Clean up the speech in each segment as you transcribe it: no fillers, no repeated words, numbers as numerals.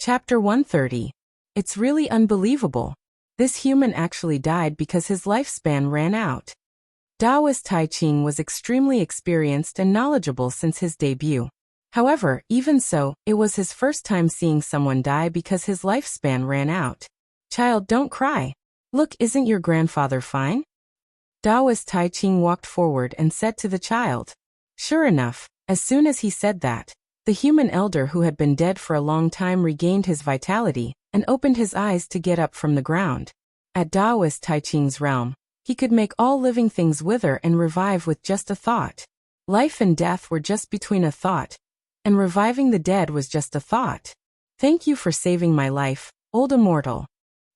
Chapter 130. It's really unbelievable. This human actually died because his lifespan ran out. Taoist Tai Ching was extremely experienced and knowledgeable since his debut. However, even so, it was his first time seeing someone die because his lifespan ran out. Child, don't cry. Look, isn't your grandfather fine? Taoist Tai Ching walked forward and said to the child. Sure enough, as soon as he said that, the human elder who had been dead for a long time regained his vitality and opened his eyes to get up from the ground. At Taoist Tai Ching's realm, he could make all living things wither and revive with just a thought. Life and death were just between a thought, and reviving the dead was just a thought. Thank you for saving my life, old immortal.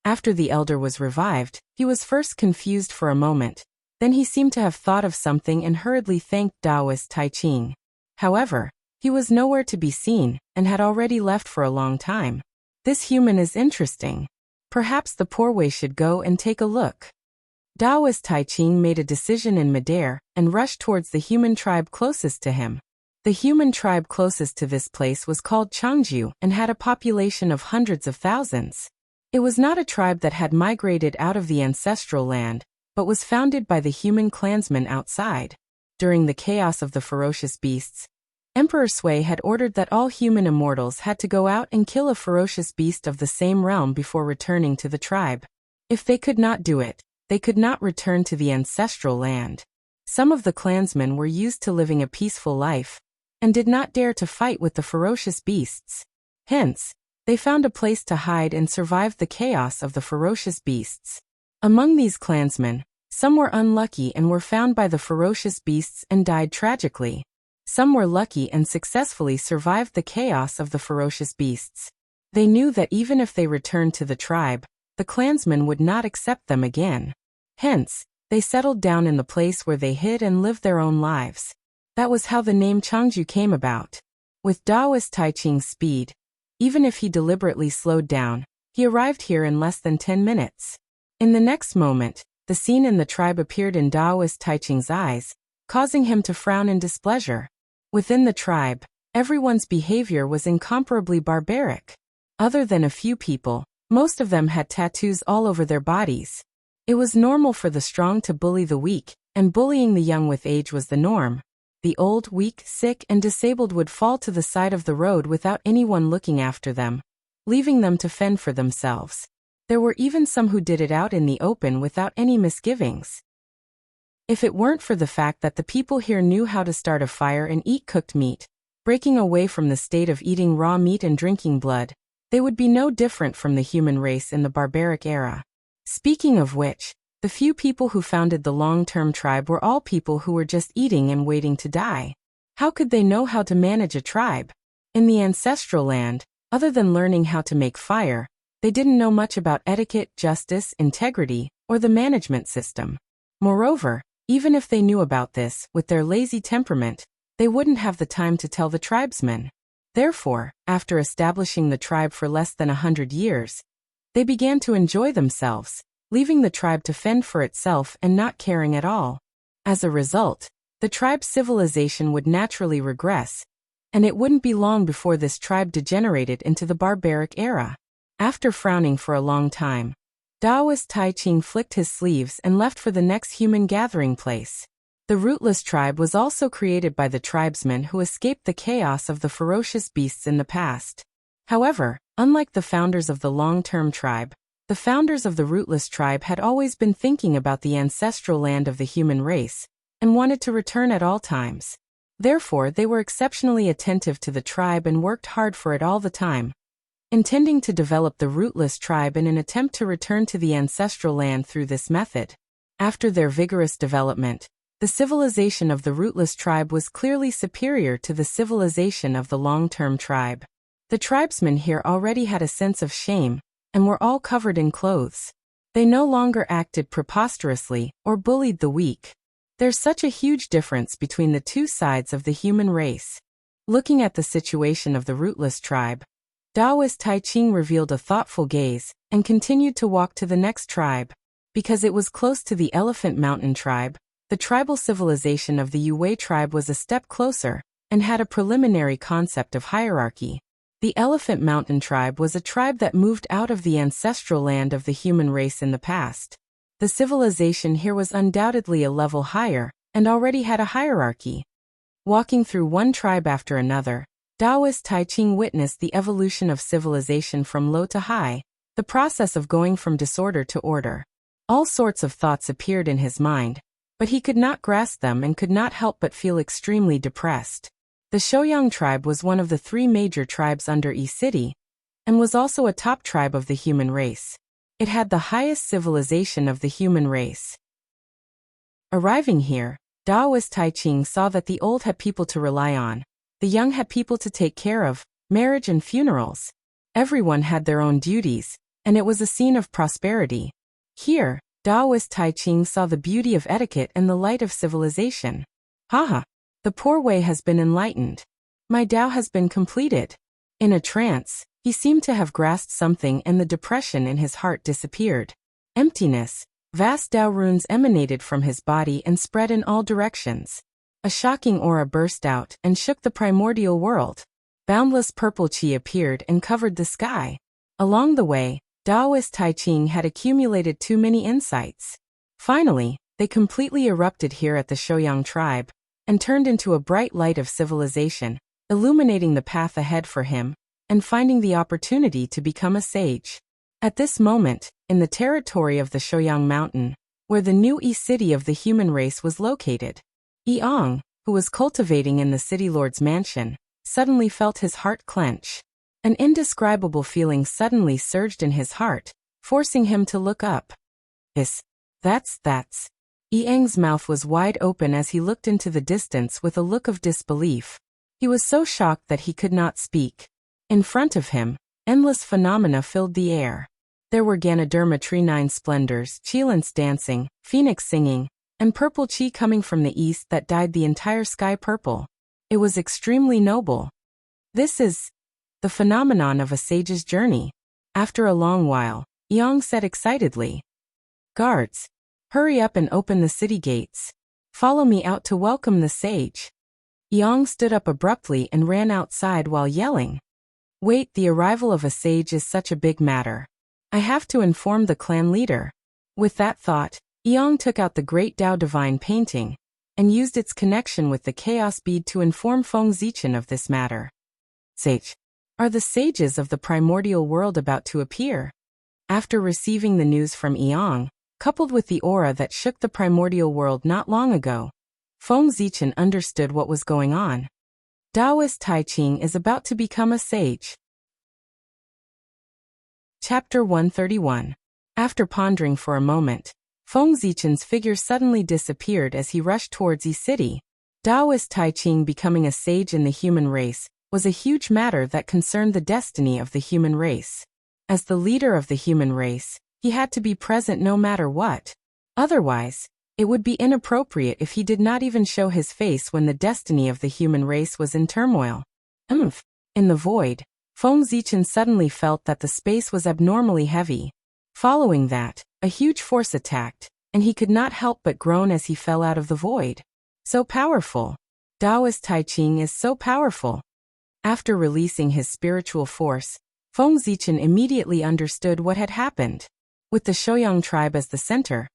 After the elder was revived, he was first confused for a moment. Then he seemed to have thought of something and hurriedly thanked Taoist Tai Ching. However, he was nowhere to be seen, and had already left for a long time. This human is interesting. Perhaps the poor way should go and take a look. Taoist Tai Ching made a decision in midair, and rushed towards the human tribe closest to him. The human tribe closest to this place was called Changju and had a population of hundreds of thousands. It was not a tribe that had migrated out of the ancestral land, but was founded by the human clansmen outside. During the chaos of the ferocious beasts, Emperor Sui had ordered that all human immortals had to go out and kill a ferocious beast of the same realm before returning to the tribe. If they could not do it, they could not return to the ancestral land. Some of the clansmen were used to living a peaceful life, and did not dare to fight with the ferocious beasts. Hence, they found a place to hide and survived the chaos of the ferocious beasts. Among these clansmen, some were unlucky and were found by the ferocious beasts and died tragically. Some were lucky and successfully survived the chaos of the ferocious beasts. They knew that even if they returned to the tribe, the clansmen would not accept them again. Hence, they settled down in the place where they hid and lived their own lives. That was how the name Changju came about. With Taoist Tai Ching's speed, even if he deliberately slowed down, he arrived here in less than 10 minutes. In the next moment, the scene in the tribe appeared in Taoist Tai Ching's eyes, causing him to frown in displeasure. Within the tribe, everyone's behavior was incomparably barbaric. Other than a few people, most of them had tattoos all over their bodies. It was normal for the strong to bully the weak, and bullying the young with age was the norm. The old, weak, sick, and disabled would fall to the side of the road without anyone looking after them, leaving them to fend for themselves. There were even some who did it out in the open without any misgivings. If it weren't for the fact that the people here knew how to start a fire and eat cooked meat, breaking away from the state of eating raw meat and drinking blood, they would be no different from the human race in the barbaric era. Speaking of which, the few people who founded the long-term tribe were all people who were just eating and waiting to die. How could they know how to manage a tribe? In the ancestral land, other than learning how to make fire, they didn't know much about etiquette, justice, integrity, or the management system. Moreover, even if they knew about this, with their lazy temperament, they wouldn't have the time to tell the tribesmen. Therefore, after establishing the tribe for less than 100 years, they began to enjoy themselves, leaving the tribe to fend for itself and not caring at all. As a result, the tribe's civilization would naturally regress, and it wouldn't be long before this tribe degenerated into the barbaric era. After frowning for a long time, Taoist Tai Ching flicked his sleeves and left for the next human gathering place. The rootless tribe was also created by the tribesmen who escaped the chaos of the ferocious beasts in the past. However, unlike the founders of the long-term tribe, the founders of the rootless tribe had always been thinking about the ancestral land of the human race, and wanted to return at all times. Therefore, they were exceptionally attentive to the tribe and worked hard for it all the time, intending to develop the rootless tribe in an attempt to return to the ancestral land through this method. After their vigorous development, the civilization of the rootless tribe was clearly superior to the civilization of the long-term tribe. The tribesmen here already had a sense of shame, and were all covered in clothes. They no longer acted preposterously or bullied the weak. There's such a huge difference between the two sides of the human race. Looking at the situation of the rootless tribe, Taoist Tai Ching revealed a thoughtful gaze, and continued to walk to the next tribe. Because it was close to the Elephant Mountain tribe, the tribal civilization of the Yue tribe was a step closer, and had a preliminary concept of hierarchy. The Elephant Mountain tribe was a tribe that moved out of the ancestral land of the human race in the past. The civilization here was undoubtedly a level higher, and already had a hierarchy. Walking through one tribe after another, Taoist Tai Ching witnessed the evolution of civilization from low to high, the process of going from disorder to order. All sorts of thoughts appeared in his mind, but he could not grasp them and could not help but feel extremely depressed. The Shouyang tribe was one of the 3 major tribes under Yi City, and was also a top tribe of the human race. It had the highest civilization of the human race. Arriving here, Taoist Tai Ching saw that the old had people to rely on, the young had people to take care of, marriage and funerals. Everyone had their own duties, and it was a scene of prosperity. Here, Taoist Tai Ching saw the beauty of etiquette and the light of civilization. Haha! The poor way has been enlightened. My Tao has been completed. In a trance, he seemed to have grasped something and the depression in his heart disappeared. Emptiness, vast Tao runes emanated from his body and spread in all directions. A shocking aura burst out and shook the primordial world. Boundless purple qi appeared and covered the sky. Along the way, Taoist Tai Ching had accumulated too many insights. Finally, they completely erupted here at the Shouyang tribe, and turned into a bright light of civilization, illuminating the path ahead for him, and finding the opportunity to become a sage. At this moment, in the territory of the Shouyang Mountain, where the new Yi City of the human race was located, Yiang, who was cultivating in the city lord's mansion, suddenly felt his heart clench. An indescribable feeling suddenly surged in his heart, forcing him to look up. That's. Yiang's mouth was wide open as he looked into the distance with a look of disbelief. He was so shocked that he could not speak. In front of him, endless phenomena filled the air. There were Ganoderma tree 9 splendors, Qilins dancing, phoenix singing, and purple qi coming from the east that dyed the entire sky purple. It was extremely noble. This is the phenomenon of a sage's journey. After a long while, Yiang said excitedly, "Guards, hurry up and open the city gates. Follow me out to welcome the sage." Yiang stood up abruptly and ran outside while yelling, "Wait, the arrival of a sage is such a big matter. I have to inform the clan leader." With that thought, Yiang took out the Great Tao Divine painting, and used its connection with the Chaos Bead to inform Feng Zichen of this matter. "Sage, are the sages of the primordial world about to appear?" After receiving the news from Yiang, coupled with the aura that shook the primordial world not long ago, Feng Zichen understood what was going on. Taoist Tai Ching is about to become a sage. Chapter 131. After pondering for a moment, Feng Zichen's figure suddenly disappeared as he rushed towards Yi City. Taoist Tai Ching becoming a sage in the human race was a huge matter that concerned the destiny of the human race. As the leader of the human race, he had to be present no matter what. Otherwise, it would be inappropriate if he did not even show his face when the destiny of the human race was in turmoil. In the void, Feng Zichen suddenly felt that the space was abnormally heavy. Following that, a huge force attacked, and he could not help but groan as he fell out of the void. So powerful. Taoist Tai Ching is so powerful. After releasing his spiritual force, Feng Zichen immediately understood what had happened. With the Shouyang tribe as the center,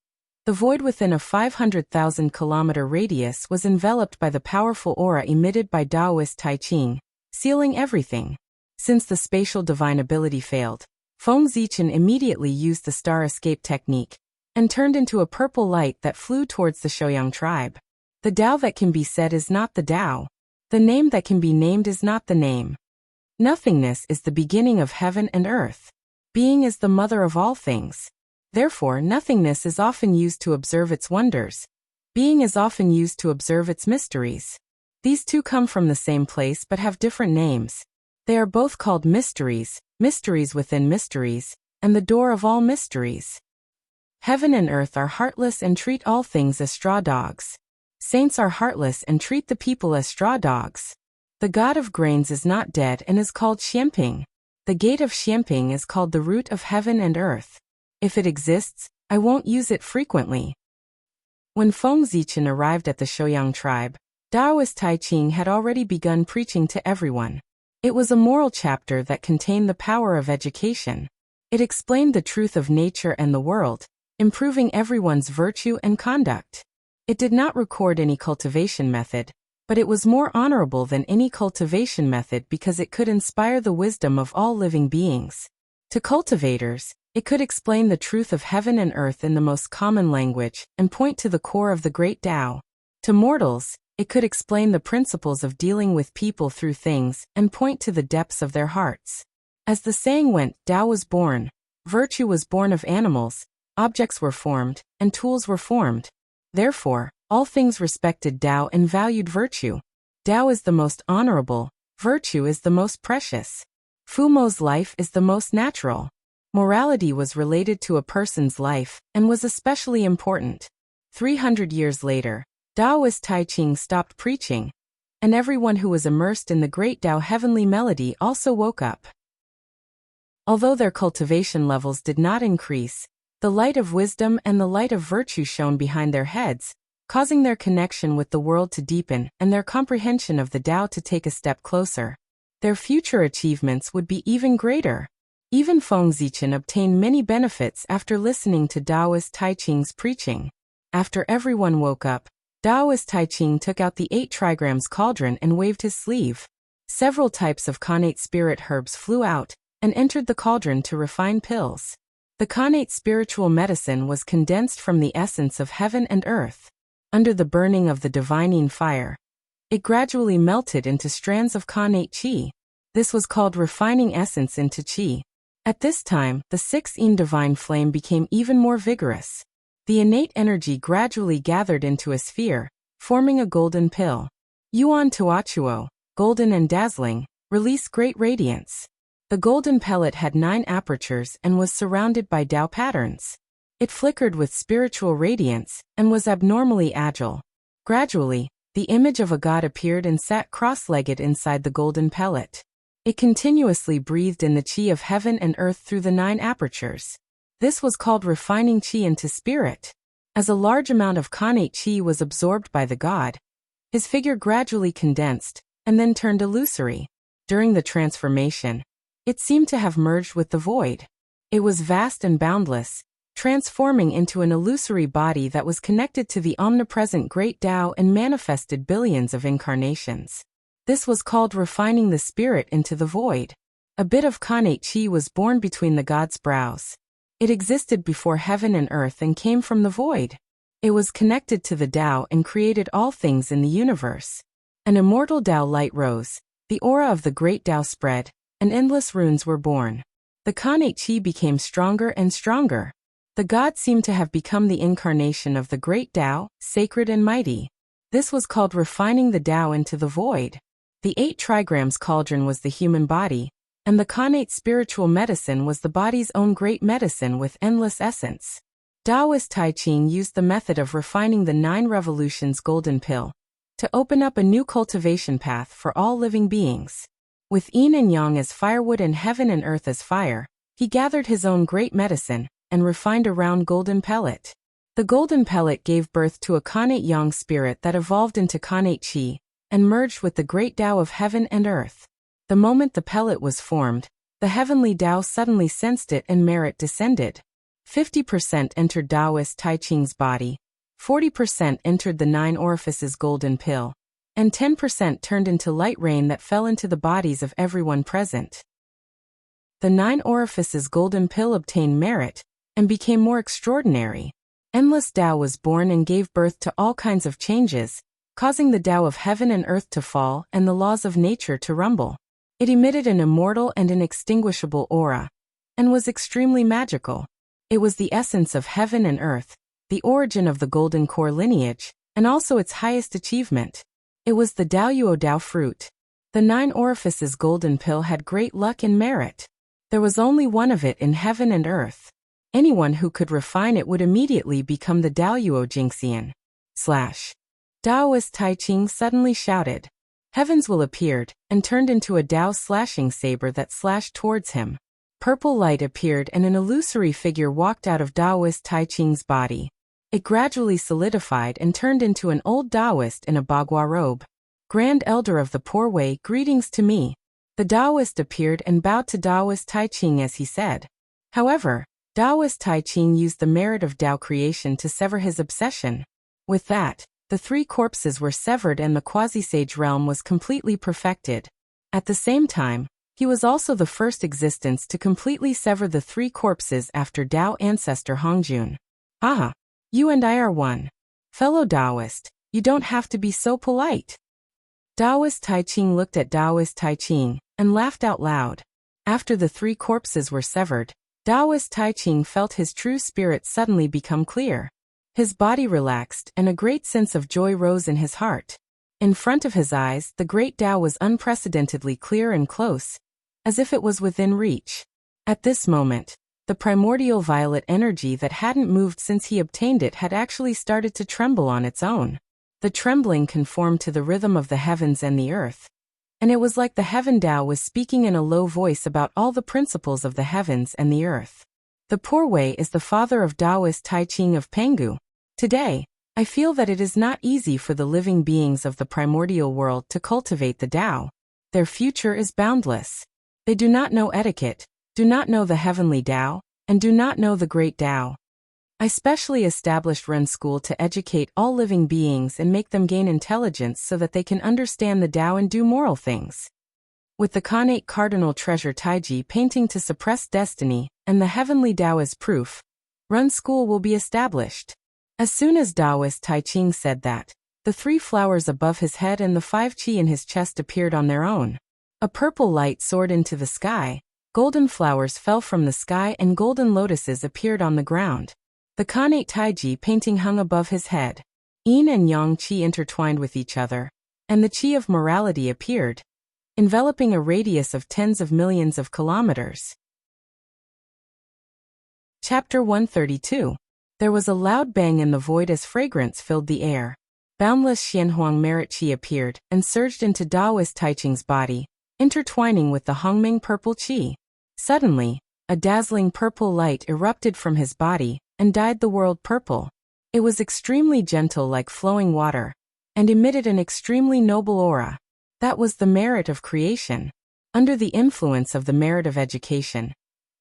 the void within a 500,000 kilometer radius was enveloped by the powerful aura emitted by Taoist Tai Ching, sealing everything. Since the spatial divine ability failed, Feng Zichen immediately used the star escape technique, and turned into a purple light that flew towards the Shouyang tribe. The Tao that can be said is not the Tao. The name that can be named is not the name. Nothingness is the beginning of heaven and earth. Being is the mother of all things. Therefore, nothingness is often used to observe its wonders. Being is often used to observe its mysteries. These two come from the same place but have different names. They are both called mysteries, mysteries within mysteries, and the door of all mysteries. Heaven and earth are heartless and treat all things as straw dogs. Saints are heartless and treat the people as straw dogs. The god of grains is not dead and is called Xianping. The gate of Xianping is called the root of heaven and earth. If it exists, I won't use it frequently. When Feng Zichen arrived at the Shouyang tribe, Taoist Tai Ching had already begun preaching to everyone. It was a moral chapter that contained the power of education. It explained the truth of nature and the world, improving everyone's virtue and conduct. It did not record any cultivation method, but it was more honorable than any cultivation method because it could inspire the wisdom of all living beings. To cultivators, it could explain the truth of heaven and earth in the most common language and point to the core of the great Tao. To mortals, it could explain the principles of dealing with people through things and point to the depths of their hearts. As the saying went, Tao was born, virtue was born of animals, objects were formed, and tools were formed. Therefore, all things respected Tao and valued virtue. Tao is the most honorable, virtue is the most precious. Fumo's life is the most natural. Morality was related to a person's life and was especially important. 300 years later, Taoist Tai Ching stopped preaching, and everyone who was immersed in the great Tao heavenly melody also woke up. Although their cultivation levels did not increase, the light of wisdom and the light of virtue shone behind their heads, causing their connection with the world to deepen and their comprehension of the Tao to take a step closer. Their future achievements would be even greater. Even Feng Zichen obtained many benefits after listening to Taoist Tai Ching's preaching. After everyone woke up, Taoist Tai Ching took out the 8 trigrams cauldron and waved his sleeve. Several types of connate spirit herbs flew out and entered the cauldron to refine pills. The connate spiritual medicine was condensed from the essence of heaven and earth. Under the burning of the divining fire, it gradually melted into strands of connate qi. This was called refining essence into qi. At this time, the 6th divine flame became even more vigorous. The innate energy gradually gathered into a sphere, forming a golden pill. Yuan Tuachuo, golden and dazzling, released great radiance. The golden pellet had 9 apertures and was surrounded by Tao patterns. It flickered with spiritual radiance and was abnormally agile. Gradually, the image of a god appeared and sat cross-legged inside the golden pellet. It continuously breathed in the qi of heaven and earth through the 9 apertures. This was called refining qi into spirit. As a large amount of connate qi was absorbed by the god, his figure gradually condensed and then turned illusory. During the transformation, it seemed to have merged with the void. It was vast and boundless, transforming into an illusory body that was connected to the omnipresent great Tao and manifested billions of incarnations. This was called refining the spirit into the void. A bit of connate qi was born between the god's brows. It existed before heaven and earth and came from the void. It was connected to the Tao and created all things in the universe. An immortal Tao light rose, the aura of the great Tao spread, and endless runes were born. The connate qi became stronger and stronger. The god seemed to have become the incarnation of the great Tao, sacred and mighty. This was called refining the Tao into the void. The 8 trigrams cauldron was the human body, and the connate spiritual medicine was the body's own great medicine with endless essence. Taoist Tai Ching used the method of refining the 9 revolutions golden pill to open up a new cultivation path for all living beings. With yin and yang as firewood and heaven and earth as fire, he gathered his own great medicine and refined a round golden pellet. The golden pellet gave birth to a connate yang spirit that evolved into connate qi and merged with the great Tao of heaven and earth. The moment the pellet was formed, the heavenly Tao suddenly sensed it and merit descended. 50% entered Taoist Tai Ching's body, 40% entered the 9 orifices golden pill, and 10% turned into light rain that fell into the bodies of everyone present. The 9 orifices golden pill obtained merit and became more extraordinary. Endless Tao was born and gave birth to all kinds of changes, causing the Tao of heaven and earth to fall and the laws of nature to rumble. It emitted an immortal and inextinguishable aura, and was extremely magical. It was the essence of heaven and earth, the origin of the golden core lineage, and also its highest achievement. It was the Daoyuo Dao fruit. The 9 orifices golden pill had great luck and merit. There was only one of it in heaven and earth. Anyone who could refine it would immediately become the Daoyuo Jingxian. Taoist Tai Ching suddenly shouted. Heavens will appeared, and turned into a Tao slashing saber that slashed towards him. Purple light appeared and an illusory figure walked out of Taoist Tai Ching's body. It gradually solidified and turned into an old Taoist in a bagua robe. Grand Elder of the Poor Way, greetings to me. The Taoist appeared and bowed to Taoist Tai Ching as he said. However, Taoist Tai Ching used the merit of Tao creation to sever his obsession. With that, the three corpses were severed and the quasi-sage realm was completely perfected. At the same time, he was also the first existence to completely sever the three corpses after Tao ancestor Hongjun. Ah, you and I are one. Fellow Taoist, you don't have to be so polite. Taoist Tai Ching looked at Taoist Tai Ching and laughed out loud. After the three corpses were severed, Taoist Tai Ching felt his true spirit suddenly become clear. His body relaxed and a great sense of joy rose in his heart. In front of his eyes, the great Tao was unprecedentedly clear and close, as if it was within reach. At this moment, the primordial violet energy that hadn't moved since he obtained it had actually started to tremble on its own. The trembling conformed to the rhythm of the heavens and the earth. And it was like the heaven Tao was speaking in a low voice about all the principles of the heavens and the earth. The Poor Way is the father of Taoist Tai Ching of Penghu. Today, I feel that it is not easy for the living beings of the primordial world to cultivate the Tao. Their future is boundless. They do not know etiquette, do not know the heavenly Tao, and do not know the great Tao. I specially established Ren School to educate all living beings and make them gain intelligence so that they can understand the Tao and do moral things. With the Khanate Cardinal Treasure Taiji painting to suppress destiny, and the heavenly Tao as proof, Ren School will be established. As soon as Taoist Tai Ching said that, the three flowers above his head and the 5 qi in his chest appeared on their own. A purple light soared into the sky, golden flowers fell from the sky and golden lotuses appeared on the ground. The Khanate Taiji painting hung above his head. Yin and Yang qi intertwined with each other, and the qi of morality appeared, enveloping a radius of tens of millions of kilometers. Chapter 132. There was a loud bang in the void as fragrance filled the air. Boundless Xianhuang merit qi appeared and surged into Taoist Tai Ching's body, intertwining with the Hongming purple qi. Suddenly, a dazzling purple light erupted from his body and dyed the world purple. It was extremely gentle like flowing water, and emitted an extremely noble aura. That was the merit of creation. Under the influence of the merit of education,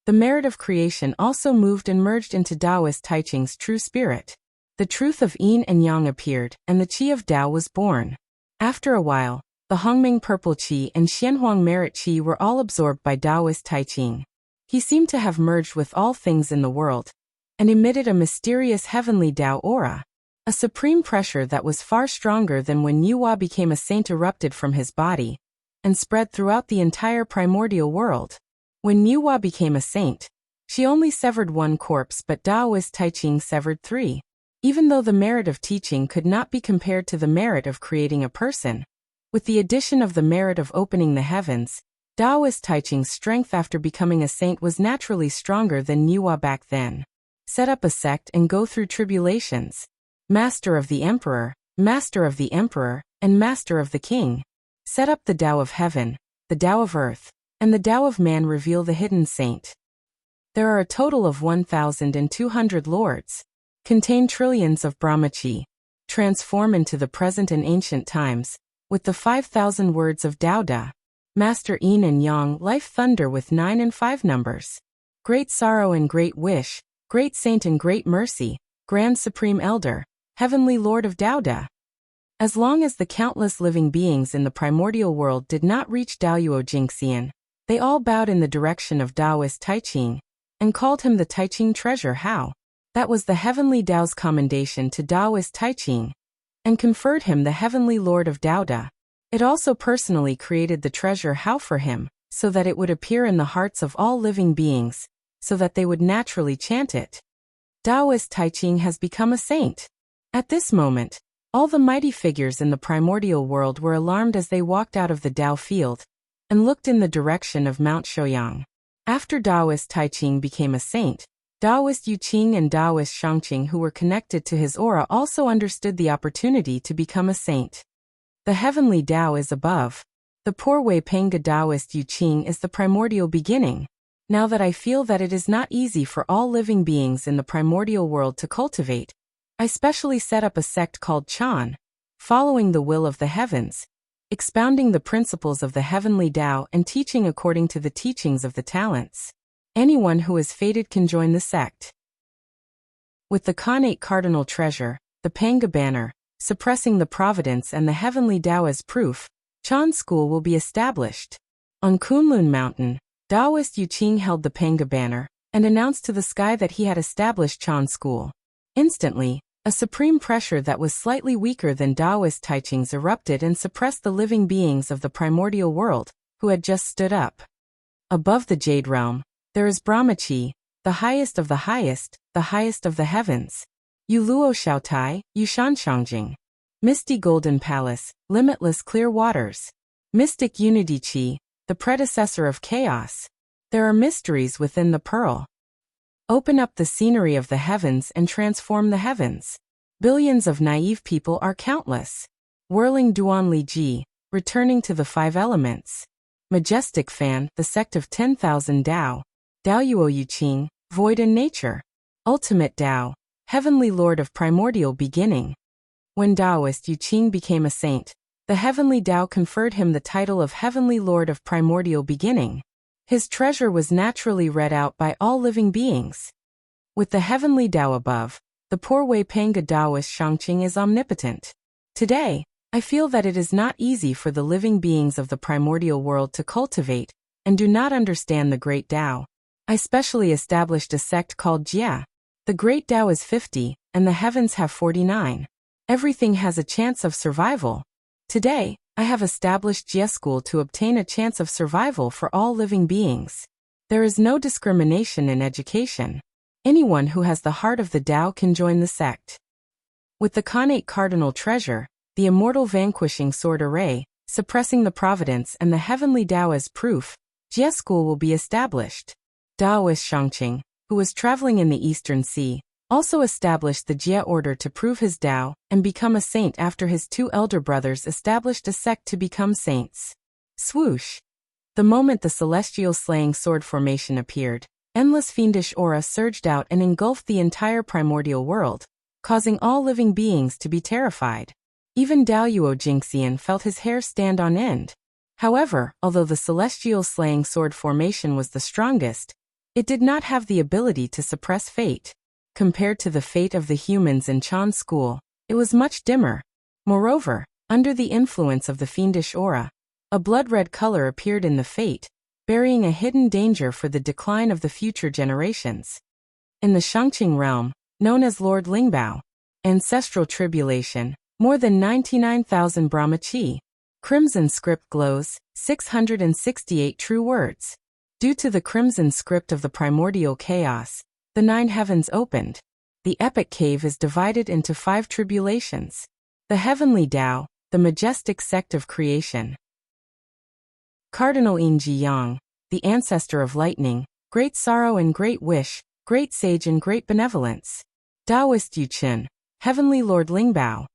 the merit of creation also moved and merged into Taoist Tai Ching's true spirit. The truth of Yin and Yang appeared, and the qi of Tao was born. After a while, the Hongming purple qi and Xianhuang merit qi were all absorbed by Taoist Tai Ching. He seemed to have merged with all things in the world, and emitted a mysterious heavenly Tao aura. A supreme pressure that was far stronger than when Yuhua became a saint erupted from his body, and spread throughout the entire primordial world. When Yuhua became a saint, she only severed 1 corpse but Taoist Tai Ching severed 3. Even though the merit of teaching could not be compared to the merit of creating a person, with the addition of the merit of opening the heavens, Taoist Tai Ching's strength after becoming a saint was naturally stronger than Yuhua back then. Set up a sect and go through tribulations. Master of the Emperor, Master of the Emperor, and Master of the King. Set up the Tao of Heaven, the Tao of Earth, and the Tao of Man reveal the hidden saint. There are a total of 1,200 lords. Contain trillions of Brahmachi. Transform into the present and ancient times, with the 5,000 words of Tao Da. Master Yin and Yang life thunder with 9 and 5 numbers. Great sorrow and great wish, great saint and great mercy, grand supreme elder, heavenly lord of Tao Da. As long as the countless living beings in the primordial world did not reach Daoyuo Jingxian, they all bowed in the direction of Taoist Tai Ching, and called him the Tai Ching treasure Hao. That was the heavenly Tao's commendation to Taoist Tai Ching, and conferred him the heavenly lord of Tao Da. It also personally created the treasure Hao for him, so that it would appear in the hearts of all living beings, so that they would naturally chant it. Taoist Tai Ching has become a saint. At this moment, all the mighty figures in the primordial world were alarmed as they walked out of the Tao field, and looked in the direction of Mount Shouyang. After Taoist Tai Ching became a saint, Taoist Yu Qing and Taoist Shangqing who were connected to his aura also understood the opportunity to become a saint. The heavenly Tao is above. The Poor Way Penga Taoist Yu Qing is the primordial beginning. Now that I feel that it is not easy for all living beings in the primordial world to cultivate, I specially set up a sect called Chan, following the will of the heavens, expounding the principles of the heavenly Tao and teaching according to the teachings of the talents. Anyone who is fated can join the sect. With the Khanate cardinal treasure, the Panga banner, suppressing the providence and the heavenly Tao as proof, Chan school will be established. On Kunlun Mountain, Taoist Yu Qing held the Panga banner and announced to the sky that he had established Chan school. Instantly, a supreme pressure that was slightly weaker than Taoist Taiching's erupted and suppressed the living beings of the primordial world, who had just stood up. Above the Jade Realm, there is Brahmachi, the highest of the highest of the heavens. Yu Luo Xiaotai, Yu Shanshangjing. Misty Golden Palace, limitless clear waters. Mystic Unity Chi, the predecessor of chaos. There are mysteries within the pearl. Open up the scenery of the heavens and transform the heavens. Billions of naive people are countless. Whirling Duan Li Ji, returning to the five elements. Majestic Fan, the sect of 10,000 Tao. Dao Yuo Yu Qing, void in nature. Ultimate Tao, heavenly lord of primordial beginning. When Taoist Yu Qing became a saint, the heavenly Tao conferred him the title of heavenly lord of primordial beginning. His treasure was naturally read out by all living beings. With the heavenly Tao above, the poor Wei Panga Taoist Shangqing is omnipotent. Today, I feel that it is not easy for the living beings of the primordial world to cultivate and do not understand the great Tao. I specially established a sect called Jia. The great Tao is 50, and the heavens have 49. Everything has a chance of survival. Today, I have established Jia School to obtain a chance of survival for all living beings. There is no discrimination in education. Anyone who has the heart of the Tao can join the sect. With the Khanate cardinal treasure, the immortal vanquishing sword array, suppressing the providence and the heavenly Tao as proof, Jia School will be established. Taoist Shangqing, who was traveling in the Eastern Sea, also established the Jia order to prove his Tao and become a saint after his two elder brothers established a sect to become saints. Swoosh! The moment the celestial slaying sword formation appeared, endless fiendish aura surged out and engulfed the entire primordial world, causing all living beings to be terrified. Even Dao Yuo Jingxian felt his hair stand on end. However, although the celestial slaying sword formation was the strongest, it did not have the ability to suppress fate. Compared to the fate of the humans in Chan school, it was much dimmer. Moreover, under the influence of the fiendish aura, a blood-red color appeared in the fate, burying a hidden danger for the decline of the future generations. In the Shangqing realm, known as Lord Lingbao, ancestral tribulation, more than 99,000 Brahmachi. Crimson script glows, 668 true words. Due to the crimson script of the primordial chaos, the 9 heavens opened. The epic cave is divided into 5 tribulations. The heavenly Tao, the majestic sect of creation. Cardinal Yin Ji Yang, the ancestor of lightning, great sorrow and great wish, great sage and great benevolence. Taoist Yu Qin, heavenly Lord Lingbao.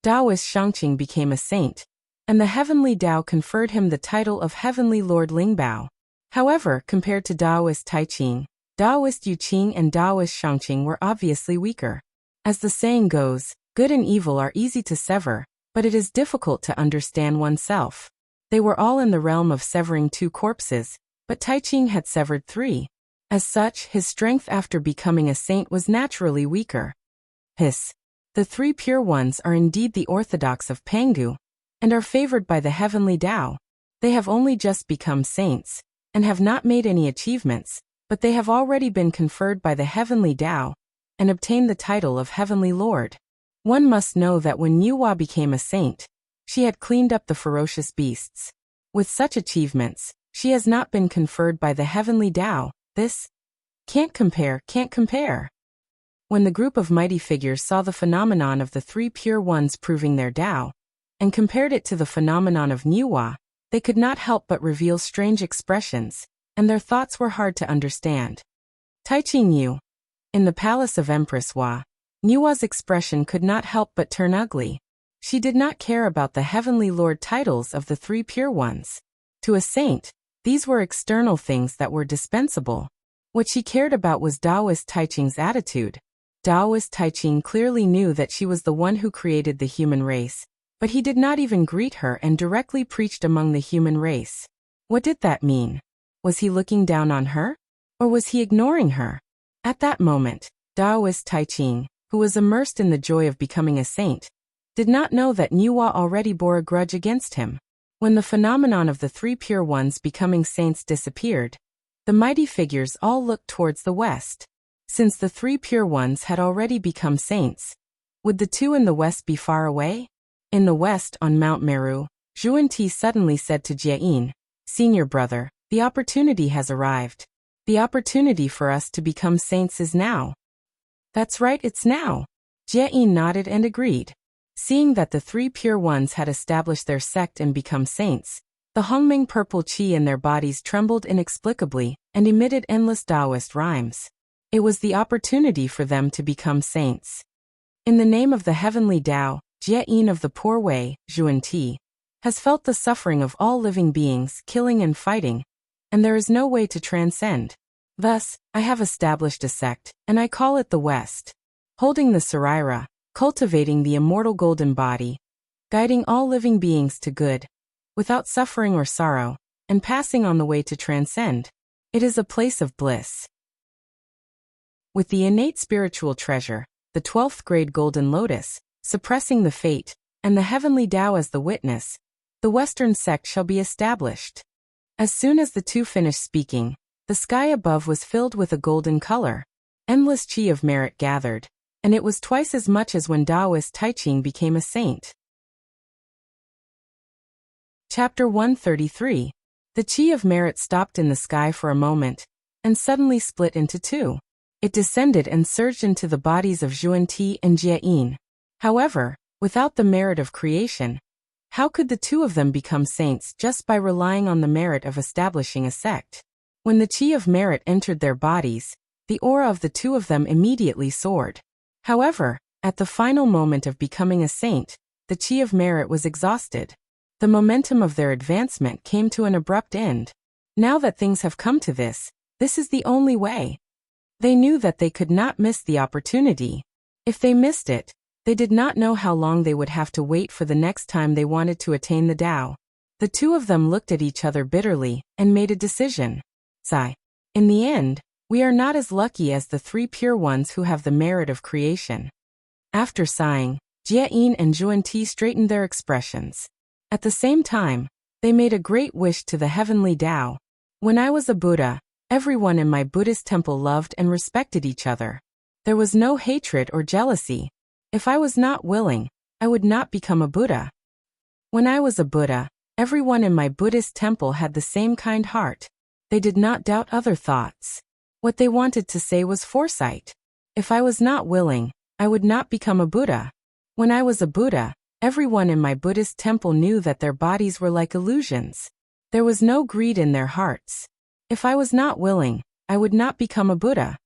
Taoist Shangqing became a saint, and the heavenly Tao conferred him the title of heavenly Lord Lingbao. However, compared to Taoist Taiching, Taoist Yu Qing and Taoist Shangqing were obviously weaker. As the saying goes, good and evil are easy to sever, but it is difficult to understand oneself. They were all in the realm of severing 2 corpses, but Taiching had severed 3. As such, his strength after becoming a saint was naturally weaker. The 3 pure ones are indeed the orthodox of Pangu, and are favored by the heavenly Tao. They have only just become saints, and have not made any achievements, but they have already been conferred by the heavenly Tao, and obtained the title of heavenly lord. One must know that when Niuhua became a saint, she had cleaned up the ferocious beasts. With such achievements, she has not been conferred by the heavenly Tao. This can't compare. When the group of mighty figures saw the phenomenon of the 3 pure ones proving their Tao, and compared it to the phenomenon of Niuhua, they could not help but reveal strange expressions, and their thoughts were hard to understand. Taiching Yu. In the palace of Empress Hua, Niuhua's expression could not help but turn ugly. She did not care about the heavenly lord titles of the 3 pure ones. To a saint, these were external things that were dispensable. What she cared about was Taoist Taiching's attitude. Taoist Taiching clearly knew that she was the one who created the human race, But he did not even greet her and directly preached among the human race. What did that mean? Was he looking down on her? Or was he ignoring her? At that moment, Taoist Taiqing, who was immersed in the joy of becoming a saint, did not know that Nuwa already bore a grudge against him. When the phenomenon of the three pure ones becoming saints disappeared, the mighty figures all looked towards the west. Since the three pure ones had already become saints, would the two in the west be far away? In the west on Mount Meru, Zhuan-Ti suddenly said to Jie-in, "Senior brother, the opportunity has arrived. The opportunity for us to become saints is now." "That's right, it's now." Jie-in nodded and agreed. Seeing that the three pure ones had established their sect and become saints, the Hongming purple qi in their bodies trembled inexplicably and emitted endless Taoist rhymes. It was the opportunity for them to become saints. In the name of the heavenly Tao, Jie-in of the Poor Way, Zhuan-Ti, has felt the suffering of all living beings, killing and fighting, and there is no way to transcend. Thus, I have established a sect, and I call it the West. Holding the Saraira, cultivating the immortal golden body, guiding all living beings to good, without suffering or sorrow, and passing on the way to transcend. It is a place of bliss. With the innate spiritual treasure, the 12th grade golden lotus, suppressing the fate, and the heavenly Tao as the witness, the Western sect shall be established. As soon as the two finished speaking, the sky above was filled with a golden color. Endless qi of merit gathered, and it was twice as much as when Taoist Taiqing became a saint. Chapter 133. The qi of merit stopped in the sky for a moment, and suddenly split into two. It descended and surged into the bodies of Zhuan-Ti and Jie-in. However, without the merit of creation, how could the two of them become saints just by relying on the merit of establishing a sect? When the qi of merit entered their bodies, the aura of the two of them immediately soared. However, at the final moment of becoming a saint, the qi of merit was exhausted. The momentum of their advancement came to an abrupt end. Now that things have come to this is the only way. They knew that they could not miss the opportunity. If they missed it, they did not know how long they would have to wait for the next time they wanted to attain the Tao. The two of them looked at each other bitterly and made a decision. Sigh. In the end, we are not as lucky as the three pure ones who have the merit of creation. After sighing, Jie-in and Zhuan-Ti straightened their expressions. At the same time, they made a great wish to the heavenly Tao. When I was a Buddha, everyone in my Buddhist temple loved and respected each other. There was no hatred or jealousy. If I was not willing, I would not become a Buddha. When I was a Buddha, everyone in my Buddhist temple had the same kind heart. They did not doubt other thoughts. What they wanted to say was foresight. If I was not willing, I would not become a Buddha. When I was a Buddha, everyone in my Buddhist temple knew that their bodies were like illusions. There was no greed in their hearts. If I was not willing, I would not become a Buddha.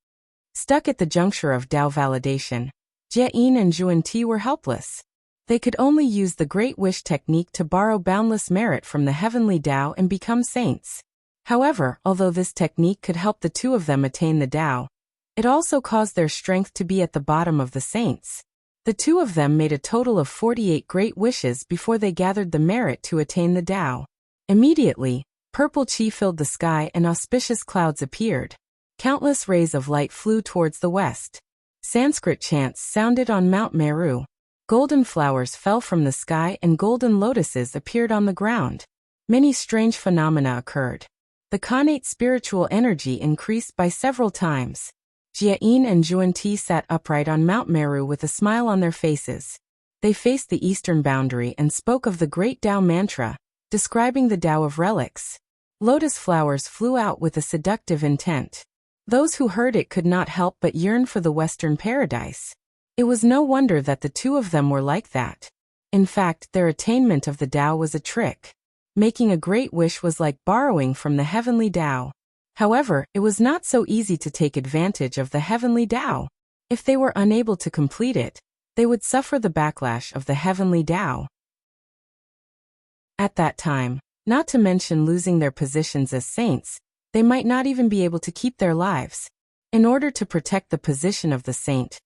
Stuck at the juncture of Tao validation, Jie-in and Zhuan-Ti were helpless. They could only use the Great Wish technique to borrow boundless merit from the heavenly Tao and become saints. However, although this technique could help the two of them attain the Tao, it also caused their strength to be at the bottom of the saints. The two of them made a total of 48 great wishes before they gathered the merit to attain the Tao. Immediately, purple qi filled the sky and auspicious clouds appeared. Countless rays of light flew towards the west. Sanskrit chants sounded on Mount Meru. Golden flowers fell from the sky and golden lotuses appeared on the ground. Many strange phenomena occurred. The connate spiritual energy increased by several times. Jie-in and Zhuan-Ti sat upright on Mount Meru with a smile on their faces. They faced the eastern boundary and spoke of the great Tao mantra, describing the Tao of relics. Lotus flowers flew out with a seductive intent. Those who heard it could not help but yearn for the Western paradise. It was no wonder that the two of them were like that. In fact, their attainment of the Tao was a trick. Making a great wish was like borrowing from the heavenly Tao. However, it was not so easy to take advantage of the heavenly Tao. If they were unable to complete it, they would suffer the backlash of the heavenly Tao. At that time, not to mention losing their positions as saints, they might not even be able to keep their lives. In order to protect the position of the saint,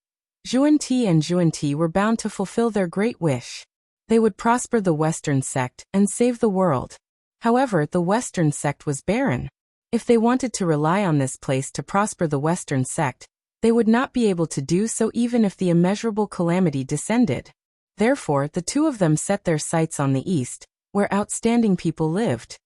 Zhuan-Ti and Zhuan-Ti were bound to fulfill their great wish. They would prosper the Western sect and save the world. However, the Western sect was barren. If they wanted to rely on this place to prosper the Western sect, they would not be able to do so even if the immeasurable calamity descended. Therefore, the two of them set their sights on the east, where outstanding people lived.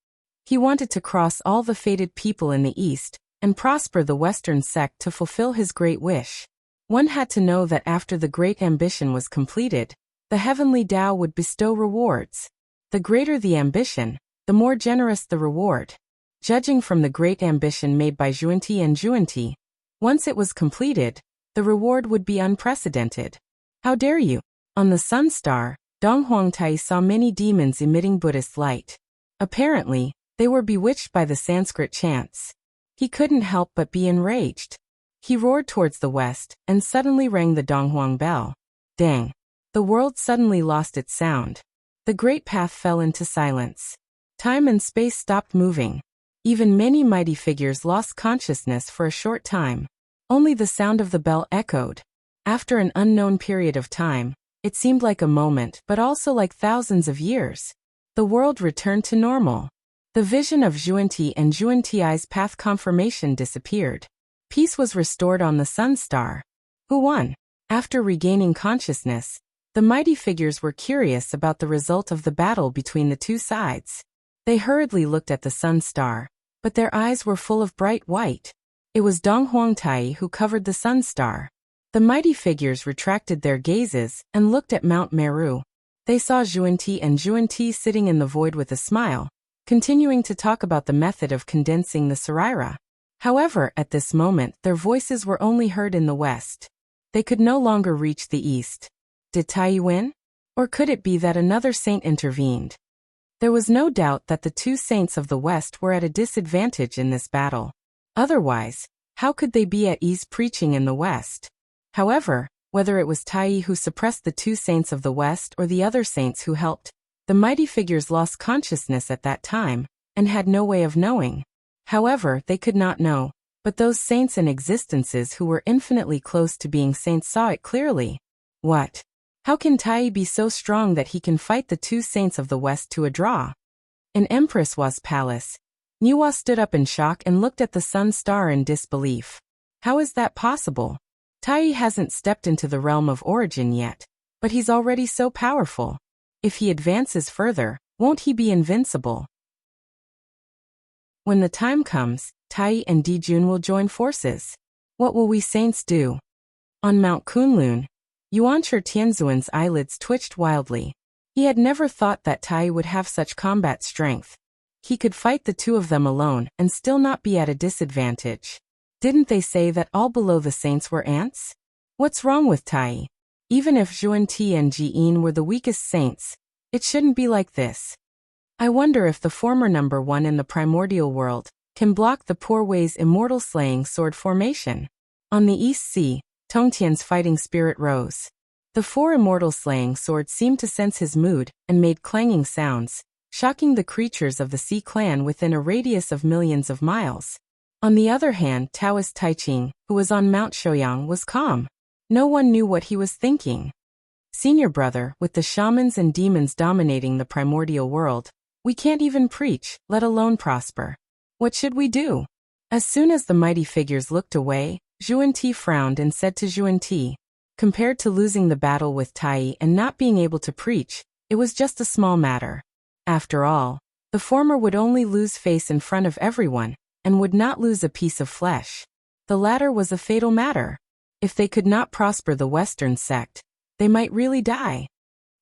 He wanted to cross all the fated people in the east, and prosper the Western sect to fulfill his great wish. One had to know that after the great ambition was completed, the heavenly Tao would bestow rewards. The greater the ambition, the more generous the reward. Judging from the great ambition made by Xuanti and Xuanti, once it was completed, the reward would be unprecedented. How dare you? On the sun star, Dong Huangtai saw many demons emitting Buddhist light. Apparently, they were bewitched by the Sanskrit chants. He couldn't help but be enraged. He roared towards the west, and suddenly rang the Donghuang bell. Dang! The world suddenly lost its sound. The great path fell into silence. Time and space stopped moving. Even many mighty figures lost consciousness for a short time. Only the sound of the bell echoed. After an unknown period of time, it seemed like a moment but also like thousands of years. The world returned to normal. The vision of Xuanti and Xuanti's path confirmation disappeared. Peace was restored on the sun star. Who won? After regaining consciousness, the mighty figures were curious about the result of the battle between the two sides. They hurriedly looked at the sun star, but their eyes were full of bright white. It was Dong Huangtai who covered the sun star. The mighty figures retracted their gazes and looked at Mount Meru. They saw Xuanti and Xuanti sitting in the void with a smile, continuing to talk about the method of condensing the Saraira. However, at this moment, their voices were only heard in the west. They could no longer reach the east. Did Tai win? Or could it be that another saint intervened? There was no doubt that the two saints of the west were at a disadvantage in this battle. Otherwise, how could they be at ease preaching in the west? However, whether it was Tai who suppressed the two saints of the west or the other saints who helped, the mighty figures lost consciousness at that time, and had no way of knowing. However, they could not know, but those saints and existences who were infinitely close to being saints saw it clearly. What? How can Tai be so strong that he can fight the two saints of the west to a draw? In Empress Wa's palace, Niwa stood up in shock and looked at the sun star in disbelief. How is that possible? Tai hasn't stepped into the realm of origin yet, but he's already so powerful. If he advances further, won't he be invincible? When the time comes, Tai and Dijun will join forces. What will we saints do? On Mount Kunlun, Yuancher Tianzuan's eyelids twitched wildly. He had never thought that Tai would have such combat strength. He could fight the two of them alone and still not be at a disadvantage. Didn't they say that all below the saints were ants? What's wrong with Tai? Even if Xuanti and Jiyin were the weakest saints, it shouldn't be like this. I wonder if the former number one in the primordial world can block the poor Wei's immortal slaying sword formation. On the East Sea, Tongtian's fighting spirit rose. The four immortal slaying swords seemed to sense his mood and made clanging sounds, shocking the creatures of the Sea clan within a radius of millions of miles. On the other hand, Taoist Taiching, who was on Mount Shouyang, was calm. No one knew what he was thinking. Senior brother, with the shamans and demons dominating the primordial world, we can't even preach, let alone prosper. What should we do? As soon as the mighty figures looked away, Xuanti frowned and said to Xuanti, compared to losing the battle with Tai and not being able to preach, it was just a small matter. After all, the former would only lose face in front of everyone, and would not lose a piece of flesh. The latter was a fatal matter. If they could not prosper the Western sect, they might really die.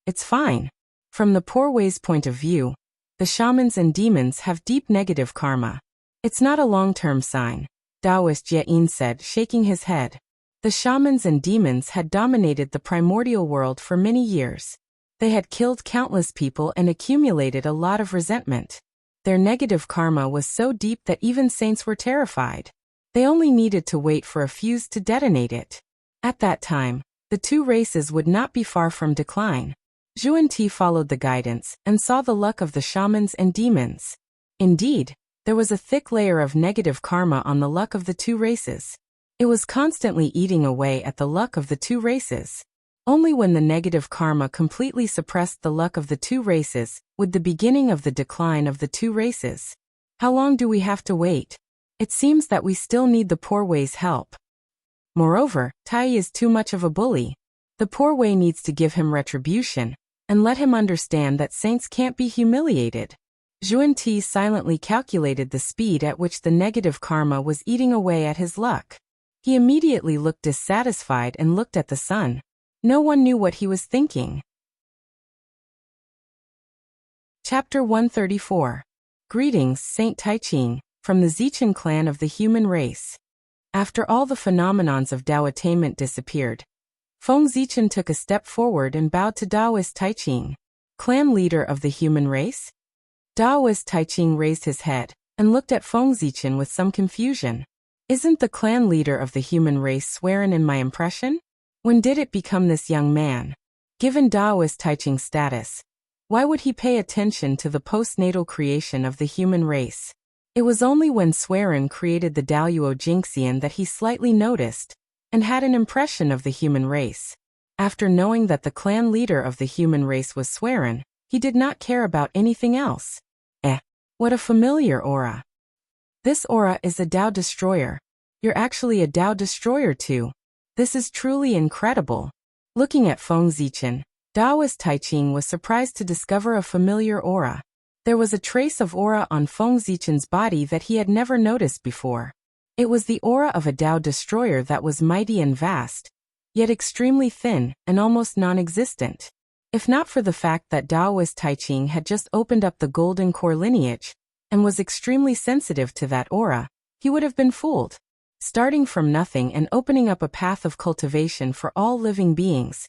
It's fine. From the poor Wei's point of view, the shamans and demons have deep negative karma. It's not a long-term sign, Taoist Jieyin said, shaking his head. The shamans and demons had dominated the primordial world for many years. They had killed countless people and accumulated a lot of resentment. Their negative karma was so deep that even saints were terrified. They only needed to wait for a fuse to detonate it. At that time, the two races would not be far from decline. Xuanti followed the guidance and saw the luck of the shamans and demons. Indeed, there was a thick layer of negative karma on the luck of the two races. It was constantly eating away at the luck of the two races. Only when the negative karma completely suppressed the luck of the two races would the beginning of the decline of the two races. How long do we have to wait? It seems that we still need the poor way's help. Moreover, Tai is too much of a bully. The poor way needs to give him retribution and let him understand that saints can't be humiliated. Xuanti silently calculated the speed at which the negative karma was eating away at his luck. He immediately looked dissatisfied and looked at the sun. No one knew what he was thinking. Chapter 134. Greetings, Saint Taiching, from the Zichen clan of the human race. After all the phenomenons of Dao attainment disappeared, Feng Zichen took a step forward and bowed to Daoist Taiching. Clan leader of the human race? Daoist Taiching raised his head and looked at Feng Zichen with some confusion. Isn't the clan leader of the human race swearing in my impression? When did it become this young man? Given Daoist Taiching's status, why would he pay attention to the postnatal creation of the human race? It was only when Swearin created the Daoyuo Jingxian that he slightly noticed and had an impression of the human race. After knowing that the clan leader of the human race was Swearin, he did not care about anything else. What a familiar aura. This aura is a Dao destroyer. You're actually a Dao destroyer too. This is truly incredible. Looking at Feng Zichen, Daoist Taiching was surprised to discover a familiar aura. There was a trace of aura on Feng Zichen's body that he had never noticed before. It was the aura of a Dao destroyer that was mighty and vast, yet extremely thin and almost non-existent. If not for the fact that Daoist Taiching had just opened up the golden core lineage and was extremely sensitive to that aura, he would have been fooled. Starting from nothing and opening up a path of cultivation for all living beings,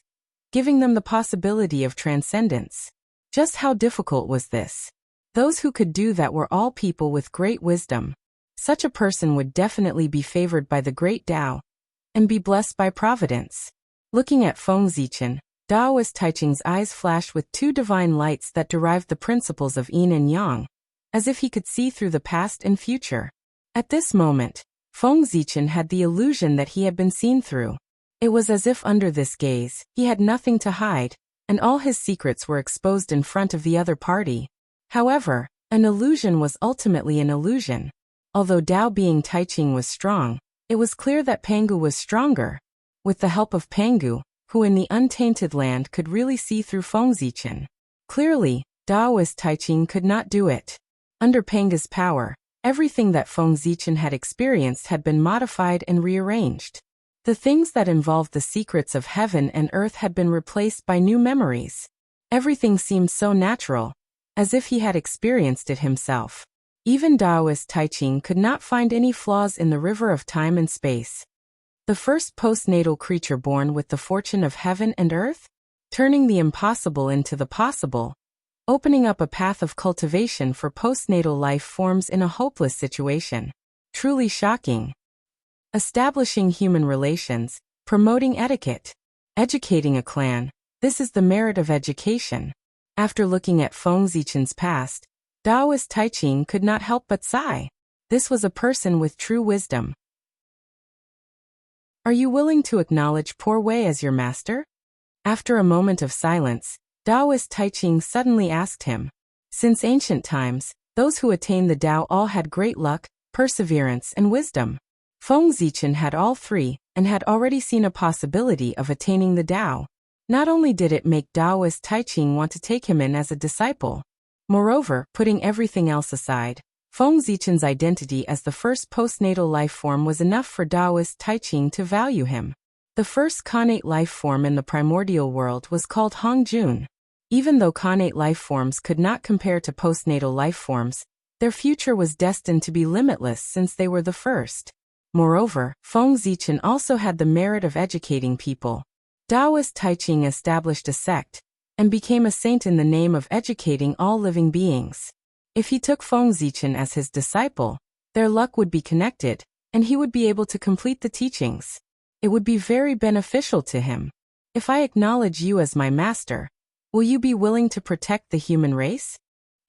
giving them the possibility of transcendence. Just how difficult was this? Those who could do that were all people with great wisdom. Such a person would definitely be favored by the great Dao and be blessed by providence. Looking at Feng Zichen, Daoist Taiching's eyes flashed with two divine lights that derived the principles of yin and yang, as if he could see through the past and future. At this moment, Feng Zichen had the illusion that he had been seen through. It was as if under this gaze, he had nothing to hide, and all his secrets were exposed in front of the other party. However, an illusion was ultimately an illusion. Although Dao being Taiching was strong, it was clear that Pangu was stronger. With the help of Pangu, who in the untainted land could really see through Feng Zichen. Clearly, Daoist Taiching could not do it. Under Pangu's power, everything that Feng Zichen had experienced had been modified and rearranged. The things that involved the secrets of heaven and earth had been replaced by new memories. Everything seemed so natural, as if he had experienced it himself. Even Daoist Taiching could not find any flaws in the river of time and space. The first postnatal creature born with the fortune of heaven and earth, turning the impossible into the possible, opening up a path of cultivation for postnatal life forms in a hopeless situation. Truly shocking. Establishing human relations, promoting etiquette, educating a clan, this is the merit of education. After looking at Feng Zichen's past, Daoist Taiching could not help but sigh. This was a person with true wisdom. Are you willing to acknowledge Poor Wei as your master? After a moment of silence, Daoist Taiching suddenly asked him. Since ancient times, those who attained the Dao all had great luck, perseverance and wisdom. Feng Zichen had all three, and had already seen a possibility of attaining the Dao. Not only did it make Daoist Taiching want to take him in as a disciple, moreover, putting everything else aside, Feng Zichen's identity as the first postnatal life form was enough for Daoist Taiching to value him. The first connate life form in the primordial world was called Hongjun. Even though connate life forms could not compare to postnatal life forms, their future was destined to be limitless since they were the first. Moreover, Feng Zichen also had the merit of educating people. Daoist Taiching established a sect and became a saint in the name of educating all living beings. If he took Feng Zichen as his disciple, their luck would be connected, and he would be able to complete the teachings. It would be very beneficial to him. If I acknowledge you as my master, will you be willing to protect the human race?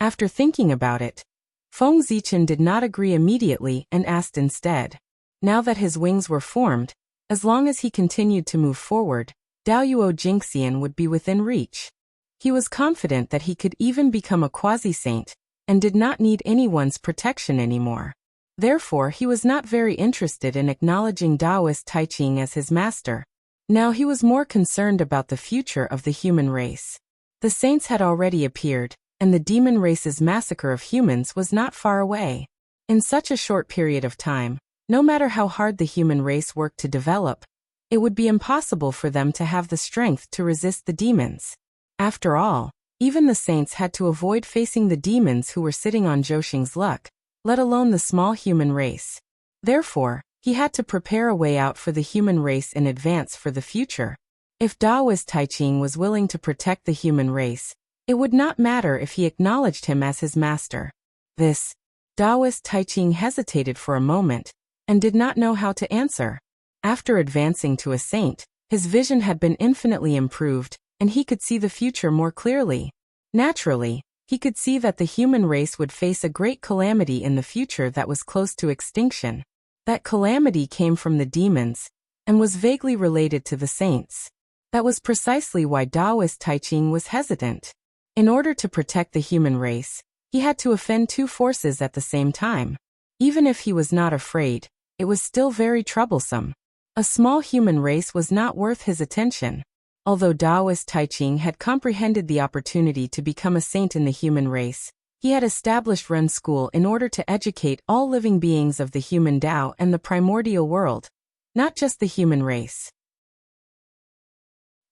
After thinking about it, Feng Zichen did not agree immediately and asked instead. Now that his wings were formed, as long as he continued to move forward, Daoyuo Jingxian would be within reach. He was confident that he could even become a quasi-saint, and did not need anyone's protection anymore. Therefore, he was not very interested in acknowledging Taoist Taiching as his master. Now he was more concerned about the future of the human race. The saints had already appeared, and the demon race's massacre of humans was not far away. In such a short period of time, no matter how hard the human race worked to develop, it would be impossible for them to have the strength to resist the demons. After all, even the saints had to avoid facing the demons who were sitting on Zhouxing's luck, let alone the small human race. Therefore, he had to prepare a way out for the human race in advance for the future. If Taoist Taiching was willing to protect the human race, it would not matter if he acknowledged him as his master. Taoist Taiching hesitated for a moment, and did not know how to answer. After advancing to a saint, his vision had been infinitely improved, and he could see the future more clearly. Naturally, he could see that the human race would face a great calamity in the future that was close to extinction. That calamity came from the demons, and was vaguely related to the saints. That was precisely why Taoist Taiching was hesitant. In order to protect the human race, he had to offend two forces at the same time. Even if he was not afraid, it was still very troublesome. A small human race was not worth his attention. Although Taoist Taiching had comprehended the opportunity to become a saint in the human race, he had established Ren School in order to educate all living beings of the human Tao and the primordial world, not just the human race.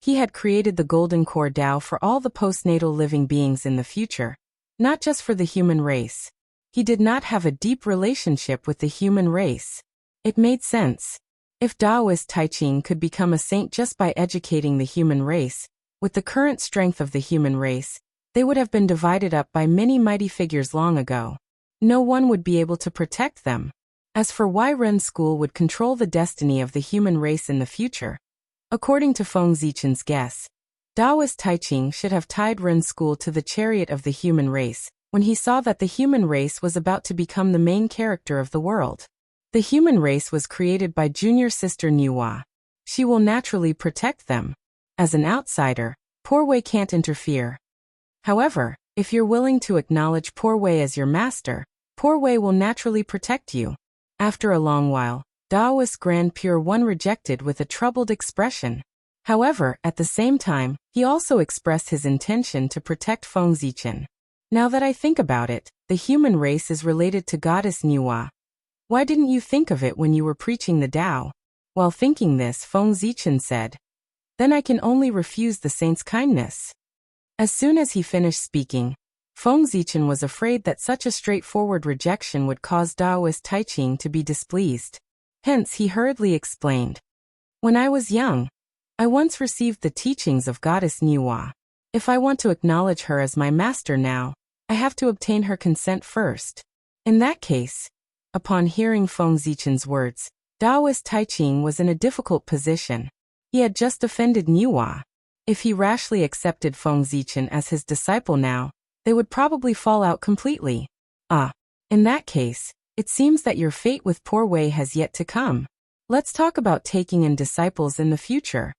He had created the Golden Core Tao for all the postnatal living beings in the future, not just for the human race. He did not have a deep relationship with the human race. It made sense. If Taoist Taiching could become a saint just by educating the human race, with the current strength of the human race, they would have been divided up by many mighty figures long ago. No one would be able to protect them. As for why Ren School would control the destiny of the human race in the future, according to Feng Zichen's guess, Taoist Taiching should have tied Ren School to the chariot of the human race, when he saw that the human race was about to become the main character of the world. The human race was created by junior sister Nuwa. She will naturally protect them. As an outsider, Poor Wei can't interfere. However, if you're willing to acknowledge Poor Wei as your master, Poor Wei will naturally protect you. After a long while, Taoist Grand Pure One rejected with a troubled expression. However, at the same time, he also expressed his intention to protect Feng Zichen. Now that I think about it, the human race is related to Goddess Nuwa. Why didn't you think of it when you were preaching the Tao? While thinking this, Feng Zichen said, "Then I can only refuse the saint's kindness." As soon as he finished speaking, Feng Zichen was afraid that such a straightforward rejection would cause Taoist Taiching to be displeased. Hence he hurriedly explained, "When I was young, I once received the teachings of Goddess Nuwa. If I want to acknowledge her as my master now, I have to obtain her consent first." In that case, upon hearing Feng Zichen's words, Taoist Taiching was in a difficult position. He had just offended Nuwa. If he rashly accepted Feng Zichen as his disciple now, they would probably fall out completely. In that case, it seems that your fate with Poor Wei has yet to come. Let's talk about taking in disciples in the future.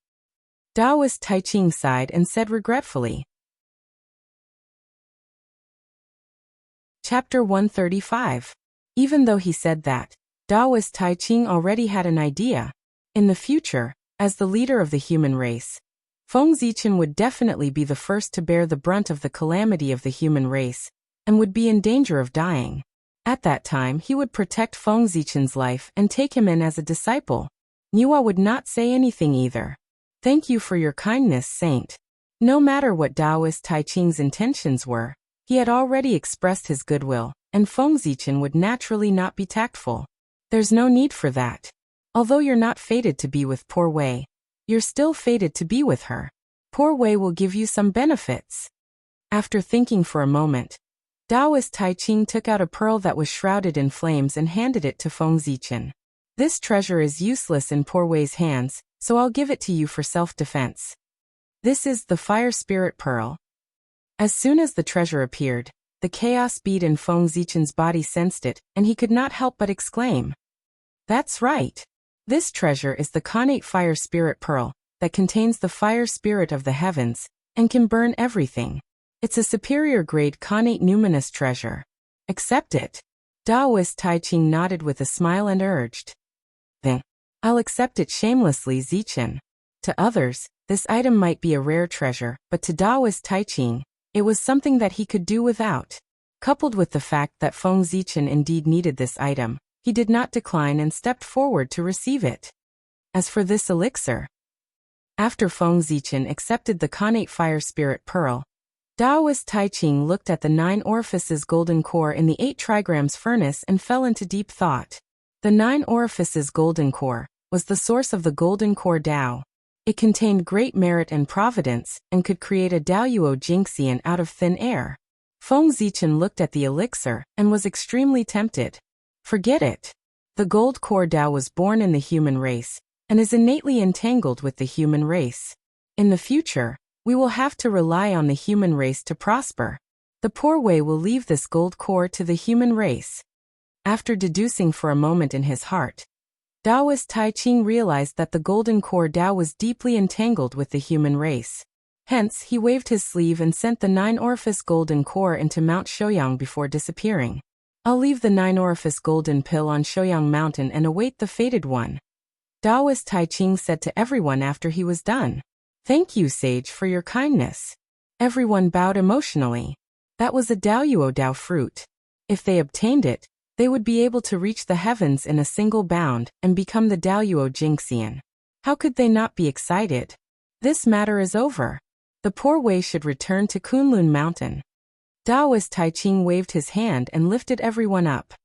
Taoist Taiching sighed and said regretfully. Chapter 135. Even though he said that, Taoist Taiching already had an idea. In the future, as the leader of the human race, Feng Zichen would definitely be the first to bear the brunt of the calamity of the human race, and would be in danger of dying. At that time he would protect Feng Zichen's life and take him in as a disciple. Nuwa would not say anything either. "Thank you for your kindness, Saint." No matter what Taoist Taiching's intentions were, he had already expressed his goodwill, and Feng Zichen would naturally not be tactful. There's no need for that. Although you're not fated to be with Poor Wei, you're still fated to be with her. Poor Wei will give you some benefits. After thinking for a moment, Taoist Taiching took out a pearl that was shrouded in flames and handed it to Feng Zichen. "This treasure is useless in Poor Wei's hands, so I'll give it to you for self-defense. This is the Fire Spirit Pearl." As soon as the treasure appeared, the chaos bead in Feng Zichen's body sensed it, and he could not help but exclaim, "That's right. This treasure is the Connate Fire Spirit Pearl, that contains the fire spirit of the heavens and can burn everything. It's a superior grade connate numinous treasure. Accept it. Taoist Tai Ching nodded with a smile and urged. Then, I'll accept it shamelessly, Zichen. To others, this item might be a rare treasure, but to Taoist Tai Ching, it was something that he could do without. Coupled with the fact that Feng Zichen indeed needed this item, he did not decline and stepped forward to receive it. As for this elixir, after Feng Zichen accepted the connate fire spirit pearl, Taoist Tai Ching looked at the 9 orifices golden core in the 8 trigrams furnace and fell into deep thought. The 9 orifices golden core was the source of the golden core Tao. It contained great merit and providence and could create a Daoyuo Jingxian out of thin air. Feng Zichen looked at the elixir and was extremely tempted. Forget it. The gold core Tao was born in the human race and is innately entangled with the human race. In the future, we will have to rely on the human race to prosper. The poor way will leave this gold core to the human race. After deducing for a moment in his heart, Taoist Tai Ching realized that the golden core Tao was deeply entangled with the human race. Hence, he waved his sleeve and sent the 9 orifice golden core into Mount Shouyang before disappearing. I'll leave the 9 orifice golden pill on Shouyang Mountain and await the fated one. Taoist Tai Ching said to everyone after he was done. Thank you, sage, for your kindness. Everyone bowed emotionally. That was a Daoyuo Tao fruit. If they obtained it, they would be able to reach the heavens in a single bound and become the Daoyuo Jingxian. How could they not be excited? This matter is over. The poor way should return to Kunlun Mountain. Taoist Tai Ching waved his hand and lifted everyone up.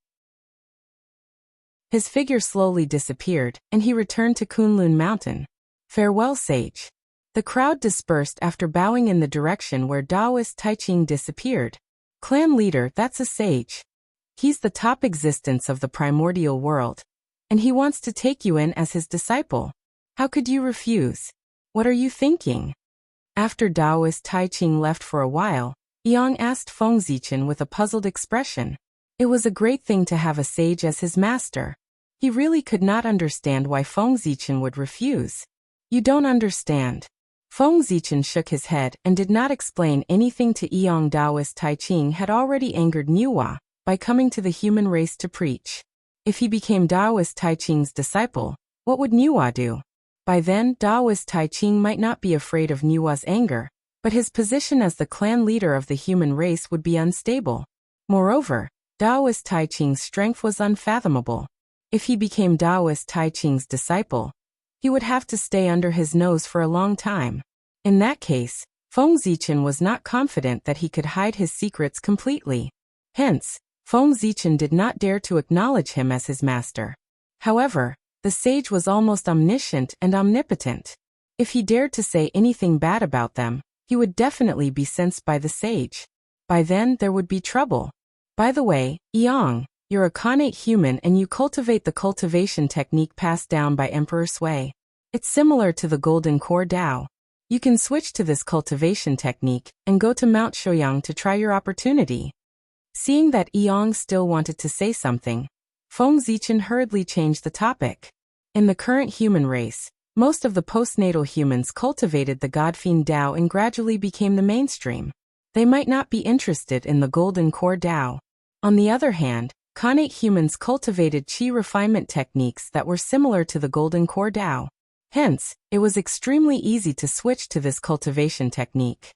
His figure slowly disappeared, and he returned to Kunlun Mountain. Farewell, sage. The crowd dispersed after bowing in the direction where Taoist Tai Ching disappeared. Clan leader, that's a sage. He's the top existence of the primordial world, and he wants to take you in as his disciple. How could you refuse? What are you thinking? After Taoist Tai Ching left for a while, Yang asked Feng Zichen with a puzzled expression. It was a great thing to have a sage as his master. He really could not understand why Feng Zichen would refuse. You don't understand. Feng Zichen shook his head and did not explain anything to Yang. Taoist Tai Ching had already angered Nuwa by coming to the human race to preach. If he became Taoist Tai Ching's disciple, what would Nuwa do? By then, Taoist Tai Ching might not be afraid of Nuwa's anger, but his position as the clan leader of the human race would be unstable. Moreover, Taoist Tai Ching's strength was unfathomable. If he became Taoist Tai Ching's disciple, he would have to stay under his nose for a long time. In that case, Feng Zichen was not confident that he could hide his secrets completely. Hence, Feng Zichen did not dare to acknowledge him as his master. However, the sage was almost omniscient and omnipotent. If he dared to say anything bad about them, he would definitely be sensed by the sage. By then, there would be trouble. By the way, Yang, you're a connate human and you cultivate the cultivation technique passed down by Emperor Sui. It's similar to the golden core Tao. You can switch to this cultivation technique and go to Mount Shouyang to try your opportunity. Seeing that Yang still wanted to say something, Feng Zichen hurriedly changed the topic. In the current human race, most of the postnatal humans cultivated the God-fiend Tao and gradually became the mainstream. They might not be interested in the golden core Tao. On the other hand, connate humans cultivated qi refinement techniques that were similar to the golden core Tao. Hence, it was extremely easy to switch to this cultivation technique.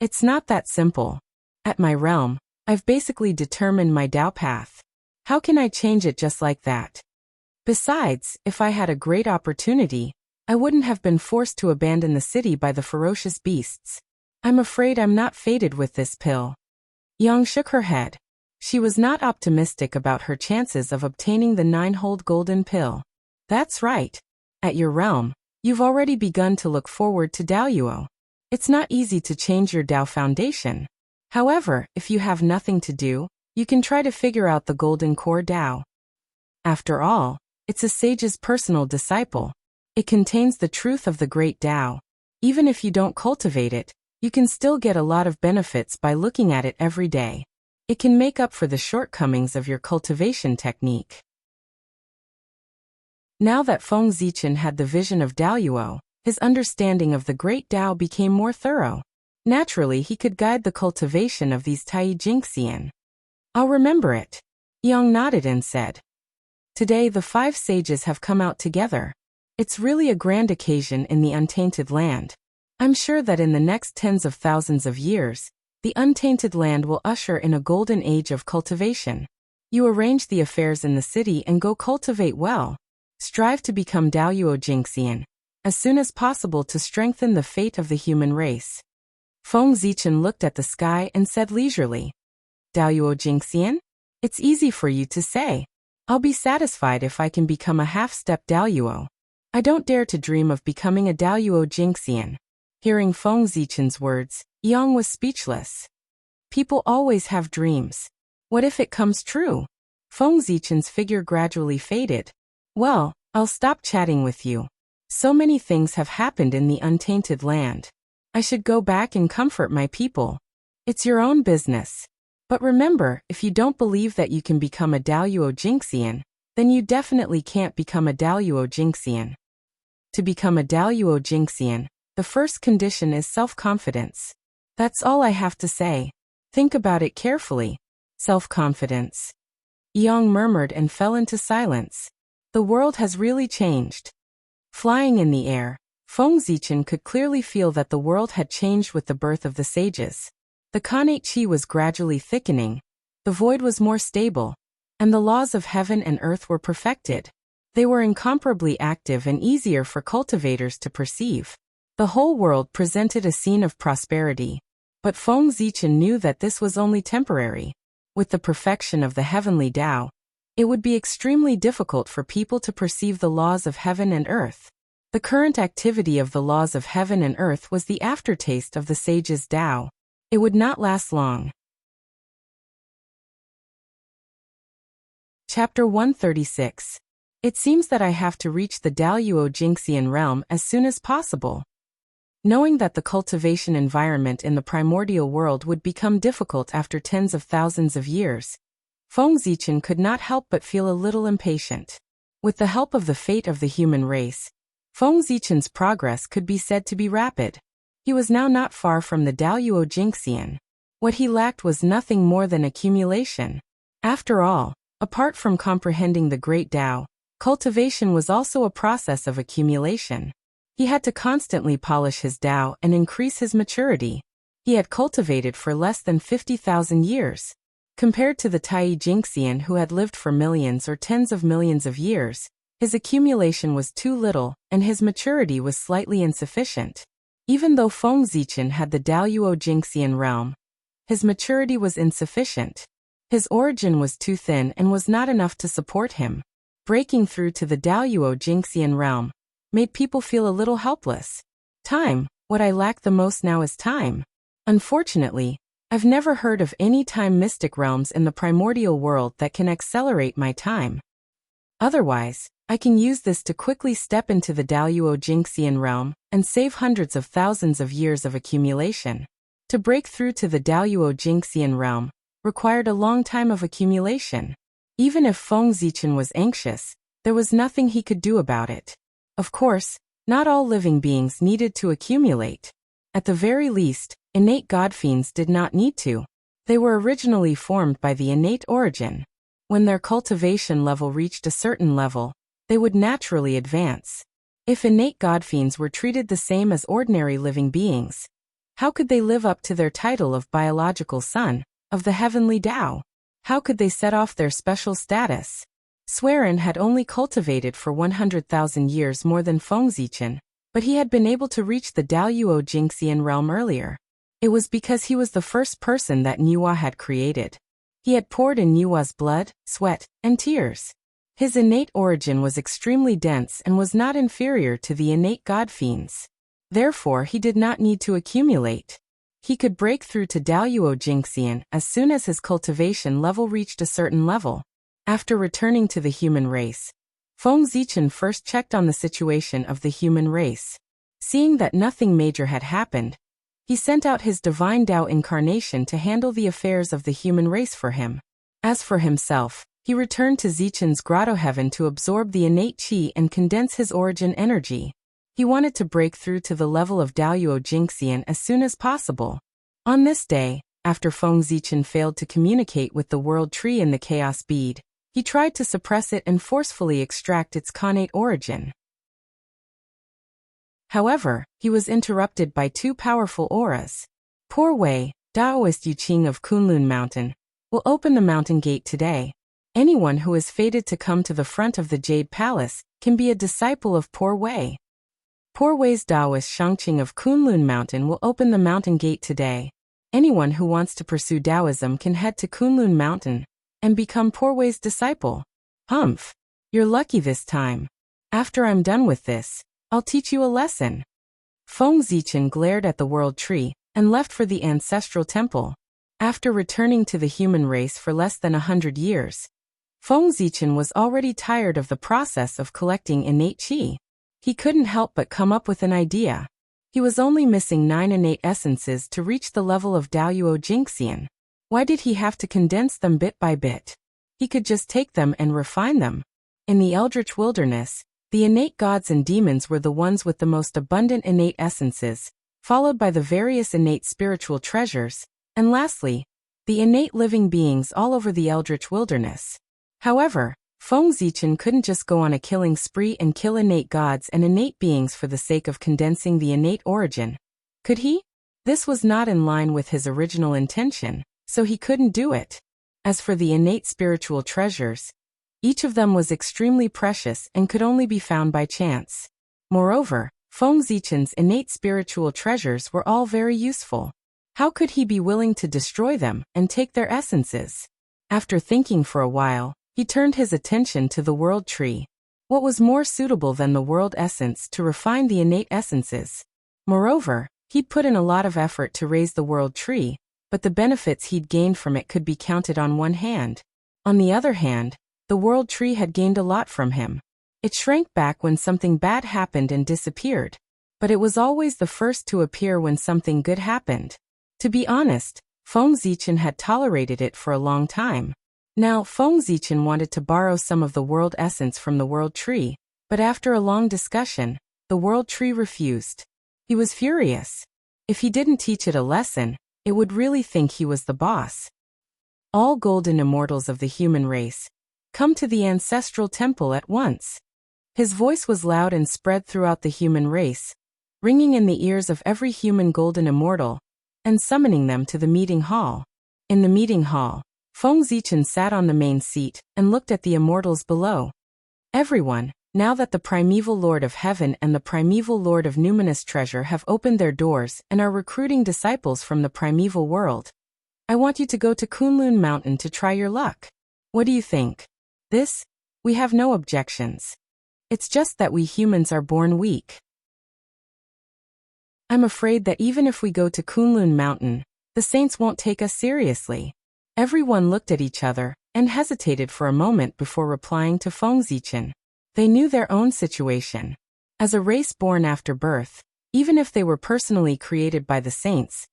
It's not that simple. At my realm, I've basically determined my Tao path. How can I change it just like that? Besides, if I had a great opportunity, I wouldn't have been forced to abandon the city by the ferocious beasts. I'm afraid I'm not fated with this pill. Yang shook her head. She was not optimistic about her chances of obtaining the 9-hold golden pill. That's right. At your realm, you've already begun to look forward to Daoyuo. It's not easy to change your Tao foundation. However, if you have nothing to do, you can try to figure out the golden core Tao. After all, it's a sage's personal disciple. It contains the truth of the great Tao. Even if you don't cultivate it, you can still get a lot of benefits by looking at it every day. It can make up for the shortcomings of your cultivation technique. Now that Feng Zichen had the vision of Daoyuo, His understanding of the great Tao became more thorough. Naturally, he could guide the cultivation of these Tai Jingxian. I'll remember it. Yang nodded and said. Today the 5 sages have come out together. It's really a grand occasion in the untainted land. I'm sure that in the next tens of thousands of years, the untainted land will usher in a golden age of cultivation. You arrange the affairs in the city and go cultivate well. Strive to become Daoyuo Jingxian as soon as possible to strengthen the fate of the human race. Feng Zichen looked at the sky and said leisurely, Daoyuo Jingxian? It's easy for you to say. I'll be satisfied if I can become a half-step Daoyuo. I don't dare to dream of becoming a Daoyuo Jingxian. Hearing Feng Zichen's words, Yang was speechless. People always have dreams. What if it comes true? Feng Zichen's figure gradually faded. Well, I'll stop chatting with you. So many things have happened in the untainted land. I should go back and comfort my people. It's your own business. But remember, if you don't believe that you can become a Daoyuo Jingxian, then you definitely can't become a Daoyuo Jingxian. To become a Daoyuo Jingxian, the first condition is self-confidence. That's all I have to say. Think about it carefully. Self-confidence. Yang murmured and fell into silence. The world has really changed. Flying in the air, Feng Zichen could clearly feel that the world had changed with the birth of the sages. The Kanate Qi was gradually thickening, the void was more stable, and the laws of heaven and earth were perfected. They were incomparably active and easier for cultivators to perceive. The whole world presented a scene of prosperity. But Feng Zichen knew that this was only temporary. With the perfection of the heavenly Tao, it would be extremely difficult for people to perceive the laws of heaven and earth. The current activity of the laws of heaven and earth was the aftertaste of the sage's Tao. It would not last long. Chapter 136. It seems that I have to reach the Daoyuo Jingxian realm as soon as possible. Knowing that the cultivation environment in the primordial world would become difficult after tens of thousands of years, Feng Zichen could not help but feel a little impatient. With the help of the fate of the human race, Feng Zichen's progress could be said to be rapid. He was now not far from the Daoyuo Jingxian. What he lacked was nothing more than accumulation. After all, apart from comprehending the great Tao, cultivation was also a process of accumulation. He had to constantly polish his Tao and increase his maturity. He had cultivated for less than 50,000 years. Compared to the Tai Jingxian who had lived for millions or tens of millions of years, his accumulation was too little and his maturity was slightly insufficient. Even though Feng Zichen had the Daoyuo Jingxian realm, his maturity was insufficient. His origin was too thin and was not enough to support him. Breaking through to the Daoyuo Jingxian realm made people feel a little helpless. Time, what I lack the most now is time. Unfortunately, I've never heard of any time mystic realms in the primordial world that can accelerate my time. Otherwise, I can use this to quickly step into the Daoyuo Jingxian realm and save hundreds of thousands of years of accumulation. To break through to the Daoyuo Jingxian realm required a long time of accumulation. Even if Feng Zichen was anxious, there was nothing he could do about it. Of course, not all living beings needed to accumulate. At the very least, innate godfiends did not need to. They were originally formed by the innate origin. When their cultivation level reached a certain level, they would naturally advance. If innate godfiends were treated the same as ordinary living beings, how could they live up to their title of biological son, of the heavenly Tao? How could they set off their special status? Swerin had only cultivated for 100,000 years more than Feng Zichen, but he had been able to reach the Daoyuo Jingxian realm earlier. It was because he was the first person that Niwa had created. He had poured in Niwa's blood, sweat, and tears. His innate origin was extremely dense and was not inferior to the innate godfiends. Therefore, he did not need to accumulate. He could break through to Daoyuo Jingxian as soon as his cultivation level reached a certain level. After returning to the human race, Feng Zichen first checked on the situation of the human race. Seeing that nothing major had happened, he sent out his divine Tao incarnation to handle the affairs of the human race for him. As for himself, he returned to Zichen's grotto heaven to absorb the innate qi and condense his origin energy. He wanted to break through to the level of Daoyuo Jingxian as soon as possible. On this day, after Feng Zichen failed to communicate with the world tree in the chaos bead, he tried to suppress it and forcefully extract its connate origin. However, he was interrupted by two powerful auras. Poor Wei, Daoist Yuqing of Kunlun Mountain, will open the mountain gate today. Anyone who is fated to come to the front of the Jade Palace can be a disciple of Poor Wei. Poor Wei's Daoist Shangqing of Kunlun Mountain will open the mountain gate today. Anyone who wants to pursue Taoism can head to Kunlun Mountain and become Poor Wei's disciple. Humph! You're lucky this time. After I'm done with this, I'll teach you a lesson. Feng Zichen glared at the world tree and left for the ancestral temple. After returning to the human race for less than 100 years, Feng Zichen was already tired of the process of collecting innate qi. He couldn't help but come up with an idea. He was only missing 9 innate essences to reach the level of Daoyuo Jingxian. Why did he have to condense them bit by bit? He could just take them and refine them. In the Eldritch Wilderness, the innate gods and demons were the ones with the most abundant innate essences, followed by the various innate spiritual treasures, and lastly, the innate living beings all over the Eldritch Wilderness. However, Feng Zichen couldn't just go on a killing spree and kill innate gods and innate beings for the sake of condensing the innate origin. Could he? This was not in line with his original intention, so he couldn't do it. As for the innate spiritual treasures, each of them was extremely precious and could only be found by chance. Moreover, Feng Zichen's innate spiritual treasures were all very useful. How could he be willing to destroy them and take their essences? After thinking for a while, he turned his attention to the world tree. What was more suitable than the world essence to refine the innate essences? Moreover, he'd put in a lot of effort to raise the world tree, but the benefits he'd gained from it could be counted on one hand. On the other hand, the world tree had gained a lot from him. It shrank back when something bad happened and disappeared, but it was always the first to appear when something good happened. To be honest, Feng Zichen had tolerated it for a long time. Now, Feng Zichen wanted to borrow some of the world essence from the world tree, but after a long discussion, the world tree refused. He was furious. If he didn't teach it a lesson, it would really think he was the boss. All golden immortals of the human race, come to the ancestral temple at once. His voice was loud and spread throughout the human race, ringing in the ears of every human golden immortal, and summoning them to the meeting hall. In the meeting hall, Feng Zichen sat on the main seat and looked at the immortals below. Everyone, now that the primeval Lord of Heaven and the primeval Lord of Numinous Treasure have opened their doors and are recruiting disciples from the primeval world, I want you to go to Kunlun Mountain to try your luck. What do you think? This? We have no objections. It's just that we humans are born weak. I'm afraid that even if we go to Kunlun Mountain, the saints won't take us seriously. Everyone looked at each other and hesitated for a moment before replying to Feng Zichen. They knew their own situation. As a race born after birth, even if they were personally created by the saints,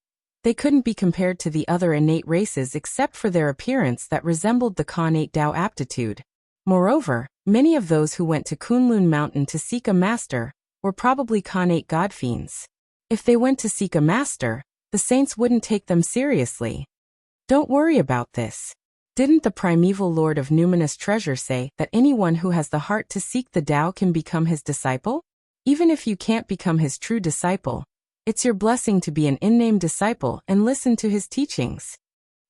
they couldn't be compared to the other innate races except for their appearance that resembled the connate Dao aptitude. Moreover, many of those who went to Kunlun Mountain to seek a master were probably connate godfiends. If they went to seek a master, the saints wouldn't take them seriously. Don't worry about this. Didn't the primeval Lord of Numinous Treasure say that anyone who has the heart to seek the Tao can become his disciple? Even if you can't become his true disciple, it's your blessing to be an in-name disciple and listen to his teachings.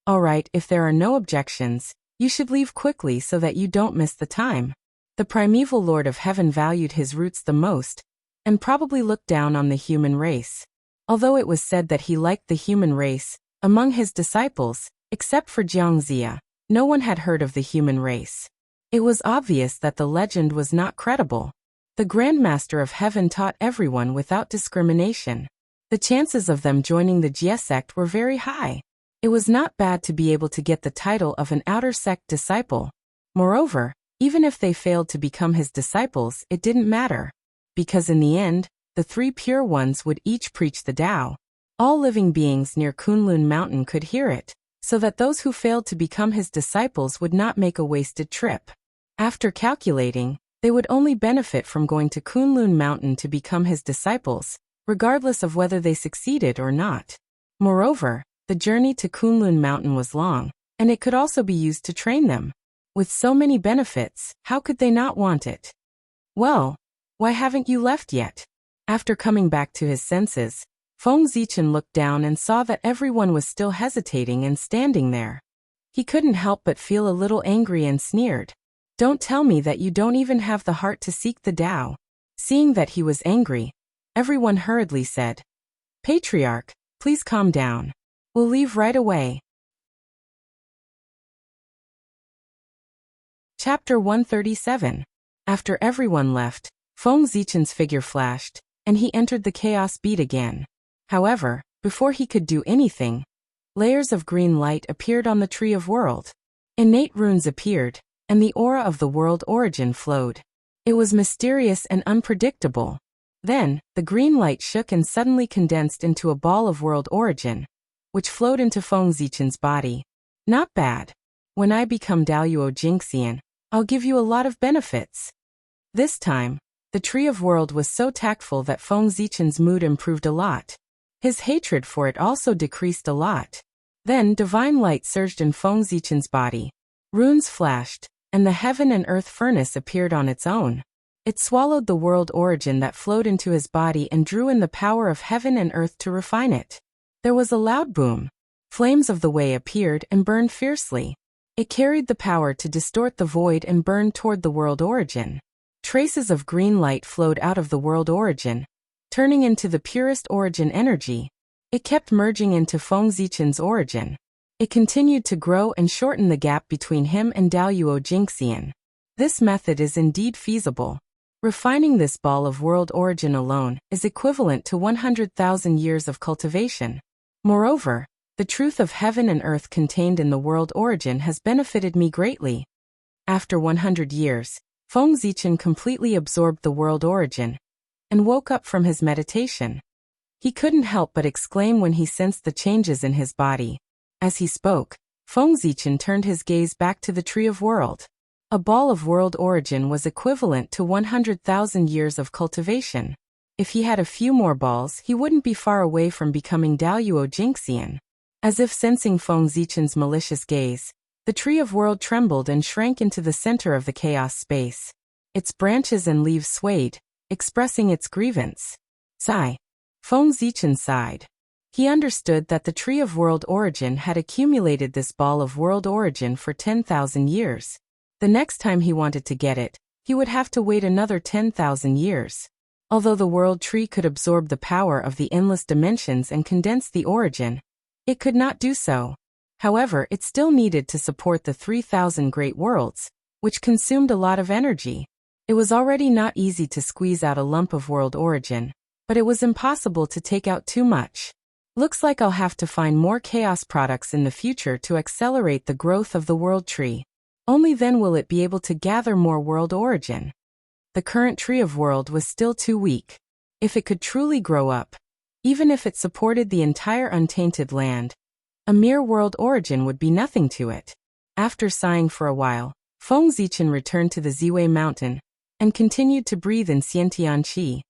Alright, if there are no objections, you should leave quickly so that you don't miss the time. The primeval Lord of Heaven valued his roots the most, and probably looked down on the human race. Although it was said that he liked the human race, among his disciples, except for Jiangxia, no one had heard of the human race. It was obvious that the legend was not credible. The Grandmaster of Heaven taught everyone without discrimination. The chances of them joining the Jie sect were very high. It was not bad to be able to get the title of an outer sect disciple. Moreover, even if they failed to become his disciples, it didn't matter. Because in the end, the 3 pure ones would each preach the Tao. All living beings near Kunlun Mountain could hear it, so that those who failed to become his disciples would not make a wasted trip. After calculating, They would only benefit from going to Kunlun Mountain to become his disciples, regardless of whether they succeeded or not. Moreover, the journey to Kunlun Mountain was long, and it could also be used to train them. With so many benefits, how could they not want it? Well, why haven't you left yet? After coming back to his senses, Feng Zichen looked down and saw that everyone was still hesitating and standing there. He couldn't help but feel a little angry and sneered. Don't tell me that you don't even have the heart to seek the Tao. Seeing that he was angry, everyone hurriedly said, Patriarch, please calm down. We'll leave right away. Chapter 137. After everyone left, Feng Zichen's figure flashed, and he entered the chaos beat again. However, before he could do anything, layers of green light appeared on the Tree of World. Innate runes appeared, and the aura of the world origin flowed. It was mysterious and unpredictable. Then, the green light shook and suddenly condensed into a ball of world origin, which flowed into Feng Zichen's body. Not bad. When I become Daluo Jingxian, I'll give you a lot of benefits. This time, the Tree of World was so tactful that Feng Zichen's mood improved a lot. His hatred for it also decreased a lot. Then divine light surged in Feng Zichen's body. Runes flashed, and the heaven and earth furnace appeared on its own. It swallowed the world origin that flowed into his body and drew in the power of heaven and earth to refine it. There was a loud boom. Flames of the way appeared and burned fiercely. It carried the power to distort the void and burn toward the world origin. Traces of green light flowed out of the world origin, turning into the purest origin energy. It kept merging into Feng Zichen's origin. It continued to grow and shorten the gap between him and Daluo Jingxian. This method is indeed feasible. Refining this ball of world origin alone is equivalent to 100,000 years of cultivation. Moreover, the truth of heaven and earth contained in the world origin has benefited me greatly. After 100 years, Feng Zichen completely absorbed the world origin and woke up from his meditation. He couldn't help but exclaim when he sensed the changes in his body. As he spoke, Feng Zichen turned his gaze back to the Tree of World. A ball of world origin was equivalent to 100,000 years of cultivation. If he had a few more balls, he wouldn't be far away from becoming Daluo Jingxian. As if sensing Feng Zichen's malicious gaze, the Tree of World trembled and shrank into the center of the chaos space. Its branches and leaves swayed, expressing its grievance. Sigh. Feng Zichen sighed. He understood that the Tree of World Origin had accumulated this ball of world origin for 10,000 years. The next time he wanted to get it, he would have to wait another 10,000 years. Although the world tree could absorb the power of the endless dimensions and condense the origin, it could not do so. However, it still needed to support the 3,000 great worlds, which consumed a lot of energy. It was already not easy to squeeze out a lump of world origin, but it was impossible to take out too much. Looks like I'll have to find more chaos products in the future to accelerate the growth of the world tree. Only then will it be able to gather more world origin. The current Tree of World was still too weak. If it could truly grow up, even if it supported the entire untainted land, a mere world origin would be nothing to it. After sighing for a while, Feng Zichen returned to the Ziwei Mountain and continued to breathe in Xiantian Qi.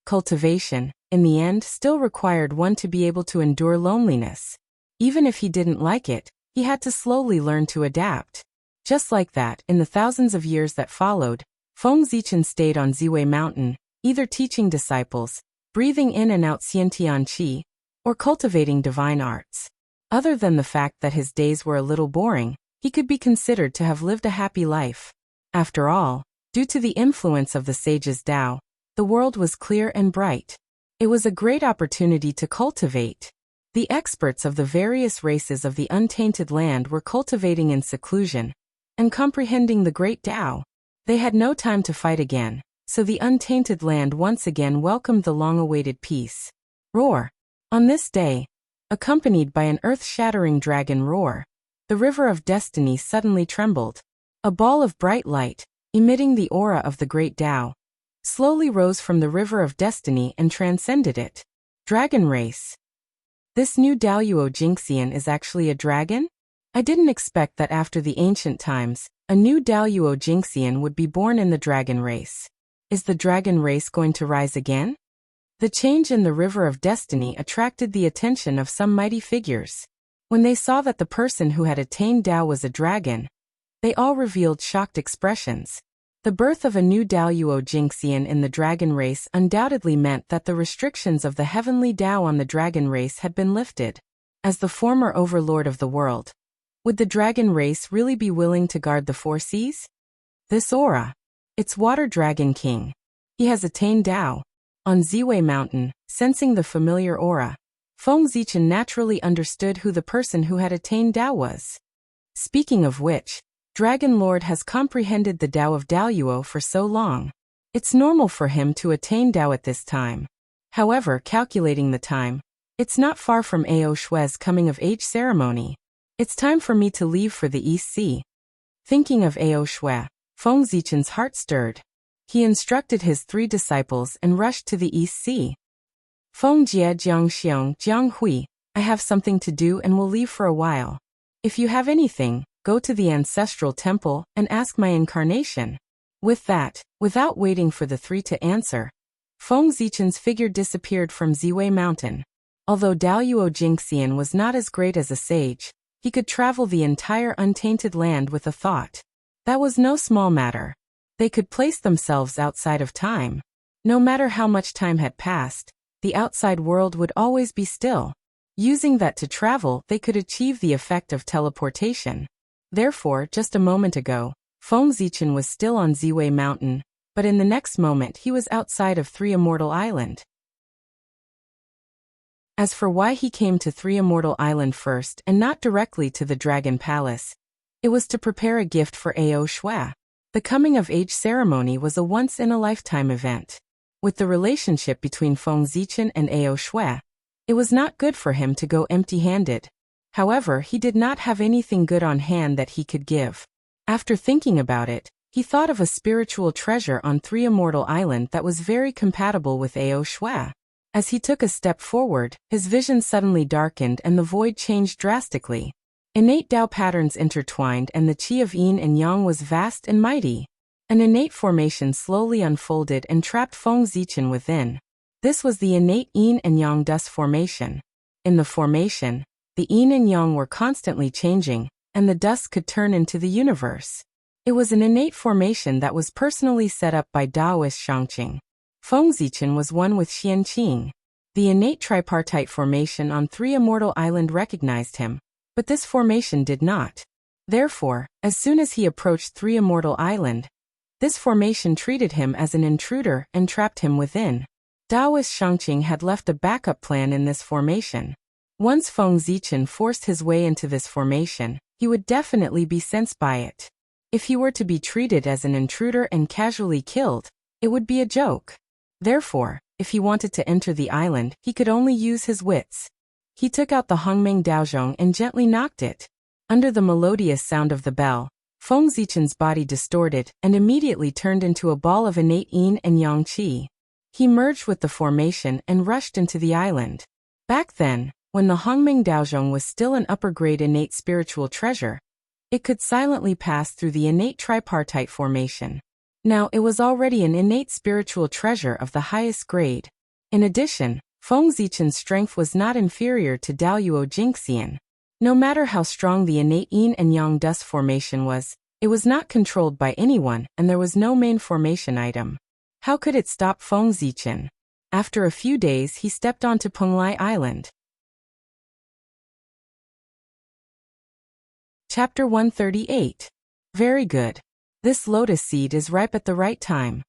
Cultivation, in the end, still required one to be able to endure loneliness. Even if he didn't like it, he had to slowly learn to adapt. Just like that, in the thousands of years that followed, Feng Zichen stayed on Ziwei Mountain, either teaching disciples, breathing in and out Xiantian Qi, or cultivating divine arts. Other than the fact that his days were a little boring, he could be considered to have lived a happy life. After all, due to the influence of the sage's Tao, the world was clear and bright. It was a great opportunity to cultivate. The experts of the various races of the untainted land were cultivating in seclusion and comprehending the great Tao. They had no time to fight again, so the untainted land once again welcomed the long-awaited peace. Roar. On this day, accompanied by an earth-shattering dragon roar, the river of destiny suddenly trembled. A ball of bright light, emitting the aura of the great Tao, slowly rose from the river of destiny and transcended it. Dragon race. This new Daluo Jingxian is actually a dragon? I didn't expect that after the ancient times, a new Daoyuo Jingxian would be born in the dragon race. Is the dragon race going to rise again? The change in the river of destiny attracted the attention of some mighty figures. When they saw that the person who had attained Dao was a dragon, they all revealed shocked expressions. The birth of a new Daoyuo Jingxian in the dragon race undoubtedly meant that the restrictions of the heavenly Dao on the dragon race had been lifted. As the former overlord of the world, would the dragon race really be willing to guard the four seas? This aura. It's Water Dragon King. He has attained Dao. On Ziwei Mountain, sensing the familiar aura, Feng Zichen naturally understood who the person who had attained Dao was. Speaking of which, Dragon Lord has comprehended the Dao of Daoyuo for so long. It's normal for him to attain Dao at this time. However, calculating the time, it's not far from Ao Shue's coming-of-age ceremony. It's time for me to leave for the East Sea. Thinking of Ao Shue, Feng Zichen's heart stirred. He instructed his 3 disciples and rushed to the East Sea. Feng Jie Jiangxiong Jianghui, I have something to do and will leave for a while. If you have anything, go to the ancestral temple and ask my incarnation. With that, without waiting for the 3 to answer, Feng Zichen's figure disappeared from Ziwei Mountain. Although Daoyuo Jingxian was not as great as a sage, he could travel the entire untainted land with a thought. That was no small matter. They could place themselves outside of time. No matter how much time had passed, the outside world would always be still. Using that to travel, they could achieve the effect of teleportation. Therefore, just a moment ago, Feng Zichen was still on Ziwei Mountain, but in the next moment he was outside of Three Immortal Island. As for why he came to Three Immortal Island first and not directly to the Dragon Palace, it was to prepare a gift for Ao Shue. The coming-of-age ceremony was a once-in-a-lifetime event. With the relationship between Feng Zichen and Ao Shue, it was not good for him to go empty-handed. However, he did not have anything good on hand that he could give. After thinking about it, he thought of a spiritual treasure on Three Immortal Island that was very compatible with Ao Shue. As he took a step forward, his vision suddenly darkened and the void changed drastically. Innate Dao patterns intertwined and the qi of yin and yang was vast and mighty. An innate formation slowly unfolded and trapped Feng Zichen within. This was the innate yin and yang dust formation. In the formation, the yin and yang were constantly changing, and the dust could turn into the universe. It was an innate formation that was personally set up by Daoist Shangqing. Feng Zichen was one with Xianqing. The innate tripartite formation on Three Immortal Island recognized him, but this formation did not. Therefore, as soon as he approached Three Immortal Island, this formation treated him as an intruder and trapped him within. Daoist Shangqing had left a backup plan in this formation. Once Feng Zichen forced his way into this formation, he would definitely be sensed by it. If he were to be treated as an intruder and casually killed, it would be a joke. Therefore, if he wanted to enter the island, he could only use his wits. He took out the Hongmeng Daozhong and gently knocked it. Under the melodious sound of the bell, Feng Zichen's body distorted and immediately turned into a ball of innate yin and yang qi. He merged with the formation and rushed into the island. Back then, when the Hongmeng Daozhong was still an upper-grade innate spiritual treasure, it could silently pass through the innate tripartite formation. Now it was already an innate spiritual treasure of the highest grade. In addition, Feng Zichen's strength was not inferior to Daoyuo Jingxian. No matter how strong the innate yin and yang dust formation was, it was not controlled by anyone and there was no main formation item. How could it stop Feng Zichen? After a few days he stepped onto Penglai Island. Chapter 138. Very good. This lotus seed is ripe at the right time.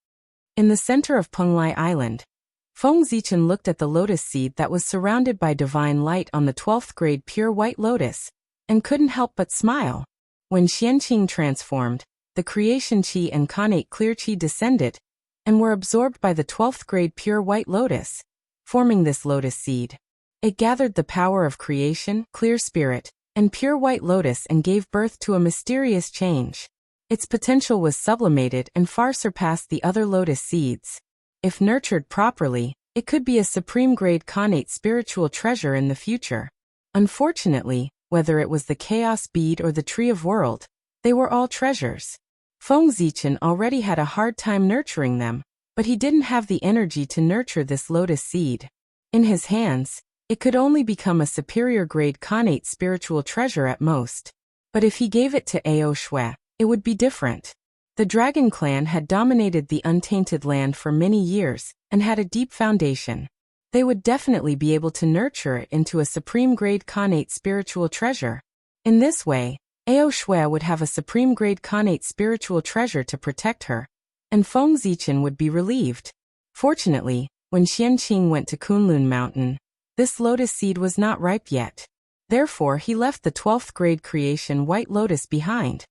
In the center of Penglai Island, Feng Zichen looked at the lotus seed that was surrounded by divine light on the 12th grade pure white lotus, and couldn't help but smile. When Xianqing transformed, the creation qi and connate clear qi descended, and were absorbed by the 12th grade pure white lotus, forming this lotus seed. It gathered the power of creation, clear spirit, and pure white lotus and gave birth to a mysterious change. Its potential was sublimated and far surpassed the other lotus seeds. If nurtured properly, it could be a supreme grade connate spiritual treasure in the future. Unfortunately, whether it was the Chaos Bead or the Tree of World, they were all treasures. Feng Zichen already had a hard time nurturing them, but he didn't have the energy to nurture this lotus seed. In his hands, it could only become a superior grade Khanate spiritual treasure at most. But if he gave it to Ao Shui, it would be different. The Dragon Clan had dominated the untainted land for many years and had a deep foundation. They would definitely be able to nurture it into a supreme grade Khanate spiritual treasure. In this way, Ao Shui would have a supreme grade Khanate spiritual treasure to protect her, and Feng Zichen would be relieved. Fortunately, when Xianqing went to Kunlun Mountain, this lotus seed was not ripe yet. Therefore, he left the 12th grade creation White Lotus behind.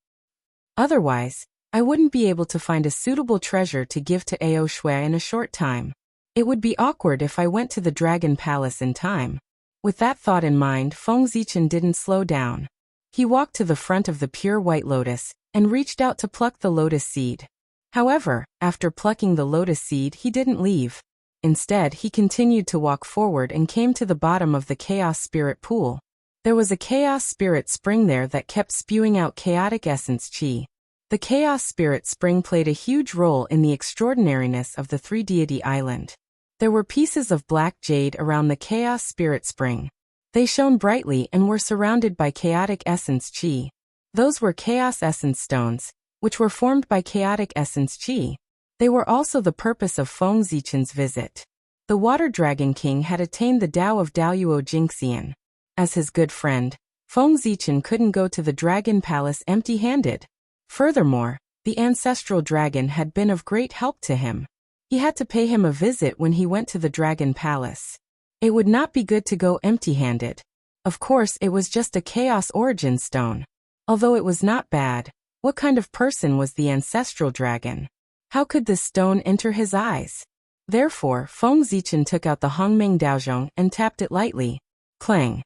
Otherwise, I wouldn't be able to find a suitable treasure to give to Ao Shui in a short time. It would be awkward if I went to the Dragon Palace in time. With that thought in mind, Feng Zichen didn't slow down. He walked to the front of the pure White Lotus and reached out to pluck the lotus seed. However, after plucking the lotus seed, he didn't leave. Instead, he continued to walk forward and came to the bottom of the Chaos Spirit Pool. There was a Chaos Spirit Spring there that kept spewing out chaotic essence chi. The Chaos Spirit Spring played a huge role in the extraordinariness of the Three-Deity Island. There were pieces of black jade around the Chaos Spirit Spring. They shone brightly and were surrounded by chaotic essence chi. Those were Chaos Essence Stones, which were formed by chaotic essence chi. They were also the purpose of Feng Zichen's visit. The Water Dragon King had attained the Tao of Daoyuo Jingxian. As his good friend, Feng Zichen couldn't go to the Dragon Palace empty-handed. Furthermore, the ancestral dragon had been of great help to him. He had to pay him a visit when he went to the Dragon Palace. It would not be good to go empty-handed. Of course, it was just a Chaos Origin Stone. Although it was not bad, what kind of person was the ancestral dragon? How could this stone enter his eyes? Therefore, Feng Zichen took out the Hongmeng Daozhong and tapped it lightly. Clang.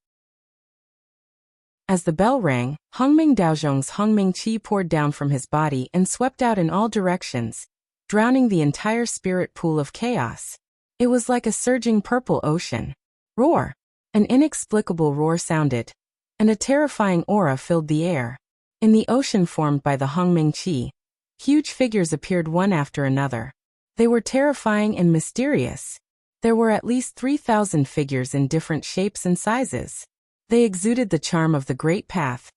As the bell rang, Hongmeng Daozhong's Hongmeng Qi poured down from his body and swept out in all directions, drowning the entire spirit pool of chaos. It was like a surging purple ocean. Roar! An inexplicable roar sounded, and a terrifying aura filled the air. In the ocean formed by the Hongmeng Qi, huge figures appeared one after another. They were terrifying and mysterious. There were at least 3,000 figures in different shapes and sizes. They exuded the charm of the Great Path,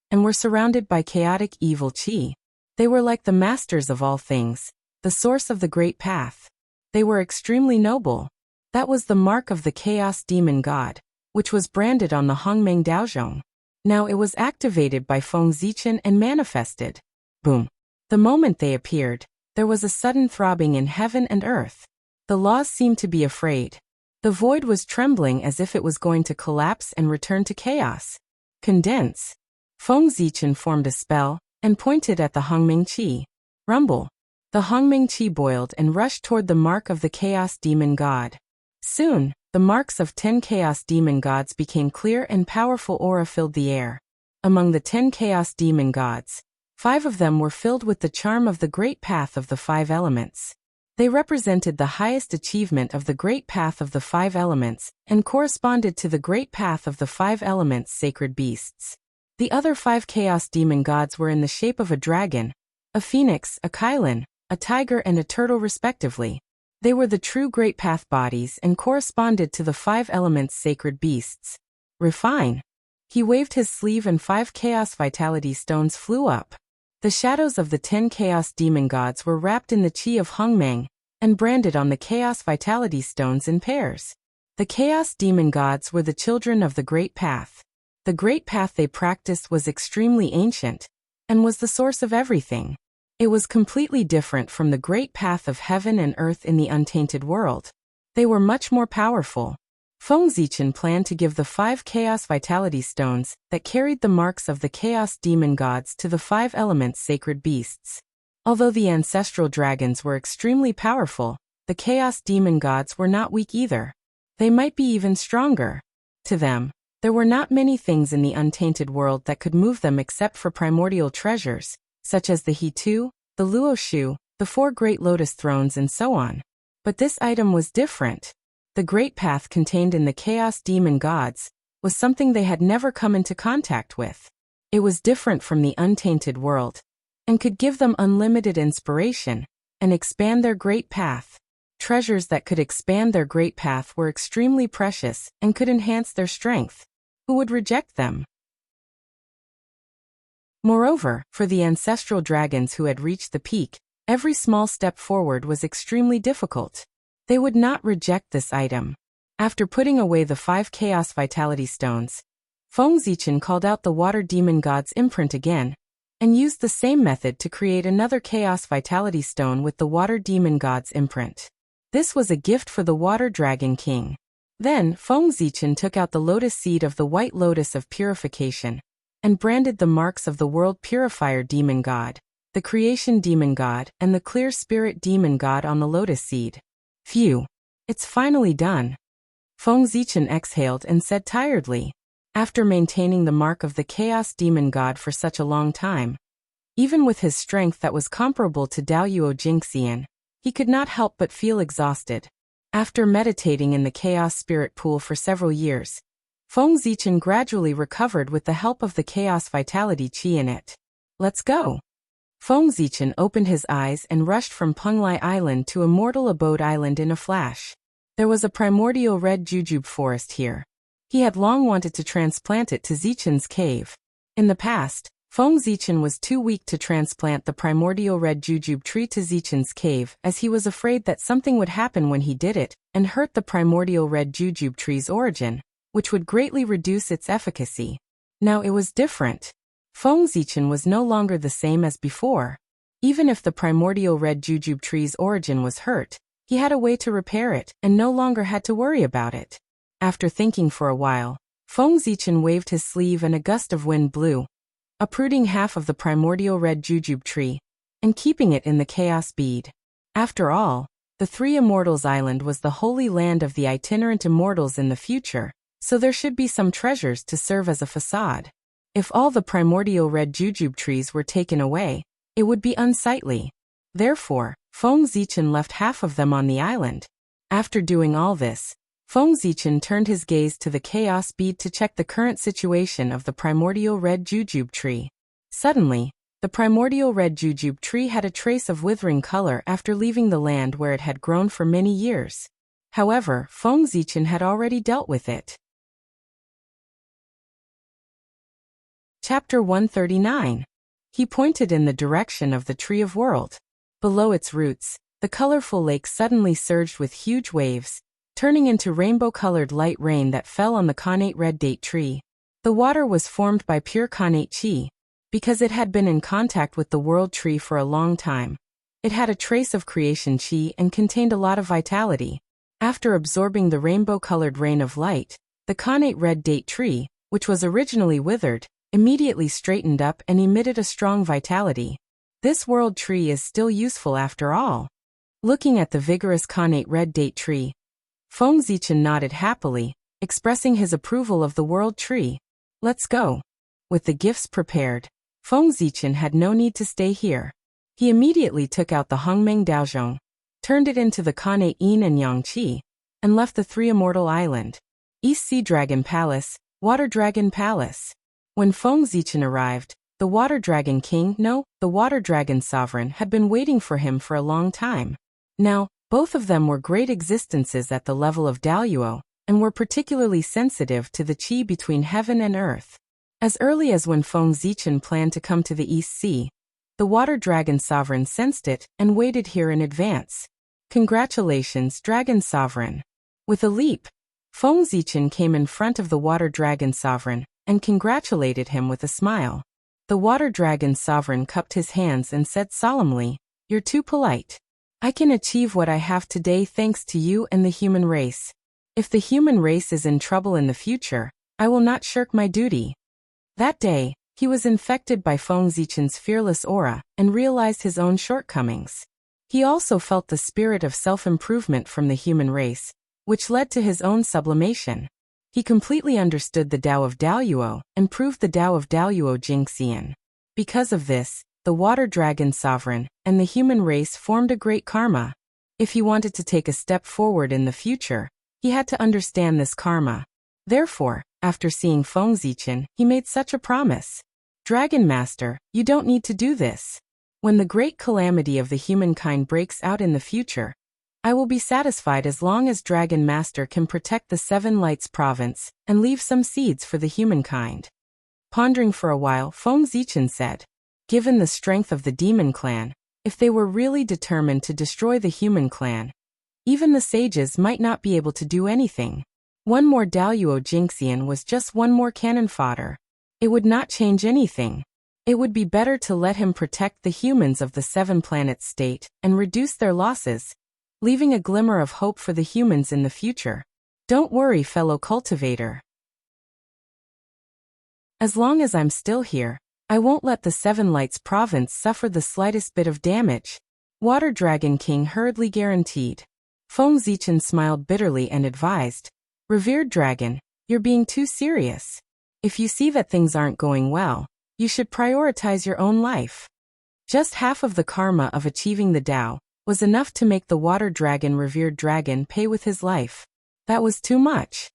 and were surrounded by chaotic evil chi. They were like the masters of all things, the source of the Great Path. They were extremely noble. That was the mark of the Chaos Demon God, which was branded on the Hongmeng Daozhong. Now it was activated by Feng Zichen and manifested. Boom. The moment they appeared, there was a sudden throbbing in heaven and earth. The laws seemed to be afraid. The void was trembling as if it was going to collapse and return to chaos. Condense. Feng Zichen formed a spell and pointed at the Hongmeng Qi. Rumble. The Hongmeng Qi boiled and rushed toward the mark of the Chaos Demon God. Soon, the marks of 10 Chaos Demon Gods became clear and powerful aura filled the air. Among the 10 Chaos Demon Gods, 5 of them were filled with the charm of the Great Path of the 5 Elements. They represented the highest achievement of the Great Path of the 5 Elements and corresponded to the Great Path of the 5 Elements sacred beasts. The other 5 Chaos Demon Gods were in the shape of a dragon, a phoenix, a Kylin, a tiger and a turtle respectively. They were the true Great Path bodies and corresponded to the 5 Elements sacred beasts. Refine. He waved his sleeve and 5 Chaos Vitality Stones flew up. The shadows of the 10 Chaos Demon Gods were wrapped in the Qi of Hongmeng and branded on the Chaos Vitality Stones in pairs. The Chaos Demon Gods were the children of the Great Path. The Great Path they practiced was extremely ancient and was the source of everything. It was completely different from the Great Path of heaven and earth in the untainted world. They were much more powerful. Feng Zichen planned to give the 5 Chaos Vitality Stones that carried the marks of the Chaos Demon Gods to the 5 Elements sacred beasts. Although the ancestral dragons were extremely powerful, the Chaos Demon Gods were not weak either. They might be even stronger. To them, there were not many things in the untainted world that could move them except for primordial treasures, such as the He-Tu, the Luo-Shu, the 4 Great Lotus Thrones and so on. But this item was different. The Great Path contained in the Chaos Demon Gods was something they had never come into contact with. It was different from the untainted world, and could give them unlimited inspiration and expand their great path. Treasures that could expand their great path were extremely precious and could enhance their strength. Who would reject them? Moreover, for the ancestral dragons who had reached the peak, every small step forward was extremely difficult. They would not reject this item. After putting away the 5 Chaos Vitality Stones, Feng Zichen called out the Water Demon God's imprint again, and used the same method to create another Chaos Vitality Stone with the Water Demon God's imprint. This was a gift for the Water Dragon King. Then, Feng Zichen took out the Lotus Seed of the White Lotus of Purification, and branded the marks of the World Purifier Demon God, the Creation Demon God, and the Clear Spirit Demon God on the Lotus Seed. Phew! It's finally done. Feng Zichen exhaled and said tiredly. After maintaining the mark of the Chaos Demon God for such a long time, even with his strength that was comparable to Daoyuo Jingxian, he could not help but feel exhausted. After meditating in the Chaos Spirit Pool for several years, Feng Zichen gradually recovered with the help of the Chaos Vitality Qi in it. Let's go! Feng Zichen opened his eyes and rushed from Penglai Island to Immortal Abode Island in a flash. There was a primordial red jujube forest here. He had long wanted to transplant it to Zichen's cave. In the past, Feng Zichen was too weak to transplant the primordial red jujube tree to Zichen's cave as he was afraid that something would happen when he did it and hurt the primordial red jujube tree's origin, which would greatly reduce its efficacy. Now it was different. Feng Zichen was no longer the same as before. Even if the primordial red jujube tree's origin was hurt, he had a way to repair it and no longer had to worry about it. After thinking for a while, Feng Zichen waved his sleeve and a gust of wind blew, uprooting half of the primordial red jujube tree and keeping it in the chaos bead. After all, the Three Immortals Island was the holy land of the itinerant immortals in the future, so there should be some treasures to serve as a facade. If all the primordial red jujube trees were taken away, it would be unsightly. Therefore, Feng Zichen left half of them on the island. After doing all this, Feng Zichen turned his gaze to the chaos bead to check the current situation of the primordial red jujube tree. Suddenly, the primordial red jujube tree had a trace of withering color after leaving the land where it had grown for many years. However, Feng Zichen had already dealt with it. Chapter 139. He pointed in the direction of the Tree of World. Below its roots, the colorful lake suddenly surged with huge waves, turning into rainbow-colored light rain that fell on the connate red date tree. The water was formed by pure connate qi, because it had been in contact with the world tree for a long time. It had a trace of creation qi and contained a lot of vitality. After absorbing the rainbow-colored rain of light, the connate red date tree, which was originally withered, immediately straightened up and emitted a strong vitality. This world tree is still useful after all. Looking at the vigorous connate red date tree, Feng Zichen nodded happily, expressing his approval of the world tree. Let's go. With the gifts prepared, Feng Zichen had no need to stay here. He immediately took out the Hongmeng Daozhong, turned it into the connate yin and yang qi, and left the Three Immortal Island. East Sea Dragon Palace, Water Dragon Palace. When Feng Zichen arrived, the Water Dragon King, the Water Dragon Sovereign, had been waiting for him for a long time. Now, both of them were great existences at the level of Daoyuo, and were particularly sensitive to the qi between heaven and earth. As early as when Feng Zichen planned to come to the East Sea, the Water Dragon Sovereign sensed it and waited here in advance. Congratulations, Dragon Sovereign. With a leap, Feng Zichen came in front of the Water Dragon Sovereign and congratulated him with a smile. The Water Dragon Sovereign cupped his hands and said solemnly, "You're too polite. I can achieve what I have today thanks to you and the human race. If the human race is in trouble in the future, I will not shirk my duty." That day, he was infected by Feng Zichen's fearless aura and realized his own shortcomings. He also felt the spirit of self-improvement from the human race, which led to his own sublimation. He completely understood the Tao of Daoyuo and proved the Tao of Daoyuo Jingxian. Because of this, the Water Dragon Sovereign and the human race formed a great karma. If he wanted to take a step forward in the future, he had to understand this karma. Therefore, After seeing Feng Zichen, he made such a promise. Dragon Master, you don't need to do this. When the great calamity of the humankind breaks out in the future, I will be satisfied as long as Dragon Master can protect the Seven Lights province and leave some seeds for the humankind. Pondering for a while, Feng Zichen said, given the strength of the demon clan, if they were really determined to destroy the human clan, even the sages might not be able to do anything. One more Daluo Jinxian was just one more cannon fodder. It would not change anything. It would be better to let him protect the humans of the Seven Planets state and reduce their losses, leaving a glimmer of hope for the humans in the future. Don't worry, fellow cultivator. As long as I'm still here, I won't let the Seven Lights province suffer the slightest bit of damage, Water Dragon King hurriedly guaranteed. Feng Zichen smiled bitterly and advised, Revered Dragon, you're being too serious. If you see that things aren't going well, you should prioritize your own life. Just half of the karma of achieving the Tao was enough to make the Water Dragon Revered Dragon pay with his life. That was too much.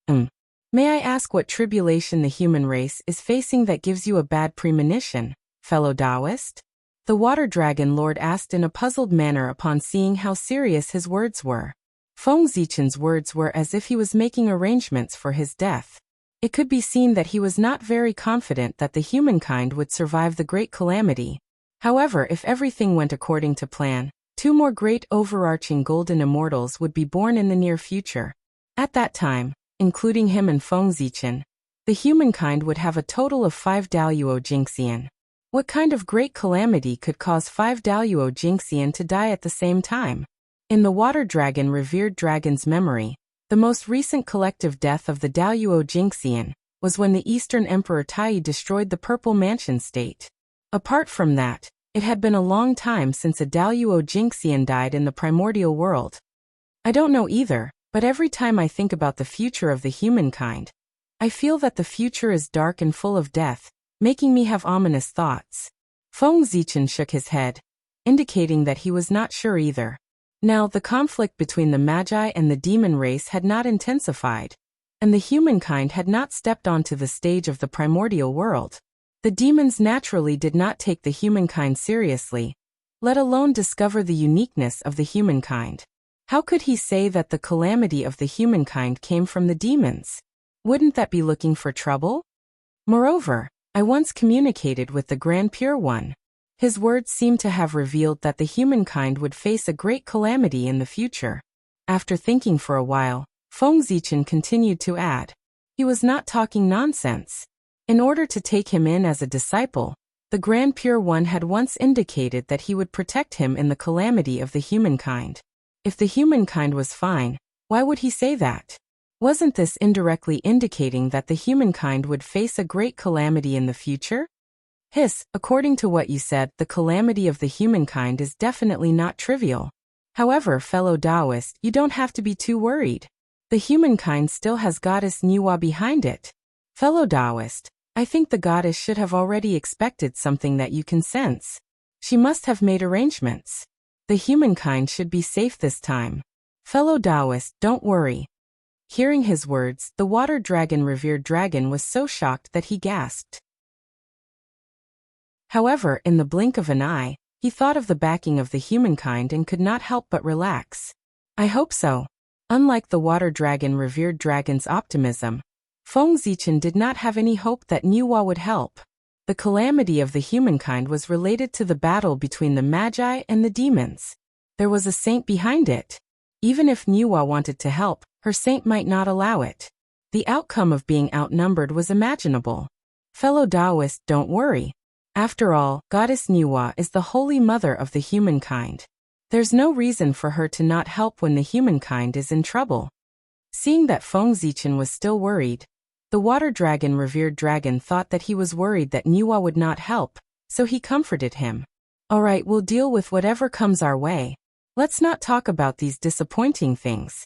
May I ask what tribulation the human race is facing that gives you a bad premonition, fellow Taoist? The Water Dragon Lord asked in a puzzled manner upon seeing how serious his words were. Feng Zichen's words were as if he was making arrangements for his death. It could be seen that he was not very confident that the humankind would survive the great calamity. However, if everything went according to plan, 2 more great overarching golden immortals would be born in the near future. At that time, including him and Feng Zichen, the humankind would have a total of 5 Daluo Jinxian. What kind of great calamity could cause 5 Daluo Jinxian to die at the same time? In the Water Dragon Revered Dragon's memory, the most recent collective death of the Daluo Jinxian was when the Eastern Emperor Tai destroyed the Purple Mansion state. Apart from that, it had been a long time since a Daluo Jinxian died in the primordial world. I don't know either, but every time I think about the future of the humankind, I feel that the future is dark and full of death, making me have ominous thoughts. Feng Zichen shook his head, indicating that he was not sure either. Now, the conflict between the Magi and the demon race had not intensified, and the humankind had not stepped onto the stage of the primordial world. The demons naturally did not take the humankind seriously, let alone discover the uniqueness of the humankind. How could he say that the calamity of the humankind came from the demons? Wouldn't that be looking for trouble? Moreover, I once communicated with the Grand Pure One. His words seemed to have revealed that the humankind would face a great calamity in the future. After thinking for a while, Feng Zichen continued to add, he was not talking nonsense. In order to take him in as a disciple, the Grand Pure One had once indicated that he would protect him in the calamity of the humankind. If the humankind was fine, why would he say that? Wasn't this indirectly indicating that the humankind would face a great calamity in the future? According to what you said, the calamity of the humankind is definitely not trivial. However, fellow Taoist, you don't have to be too worried. The humankind still has Goddess Nuwa behind it. Fellow Taoist, I think the goddess should have already expected something that you can sense. She must have made arrangements. The humankind should be safe this time. Fellow Taoist, don't worry. Hearing his words, the Water Dragon Revered Dragon was so shocked that he gasped. However, in the blink of an eye, he thought of the backing of the humankind and could not help but relax. I hope so. Unlike the Water Dragon Revered Dragon's optimism, Feng Zichen did not have any hope that Nuwa would help. The calamity of the humankind was related to the battle between the Magi and the demons. There was a saint behind it. Even if Nuwa wanted to help, her saint might not allow it. The outcome of being outnumbered was imaginable. Fellow Taoist, don't worry. After all, Goddess Nuwa is the Holy Mother of the humankind. There's no reason for her to not help when the humankind is in trouble. Seeing that Feng Zichen was still worried, the Water Dragon Revered Dragon thought that he was worried that Nuwa would not help, so he comforted him. Alright, we'll deal with whatever comes our way. Let's not talk about these disappointing things.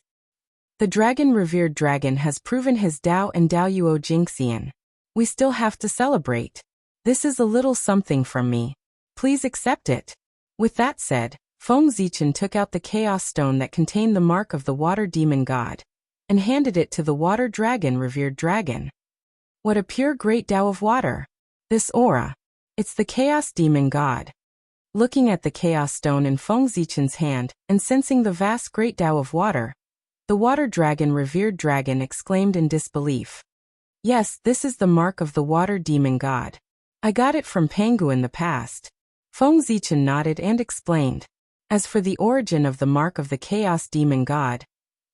The Dragon Revered Dragon has proven his Tao and Daluo Jinxian. We still have to celebrate. This is a little something from me. Please accept it. With that said, Feng Zichen took out the Chaos Stone that contained the mark of the Water Demon God. and handed it to the water dragon, revered dragon. What a pure great Tao of water! This aura. It's the chaos demon god. Looking at the chaos stone in Feng Zichen's hand, and sensing the vast great Tao of water, the water dragon, revered dragon, exclaimed in disbelief. Yes, this is the mark of the water demon god. I got it from Pangu in the past. Feng Zichen nodded and explained. As for the origin of the mark of the chaos demon god,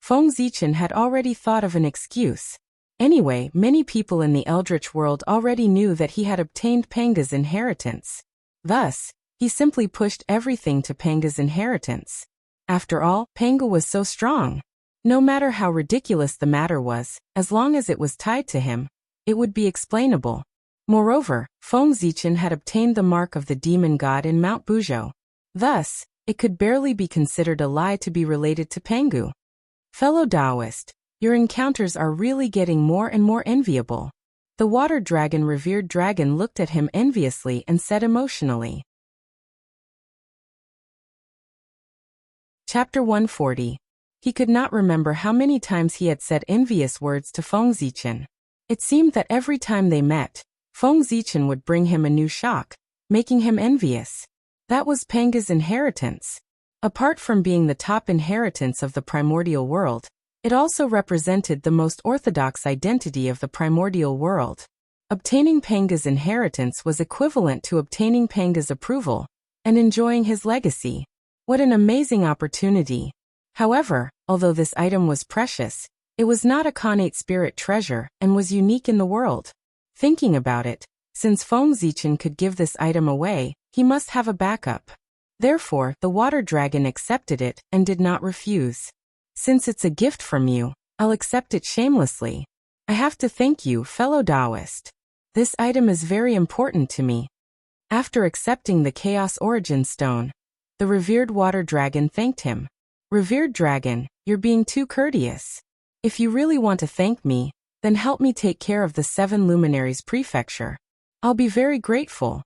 Feng Zichen had already thought of an excuse. Anyway, many people in the Eldritch world already knew that he had obtained Panga's inheritance. Thus, he simply pushed everything to Panga's inheritance. After all, Panga was so strong. No matter how ridiculous the matter was, as long as it was tied to him, it would be explainable. Moreover, Feng Zichen had obtained the mark of the demon god in Mount Buzhou. Thus, it could barely be considered a lie to be related to Pangu. Fellow Taoist, your encounters are really getting more and more enviable. The water dragon, revered dragon, looked at him enviously and said emotionally. Chapter 140. He could not remember how many times he had said envious words to Feng Zichen. It seemed that every time they met, Feng Zichen would bring him a new shock, making him envious. That was Panga's inheritance. Apart from being the top inheritance of the primordial world, it also represented the most orthodox identity of the primordial world. Obtaining Panga's inheritance was equivalent to obtaining Panga's approval and enjoying his legacy. What an amazing opportunity! However, although this item was precious, it was not a connate spirit treasure and was unique in the world. Thinking about it, since Feng Zichen could give this item away, he must have a backup. Therefore, the water dragon accepted it and did not refuse. Since it's a gift from you, I'll accept it shamelessly. I have to thank you, fellow Taoist. This item is very important to me. After accepting the Chaos Origin Stone, the revered water dragon thanked him. Revered dragon, you're being too courteous. If you really want to thank me, then help me take care of the 7 Luminaries Prefecture. I'll be very grateful.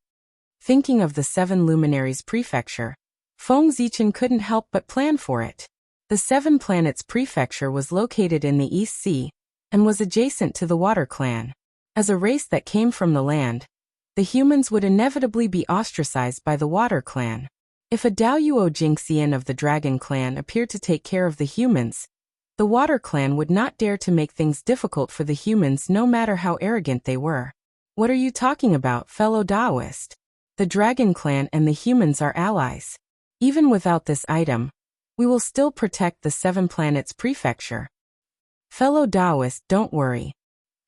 Thinking of the 7 Luminaries Prefecture, Feng Zichen couldn't help but plan for it. The 7 Planets Prefecture was located in the East Sea and was adjacent to the Water Clan. As a race that came from the land, the humans would inevitably be ostracized by the Water Clan. If a Daoyuo Jingxian of the Dragon Clan appeared to take care of the humans, the Water Clan would not dare to make things difficult for the humans no matter how arrogant they were. What are you talking about, fellow Taoist? The Dragon Clan and the humans are allies. Even without this item, we will still protect the 7 Planets Prefecture. Fellow Taoist, don't worry.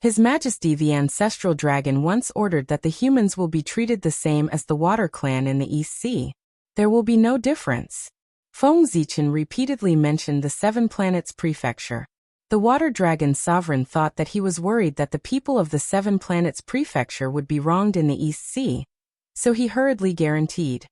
His Majesty the Ancestral Dragon once ordered that the humans will be treated the same as the Water Clan in the East Sea. There will be no difference. Feng Zichen repeatedly mentioned the 7 Planets Prefecture. The Water Dragon Sovereign thought that he was worried that the people of the 7 Planets Prefecture would be wronged in the East Sea, so he hurriedly guaranteed.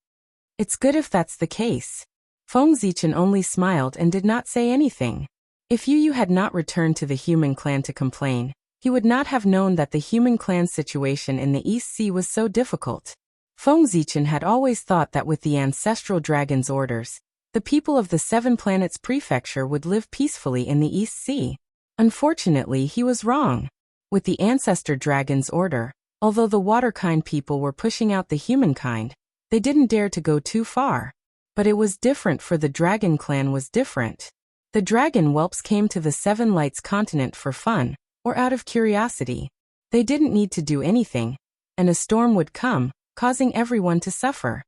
It's good if that's the case. Feng Zichen only smiled and did not say anything. If Yu had not returned to the human clan to complain, he would not have known that the human clan's situation in the East Sea was so difficult. Feng Zichen had always thought that with the Ancestral Dragon's orders, the people of the 7 Planets Prefecture would live peacefully in the East Sea. Unfortunately, he was wrong. With the Ancestor Dragon's order, although the waterkind people were pushing out the humankind, they didn't dare to go too far. But it was different, for the Dragon Clan was different. The dragon whelps came to the 7 Lights continent for fun, or out of curiosity. They didn't need to do anything, and a storm would come, causing everyone to suffer.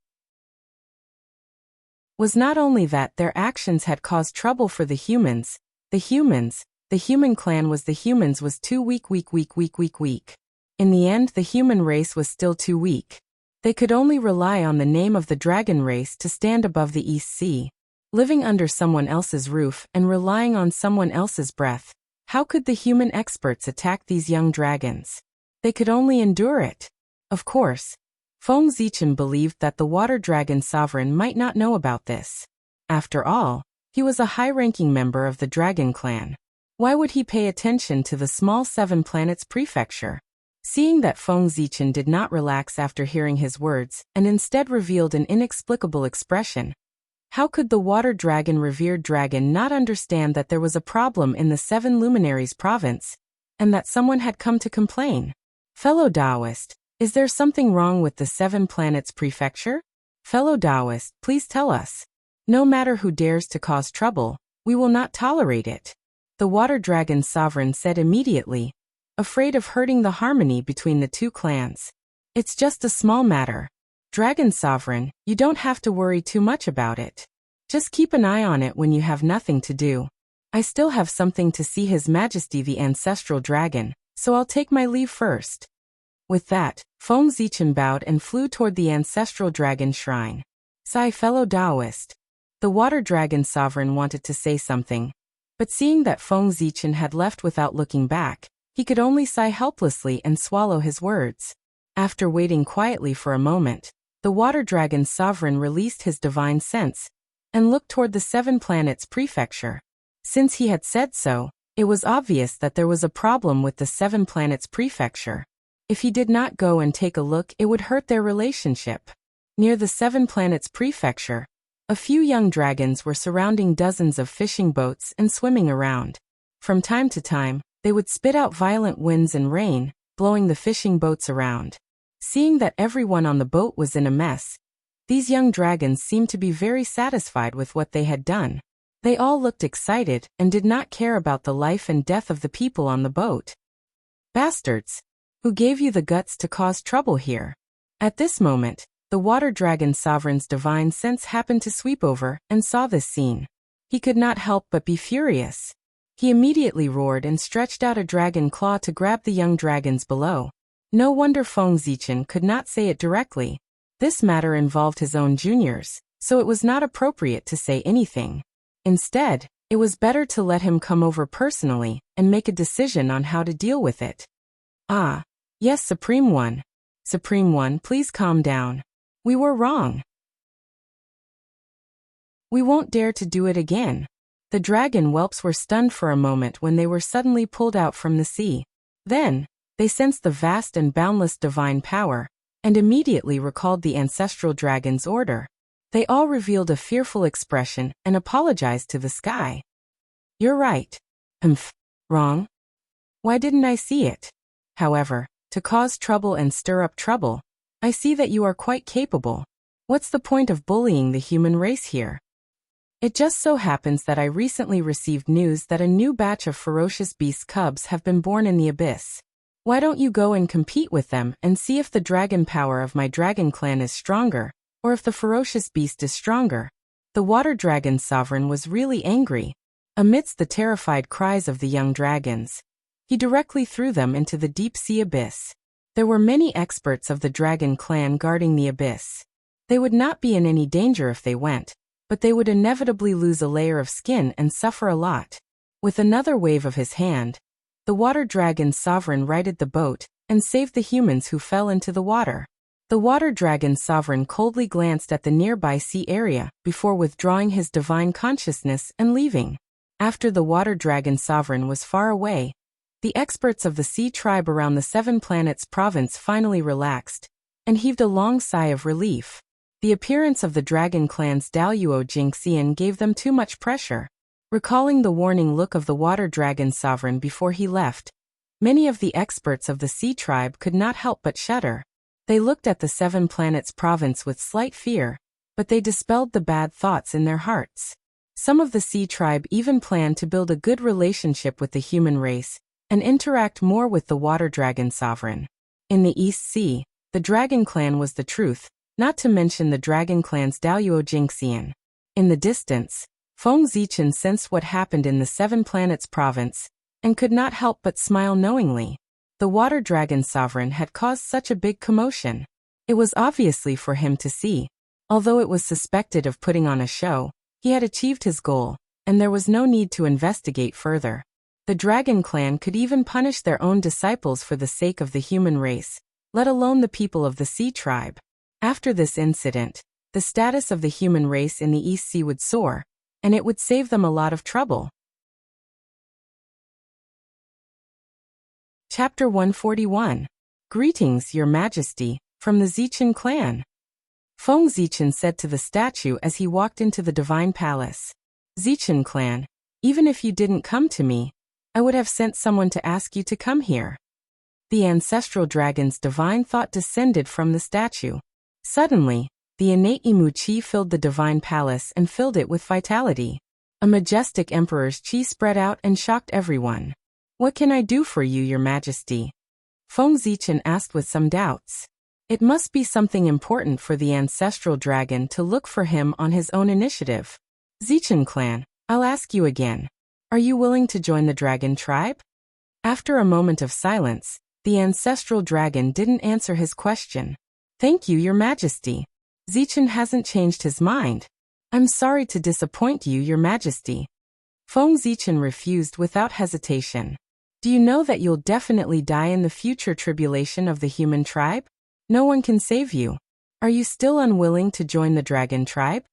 Was not only that their actions had caused trouble for the humans, the human clan was too weak. In the end, the human race was still too weak. They could only rely on the name of the dragon race to stand above the East Sea. Living under someone else's roof and relying on someone else's breath, how could the human experts attack these young dragons? They could only endure it. Of course, Feng Zichen believed that the Water Dragon Sovereign might not know about this. After all, he was a high-ranking member of the Dragon Clan. Why would he pay attention to the small 7 Planets Prefecture? Seeing that Feng Zichen did not relax after hearing his words and instead revealed an inexplicable expression, How could the water dragon, revered dragon, not understand that there was a problem in the Seven Luminaries province, and that someone had come to complain? Fellow Taoist, is there something wrong with the Seven Planets Prefecture? Fellow Taoist, please tell us. No matter who dares to cause trouble, we will not tolerate it. The water dragon's sovereign said immediately, afraid of hurting the harmony between the two clans. It's just a small matter. Dragon Sovereign, you don't have to worry too much about it. Just keep an eye on it when you have nothing to do. I still have something to see His Majesty the Ancestral Dragon, so I'll take my leave first. With that, Feng Zichen bowed and flew toward the Ancestral Dragon Shrine. Sigh, fellow Taoist. The Water Dragon Sovereign wanted to say something, but seeing that Feng Zichen had left without looking back, he could only sigh helplessly and swallow his words. After waiting quietly for a moment, the Water Dragon Sovereign released his divine sense and looked toward the Seven Planets Prefecture. Since he had said so, it was obvious that there was a problem with the Seven Planets Prefecture. If he did not go and take a look, it would hurt their relationship. Near the Seven Planets Prefecture, a few young dragons were surrounding dozens of fishing boats and swimming around. From time to time, they would spit out violent winds and rain, blowing the fishing boats around. Seeing that everyone on the boat was in a mess, these young dragons seemed to be very satisfied with what they had done. They all looked excited and did not care about the life and death of the people on the boat. Bastards! Who gave you the guts to cause trouble here? At this moment, the Water Dragon Sovereign's divine sense happened to sweep over and saw this scene. He could not help but be furious. He immediately roared and stretched out a dragon claw to grab the young dragons below. No wonder Feng Zichen could not say it directly. This matter involved his own juniors, so it was not appropriate to say anything. Instead, it was better to let him come over personally and make a decision on how to deal with it. Ah, yes, Supreme One. Supreme One, please calm down. We were wrong. We won't dare to do it again. The dragon whelps were stunned for a moment when they were suddenly pulled out from the sea. Then, they sensed the vast and boundless divine power, and immediately recalled the ancestral dragon's order. They all revealed a fearful expression and apologized to the sky. You're right. Wrong. Why didn't I see it? However, to cause trouble and stir up trouble, I see that you are quite capable. What's the point of bullying the human race here? It just so happens that I recently received news that a new batch of ferocious beast cubs have been born in the abyss. Why don't you go and compete with them and see if the dragon power of my dragon clan is stronger, or if the ferocious beast is stronger? The Water Dragon Sovereign was really angry. Amidst the terrified cries of the young dragons, he directly threw them into the deep sea abyss. There were many experts of the dragon clan guarding the abyss. They would not be in any danger if they went, but they would inevitably lose a layer of skin and suffer a lot. With another wave of his hand, the Water Dragon Sovereign righted the boat and saved the humans who fell into the water. The Water Dragon Sovereign coldly glanced at the nearby sea area before withdrawing his divine consciousness and leaving. After the Water Dragon Sovereign was far away, the experts of the sea tribe around the Seven Planets province finally relaxed and heaved a long sigh of relief. The appearance of the Dragon Clan's Daluo Jingxian gave them too much pressure. Recalling the warning look of the Water Dragon Sovereign before he left, many of the experts of the sea tribe could not help but shudder. They looked at the Seven Planets province with slight fear, but they dispelled the bad thoughts in their hearts. Some of the sea tribe even planned to build a good relationship with the human race and interact more with the Water Dragon Sovereign. In the East Sea, the Dragon Clan was the truth, not to mention the Dragon Clan's Daluo Jingxian. In the distance, Feng Zichen sensed what happened in the Seven Planets province and could not help but smile knowingly. The Water Dragon Sovereign had caused such a big commotion. It was obviously for him to see. Although it was suspected of putting on a show, he had achieved his goal, and there was no need to investigate further. The Dragon Clan could even punish their own disciples for the sake of the human race, let alone the people of the sea tribe. After this incident, the status of the human race in the East Sea would soar, and it would save them a lot of trouble. Chapter 141. Greetings, Your Majesty, from the Zichen clan. Feng Zichen said to the statue as he walked into the divine palace. Zichen clan, even if you didn't come to me, I would have sent someone to ask you to come here. The ancestral dragon's divine thought descended from the statue. Suddenly, the innate Imu Qi filled the divine palace and filled it with vitality. A majestic emperor's qi spread out and shocked everyone. What can I do for you, your majesty? Feng Zichen asked with some doubts. It must be something important for the ancestral dragon to look for him on his own initiative. Zichen clan, I'll ask you again. Are you willing to join the dragon tribe? After a moment of silence, the ancestral dragon didn't answer his question. Thank you, your majesty. Zichen hasn't changed his mind. I'm sorry to disappoint you, your majesty. Feng Zichen refused without hesitation. Do you know that you'll definitely die in the future tribulation of the human tribe? No one can save you. Are you still unwilling to join the dragon tribe?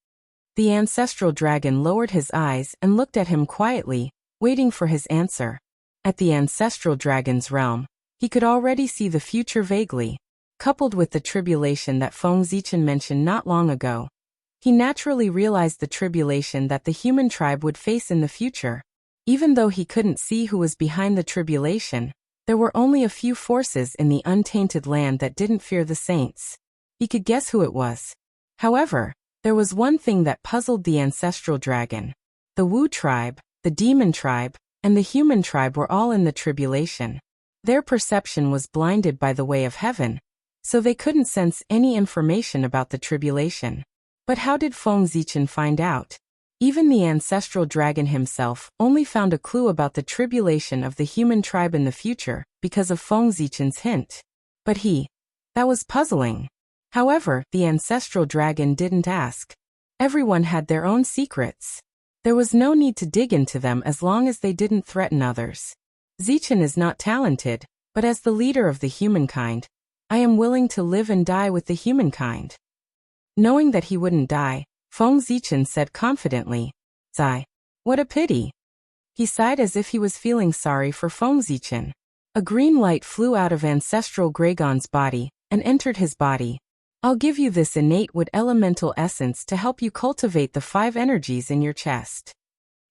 The ancestral dragon lowered his eyes and looked at him quietly, waiting for his answer. At the ancestral dragon's realm, he could already see the future vaguely. Coupled with the tribulation that Feng Zichen mentioned not long ago, he naturally realized the tribulation that the human tribe would face in the future. Even though he couldn't see who was behind the tribulation, there were only a few forces in the untainted land that didn't fear the saints. He could guess who it was. However, there was one thing that puzzled the ancestral dragon. The Wu tribe, the demon tribe, and the human tribe were all in the tribulation. Their perception was blinded by the way of heaven, so they couldn't sense any information about the tribulation. But how did Feng Zichen find out? Even the ancestral dragon himself only found a clue about the tribulation of the human tribe in the future because of Feng Zichen's hint. But that was puzzling. However, the ancestral dragon didn't ask. Everyone had their own secrets. There was no need to dig into them as long as they didn't threaten others. Zichen is not talented, but as the leader of the humankind, I am willing to live and die with the humankind. Knowing that he wouldn't die, Feng Zichen said confidently, "Zai, what a pity." He sighed as if he was feeling sorry for Feng Zichen. A green light flew out of ancestral Gragon's body and entered his body. I'll give you this innate wood elemental essence to help you cultivate the 5 energies in your chest.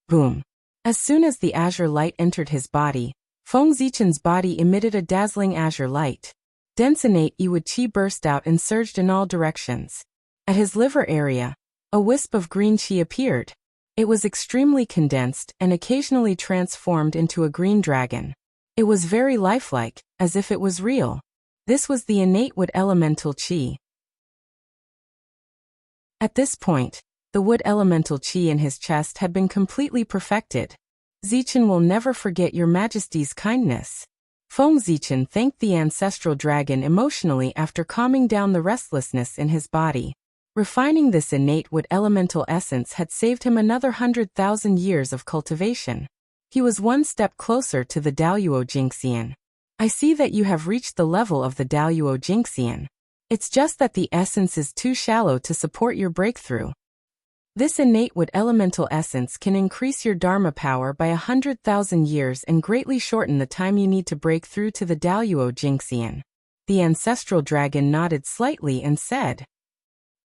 Boom. As soon as the azure light entered his body, Feng Zichen's body emitted a dazzling azure light. Dense innate Iwood Qi burst out and surged in all directions. At his liver area, a wisp of green Qi appeared. It was extremely condensed and occasionally transformed into a green dragon. It was very lifelike, as if it was real. This was the innate wood elemental Qi. At this point, the wood elemental Qi in his chest had been completely perfected. Zichen will never forget your majesty's kindness. Feng Zichen thanked the ancestral dragon emotionally after calming down the restlessness in his body. Refining this innate wood elemental essence had saved him another 100,000 years of cultivation. He was one step closer to the Daoyuo Jingxian. I see that you have reached the level of the Daoyuo Jingxian. It's just that the essence is too shallow to support your breakthrough. This innate wood elemental essence can increase your Dharma power by 100,000 years and greatly shorten the time you need to break through to the Daoyuo Jingxian. The ancestral dragon nodded slightly and said,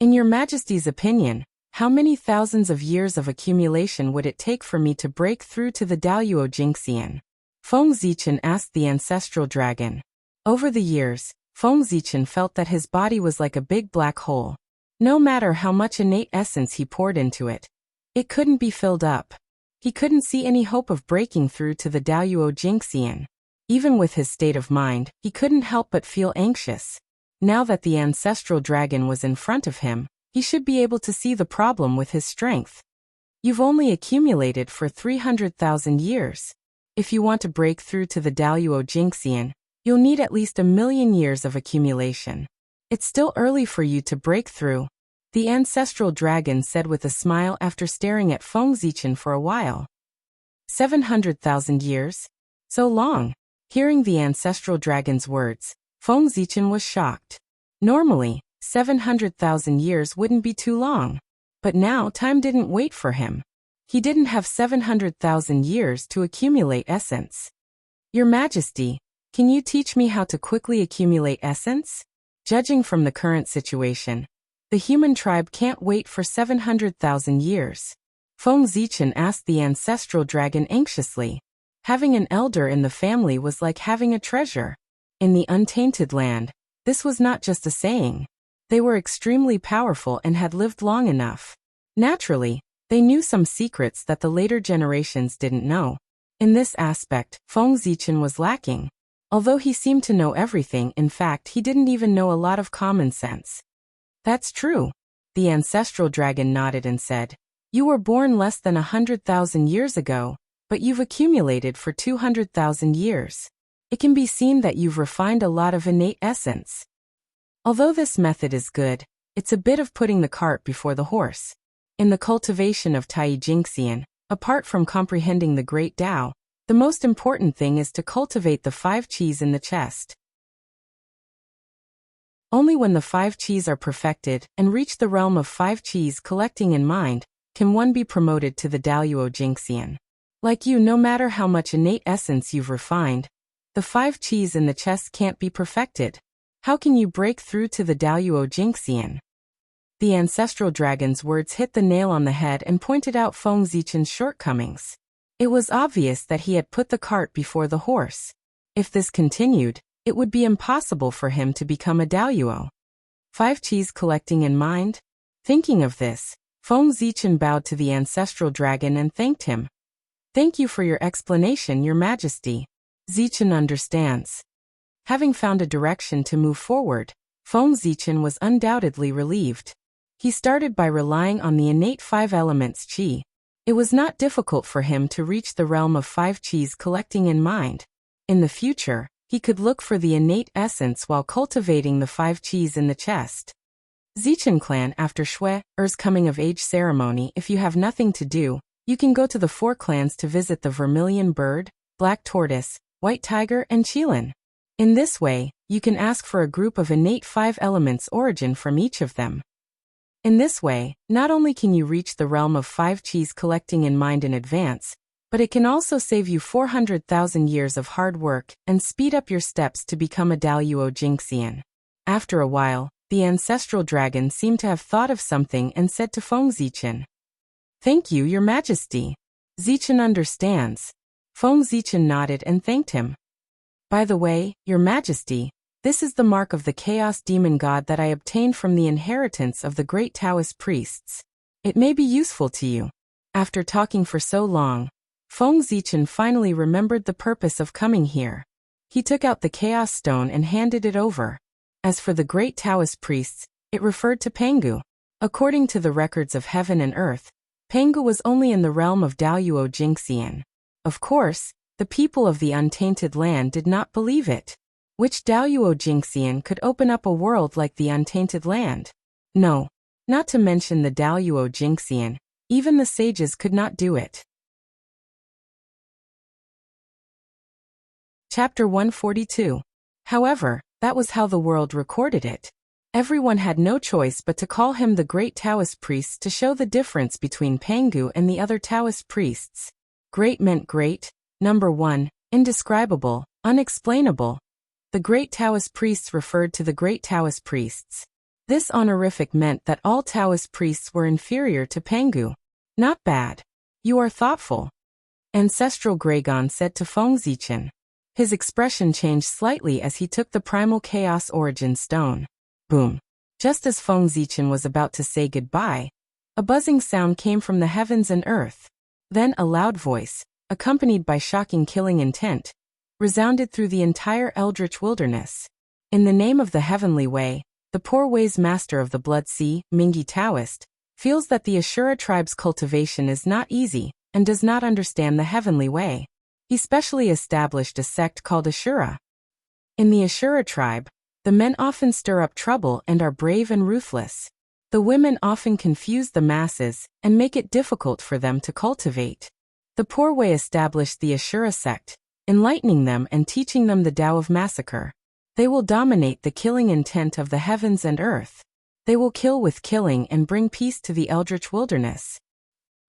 "In your majesty's opinion, how many thousands of years of accumulation would it take for me to break through to the Daoyuo Jingxian?" Feng Zichen asked the ancestral dragon. Over the years, Feng Zichen felt that his body was like a big black hole. No matter how much innate essence he poured into it, it couldn't be filled up. He couldn't see any hope of breaking through to the Daoyuo Jingxian. Even with his state of mind, he couldn't help but feel anxious. Now that the ancestral dragon was in front of him, he should be able to see the problem with his strength. You've only accumulated for 300,000 years. If you want to break through to the Daoyuo Jingxian, you'll need at least 1,000,000 years of accumulation. It's still early for you to break through, the ancestral dragon said with a smile after staring at Feng Zichen for a while. 700,000 years? So long. Hearing the ancestral dragon's words, Feng Zichen was shocked. Normally, 700,000 years wouldn't be too long. But now time didn't wait for him. He didn't have 700,000 years to accumulate essence. Your Majesty, can you teach me how to quickly accumulate essence? Judging from the current situation, The human tribe can't wait for 700,000 years. Feng Zichen asked the ancestral dragon anxiously. Having an elder in the family was like having a treasure. In the untainted land, this was not just a saying. They were extremely powerful and had lived long enough. Naturally, they knew some secrets that the later generations didn't know. In this aspect, Feng Zichen was lacking. Although he seemed to know everything, in fact he didn't even know a lot of common sense. That's true. The ancestral dragon nodded and said, "You were born less than 100,000 years ago, but you've accumulated for 200,000 years. It can be seen that you've refined a lot of innate essence. Although this method is good, it's a bit of putting the cart before the horse. In the cultivation of Tai Jingxian, apart from comprehending the great Tao, the most important thing is to cultivate the 5 qis in the chest. Only when the 5 qis are perfected and reach the realm of 5 qis collecting in mind, can one be promoted to the Daluo Jingxian. Like you, no matter how much innate essence you've refined, the 5 qis in the chest can't be perfected. How can you break through to the Daluo Jingxian?" The ancestral dragon's words hit the nail on the head and pointed out Feng Zichen's shortcomings. It was obvious that he had put the cart before the horse. If this continued, it would be impossible for him to become a Daluo. 5 qis collecting in mind? Thinking of this, Feng Zichen bowed to the ancestral dragon and thanked him. "Thank you for your explanation, Your Majesty. Zichen understands." Having found a direction to move forward, Feng Zichen was undoubtedly relieved. He started by relying on the innate 5 elements qi. It was not difficult for him to reach the realm of 5 qis collecting in mind. In the future, he could look for the innate essence while cultivating the 5 qis in the chest. Zichen clan after Shui-er's coming of age ceremony. If you have nothing to do, you can go to the 4 clans to visit the vermilion bird, black tortoise, white tiger and Qilin. In this way, you can ask for a group of innate 5 elements origin from each of them. In this way, not only can you reach the realm of 5 qis collecting in mind in advance, but it can also save you 400,000 years of hard work and speed up your steps to become a Daluo Jingxian. After a while, the ancestral dragon seemed to have thought of something and said to Feng Zichen, "Thank you, Your Majesty. Zichen understands." Feng Zichen nodded and thanked him. "By the way, Your Majesty, this is the mark of the Chaos Demon God that I obtained from the inheritance of the great Taoist priests. It may be useful to you." After talking for so long, Feng Zichen finally remembered the purpose of coming here. He took out the Chaos Stone and handed it over. As for the great Taoist priests, it referred to Pangu. According to the records of heaven and earth, Pangu was only in the realm of Daluo Jingxian. Of course, the people of the untainted land did not believe it. Which Daluo Jingxian could open up a world like the untainted land? No. Not to mention the Daluo Jingxian, even the sages could not do it. Chapter 142. However, that was how the world recorded it. Everyone had no choice but to call him the great Taoist priest to show the difference between Pangu and the other Taoist priests. Great meant great, number 1, indescribable, unexplainable. The great Taoist priests referred to the great Taoist priests. This honorific meant that all Taoist priests were inferior to Pangu. Not bad. You are thoughtful. Ancestral Gragon said to Feng Zichen. His expression changed slightly as he took the primal chaos origin stone. Boom. Just as Feng Zichen was about to say goodbye, a buzzing sound came from the heavens and earth. Then a loud voice, accompanied by shocking killing intent, resounded through the entire eldritch wilderness. In the name of the heavenly way, the Poor Way's master of the Blood Sea, Mingi Taoist, feels that the Ashura tribe's cultivation is not easy and does not understand the heavenly way. He specially established a sect called Ashura. In the Ashura tribe, the men often stir up trouble and are brave and ruthless. The women often confuse the masses and make it difficult for them to cultivate. The Poor Way established the Ashura sect, enlightening them and teaching them the Tao of massacre. They will dominate the killing intent of the heavens and earth. They will kill with killing and bring peace to the eldritch wilderness.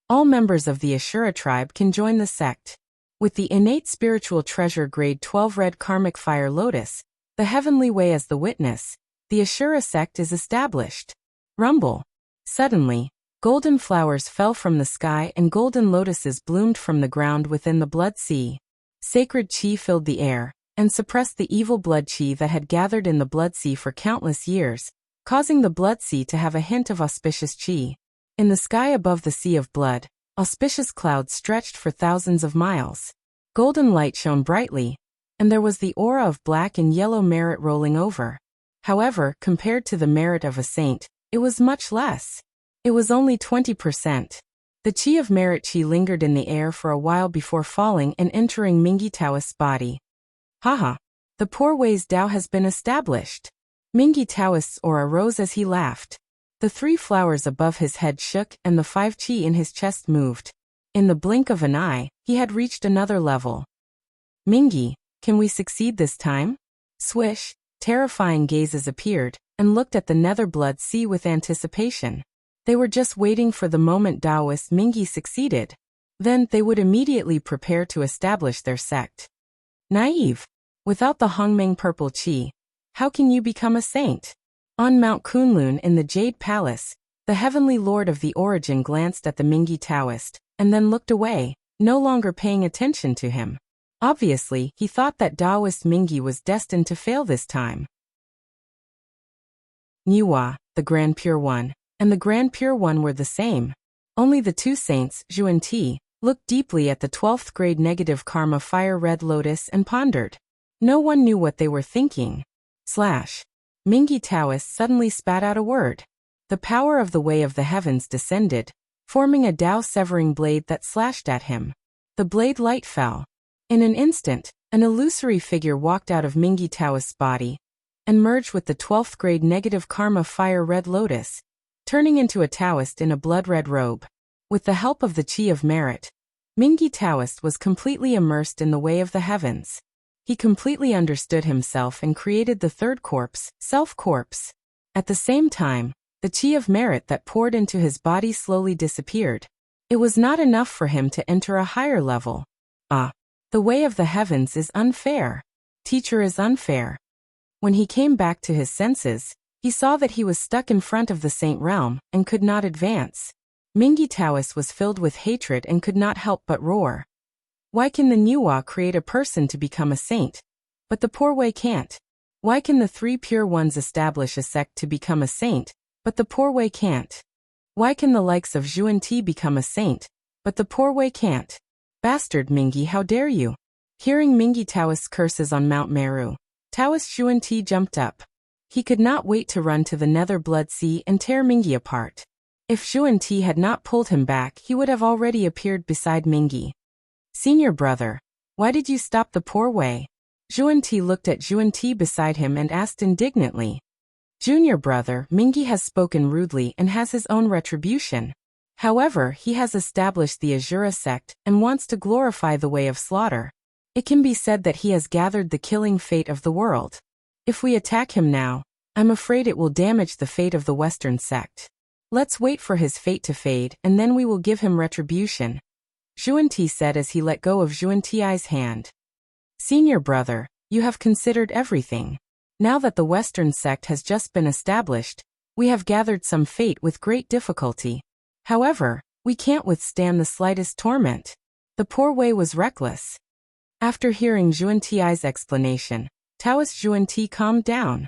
All members of the Ashura tribe can join the sect. With the innate spiritual treasure grade 12 red karmic fire lotus, the heavenly way as the witness, the Ashura sect is established. Rumble. Suddenly, golden flowers fell from the sky and golden lotuses bloomed from the ground within the blood sea. Sacred chi filled the air and suppressed the evil blood chi that had gathered in the blood sea for countless years, causing the blood sea to have a hint of auspicious chi. In the sky above the sea of blood, auspicious clouds stretched for thousands of miles. Golden light shone brightly, and there was the aura of black and yellow merit rolling over. However, compared to the merit of a saint, it was much less. It was only 20%. The chi of merit chi lingered in the air for a while before falling and entering Mingi Taoist's body. Haha. The poor way's Tao has been established. Mingi Taoist's aura rose as he laughed. The 3 flowers above his head shook and the 5 chi in his chest moved. In the blink of an eye, he had reached another level. Mingi, can we succeed this time? Swish, terrifying gazes appeared and looked at the nether blood sea with anticipation. They were just waiting for the moment Taoist Mingi succeeded. Then they would immediately prepare to establish their sect. Naive. Without the Hongmeng purple chi, how can you become a saint? On Mount Kunlun in the Jade Palace, the heavenly lord of the origin glanced at the Mingi Taoist, and then looked away, no longer paying attention to him. Obviously, he thought that Taoist Mingi was destined to fail this time. Niwa, the Grand Pure One, and the Grand Pure One were the same. Only the 2 saints, Zhu and Ti, looked deeply at the 12th grade negative karma fire red lotus and pondered. No one knew what they were thinking. Mingi Taoist suddenly spat out a word. The power of the way of the heavens descended, forming a Tao-severing blade that slashed at him. The blade light fell. In an instant, an illusory figure walked out of Mingi Taoist's body and merged with the 12th grade negative karma fire red lotus, turning into a Taoist in a blood-red robe. With the help of the chi of merit, Mingi Taoist was completely immersed in the way of the heavens. He completely understood himself and created the 3rd corpse, self-corpse. At the same time, the chi of merit that poured into his body slowly disappeared. It was not enough for him to enter a higher level. The way of the heavens is unfair. Teacher is unfair. When he came back to his senses, he saw that he was stuck in front of the saint realm and could not advance. Mingi Taoist was filled with hatred and could not help but roar. Why can the Niwa create a person to become a saint, but the poor way can't? Why can the 3 pure ones establish a sect to become a saint, but the poor way can't? Why can the likes of Zhu and Ti become a saint, but the poor way can't? Bastard Mingi, how dare you? Hearing Mingi Taoist's curses on Mount Meru, Taoist Zhu and Ti jumped up. He could not wait to run to the nether blood sea and tear Mingi apart. If Zhu and Ti had not pulled him back, he would have already appeared beside Mingi. Senior brother, why did you stop the poor way? Zhu and Ti looked at Zhu and Ti beside him and asked indignantly. Junior brother, Mingi has spoken rudely and has his own retribution. However, he has established the Azura sect and wants to glorify the way of slaughter. It can be said that he has gathered the killing fate of the world. If we attack him now, I'm afraid it will damage the fate of the Western sect. Let's wait for his fate to fade and then we will give him retribution. Zhu and Ti said as he let go of Zhu and Ti's hand. Senior brother, you have considered everything. Now that the Western sect has just been established, we have gathered some fate with great difficulty. However, we can't withstand the slightest torment. The poor way was reckless. After hearing Zhu and Ti's explanation, Taoist Zhu and Ti calmed down.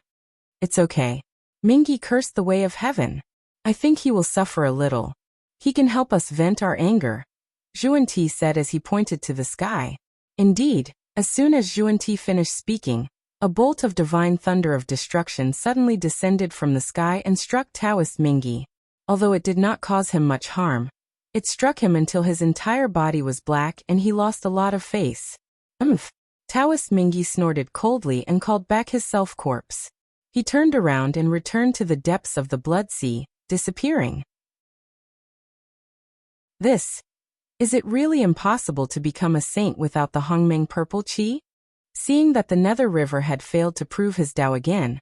It's okay. Mingi cursed the way of heaven. I think he will suffer a little. He can help us vent our anger. Zhu and Ti said as he pointed to the sky. Indeed, as soon as Zhu and Ti finished speaking, a bolt of divine thunder of destruction suddenly descended from the sky and struck Taoist Mingi. Although it did not cause him much harm, it struck him until his entire body was black and he lost a lot of face. Taoist Mingi snorted coldly and called back his self-corpse. He turned around and returned to the depths of the blood sea, disappearing. Is it really impossible to become a saint without the Hongmeng purple chi? Seeing that the Nether River had failed to prove his Tao again,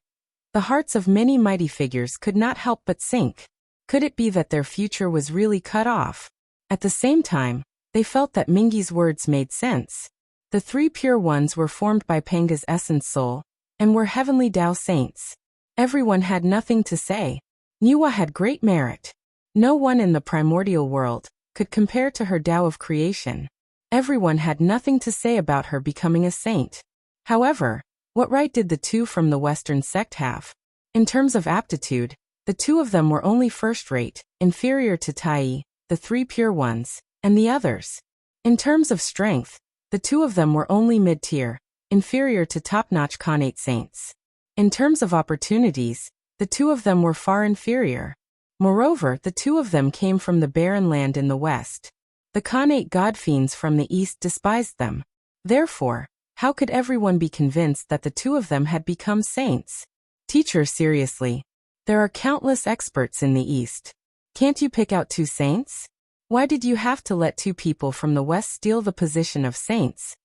the hearts of many mighty figures could not help but sink. Could it be that their future was really cut off? At the same time, they felt that Mingi's words made sense. The 3 pure ones were formed by Panga's essence soul, and were heavenly Tao saints. Everyone had nothing to say. Niwa had great merit. No one in the primordial world could compare to her Tao of creation. Everyone had nothing to say about her becoming a saint. However, what right did the two from the Western sect have? In terms of aptitude, the two of them were only first-rate, inferior to Tai, the three pure ones, and the others. In terms of strength, the two of them were only mid-tier, inferior to top-notch Khanate saints. In terms of opportunities, the two of them were far inferior. Moreover, the two of them came from the barren land in the west. The Khanate god-fiends from the east despised them. Therefore, how could everyone be convinced that the two of them had become saints? Teacher, seriously. There are countless experts in the east. Can't you pick out two saints? Why did you have to let two people from the west steal the position of saints?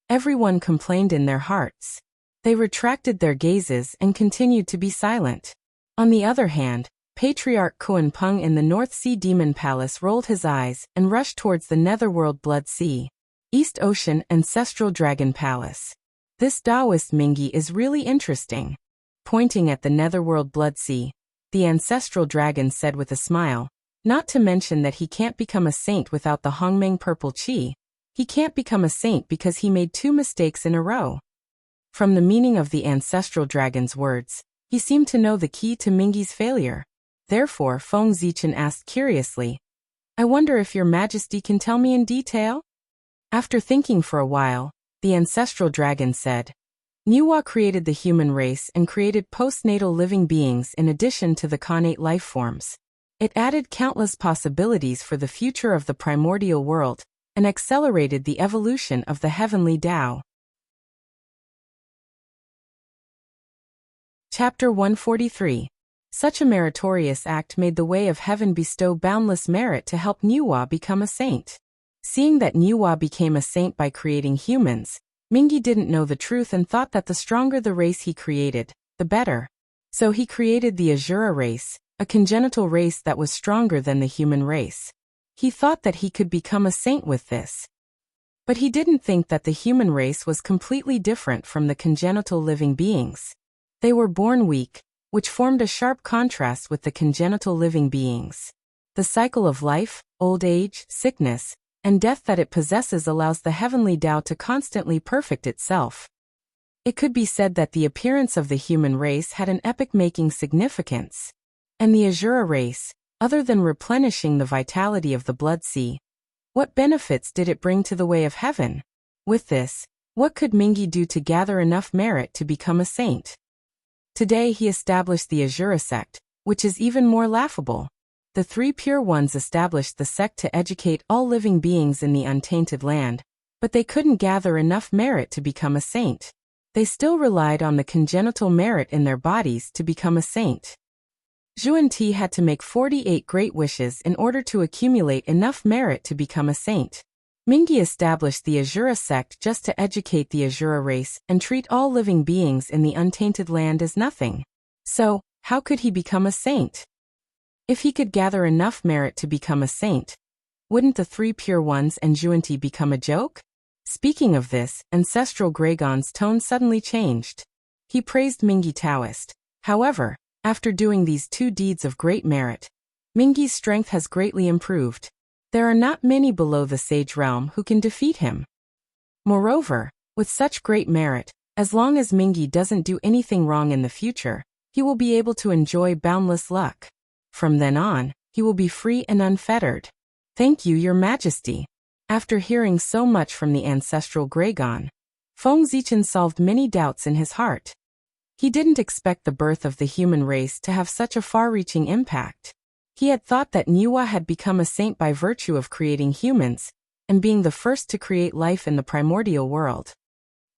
Everyone complained in their hearts. They retracted their gazes and continued to be silent. On the other hand, Patriarch Kuan Peng in the North Sea Demon Palace rolled his eyes and rushed towards the Netherworld Blood Sea, East Ocean Ancestral Dragon Palace. This Taoist Mingi is really interesting. Pointing at the Netherworld Blood Sea, the Ancestral Dragon said with a smile, not to mention that he can't become a saint without the Hongmeng Purple Chi. He can't become a saint because he made two mistakes in a row. From the meaning of the Ancestral Dragon's words, he seemed to know the key to Mingi's failure. Therefore, Feng Zichen asked curiously, I wonder if your majesty can tell me in detail? After thinking for a while, the Ancestral Dragon said, Niwa created the human race and created postnatal living beings in addition to the Khanate life forms. It added countless possibilities for the future of the primordial world and accelerated the evolution of the heavenly Tao. Chapter 143. Such a meritorious act made the way of heaven bestow boundless merit to help Niwa become a saint. Seeing that Niwa became a saint by creating humans, Mingi didn't know the truth and thought that the stronger the race he created, the better. So he created the Azura race, a congenital race that was stronger than the human race. He thought that he could become a saint with this. But he didn't think that the human race was completely different from the congenital living beings. They were born weak, which formed a sharp contrast with the congenital living beings. The cycle of life, old age, sickness, and death that it possesses allows the heavenly Tao to constantly perfect itself. It could be said that the appearance of the human race had an epoch-making significance. And the Azura race, other than replenishing the vitality of the Blood Sea, what benefits did it bring to the way of heaven? With this, what could Mingi do to gather enough merit to become a saint? Today he established the Azura sect, which is even more laughable. The three pure ones established the sect to educate all living beings in the untainted land, but they couldn't gather enough merit to become a saint. They still relied on the congenital merit in their bodies to become a saint. Zhuan-Ti had to make 48 great wishes in order to accumulate enough merit to become a saint. Mingi established the Azura sect just to educate the Azura race and treat all living beings in the untainted land as nothing. So, how could he become a saint? If he could gather enough merit to become a saint, wouldn't the three pure ones and Zhuan-Ti become a joke? Speaking of this, Ancestral Gragon's tone suddenly changed. He praised Mingi Taoist. However, after doing these two deeds of great merit, Mingi's strength has greatly improved. There are not many below the sage realm who can defeat him. Moreover, with such great merit, as long as Mingi doesn't do anything wrong in the future, he will be able to enjoy boundless luck. From then on, he will be free and unfettered. Thank you, Your Majesty. After hearing so much from the Ancestral Gragon, Feng Zichen solved many doubts in his heart. He didn't expect the birth of the human race to have such a far-reaching impact. He had thought that Niwa had become a saint by virtue of creating humans, and being the first to create life in the primordial world.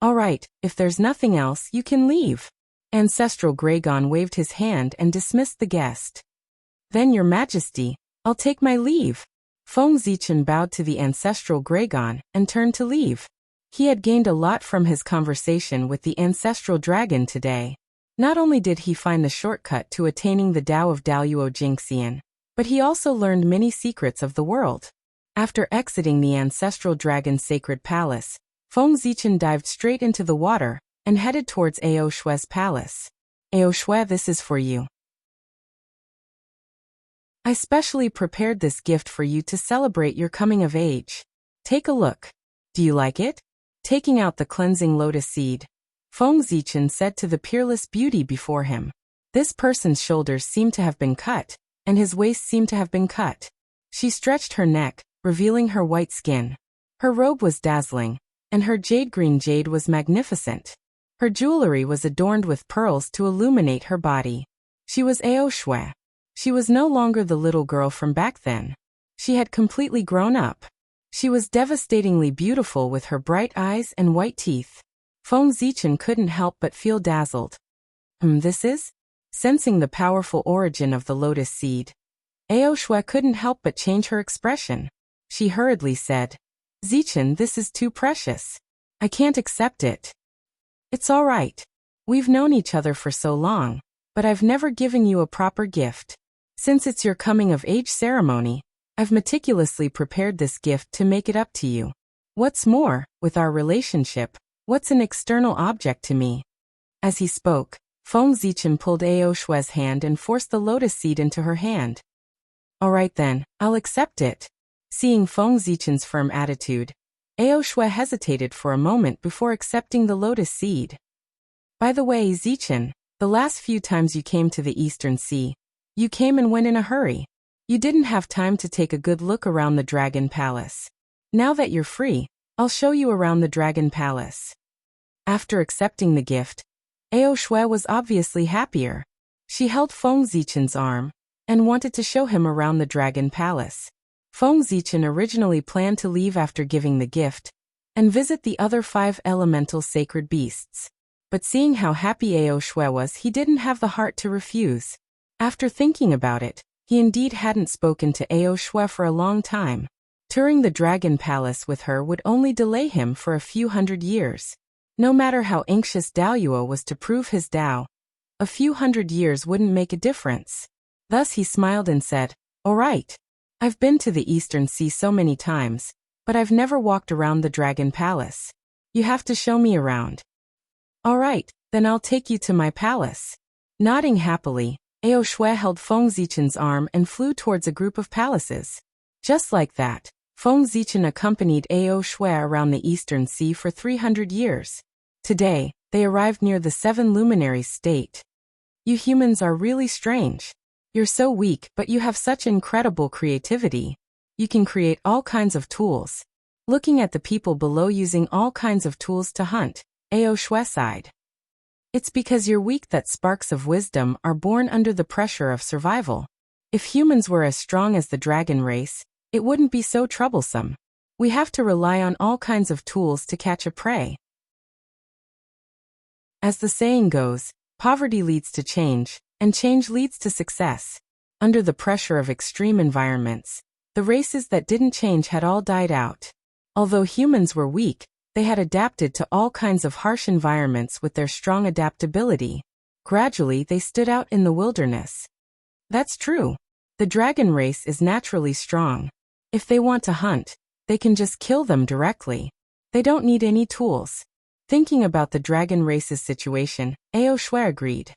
All right, if there's nothing else, you can leave. Ancestral Gragon waved his hand and dismissed the guest. Then, Your Majesty, I'll take my leave. Feng Zichen bowed to the Ancestral Gragon and turned to leave. He had gained a lot from his conversation with the Ancestral Dragon today. Not only did he find the shortcut to attaining the Tao of Daluo Jingxian, but he also learned many secrets of the world. After exiting the Ancestral Dragon's sacred palace, Feng Zichen dived straight into the water and headed towards Ao Shue's palace. Ao Shue, this is for you. I specially prepared this gift for you to celebrate your coming of age. Take a look. Do you like it? Taking out the cleansing lotus seed, Feng Zichen said to the peerless beauty before him. This person's shoulders seemed to have been cut, and his waist seemed to have been cut. She stretched her neck, revealing her white skin. Her robe was dazzling, and her jade-green jade was magnificent. Her jewelry was adorned with pearls to illuminate her body. She was Ao Shui. She was no longer the little girl from back then. She had completely grown up. She was devastatingly beautiful with her bright eyes and white teeth. Feng Zichen couldn't help but feel dazzled. This is? Sensing the powerful origin of the lotus seed, Ao Shui couldn't help but change her expression. She hurriedly said, Zichen, this is too precious. I can't accept it. It's all right. We've known each other for so long, but I've never given you a proper gift. Since it's your coming of age ceremony, I've meticulously prepared this gift to make it up to you. What's more, with our relationship, what's an external object to me? As he spoke, Feng Zichen pulled Ao Shui's hand and forced the lotus seed into her hand. All right then, I'll accept it. Seeing Feng Zichen's firm attitude, Ao Shui hesitated for a moment before accepting the lotus seed. By the way, Zichen, the last few times you came to the Eastern Sea, you came and went in a hurry. You didn't have time to take a good look around the Dragon Palace. Now that you're free, I'll show you around the Dragon Palace. After accepting the gift, Ao Shui was obviously happier. She held Feng Zichen's arm and wanted to show him around the Dragon Palace. Feng Zichen originally planned to leave after giving the gift and visit the other 5 elemental sacred beasts. But seeing how happy Ao Shui was, he didn't have the heart to refuse. After thinking about it, he indeed hadn't spoken to Ao Shui for a long time. Touring the Dragon Palace with her would only delay him for a few hundred years. No matter how anxious Daoyuo was to prove his Dao, a few hundred years wouldn't make a difference. Thus he smiled and said, All right. I've been to the Eastern Sea so many times, but I've never walked around the Dragon Palace. You have to show me around. All right, then I'll take you to my palace. Nodding happily, Ao Shui held Feng Zichen's arm and flew towards a group of palaces. Just like that, Feng Zichen accompanied Ao Shui around the Eastern Sea for 300 years. Today, they arrived near the 7 luminaries state. You humans are really strange. You're so weak, but you have such incredible creativity. You can create all kinds of tools. Looking at the people below using all kinds of tools to hunt, Ao Shui sighed. It's because you're weak that sparks of wisdom are born under the pressure of survival. If humans were as strong as the dragon race, it wouldn't be so troublesome. We have to rely on all kinds of tools to catch a prey. As the saying goes, poverty leads to change, and change leads to success. Under the pressure of extreme environments, the races that didn't change had all died out. Although humans were weak, they had adapted to all kinds of harsh environments with their strong adaptability. Gradually, they stood out in the wilderness. That's true. The dragon race is naturally strong. If they want to hunt, they can just kill them directly. They don't need any tools. Thinking about the dragon race's situation, Ao Shui agreed.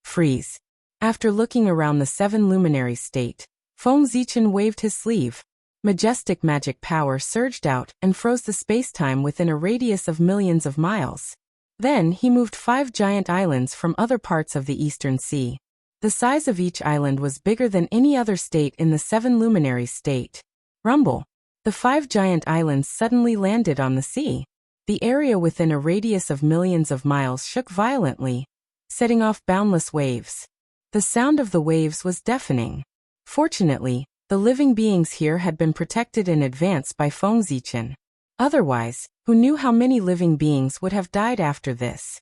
Freeze. After looking around the 7 luminary state, Feng Zichen waved his sleeve. Majestic magic power surged out and froze the space-time within a radius of millions of miles. Then he moved 5 giant islands from other parts of the Eastern Sea. The size of each island was bigger than any other state in the 7 luminary state. Rumble. The 5 giant islands suddenly landed on the sea. The area within a radius of millions of miles shook violently, setting off boundless waves. The sound of the waves was deafening. Fortunately, the living beings here had been protected in advance by Feng Zichen. Otherwise, who knew how many living beings would have died after this?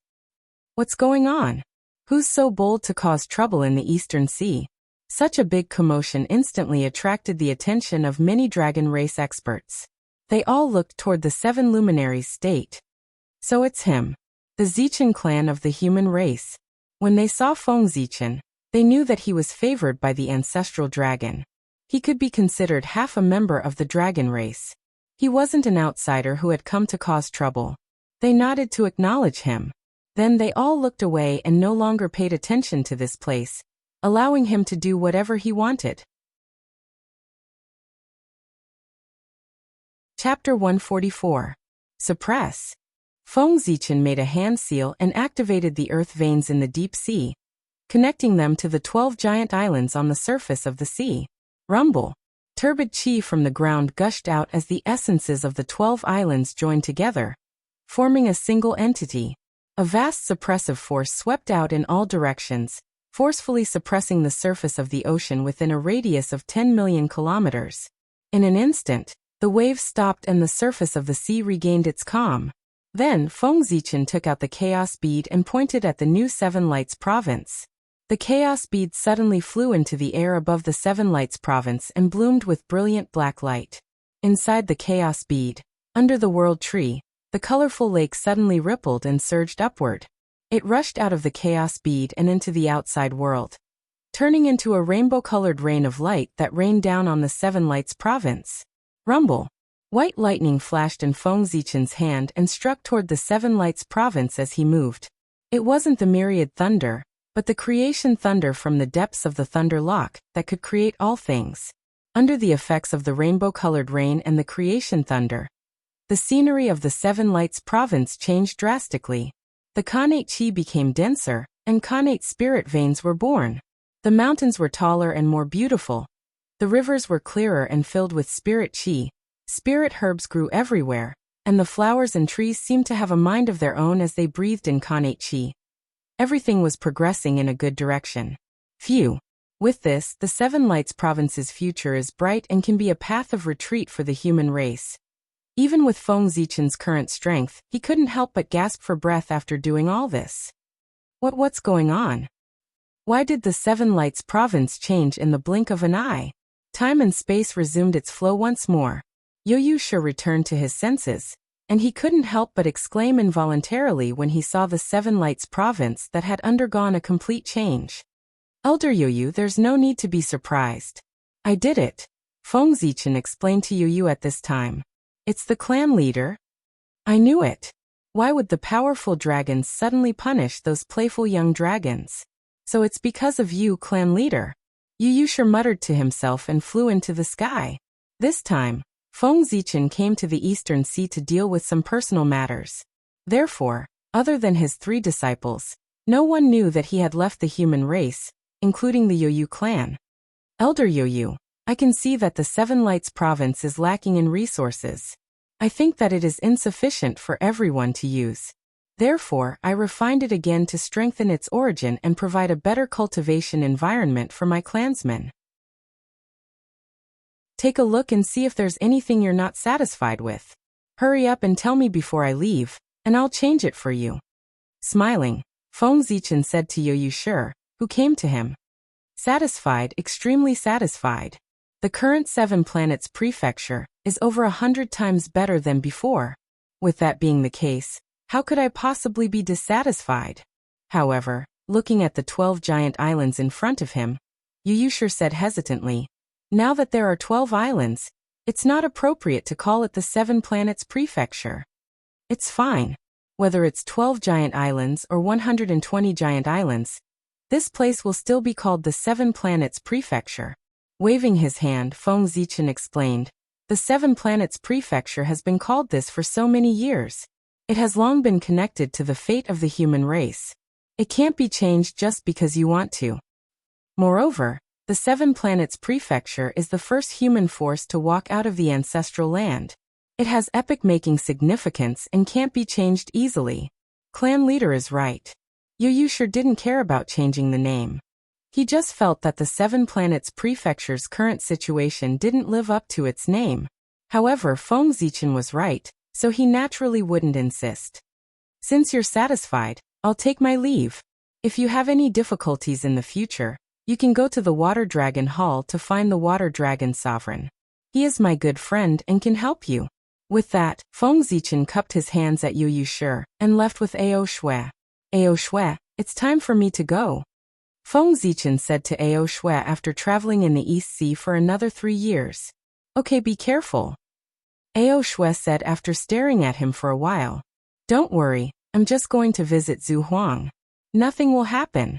What's going on? Who's so bold to cause trouble in the Eastern Sea? Such a big commotion instantly attracted the attention of many dragon race experts. They all looked toward the 7 luminaries state. So it's him. The Zichen clan of the human race. When they saw Feng Zichen, they knew that he was favored by the ancestral dragon. He could be considered half a member of the dragon race. He wasn't an outsider who had come to cause trouble. They nodded to acknowledge him. Then they all looked away and no longer paid attention to this place, allowing him to do whatever he wanted. Chapter 144. Suppress. Feng Zichen made a hand seal and activated the earth veins in the deep sea, connecting them to the 12 giant islands on the surface of the sea. Rumble. Turbid chi from the ground gushed out as the essences of the 12 islands joined together, forming a single entity. A vast suppressive force swept out in all directions, forcefully suppressing the surface of the ocean within a radius of 10 million kilometers. In an instant, the waves stopped and the surface of the sea regained its calm. Then, Feng Zichen took out the chaos bead and pointed at the new Seven Lights province. The chaos bead suddenly flew into the air above the Seven Lights province and bloomed with brilliant black light. Inside the chaos bead, under the world tree, the colorful lake suddenly rippled and surged upward. It rushed out of the chaos bead and into the outside world, turning into a rainbow-colored rain of light that rained down on the Seven Lights province. Rumble. White lightning flashed in Feng Zichen's hand and struck toward the Seven Lights province as he moved. It wasn't the myriad thunder, but the creation thunder from the depths of the thunder lock that could create all things. Under the effects of the rainbow-colored rain and the creation thunder, the scenery of the Seven Lights province changed drastically. The Khanate chi became denser, and Khanate spirit veins were born. The mountains were taller and more beautiful. The rivers were clearer and filled with spirit chi. Spirit herbs grew everywhere, and the flowers and trees seemed to have a mind of their own as they breathed in Khanate chi. Everything was progressing in a good direction. Phew. With this, the Seven Lights province's future is bright and can be a path of retreat for the human race. Even with Feng Zichen's current strength, he couldn't help but gasp for breath after doing all this. What's going on? Why did the Seven Lights province change in the blink of an eye? Time and space resumed its flow once more. Yu Shi returned to his senses, and he couldn't help but exclaim involuntarily when he saw the Seven Lights province that had undergone a complete change. Elder Yu, there's no need to be surprised. I did it. Feng Zichen explained to Yu at this time. It's the clan leader. I knew it. Why would the powerful dragons suddenly punish those playful young dragons? So it's because of you, clan leader. Yu Shi muttered to himself and flew into the sky. This time, Feng Zichen came to the Eastern Sea to deal with some personal matters. Therefore, other than his 3 disciples, no one knew that he had left the human race, including the Yu clan. Elder Yu, I can see that the Seven Lights province is lacking in resources. I think that it is insufficient for everyone to use. Therefore, I refined it again to strengthen its origin and provide a better cultivation environment for my clansmen. Take a look and see if there's anything you're not satisfied with. Hurry up and tell me before I leave, and I'll change it for you. Smiling, Feng Zichen said to Yu Shi, who came to him. Satisfied, extremely satisfied. The current 7 planets prefecture is over 100 times better than before. With that being the case, how could I possibly be dissatisfied? However, looking at the 12 giant islands in front of him, Yu Shi said hesitantly, now that there are 12 islands, it's not appropriate to call it the 7 planets prefecture. It's fine. Whether it's 12 giant islands or 120 giant islands, this place will still be called the 7 planets prefecture. Waving his hand, Feng Zichen explained, the 7 planets prefecture has been called this for so many years. It has long been connected to the fate of the human race. It can't be changed just because you want to. Moreover, the 7 planets prefecture is the first human force to walk out of the ancestral land. It has epoch-making significance and can't be changed easily. Clan leader is right. Yu Shi didn't care about changing the name. He just felt that the 7 planets prefecture's current situation didn't live up to its name. However, Feng Zichen was right, so he naturally wouldn't insist. Since you're satisfied, I'll take my leave. If you have any difficulties in the future, you can go to the Water Dragon Hall to find the Water Dragon Sovereign. He is my good friend and can help you. With that, Feng Zichen cupped his hands at Yu Shi and left with Ao Shui. Ao Shui, it's time for me to go. Feng Zichen said to Ao Shui after traveling in the East Sea for another 3 years. Okay, be careful. Ao Shui said after staring at him for a while. Don't worry, I'm just going to visit Zhu Huang. Nothing will happen.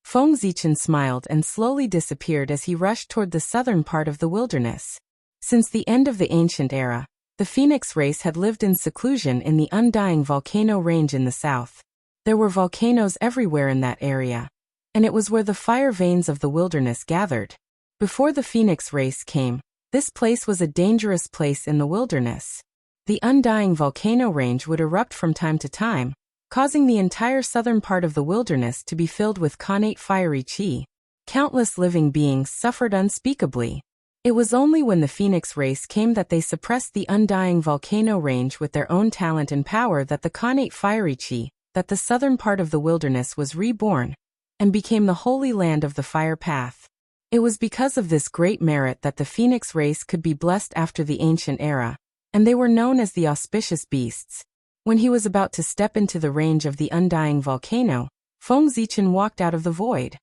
Feng Zichen smiled and slowly disappeared as he rushed toward the southern part of the wilderness. Since the end of the ancient era, The Phoenix race had lived in seclusion in the undying volcano range in the south. There were volcanoes everywhere in that area, and it was where the fire veins of the wilderness gathered. Before the Phoenix race came, this place was a dangerous place in the wilderness. The undying volcano range would erupt from time to time, causing the entire southern part of the wilderness to be filled with connate fiery chi. Countless living beings suffered unspeakably. It was only when the Phoenix race came that they suppressed the undying volcano range with their own talent and power that the connate fiery chi, that the southern part of the wilderness was reborn, and became the holy land of the fire path. It was because of this great merit that the Phoenix race could be blessed after the ancient era, and they were known as the auspicious beasts. When he was about to step into the range of the undying volcano, Feng Zichen walked out of the void.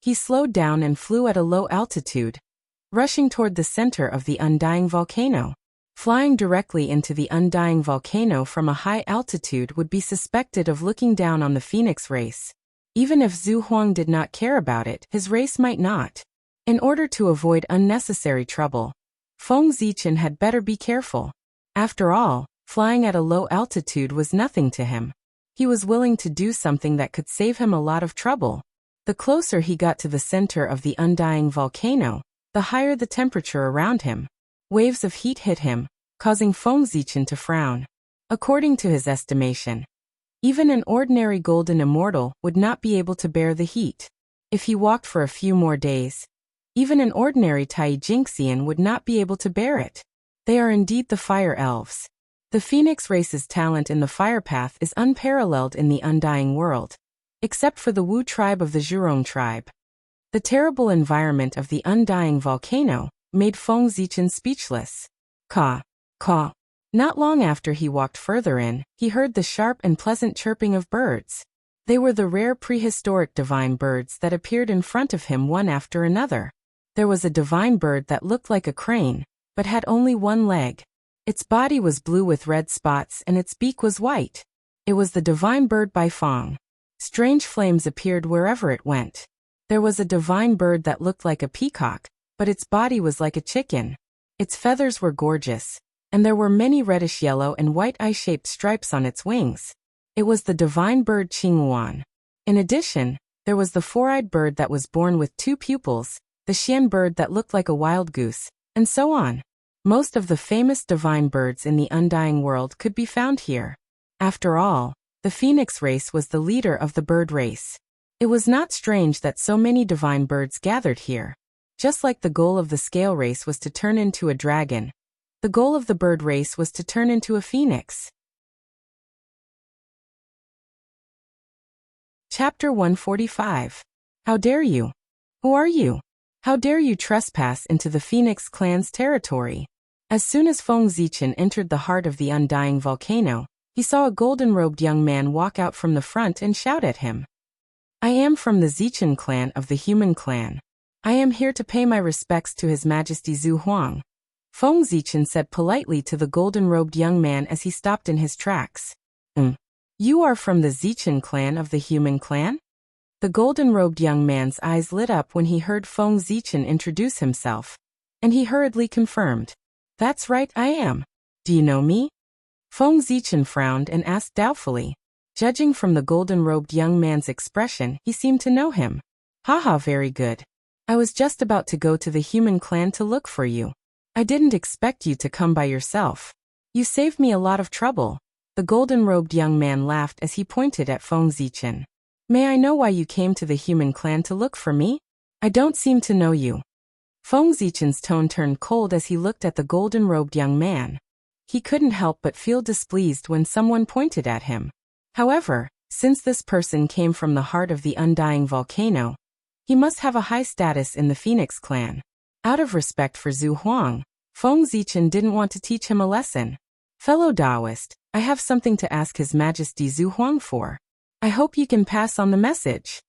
He slowed down and flew at a low altitude, rushing toward the center of the undying volcano. Flying directly into the undying volcano from a high altitude would be suspected of looking down on the Phoenix race. Even if Zhu Huang did not care about it, his race might not. In order to avoid unnecessary trouble, Feng Zichen had better be careful. After all, flying at a low altitude was nothing to him. He was willing to do something that could save him a lot of trouble. The closer he got to the center of the undying volcano, the higher the temperature around him. Waves of heat hit him, causing Feng Zichen to frown. According to his estimation, even an ordinary golden immortal would not be able to bear the heat. If he walked for a few more days, even an ordinary Tai Jingxian would not be able to bear it. They are indeed the fire elves. The Phoenix race's talent in the fire path is unparalleled in the undying world, except for the Wu tribe of the Zhurong tribe. The terrible environment of the undying volcano made Feng Zichen speechless. Caw, caw. Not long after he walked further in, he heard the sharp and pleasant chirping of birds. They were the rare prehistoric divine birds that appeared in front of him one after another. There was a divine bird that looked like a crane, but had only one leg. Its body was blue with red spots and its beak was white. It was the divine bird by Feng. Strange flames appeared wherever it went. There was a divine bird that looked like a peacock, but its body was like a chicken. Its feathers were gorgeous, and there were many reddish-yellow and white eye-shaped stripes on its wings. It was the divine bird Qinghuan. In addition, there was the four-eyed bird that was born with two pupils, the Xian bird that looked like a wild goose, and so on. Most of the famous divine birds in the undying world could be found here. After all, the Phoenix race was the leader of the bird race. It was not strange that so many divine birds gathered here. Just like the goal of the scale race was to turn into a dragon, the goal of the bird race was to turn into a phoenix. Chapter 145. How dare you? Who are you? How dare you trespass into the Phoenix clan's territory? As soon as Feng Zichen entered the heart of the undying volcano, he saw a golden-robed young man walk out from the front and shout at him. I am from the Zichen clan of the human clan. I am here to pay my respects to His Majesty Zhu Huang. Feng Zichen said politely to the golden-robed young man as he stopped in his tracks. You are from the Zichen clan of the human clan? The golden-robed young man's eyes lit up when he heard Feng Zichen introduce himself, and he hurriedly confirmed. That's right, I am. Do you know me? Feng Zichen frowned and asked doubtfully. Judging from the golden-robed young man's expression, he seemed to know him. Haha, very good. I was just about to go to the human clan to look for you. I didn't expect you to come by yourself. You saved me a lot of trouble. The golden-robed young man laughed as he pointed at Feng Zichen. May I know why you came to the human clan to look for me? I don't seem to know you. Feng Zichen's tone turned cold as he looked at the golden-robed young man. He couldn't help but feel displeased when someone pointed at him. However, since this person came from the heart of the undying volcano, he must have a high status in the Phoenix clan. Out of respect for Zhu Huang, Feng Zichen didn't want to teach him a lesson. Fellow Taoist, I have something to ask His Majesty Zhu Huang for. I hope you can pass on the message.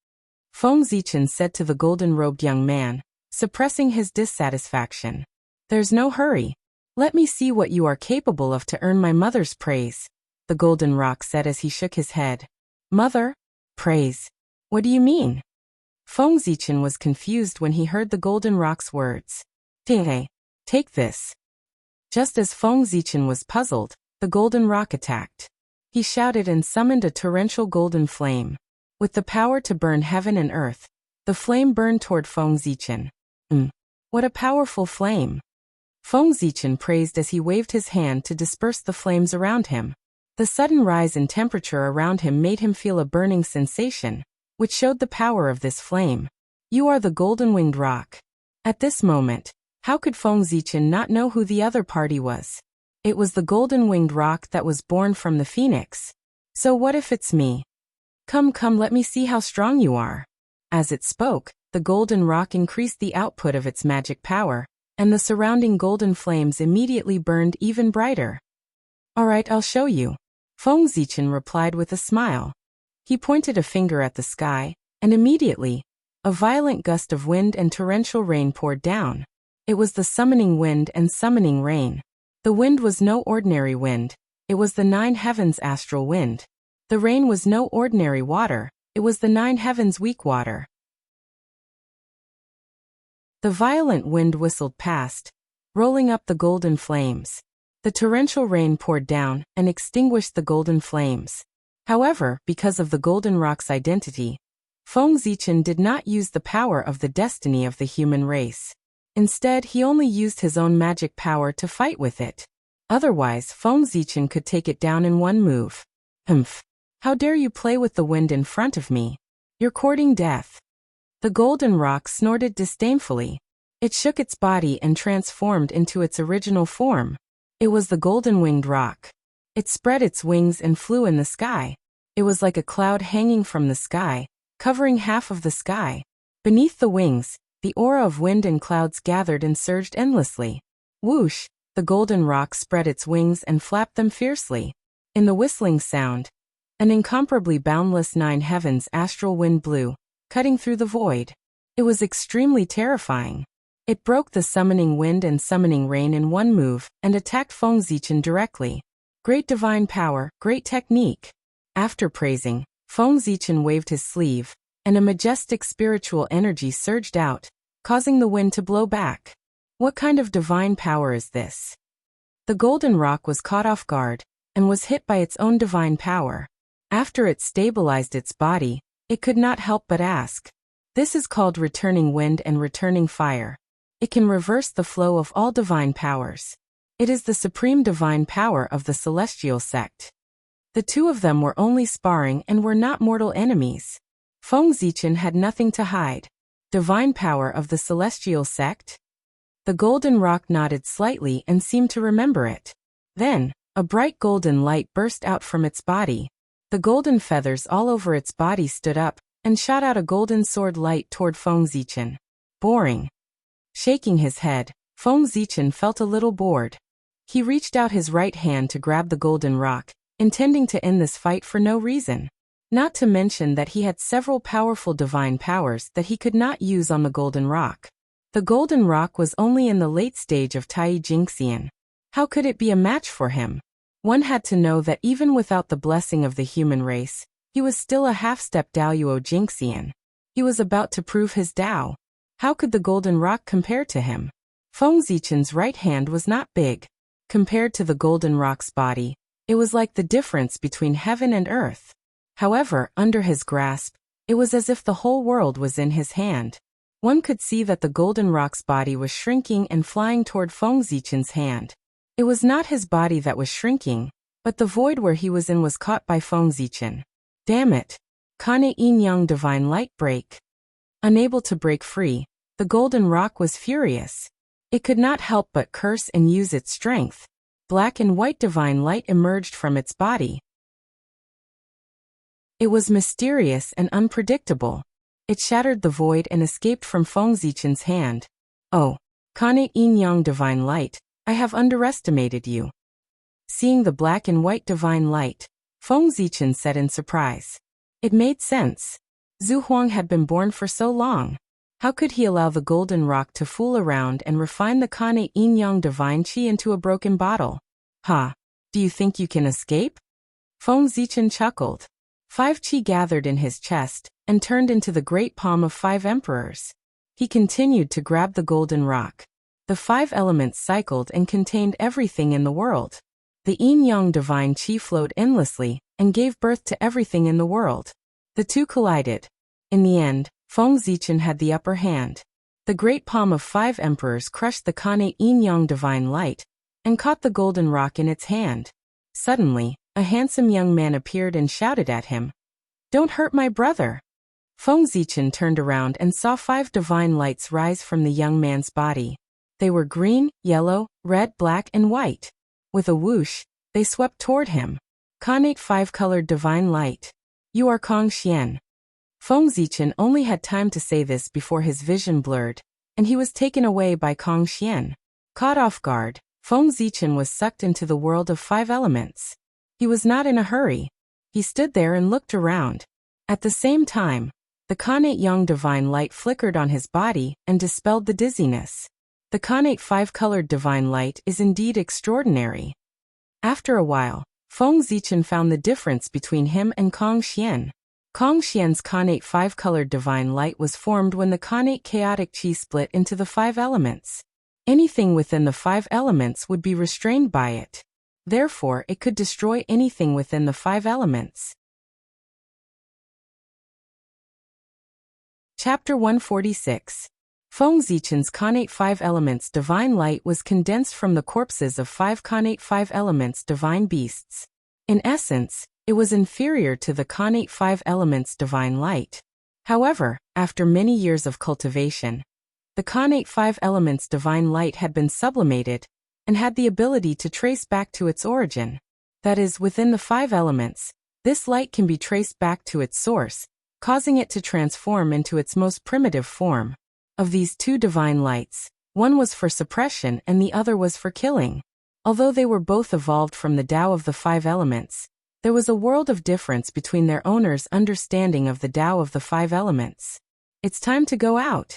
Feng Zichen said to the golden-robed young man, suppressing his dissatisfaction. There's no hurry. Let me see what you are capable of to earn my mother's praise, the golden rock said as he shook his head. Mother? Praise? What do you mean? Feng Zichen was confused when he heard the golden rock's words. Take this. Just as Feng Zichen was puzzled, the golden rock attacked. He shouted and summoned a torrential golden flame. With the power to burn heaven and earth, the flame burned toward Feng Zichen. What a powerful flame! Feng Zichen praised as he waved his hand to disperse the flames around him. The sudden rise in temperature around him made him feel a burning sensation, which showed the power of this flame. You are the golden-winged rock. At this moment, how could Feng Zichen not know who the other party was? It was the golden-winged rock that was born from the phoenix. So what if it's me? Come, let me see how strong you are. As it spoke, the golden rock increased the output of its magic power, and the surrounding golden flames immediately burned even brighter. All right, I'll show you. Feng Zichen replied with a smile. He pointed a finger at the sky, and immediately, a violent gust of wind and torrential rain poured down. It was the summoning wind and summoning rain. The wind was no ordinary wind, it was the 9 heavens astral wind. The rain was no ordinary water, it was the 9 heavens weak water. The violent wind whistled past, rolling up the golden flames. The torrential rain poured down and extinguished the golden flames. However, because of the golden rock's identity, Feng Zichen did not use the power of the destiny of the human race. Instead, he only used his own magic power to fight with it. Otherwise, Feng Zichen could take it down in one move. How dare you play with the wind in front of me? You're courting death. The golden rock snorted disdainfully. It shook its body and transformed into its original form. It was the golden-winged rock. It spread its wings and flew in the sky. It was like a cloud hanging from the sky, covering half of the sky. Beneath the wings, the aura of wind and clouds gathered and surged endlessly. Whoosh! The golden rock spread its wings and flapped them fiercely. In the whistling sound, an incomparably boundless 9 heavens astral wind blew, cutting through the void. It was extremely terrifying. It broke the summoning wind and summoning rain in one move and attacked Feng Zichen directly. Great divine power, great technique. After praising, Feng Zichen waved his sleeve, and a majestic spiritual energy surged out, causing the wind to blow back. What kind of divine power is this? The golden rock was caught off guard, and was hit by its own divine power. After it stabilized its body, it could not help but ask. This is called returning wind and returning fire. It can reverse the flow of all divine powers. It is the supreme divine power of the celestial sect. The two of them were only sparring and were not mortal enemies. Feng Zichen had nothing to hide. Divine power of the celestial sect? The golden rock nodded slightly and seemed to remember it. Then, a bright golden light burst out from its body. The golden feathers all over its body stood up, and shot out a golden sword light toward Feng Zichen. Boring. Shaking his head, Feng Zichen felt a little bored. He reached out his right hand to grab the golden rock, intending to end this fight for no reason. Not to mention that he had several powerful divine powers that he could not use on the golden rock. The golden rock was only in the late stage of Tai Jingxian. How could it be a match for him? One had to know that even without the blessing of the human race, he was still a half-step Daoyuo Jingxian. He was about to prove his Dao. How could the golden rock compare to him? Feng Zichen's right hand was not big. Compared to the golden rock's body, it was like the difference between heaven and earth. However, under his grasp, it was as if the whole world was in his hand. One could see that the golden rock's body was shrinking and flying toward Feng Zichen's hand. It was not his body that was shrinking, but the void where he was in was caught by Feng Zichen. Damn it! Kane Yin Yang Divine Light break. Unable to break free, the golden rock was furious. It could not help but curse and use its strength. Black and white divine light emerged from its body. It was mysterious and unpredictable. It shattered the void and escaped from Feng Zichen's hand. Oh, Kane Yin Yang Divine Light, I have underestimated you. Seeing the black and white divine light, Feng Zichen said in surprise. It made sense. Zhu Huang had been born for so long. How could he allow the golden rock to fool around and refine the Kane Yin Yang Divine Qi into a broken bottle? Ha! Do you think you can escape? Feng Zichen chuckled. 5 Qi gathered in his chest and turned into the great palm of 5 emperors. He continued to grab the golden rock. The 5 elements cycled and contained everything in the world. The yin-yang divine qi flowed endlessly and gave birth to everything in the world. The two collided. In the end, Feng Zichen had the upper hand. The great palm of 5 emperors crushed the Khanate yin-yang divine light and caught the golden rock in its hand. Suddenly, a handsome young man appeared and shouted at him, "Don't hurt my brother!" Feng Zichen turned around and saw 5 divine lights rise from the young man's body. They were green, yellow, red, black, and white. With a whoosh, they swept toward him. Khanate 5-colored divine light. You are Kong Xian. Feng Zichen only had time to say this before his vision blurred, and he was taken away by Kong Xian. Caught off guard, Feng Zichen was sucked into the world of 5 elements. He was not in a hurry. He stood there and looked around. At the same time, the Khanate Yang divine light flickered on his body and dispelled the dizziness. The Khanate 5-colored divine light is indeed extraordinary. After a while, Feng Zichen found the difference between him and Kong Xian. Kong Xian's Khanate 5-colored divine light was formed when the Khanate chaotic qi split into the 5 elements. Anything within the 5 elements would be restrained by it. Therefore, it could destroy anything within the 5 elements. Chapter 146. Feng Zichen's Khanate 5 elements divine light was condensed from the corpses of 5 Khanate 5 elements divine beasts. In essence, it was inferior to the Khanate 5 elements divine light. However, after many years of cultivation, the Khanate 5 elements divine light had been sublimated and had the ability to trace back to its origin. That is, within the 5 elements, this light can be traced back to its source, causing it to transform into its most primitive form. Of these 2 divine lights, one was for suppression and the other was for killing. Although they were both evolved from the Tao of the 5 elements, there was a world of difference between their owners' understanding of the Tao of the 5 elements. It's time to go out.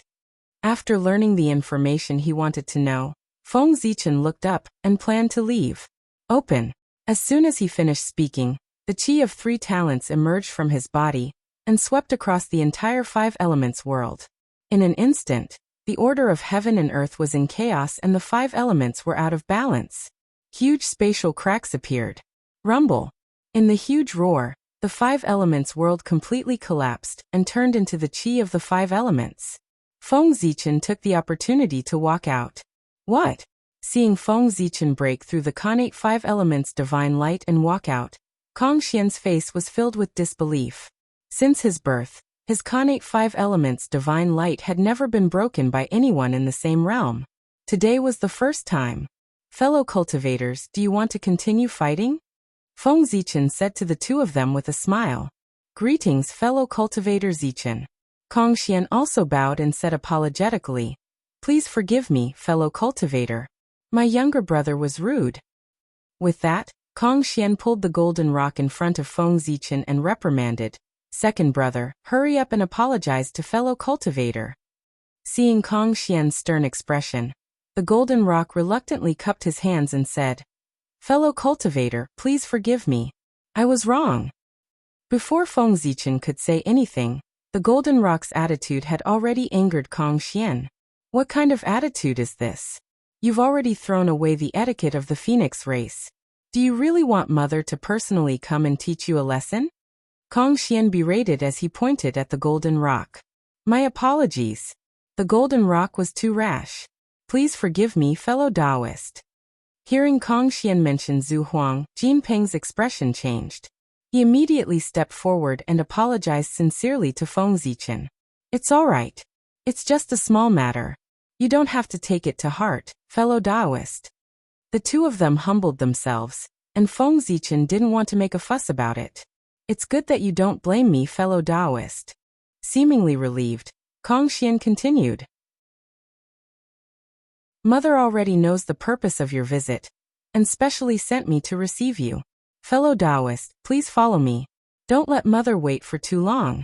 After learning the information he wanted to know, Feng Zichen looked up and planned to leave. Open. As soon as he finished speaking, the qi of 3 talents emerged from his body and swept across the entire 5 elements world. In an instant, the order of heaven and earth was in chaos and the 5 elements were out of balance. Huge spatial cracks appeared. Rumble. In the huge roar, the 5 elements world completely collapsed and turned into the qi of the 5 elements. Feng Zichen took the opportunity to walk out. What? Seeing Feng Zichen break through the Khanate 5 elements divine light and walk out, Kong Xian's face was filled with disbelief. Since his birth, his Khanate 5 elements divine light had never been broken by anyone in the same realm. Today was the first time. Fellow cultivators, do you want to continue fighting? Feng Zichen said to the 2 of them with a smile. Greetings, fellow cultivator Zichen. Kong Xian also bowed and said apologetically, Please forgive me, fellow cultivator. My younger brother was rude. With that, Kong Xian pulled the golden rock in front of Feng Zichen and reprimanded, Second brother, hurry up and apologize to fellow cultivator. Seeing Kong Xian's stern expression, the golden rock reluctantly cupped his hands and said, Fellow cultivator, please forgive me. I was wrong. Before Feng Zichen could say anything, the golden rock's attitude had already angered Kong Xian. What kind of attitude is this? You've already thrown away the etiquette of the phoenix race. Do you really want mother to personally come and teach you a lesson? Kong Xian berated as he pointed at the golden rock. My apologies. The golden rock was too rash. Please forgive me, fellow Taoist. Hearing Kong Xian mention Zhu Huang, Jin Peng's expression changed. He immediately stepped forward and apologized sincerely to Feng Zichen. It's all right. It's just a small matter. You don't have to take it to heart, fellow Taoist. The 2 of them humbled themselves, and Feng Zichen didn't want to make a fuss about it. It's good that you don't blame me, fellow Taoist. Seemingly relieved, Kong Xian continued. Mother already knows the purpose of your visit, and specially sent me to receive you. Fellow Taoist, please follow me. Don't let mother wait for too long.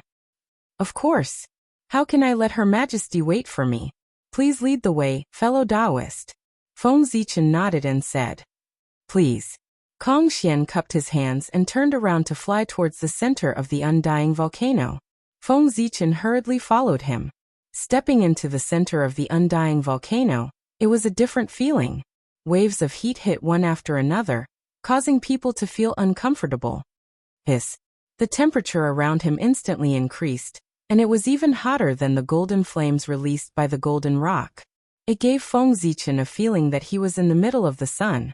Of course. How can I let Her Majesty wait for me? Please lead the way, fellow Taoist. Feng Zichen nodded and said, Please. Kong Xian cupped his hands and turned around to fly towards the center of the undying volcano. Feng Zichen hurriedly followed him. Stepping into the center of the undying volcano, It was a different feeling. Waves of heat hit one after another, causing people to feel uncomfortable. The temperature around him instantly increased, and it was even hotter than the golden flames released by the golden rock. It gave Feng Zichen a feeling that he was in the middle of the sun.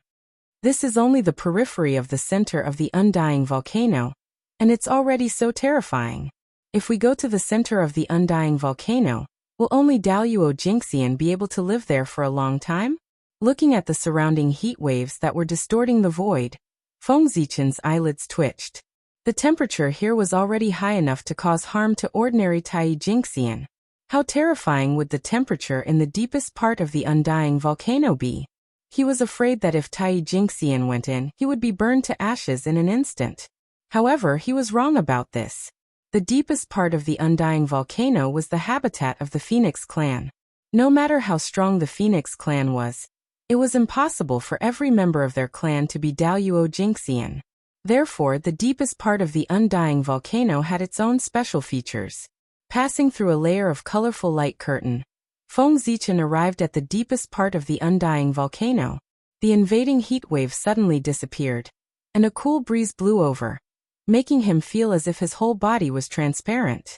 This is only the periphery of the center of the undying volcano, and it's already so terrifying. If we go to the center of the undying volcano, will only Daoyuo Jingxian be able to live there for a long time? Looking at the surrounding heat waves that were distorting the void, Feng Zichen's eyelids twitched. The temperature here was already high enough to cause harm to ordinary Tai Jingxian. How terrifying would the temperature in the deepest part of the undying volcano be? He was afraid that if Tai Jingxian went in, he would be burned to ashes in an instant. However, he was wrong about this. The deepest part of the undying volcano was the habitat of the Phoenix clan. No matter how strong the Phoenix clan was, it was impossible for every member of their clan to be Daoyuo Jingxian. Therefore, the deepest part of the undying volcano had its own special features. Passing through a layer of colorful light curtain, Feng Zichen arrived at the deepest part of the undying volcano. The invading heat wave suddenly disappeared, and a cool breeze blew over, making him feel as if his whole body was transparent.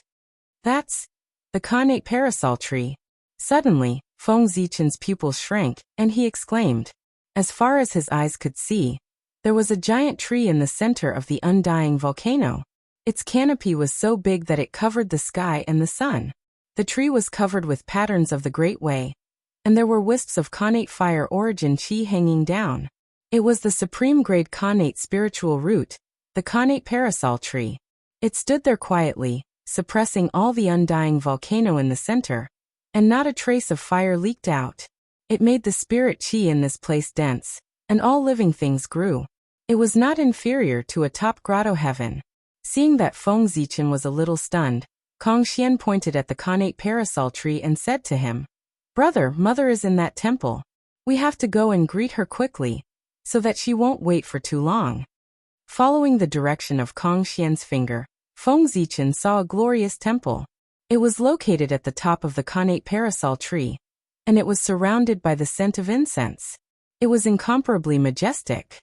That's the connate parasol tree. Suddenly, Feng Zichen's pupils shrank, and he exclaimed. As far as his eyes could see, there was a giant tree in the center of the undying volcano. Its canopy was so big that it covered the sky and the sun. The tree was covered with patterns of the Great Way, and there were wisps of connate fire origin chi hanging down. It was the supreme grade connate spiritual root, the connate parasol tree. It stood there quietly, suppressing all the undying volcano in the center, and not a trace of fire leaked out. It made the spirit chi in this place dense, and all living things grew. It was not inferior to a top grotto heaven. Seeing that Feng Zichen was a little stunned, Kong Xian pointed at the connate parasol tree and said to him, "Brother, mother is in that temple. We have to go and greet her quickly, so that she won't wait for too long." Following the direction of Kong Xian's finger, Feng Zichen saw a glorious temple. It was located at the top of the connate parasol tree, and it was surrounded by the scent of incense. It was incomparably majestic.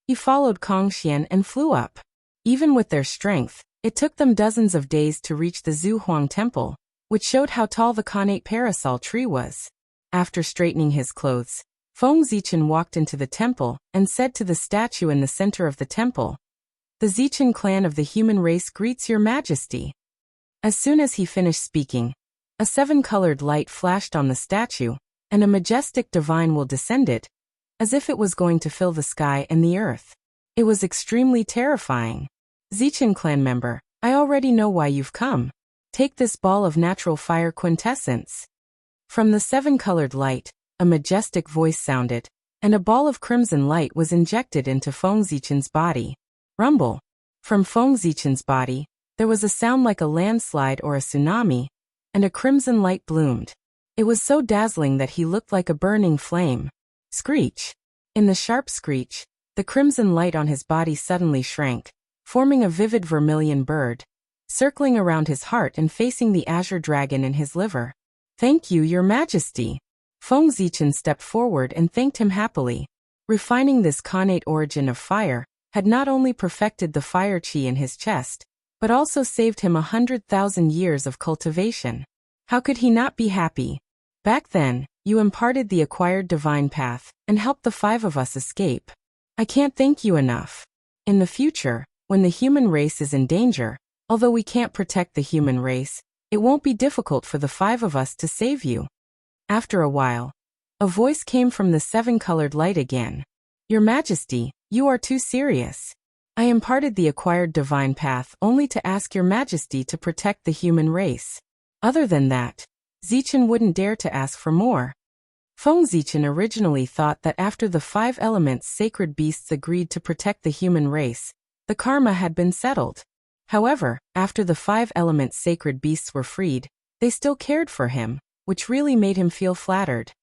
He followed Kong Xian and flew up. Even with their strength, it took them dozens of days to reach the Zhuhuang temple, which showed how tall the connate parasol tree was. After straightening his clothes, Feng Zichen walked into the temple and said to the statue in the center of the temple, "The Zichen clan of the human race greets your majesty." As soon as he finished speaking, a seven-colored light flashed on the statue, and a majestic divine will descended, as if it was going to fill the sky and the earth. It was extremely terrifying. "Zichen clan member, I already know why you've come. Take this ball of natural fire quintessence." From the seven-colored light, a majestic voice sounded, and a ball of crimson light was injected into Feng Zichen's body. Rumble. From Feng Zichen's body, there was a sound like a landslide or a tsunami, and a crimson light bloomed. It was so dazzling that he looked like a burning flame. Screech. In the sharp screech, the crimson light on his body suddenly shrank, forming a vivid vermilion bird, circling around his heart and facing the azure dragon in his liver. "Thank you, your majesty." Feng Zichen stepped forward and thanked him happily. Refining this connate origin of fire had not only perfected the fire chi in his chest, but also saved him 100,000 years of cultivation. How could he not be happy? Back then, you imparted the acquired divine path and helped the five of us escape. I can't thank you enough. In the future, when the human race is in danger, although we can't protect the human race, it won't be difficult for the five of us to save you. After a while, a voice came from the seven-colored light again. "Your Majesty, you are too serious. I imparted the acquired divine path only to ask your Majesty to protect the human race. Other than that, Zichen wouldn't dare to ask for more." Feng Zichen originally thought that after the five elements sacred beasts agreed to protect the human race, the karma had been settled. However, after the five elements sacred beasts were freed, they still cared for him, which really made him feel flattered.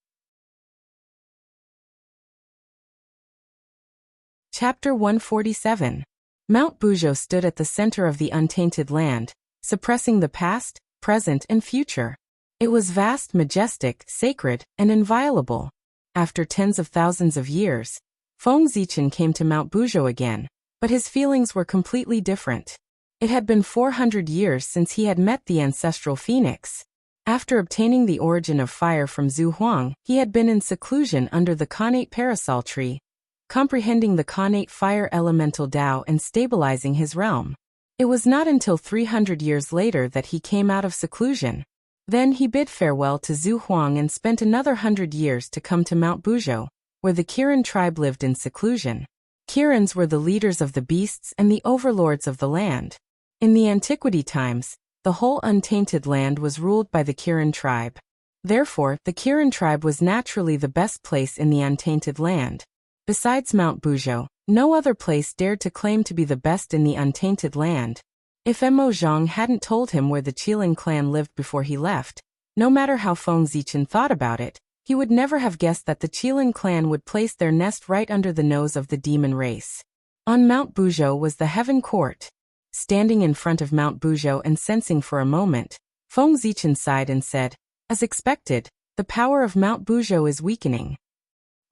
Chapter 147. Mount Buzhou stood at the center of the untainted land, suppressing the past, present, and future. It was vast, majestic, sacred, and inviolable. After tens of thousands of years, Feng Zichen came to Mount Buzhou again, but his feelings were completely different. It had been 400 years since he had met the ancestral phoenix. After obtaining the origin of fire from Zhu Huang, he had been in seclusion under the Khanate parasol tree, comprehending the Khanate fire elemental Tao and stabilizing his realm. It was not until 300 years later that he came out of seclusion. Then he bid farewell to Zhu Huang and spent another 100 years to come to Mount Buzhou, where the Kirin tribe lived in seclusion. Kirins were the leaders of the beasts and the overlords of the land. In the antiquity times, the whole untainted land was ruled by the Kirin tribe. Therefore, the Kirin tribe was naturally the best place in the untainted land. Besides Mount Buzhou, no other place dared to claim to be the best in the untainted land. If Mo Zhang hadn't told him where the Qilin clan lived before he left, no matter how Feng Zichen thought about it, he would never have guessed that the Qilin clan would place their nest right under the nose of the demon race. On Mount Buzhou was the Heaven Court. Standing in front of Mount Buzhou and sensing for a moment, Feng Zichen sighed and said, "As expected, the power of Mount Buzhou is weakening."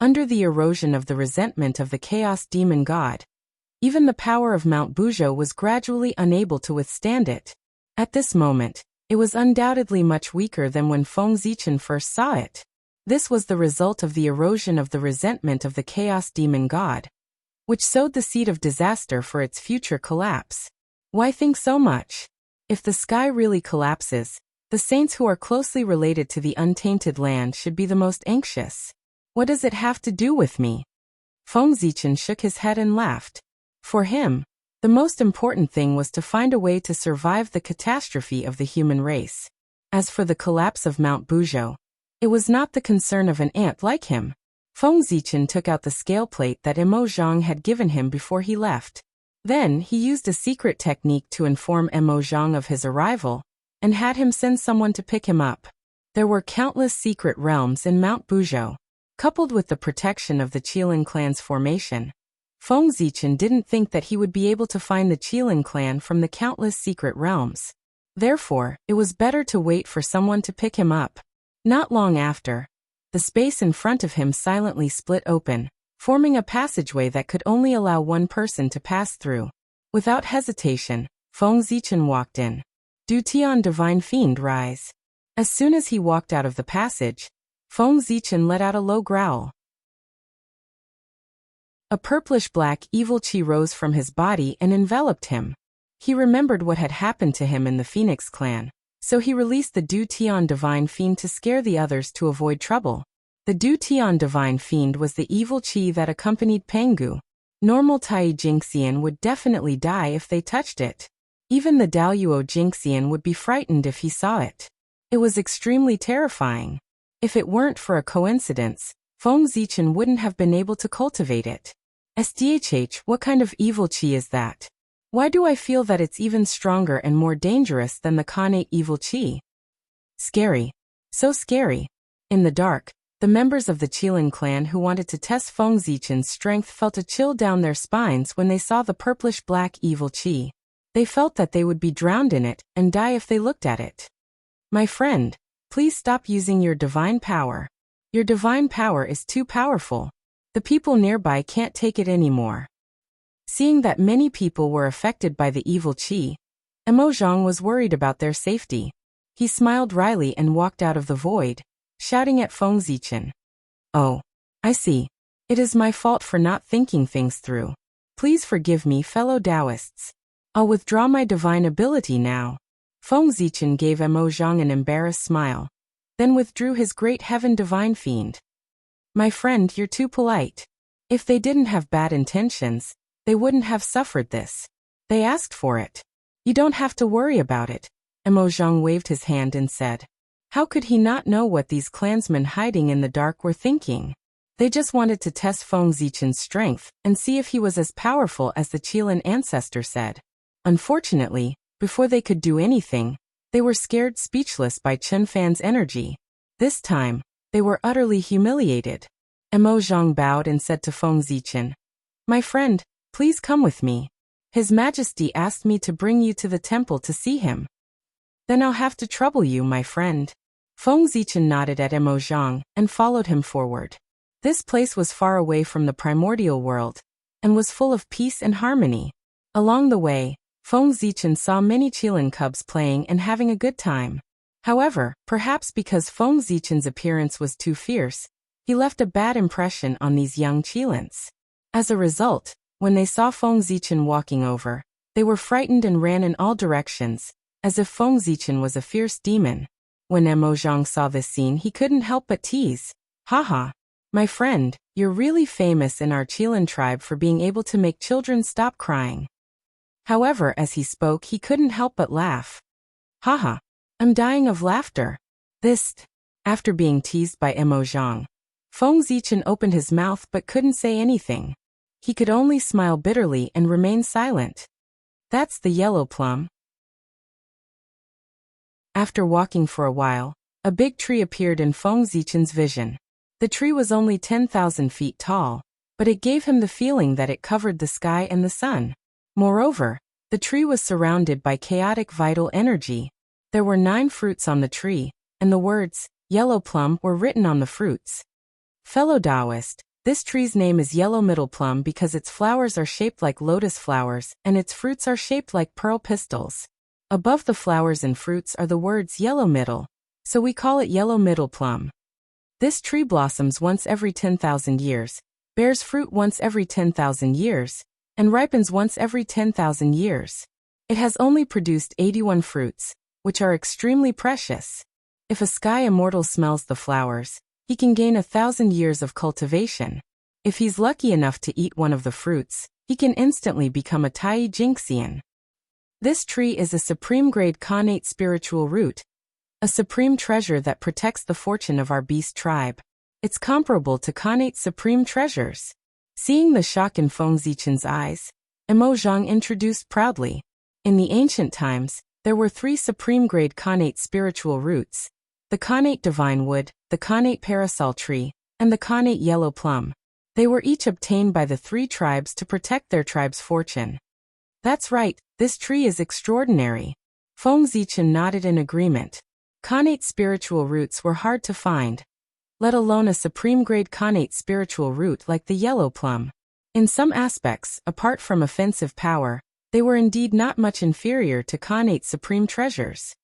Under the erosion of the resentment of the chaos demon god, even the power of Mount Buzhou was gradually unable to withstand it. At this moment, it was undoubtedly much weaker than when Feng Zichen first saw it. This was the result of the erosion of the resentment of the chaos demon god, which sowed the seed of disaster for its future collapse. Why think so much? If the sky really collapses, the saints who are closely related to the untainted land should be the most anxious. What does it have to do with me? Feng Zichen shook his head and laughed. For him, the most important thing was to find a way to survive the catastrophe of the human race. As for the collapse of Mount Buzhou, it was not the concern of an ant like him. Feng Zichen took out the scale plate that Mo Zhang had given him before he left. Then he used a secret technique to inform Mo Zhang of his arrival, and had him send someone to pick him up. There were countless secret realms in Mount Buzhou. Coupled with the protection of the Qilin clan's formation, Feng Zichen didn't think that he would be able to find the Qilin clan from the countless secret realms. Therefore, it was better to wait for someone to pick him up. Not long after, the space in front of him silently split open, forming a passageway that could only allow one person to pass through. Without hesitation, Feng Zichen walked in. Du Tian Divine Fiend, rise. As soon as he walked out of the passage, Feng Zichen let out a low growl. A purplish-black evil chi rose from his body and enveloped him. He remembered what had happened to him in the Phoenix clan, so he released the Du Tian Divine Fiend to scare the others to avoid trouble. The Du Tian Divine Fiend was the evil chi that accompanied Penggu. Normal Tai Jingxian would definitely die if they touched it. Even the Daoyuo Jingxian would be frightened if he saw it. It was extremely terrifying. If it weren't for a coincidence, Feng Zichen wouldn't have been able to cultivate it. SDHH, what kind of evil chi is that? Why do I feel that it's even stronger and more dangerous than the Khanate evil chi? Scary. So scary. In the dark, the members of the Qilin clan who wanted to test Feng Zichen's strength felt a chill down their spines when they saw the purplish-black evil chi. They felt that they would be drowned in it and die if they looked at it. My friend, please stop using your divine power. Your divine power is too powerful. The people nearby can't take it anymore. Seeing that many people were affected by the evil chi, Mo Zhang was worried about their safety. He smiled wryly and walked out of the void, shouting at Feng Zichen. Oh, I see. It is my fault for not thinking things through. Please forgive me, fellow Taoists. I'll withdraw my divine ability now. Feng Zichen gave Mo Zhang an embarrassed smile, then withdrew his great heaven divine fiend. My friend, you're too polite. If they didn't have bad intentions, they wouldn't have suffered this. They asked for it. You don't have to worry about it. Mo Zhang waved his hand and said. How could he not know what these clansmen hiding in the dark were thinking? They just wanted to test Feng Zichen's strength and see if he was as powerful as the Qilin ancestor said. Unfortunately, before they could do anything, they were scared speechless by Chen Fan's energy. This time, they were utterly humiliated. Mo Zhang bowed and said to Feng Zichen, My friend, please come with me. His Majesty asked me to bring you to the temple to see him. Then I'll have to trouble you, my friend. Feng Zichen nodded at Emo Zhang and followed him forward. This place was far away from the primordial world and was full of peace and harmony. Along the way, Feng Zichen saw many Qilin cubs playing and having a good time. However, perhaps because Feng Zichen's appearance was too fierce, he left a bad impression on these young Qilins. As a result, when they saw Feng Zichen walking over, they were frightened and ran in all directions, as if Feng Zichen was a fierce demon. When Emo Zhang saw this scene, he couldn't help but tease. Haha. My friend, you're really famous in our Qilin tribe for being able to make children stop crying. However, as he spoke, he couldn't help but laugh. Haha. I'm dying of laughter. After being teased by Emo Zhang, Feng Zichen opened his mouth but couldn't say anything. He could only smile bitterly and remain silent. That's the yellow plum. After walking for a while, a big tree appeared in Feng Zichen's vision. The tree was only 10,000 feet tall, but it gave him the feeling that it covered the sky and the sun. Moreover, the tree was surrounded by chaotic vital energy. There were 9 fruits on the tree, and the words, yellow plum, were written on the fruits. Fellow Taoist, this tree's name is yellow middle plum because its flowers are shaped like lotus flowers and its fruits are shaped like pearl pistils. Above the flowers and fruits are the words yellow middle, so we call it yellow middle plum. This tree blossoms once every 10,000 years, bears fruit once every 10,000 years, and ripens once every 10,000 years. It has only produced 81 fruits, which are extremely precious. If a sky immortal smells the flowers, he can gain 1,000 years of cultivation. If he's lucky enough to eat one of the fruits, he can instantly become a Tai Jingxian. This tree is a supreme-grade connate spiritual root, a supreme treasure that protects the fortune of our beast tribe. It's comparable to connate supreme treasures. Seeing the shock in Feng Zichen's eyes, Emo Zhang introduced proudly. In the ancient times, there were 3 supreme-grade connate spiritual roots: the connate divine wood, the connate parasol tree, and the connate yellow plum. They were each obtained by the 3 tribes to protect their tribe's fortune. That's right, this tree is extraordinary. Feng Zichen nodded in agreement. Connate spiritual roots were hard to find, let alone a supreme-grade connate spiritual root like the yellow plum. In some aspects, apart from offensive power, they were indeed not much inferior to connate supreme treasures.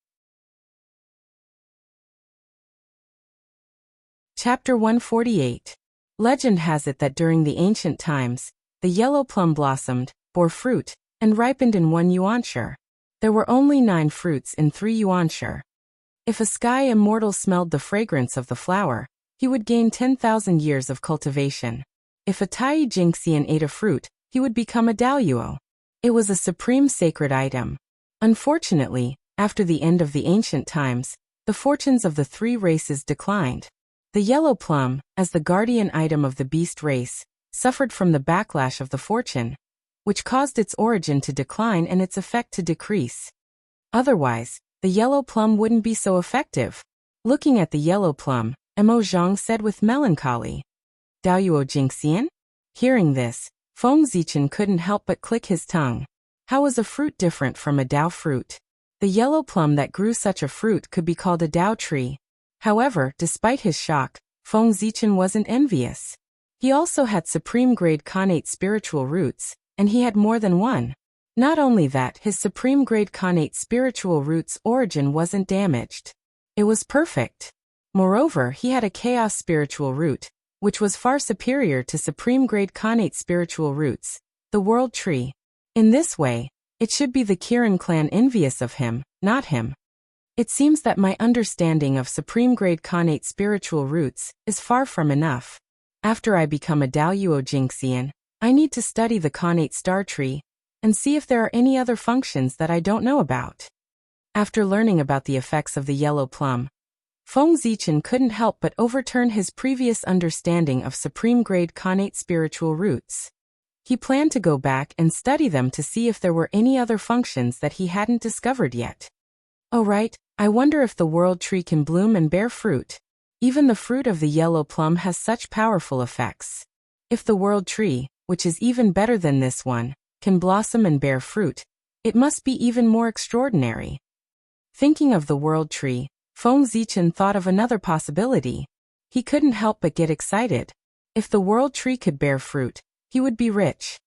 Chapter 148. Legend has it that during the ancient times, the yellow plum blossomed, bore fruit, and ripened in 1 yuanshi. There were only 9 fruits in 3 yuanshi. If a sky immortal smelled the fragrance of the flower, he would gain 10,000 years of cultivation. If a Tai Jingxian ate a fruit, he would become a Daoyuo. It was a supreme sacred item. Unfortunately, after the end of the ancient times, the fortunes of the 3 races declined. The yellow plum, as the guardian item of the beast race, suffered from the backlash of the fortune, which caused its origin to decline and its effect to decrease. Otherwise, the yellow plum wouldn't be so effective. Looking at the yellow plum, Emo Zhang said with melancholy, Daoyuo Jingxian? Hearing this, Feng Zichen couldn't help but click his tongue. How was a fruit different from a Dao fruit? The yellow plum that grew such a fruit could be called a Dao tree. However, despite his shock, Feng Zichen wasn't envious. He also had supreme-grade connate spiritual roots, and he had more than one. Not only that, his supreme-grade connate spiritual root's origin wasn't damaged. It was perfect. Moreover, he had a chaos spiritual root, which was far superior to supreme-grade connate spiritual roots, the world tree. In this way, it should be the Kirin clan envious of him, not him. It seems that my understanding of supreme-grade connate spiritual roots is far from enough. After I become a Daoyuo Jingxian, I need to study the connate star tree and see if there are any other functions that I don't know about. After learning about the effects of the yellow plum, Feng Zichen couldn't help but overturn his previous understanding of supreme-grade connate spiritual roots. He planned to go back and study them to see if there were any other functions that he hadn't discovered yet. Oh right, I wonder if the world tree can bloom and bear fruit. Even the fruit of the yellow plum has such powerful effects. If the world tree, which is even better than this one, can blossom and bear fruit, it must be even more extraordinary. Thinking of the world tree, Feng Zichen thought of another possibility. He couldn't help but get excited. If the world tree could bear fruit, he would be rich.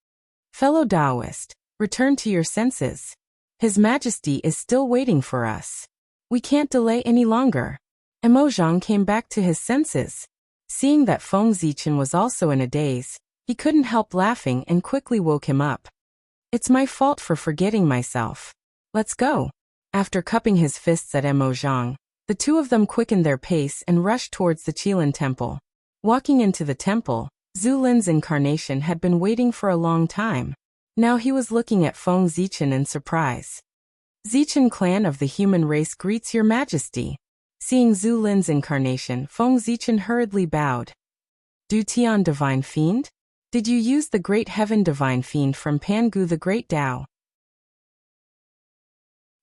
Fellow Taoist, return to your senses. His Majesty is still waiting for us. We can't delay any longer. Emojang came back to his senses. Seeing that Feng Zichen was also in a daze, he couldn't help laughing and quickly woke him up. It's my fault for forgetting myself. Let's go. After cupping his fists at Emojang, the two of them quickened their pace and rushed towards the Qilin temple. Walking into the temple, Zhu Lin's incarnation had been waiting for a long time. Now he was looking at Feng Zichen in surprise. Zichen clan of the human race greets your majesty. Seeing Zhu Lin's incarnation, Feng Zichen hurriedly bowed. Du Tian Divine Fiend? Did you use the Great Heaven Divine Fiend from Pangu the Great Tao?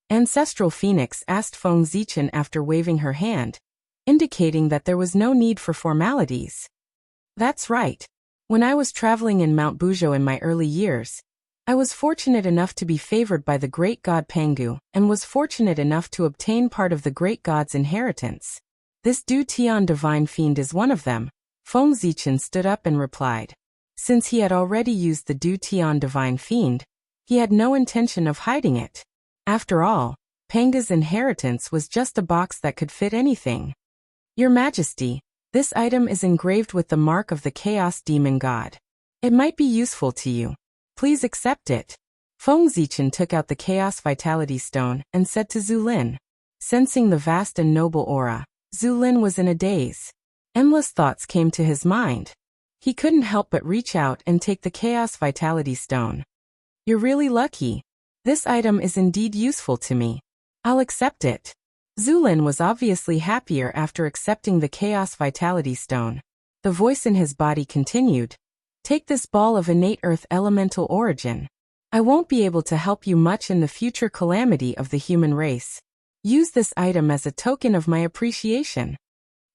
Ancestral Phoenix asked Feng Zichen after waving her hand, indicating that there was no need for formalities. That's right. When I was traveling in Mount Buzhou in my early years, I was fortunate enough to be favored by the great god Pangu and was fortunate enough to obtain part of the great god's inheritance. This Du Tian Divine Fiend is one of them. Feng Zichen stood up and replied. Since he had already used the Du Tian Divine Fiend, he had no intention of hiding it. After all, Pangu's inheritance was just a box that could fit anything. Your Majesty, this item is engraved with the mark of the Chaos Demon God. It might be useful to you. Please accept it. Feng Zichen took out the Chaos Vitality Stone and said to Zhu Lin. Sensing the vast and noble aura, Zhu Lin was in a daze. Endless thoughts came to his mind. He couldn't help but reach out and take the Chaos Vitality Stone. You're really lucky. This item is indeed useful to me. I'll accept it. Zhu Lin was obviously happier after accepting the Chaos Vitality Stone. The voice in his body continued. Take this ball of innate earth elemental origin. I won't be able to help you much in the future calamity of the human race. Use this item as a token of my appreciation.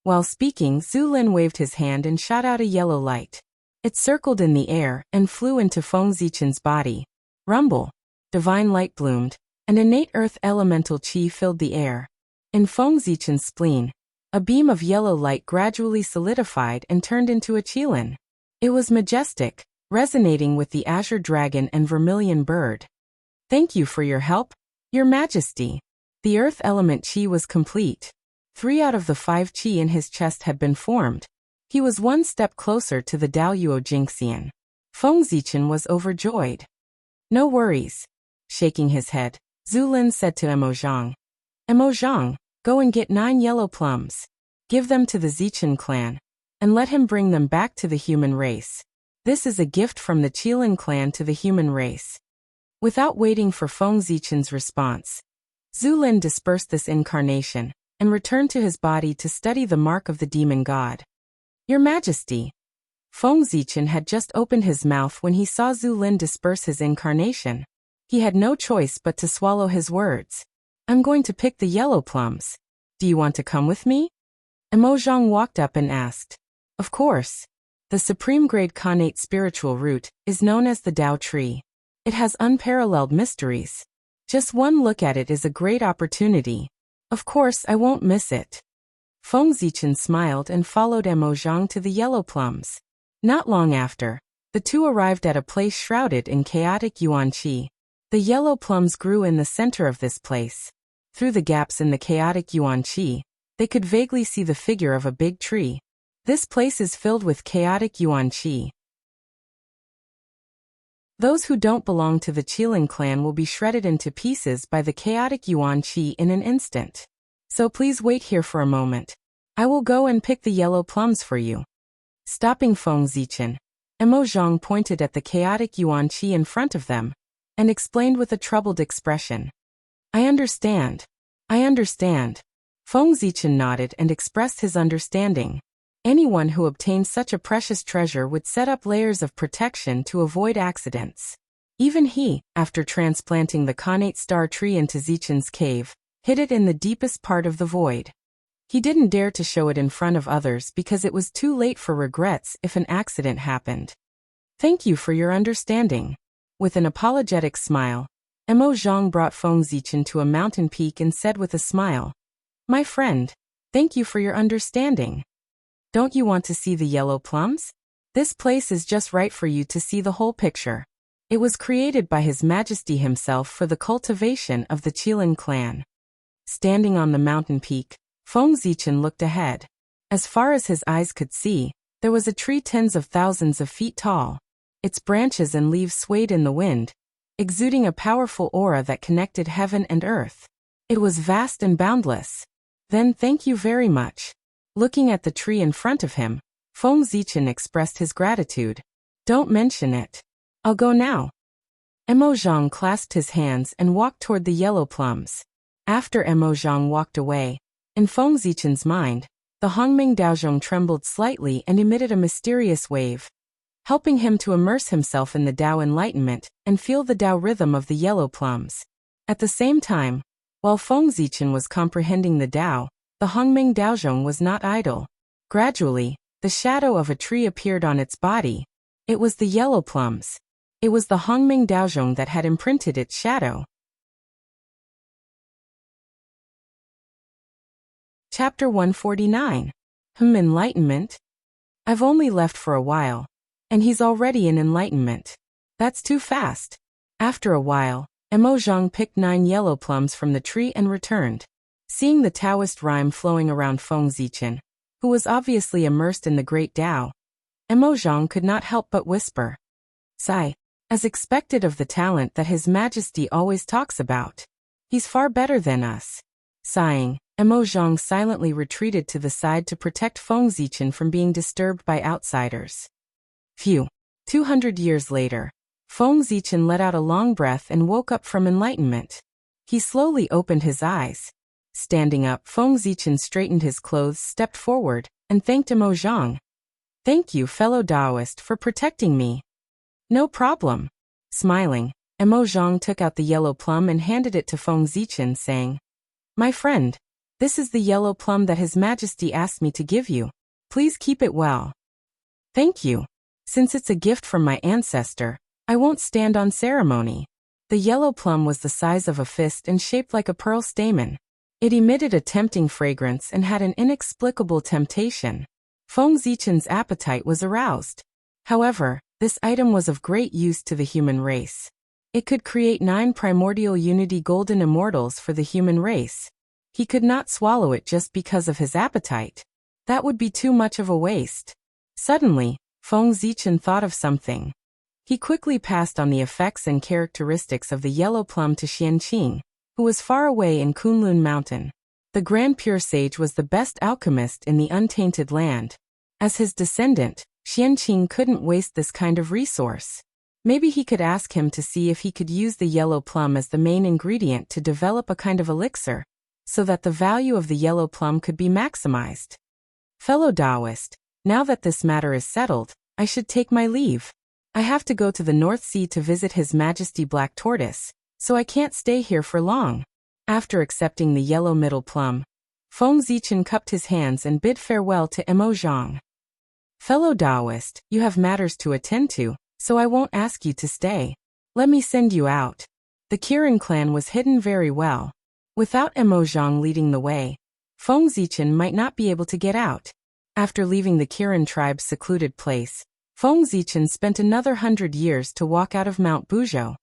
While speaking, Zhu Lin waved his hand and shot out a yellow light. It circled in the air and flew into Feng Zichen's body. Rumble. Divine light bloomed, and innate earth elemental qi filled the air. In Feng Zichen's spleen, a beam of yellow light gradually solidified and turned into a qilin. It was majestic, resonating with the azure dragon and vermilion bird. Thank you for your help, Your Majesty. The earth element qi was complete. 3 out of the 5 qi in his chest had been formed. He was one step closer to the Daoyuo Jingxian. Feng Zichen was overjoyed. No worries. Shaking his head, Zhu Lin said to Emojang. Emojang, go and get 9 yellow plums. Give them to the Zichen clan, and let him bring them back to the human race. This is a gift from the Qilin clan to the human race. Without waiting for Feng Zichen's response, Zhu Lin dispersed this incarnation and returned to his body to study the mark of the demon god. Your Majesty. Feng Zichen had just opened his mouth when he saw Zhu Lin disperse his incarnation. He had no choice but to swallow his words. I'm going to pick the yellow plums. Do you want to come with me? Emojang walked up and asked. Of course. The supreme grade connate spiritual root is known as the Tao tree. It has unparalleled mysteries. Just one look at it is a great opportunity. Of course I won't miss it. Feng Zichen smiled and followed Emojang to the yellow plums. Not long after, the two arrived at a place shrouded in chaotic yuan qi. The yellow plums grew in the center of this place. Through the gaps in the chaotic yuan qi, they could vaguely see the figure of a big tree. This place is filled with chaotic yuan qi. Those who don't belong to the Qilin clan will be shredded into pieces by the chaotic yuan qi in an instant. So please wait here for a moment. I will go and pick the yellow plums for you. Stopping Feng Zichen, Emojang pointed at the chaotic yuan qi in front of them, and explained with a troubled expression. I understand. I understand. Feng Zichen nodded and expressed his understanding. Anyone who obtained such a precious treasure would set up layers of protection to avoid accidents. Even he, after transplanting the connate star tree into Zichen's cave, hid it in the deepest part of the void. He didn't dare to show it in front of others because it was too late for regrets if an accident happened. Thank you for your understanding. With an apologetic smile, Emojang brought Feng Zichen to a mountain peak and said with a smile, My friend, thank you for your understanding. Don't you want to see the yellow plums? This place is just right for you to see the whole picture. It was created by His Majesty himself for the cultivation of the Qilin clan. Standing on the mountain peak, Feng Zichen looked ahead. As far as his eyes could see, there was a tree tens of thousands of feet tall. Its branches and leaves swayed in the wind, exuding a powerful aura that connected heaven and earth. It was vast and boundless. Then thank you very much. Looking at the tree in front of him, Feng Zichen expressed his gratitude. Don't mention it. I'll go now. Emojang clasped his hands and walked toward the yellow plums. After Emojang walked away, in Feng Zichen's mind, the Hongming Daozhong trembled slightly and emitted a mysterious wave, helping him to immerse himself in the Dao enlightenment and feel the Dao rhythm of the yellow plums. At the same time, while Feng Zichen was comprehending the Dao, the Hongming Daozhong was not idle. Gradually, the shadow of a tree appeared on its body. It was the yellow plums. It was the Hongming Daozhong that had imprinted its shadow. Chapter 149. Enlightenment? I've only left for a while, and he's already in enlightenment. That's too fast. After a while, Emojang picked 9 yellow plums from the tree and returned. Seeing the Taoist rhyme flowing around Feng Zichen, who was obviously immersed in the great Dao, Emojang could not help but whisper, "Sigh," as expected of the talent that His Majesty always talks about. He's far better than us. Sighing, Emojang silently retreated to the side to protect Feng Zichen from being disturbed by outsiders. Phew. 200 years later, Feng Zichen let out a long breath and woke up from enlightenment. He slowly opened his eyes. Standing up, Feng Zichen straightened his clothes, stepped forward, and thanked Emojang. Thank you, fellow Taoist, for protecting me. No problem. Smiling, Emojang took out the yellow plum and handed it to Feng Zichen, saying, My friend, this is the yellow plum that His Majesty asked me to give you. Please keep it well. Thank you. Since it's a gift from my ancestor, I won't stand on ceremony. The yellow plum was the size of a fist and shaped like a pearl stamen. It emitted a tempting fragrance and had an inexplicable temptation. Feng Zichen's appetite was aroused. However, this item was of great use to the human race. It could create 9 primordial unity golden immortals for the human race. He could not swallow it just because of his appetite. That would be too much of a waste. Suddenly, Feng Zichen thought of something. He quickly passed on the effects and characteristics of the yellow plum to Xianqing, who was far away in Kunlun Mountain. The Grand Pure Sage was the best alchemist in the untainted land. As his descendant, Xianqing couldn't waste this kind of resource. Maybe he could ask him to see if he could use the yellow plum as the main ingredient to develop a kind of elixir, so that the value of the yellow plum could be maximized. Fellow Taoist, now that this matter is settled, I should take my leave. I have to go to the North Sea to visit His Majesty Black Tortoise, so I can't stay here for long. After accepting the yellow middle plum, Feng Zichen cupped his hands and bid farewell to Emojang. Fellow Taoist, you have matters to attend to, so I won't ask you to stay. Let me send you out. The Kirin clan was hidden very well. Without Emojang leading the way, Feng Zichen might not be able to get out. After leaving the Kirin tribe's secluded place, Feng Zichen spent another 100 years to walk out of Mount Buzhou.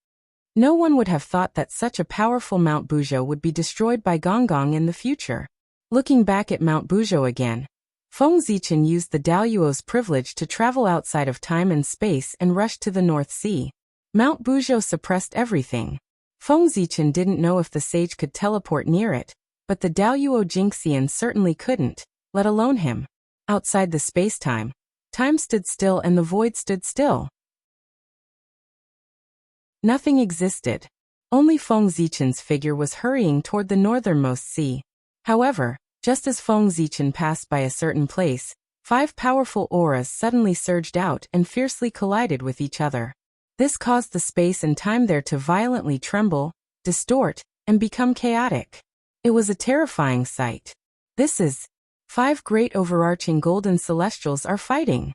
No one would have thought that such a powerful Mount Buzhou would be destroyed by Gonggong in the future. Looking back at Mount Buzhou again, Feng Zichen used the Daoyuo's privilege to travel outside of time and space and rush to the North Sea. Mount Buzhou suppressed everything. Feng Zichen didn't know if the sage could teleport near it, but the Daoyuo Jingxian certainly couldn't, let alone him. Outside the space-time, time stood still and the void stood still. Nothing existed. Only Feng Zichen's figure was hurrying toward the northernmost sea. However, just as Feng Zichen passed by a certain place, 5 powerful auras suddenly surged out and fiercely collided with each other. This caused the space and time there to violently tremble, distort, and become chaotic. It was a terrifying sight. This is 5 great overarching golden celestials are fighting.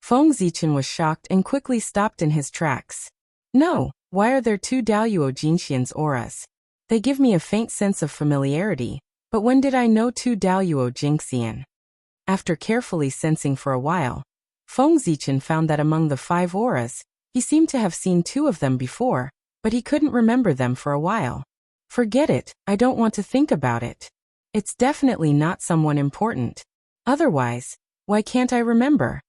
Feng Zichen was shocked and quickly stopped in his tracks. No, why are there 2 Daoyuo Jinxian's auras? They give me a faint sense of familiarity, But when did I know two Daoyuo Jingxian? After carefully sensing for a while, Feng Zichen found that among the 5 auras, he seemed to have seen 2 of them before, but he couldn't remember them for a while. Forget it, I don't want to think about it. It's definitely not someone important. Otherwise, why can't I remember?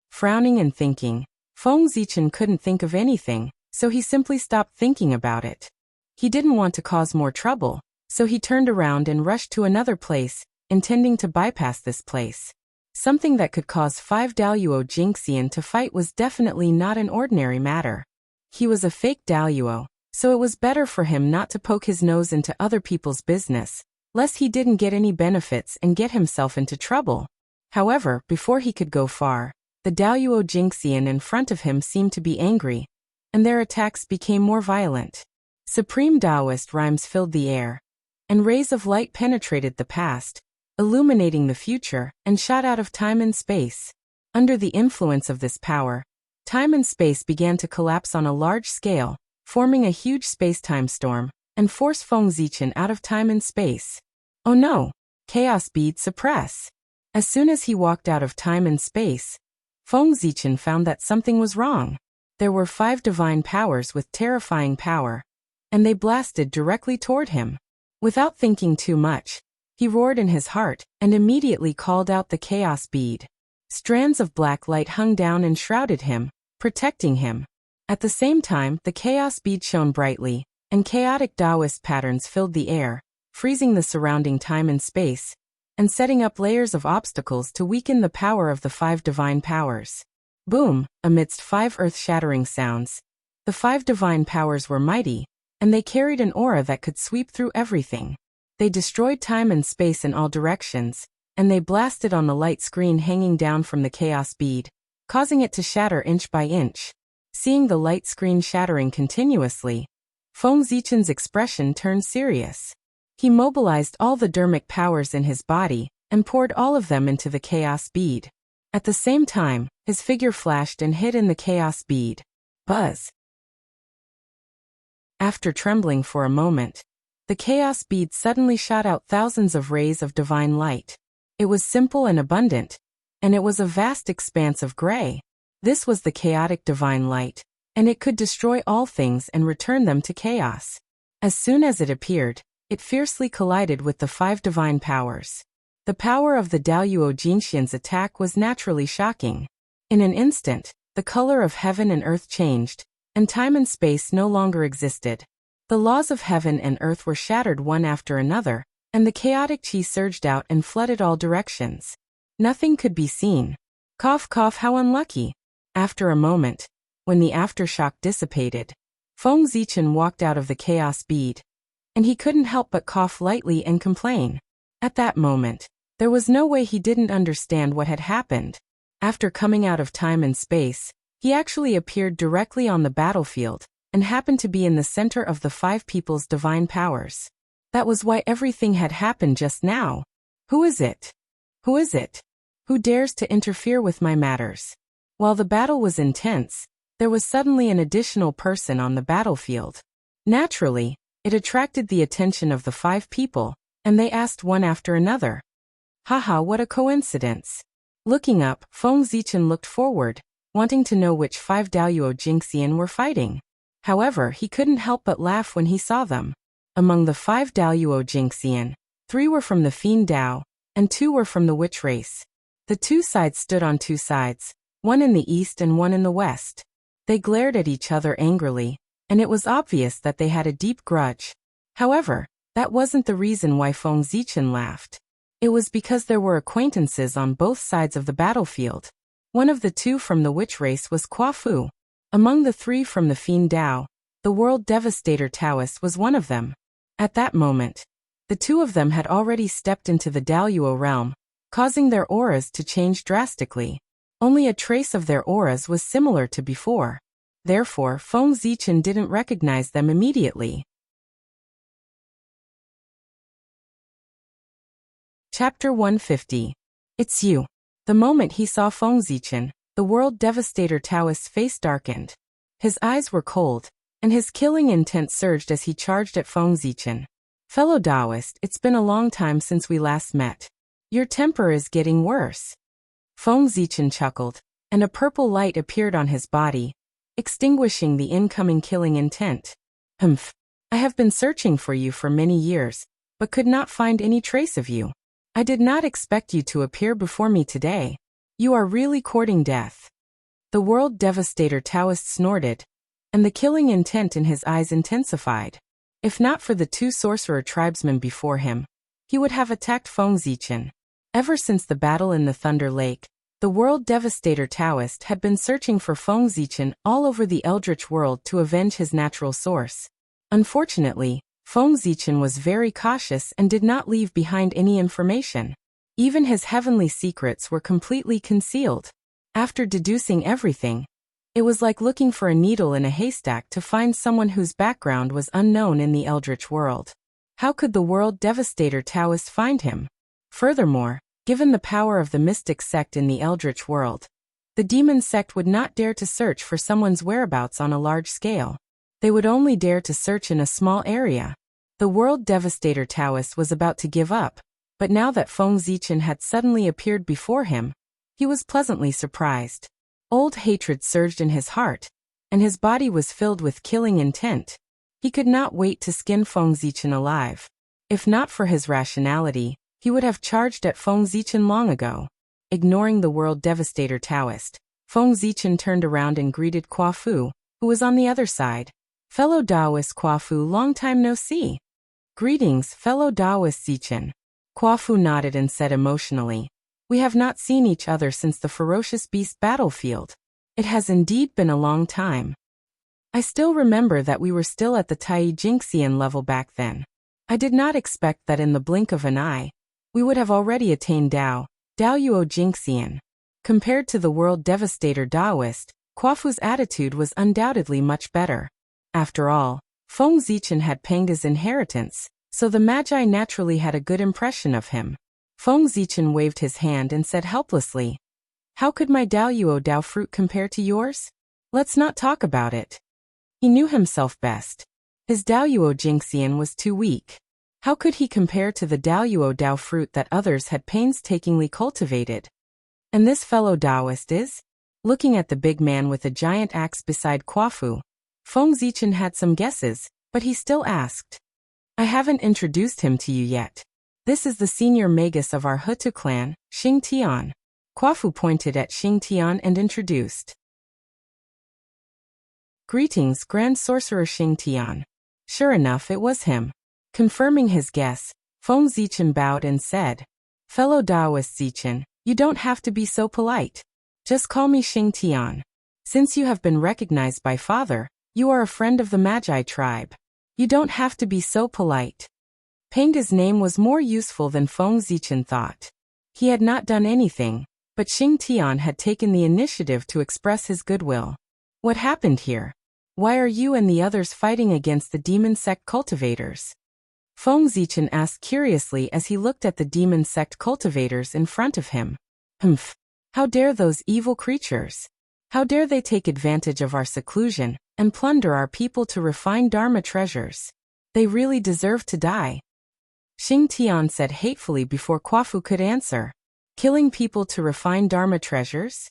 Frowning and thinking, Feng Zichen couldn't think of anything, so he simply stopped thinking about it. He didn't want to cause more trouble, so he turned around and rushed to another place, intending to bypass this place. Something that could cause 5 Daoyuo Jingxian to fight was definitely not an ordinary matter. He was a fake Daoyuo, so it was better for him not to poke his nose into other people's business, lest he didn't get any benefits and get himself into trouble. However, before he could go far, the Daoyuo Jingxian in front of him seemed to be angry, and their attacks became more violent. Supreme Taoist rhymes filled the air, and rays of light penetrated the past, illuminating the future, and shot out of time and space. Under the influence of this power, time and space began to collapse on a large scale, forming a huge space-time storm, and force Feng Zichen out of time and space. Oh no! Chaos bead suppress! As soon as he walked out of time and space, Feng Zichen found that something was wrong. There were 5 divine powers with terrifying power, and they blasted directly toward him. Without thinking too much, he roared in his heart and immediately called out the chaos bead. Strands of black light hung down and shrouded him, protecting him. At the same time, the chaos bead shone brightly, and chaotic Taoist patterns filled the air, freezing the surrounding time and space, and setting up layers of obstacles to weaken the power of the 5 divine powers. Boom! Amidst 5 earth-shattering sounds, the 5 divine powers were mighty, and they carried an aura that could sweep through everything. They destroyed time and space in all directions, and they blasted on the light screen hanging down from the chaos bead, causing it to shatter inch by inch. Seeing the light screen shattering continuously, Feng Zichen's expression turned serious. He mobilized all the dermic powers in his body and poured all of them into the chaos bead. At the same time, his figure flashed and hid in the chaos bead. Buzz! After trembling for a moment, the chaos bead suddenly shot out thousands of rays of divine light. It was simple and abundant, and it was a vast expanse of gray. This was the chaotic divine light, and it could destroy all things and return them to chaos. As soon as it appeared, it fiercely collided with the 5 divine powers. The power of the Daoyuo Jingxian's attack was naturally shocking. In an instant, the color of heaven and earth changed, and time and space no longer existed. The laws of heaven and earth were shattered one after another, and the chaotic qi surged out and flooded all directions. Nothing could be seen. Cough cough, how unlucky. After a moment, when the aftershock dissipated, Feng Zichen walked out of the chaos bead, and he couldn't help but cough lightly and complain. At that moment, there was no way he didn't understand what had happened. After coming out of time and space, he actually appeared directly on the battlefield, and happened to be in the center of the 5 people's divine powers. That was why everything had happened just now. Who is it? Who is it? Who dares to interfere with my matters? While the battle was intense, there was suddenly an additional person on the battlefield. Naturally, it attracted the attention of the 5 people, and they asked one after another. Haha, what a coincidence. Looking up, Feng Zichen looked forward, wanting to know which 5 Daoyuo Jingxian were fighting. However, he couldn't help but laugh when he saw them. Among the 5 Daoyuo Jingxian, 3 were from the Fiend Dao, and 2 were from the Witch race. The 2 sides stood on 2 sides, one in the east and one in the west. They glared at each other angrily, and it was obvious that they had a deep grudge. However, that wasn't the reason why Feng Zichen laughed. It was because there were acquaintances on both sides of the battlefield. One of the 2 from the Witch race was Qua Fu. Among the 3 from the Fiend Dao, the World Devastator Taoist was one of them. At that moment, the 2 of them had already stepped into the Daoyuo realm, causing their auras to change drastically. Only a trace of their auras was similar to before. Therefore, Feng Zichen didn't recognize them immediately. Chapter 150. It's you. The moment he saw Feng Zichen, the World Devastator Taoist's face darkened. His eyes were cold, and his killing intent surged as he charged at Feng Zichen. Fellow Taoist, it's been a long time since we last met. Your temper is getting worse. Feng Zichen chuckled, and a purple light appeared on his body, extinguishing the incoming killing intent. Humph. I have been searching for you for many years, but could not find any trace of you. I did not expect you to appear before me today. You are really courting death. The world devastator Taoist snorted, and the killing intent in his eyes intensified. If not for the two sorcerer tribesmen before him, he would have attacked Feng Zichen. Ever since the battle in the Thunder Lake, the world devastator Taoist had been searching for Feng Zichen all over the Eldritch world to avenge his natural source. Unfortunately, Feng Zichen was very cautious and did not leave behind any information. Even his heavenly secrets were completely concealed. After deducing everything, it was like looking for a needle in a haystack to find someone whose background was unknown in the Eldritch world. How could the world devastator Taoist find him? Furthermore, given the power of the mystic sect in the Eldritch world, the demon sect would not dare to search for someone's whereabouts on a large scale. They would only dare to search in a small area. The world devastator Taoist was about to give up, but now that Feng Zichen had suddenly appeared before him, he was pleasantly surprised. Old hatred surged in his heart, and his body was filled with killing intent. He could not wait to skin Feng Zichen alive. If not for his rationality, he would have charged at Feng Zichen long ago. Ignoring the world devastator Taoist, Feng Zichen turned around and greeted Kua Fu, who was on the other side. Fellow Taoist Kua Fu, long time no see. Greetings, fellow Taoist Zichen. Kua Fu nodded and said emotionally, we have not seen each other since the ferocious beast battlefield. It has indeed been a long time. I still remember that we were still at the Tai Jingxian level back then. I did not expect that in the blink of an eye, we would have already attained Dao Yuo Jingxian. Compared to the world devastator Taoist, Kua Fu's attitude was undoubtedly much better. After all, Feng Zichen had penged his inheritance, so the Magi naturally had a good impression of him. Feng Zichen waved his hand and said helplessly, how could my Dao Yuo Dao fruit compare to yours? Let's not talk about it. He knew himself best. His Dao Yuo Jingxian was too weak. How could he compare to the Dao Yuo Dao fruit that others had painstakingly cultivated? And this fellow Taoist is? Looking at the big man with a giant axe beside Kua Fu, Feng Zichen had some guesses, but he still asked. I haven't introduced him to you yet. This is the senior magus of our Hutu clan, Xing Tian. Kua Fu pointed at Xing Tian and introduced. Greetings, Grand Sorcerer Xing Tian. Sure enough, it was him. Confirming his guess, Feng Zichen bowed and said, fellow Taoist Zichen, you don't have to be so polite. Just call me Xing Tian. Since you have been recognized by Father, you are a friend of the Magi tribe. You don't have to be so polite. Pengda's name was more useful than Feng Zichen thought. He had not done anything, but Xing Tian had taken the initiative to express his goodwill. What happened here? Why are you and the others fighting against the demon sect cultivators? Feng Zichen asked curiously as he looked at the demon sect cultivators in front of him. Humph! How dare those evil creatures? How dare they take advantage of our seclusion and plunder our people to refine Dharma treasures? They really deserve to die. Xing Tian said hatefully before Kua Fu could answer. Killing people to refine Dharma treasures?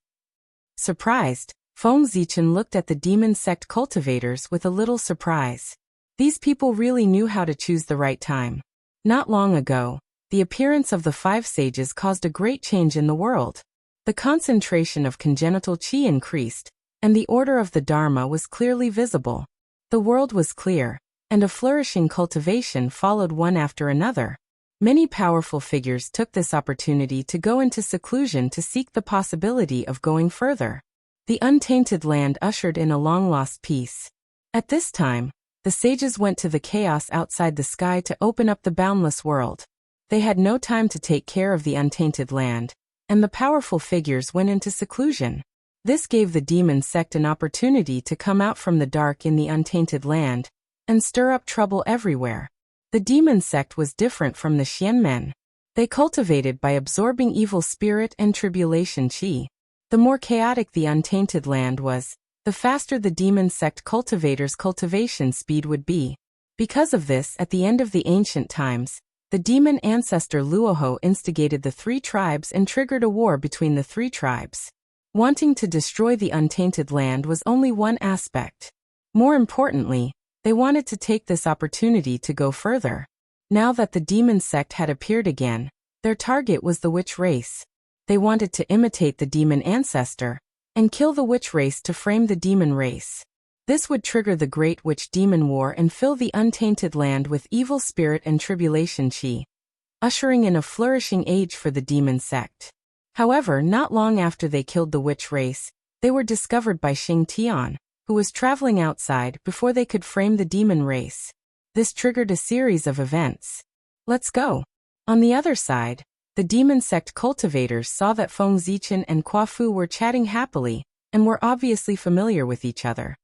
Surprised, Feng Zichen looked at the demon sect cultivators with a little surprise. These people really knew how to choose the right time. Not long ago, the appearance of the five sages caused a great change in the world. The concentration of congenital qi increased, and the order of the Dharma was clearly visible. The world was clear, and a flourishing cultivation followed one after another. Many powerful figures took this opportunity to go into seclusion to seek the possibility of going further. The untainted land ushered in a long-lost peace. At this time, the sages went to the chaos outside the sky to open up the boundless world. They had no time to take care of the untainted land, and the powerful figures went into seclusion. This gave the demon sect an opportunity to come out from the dark in the untainted land, and stir up trouble everywhere. The demon sect was different from the Xianmen. They cultivated by absorbing evil spirit and tribulation qi. The more chaotic the untainted land was, the faster the demon sect cultivators' cultivation speed would be. Because of this, at the end of the ancient times, the demon ancestor Luoho instigated the three tribes and triggered a war between the three tribes. Wanting to destroy the untainted land was only one aspect. More importantly, they wanted to take this opportunity to go further. Now that the demon sect had appeared again, their target was the witch race. They wanted to imitate the demon ancestor and kill the witch race to frame the demon race. This would trigger the Great Witch Demon War and fill the untainted land with evil spirit and tribulation chi, ushering in a flourishing age for the demon sect. However, not long after they killed the witch race, they were discovered by Xing Tian, who was traveling outside before they could frame the demon race. This triggered a series of events. Let's go. On the other side, the demon sect cultivators saw that Feng Zichen and Qua Fu were chatting happily and were obviously familiar with each other.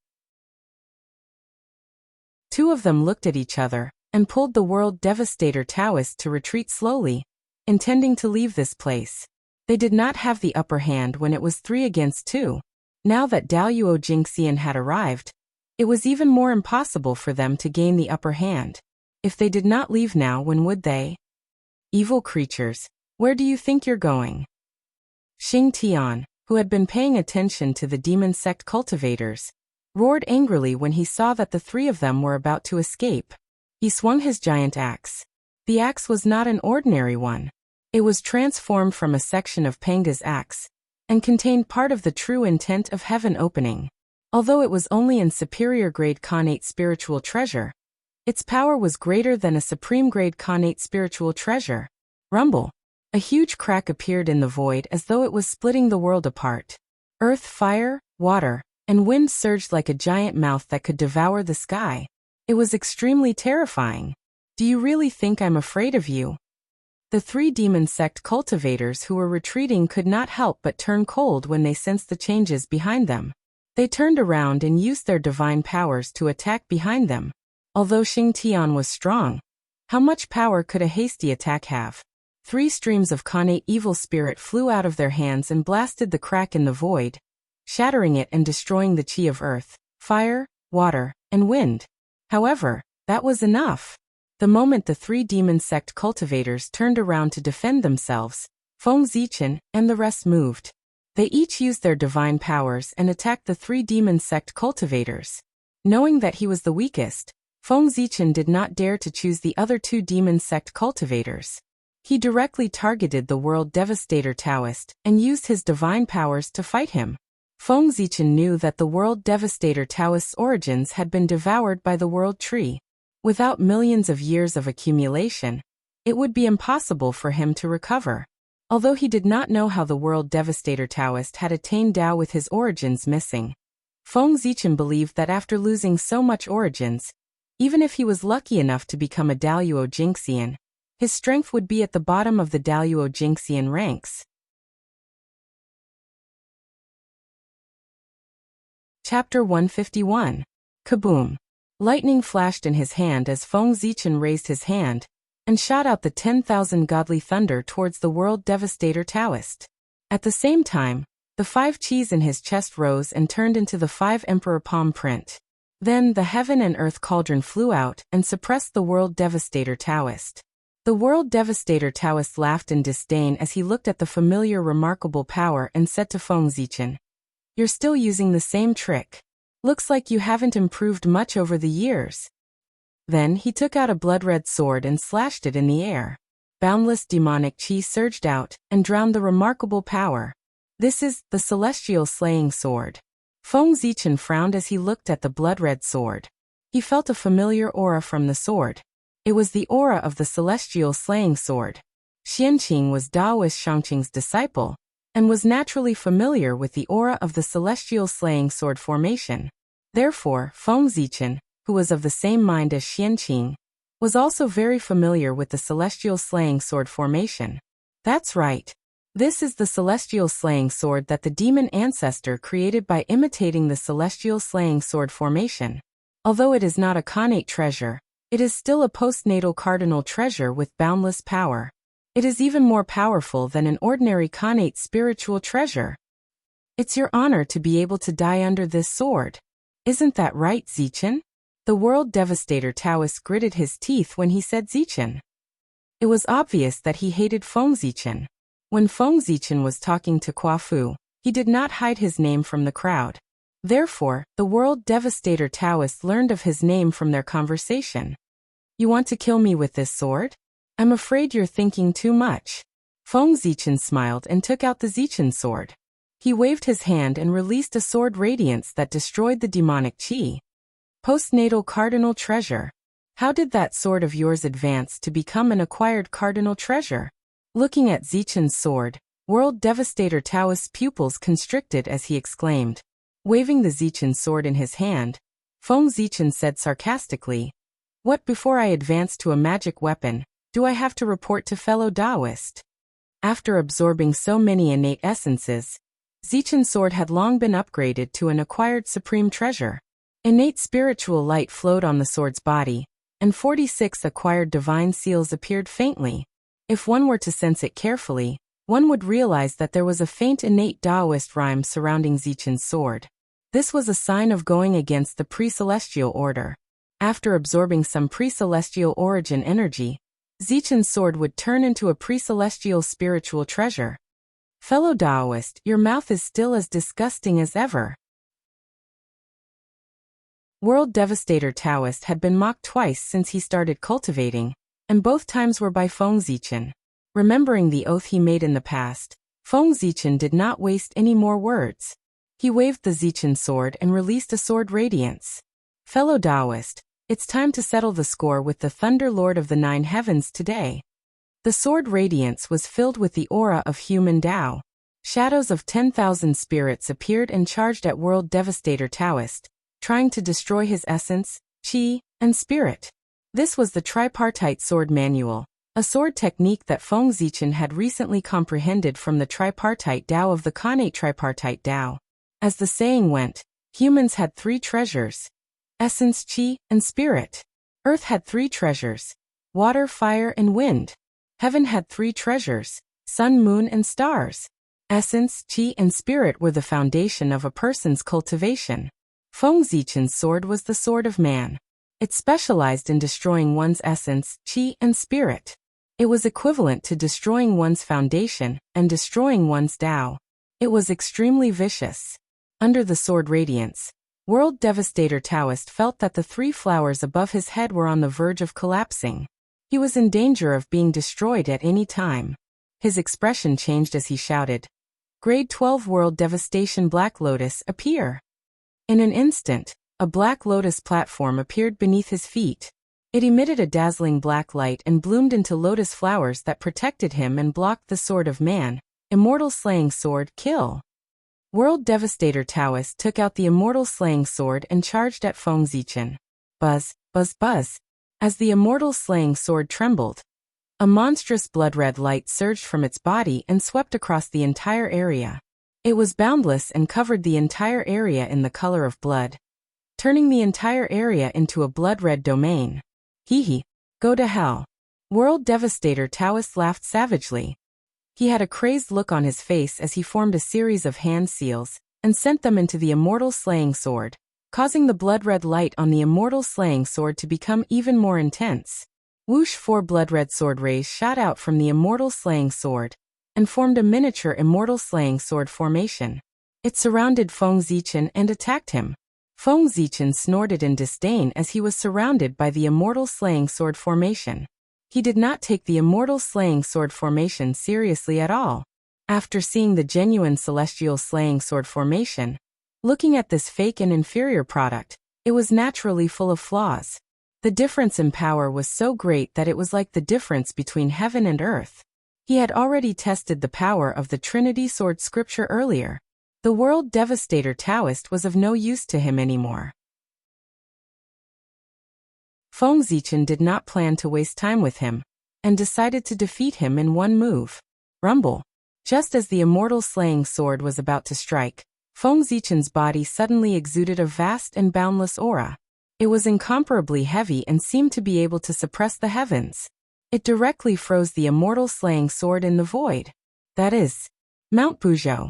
Two of them looked at each other and pulled the World Devastator Taoist to retreat slowly, intending to leave this place. They did not have the upper hand when it was 3 against 2. Now that Daoyuo Jingxian had arrived, it was even more impossible for them to gain the upper hand. If they did not leave now, when would they? Evil creatures, where do you think you're going? Xing Tian, who had been paying attention to the demon sect cultivators, roared angrily when he saw that the 3 of them were about to escape. He swung his giant axe. The axe was not an ordinary one. It was transformed from a section of Panga's axe and contained part of the true intent of heaven opening. Although it was only in superior grade Khanate spiritual treasure, its power was greater than a supreme grade Khanate spiritual treasure. Rumble. A huge crack appeared in the void as though it was splitting the world apart. Earth, fire, water, and wind surged like a giant mouth that could devour the sky. It was extremely terrifying. Do you really think I'm afraid of you? The 3 demon sect cultivators who were retreating could not help but turn cold when they sensed the changes behind them. They turned around and used their divine powers to attack behind them. Although Xing Tian was strong, how much power could a hasty attack have? 3 streams of Khanate evil spirit flew out of their hands and blasted the crack in the void, shattering it and destroying the chi of earth, fire, water, and wind. However, that was enough. The moment the 3 demon sect cultivators turned around to defend themselves, Feng Zichen and the rest moved. They each used their divine powers and attacked the 3 demon sect cultivators. Knowing that he was the weakest, Feng Zichen did not dare to choose the other 2 demon sect cultivators. He directly targeted the World Devastator Taoist and used his divine powers to fight him. Feng Zichen knew that the World Devastator Taoist's origins had been devoured by the World Tree. Without millions of years of accumulation, it would be impossible for him to recover. Although he did not know how the World Devastator Taoist had attained Tao with his origins missing, Feng Zichen believed that after losing so much origins, even if he was lucky enough to become a Daoyuo Jingxian, his strength would be at the bottom of the Daoyuo Jingxian ranks. Chapter 151. Kaboom! Lightning flashed in his hand as Feng Zichen raised his hand and shot out the 10,000 godly thunder towards the World Devastator Taoist. At the same time, the 5 chis in his chest rose and turned into the 5 emperor palm print. Then the heaven and earth cauldron flew out and suppressed the World Devastator Taoist. The World Devastator Taoist laughed in disdain as he looked at the familiar remarkable power and said to Feng Zichen, "You're still using the same trick. Looks like you haven't improved much over the years." Then he took out a blood-red sword and slashed it in the air. Boundless demonic chi surged out and drowned the remarkable power. This is the celestial slaying sword. Feng Zichen frowned as he looked at the blood-red sword. He felt a familiar aura from the sword. It was the aura of the celestial slaying sword. Xianqing was Daoist Shangqing's disciple, and was naturally familiar with the aura of the celestial slaying sword formation. Therefore, Feng Zichen, who was of the same mind as Xianqing, was also very familiar with the celestial slaying sword formation. That's right. This is the celestial slaying sword that the demon ancestor created by imitating the celestial slaying sword formation. Although it is not a Khanate treasure, it is still a postnatal cardinal treasure with boundless power. It is even more powerful than an ordinary Khanate spiritual treasure. It's your honor to be able to die under this sword. Isn't that right, Zichen? The world devastator Taoist gritted his teeth when he said Zichen. It was obvious that he hated Feng Zichen. When Feng Zichen was talking to Kua Fu, he did not hide his name from the crowd. Therefore, the world devastator Taoist learned of his name from their conversation. You want to kill me with this sword? I'm afraid you're thinking too much. Feng Zichen smiled and took out the Zichen sword. He waved his hand and released a sword radiance that destroyed the demonic qi. Postnatal cardinal treasure. How did that sword of yours advance to become an acquired cardinal treasure? Looking at Zichen's sword, world devastator Taoist's pupils constricted as he exclaimed. Waving the Zichen sword in his hand, Feng Zichen said sarcastically, "What, before I advance to a magic weapon, do I have to report to fellow Taoist?" After absorbing so many innate essences, Zichen's sword had long been upgraded to an acquired supreme treasure. Innate spiritual light flowed on the sword's body, and 46 acquired divine seals appeared faintly. If one were to sense it carefully, one would realize that there was a faint innate Taoist rhyme surrounding Zichen's sword. This was a sign of going against the pre-celestial order. After absorbing some pre-celestial origin energy, Zichen's sword would turn into a pre-celestial spiritual treasure. Fellow Taoist, your mouth is still as disgusting as ever. World Devastator Taoist had been mocked twice since he started cultivating, and both times were by Feng Zichen. Remembering the oath he made in the past, Feng Zichen did not waste any more words. He waved the Zichen sword and released a sword radiance. Fellow Taoist, it's time to settle the score with the Thunder Lord of the Nine Heavens today. The sword radiance was filled with the aura of human Tao. Shadows of 10,000 spirits appeared and charged at World Devastator Taoist, trying to destroy his essence, qi, and spirit. This was the tripartite sword manual, a sword technique that Feng Zichen had recently comprehended from the tripartite Tao of the Khanate tripartite Tao. As the saying went, humans had three treasures: essence, qi, and spirit. Earth had three treasures: water, fire, and wind. Heaven had three treasures: sun, moon, and stars. Essence, qi, and spirit were the foundation of a person's cultivation. Feng Zichen's sword was the sword of man. It specialized in destroying one's essence, qi, and spirit. It was equivalent to destroying one's foundation and destroying one's Tao. It was extremely vicious. Under the sword radiance, World Devastator Taoist felt that the three flowers above his head were on the verge of collapsing. He was in danger of being destroyed at any time. His expression changed as he shouted, "Grade 12 World Devastation Black Lotus, appear!" In an instant, a black lotus platform appeared beneath his feet. It emitted a dazzling black light and bloomed into lotus flowers that protected him and blocked the sword of man, immortal slaying sword, kill. World Devastator Taoist took out the immortal slaying sword and charged at Feng Zichen. Buzz, buzz, buzz. As the immortal slaying sword trembled, a monstrous blood-red light surged from its body and swept across the entire area. It was boundless and covered the entire area in the color of blood, turning the entire area into a blood-red domain. Hee, go to hell. World Devastator Taoist laughed savagely. He had a crazed look on his face as he formed a series of hand seals and sent them into the immortal slaying sword, causing the blood-red light on the immortal slaying sword to become even more intense. Whoosh! 4 blood-red sword rays shot out from the immortal slaying sword and formed a miniature immortal slaying sword formation. It surrounded Feng Zichen and attacked him. Feng Zichen snorted in disdain as he was surrounded by the immortal slaying sword formation. He did not take the immortal slaying sword formation seriously at all. After seeing the genuine celestial slaying sword formation, looking at this fake and inferior product, it was naturally full of flaws. The difference in power was so great that it was like the difference between heaven and earth. He had already tested the power of the Trinity Sword scripture earlier. The World Devastator Taoist was of no use to him anymore. Feng Zichen did not plan to waste time with him, and decided to defeat him in one move. Rumble. Just as the immortal slaying sword was about to strike, Feng Zichen's body suddenly exuded a vast and boundless aura. It was incomparably heavy and seemed to be able to suppress the heavens. It directly froze the immortal slaying sword in the void. That is, Mount Puzhou.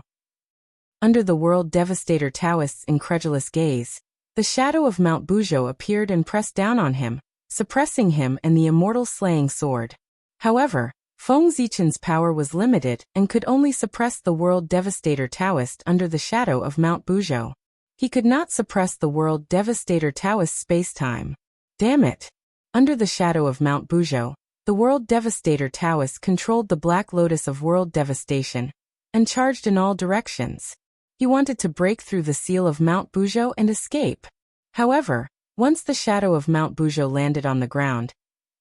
Under the World Devastator Taoist's incredulous gaze, The shadow of Mount Buzhou appeared and pressed down on him, suppressing him and the immortal slaying sword. However, Feng Zichen's power was limited and could only suppress the world devastator Taoist under the shadow of Mount Buzhou. He could not suppress the world devastator Taoist space-time. Damn it! Under the shadow of Mount Buzhou, the world devastator Taoist controlled the Black Lotus of world devastation and charged in all directions. He wanted to break through the seal of Mount Buzhou and escape. However, once the shadow of Mount Buzhou landed on the ground,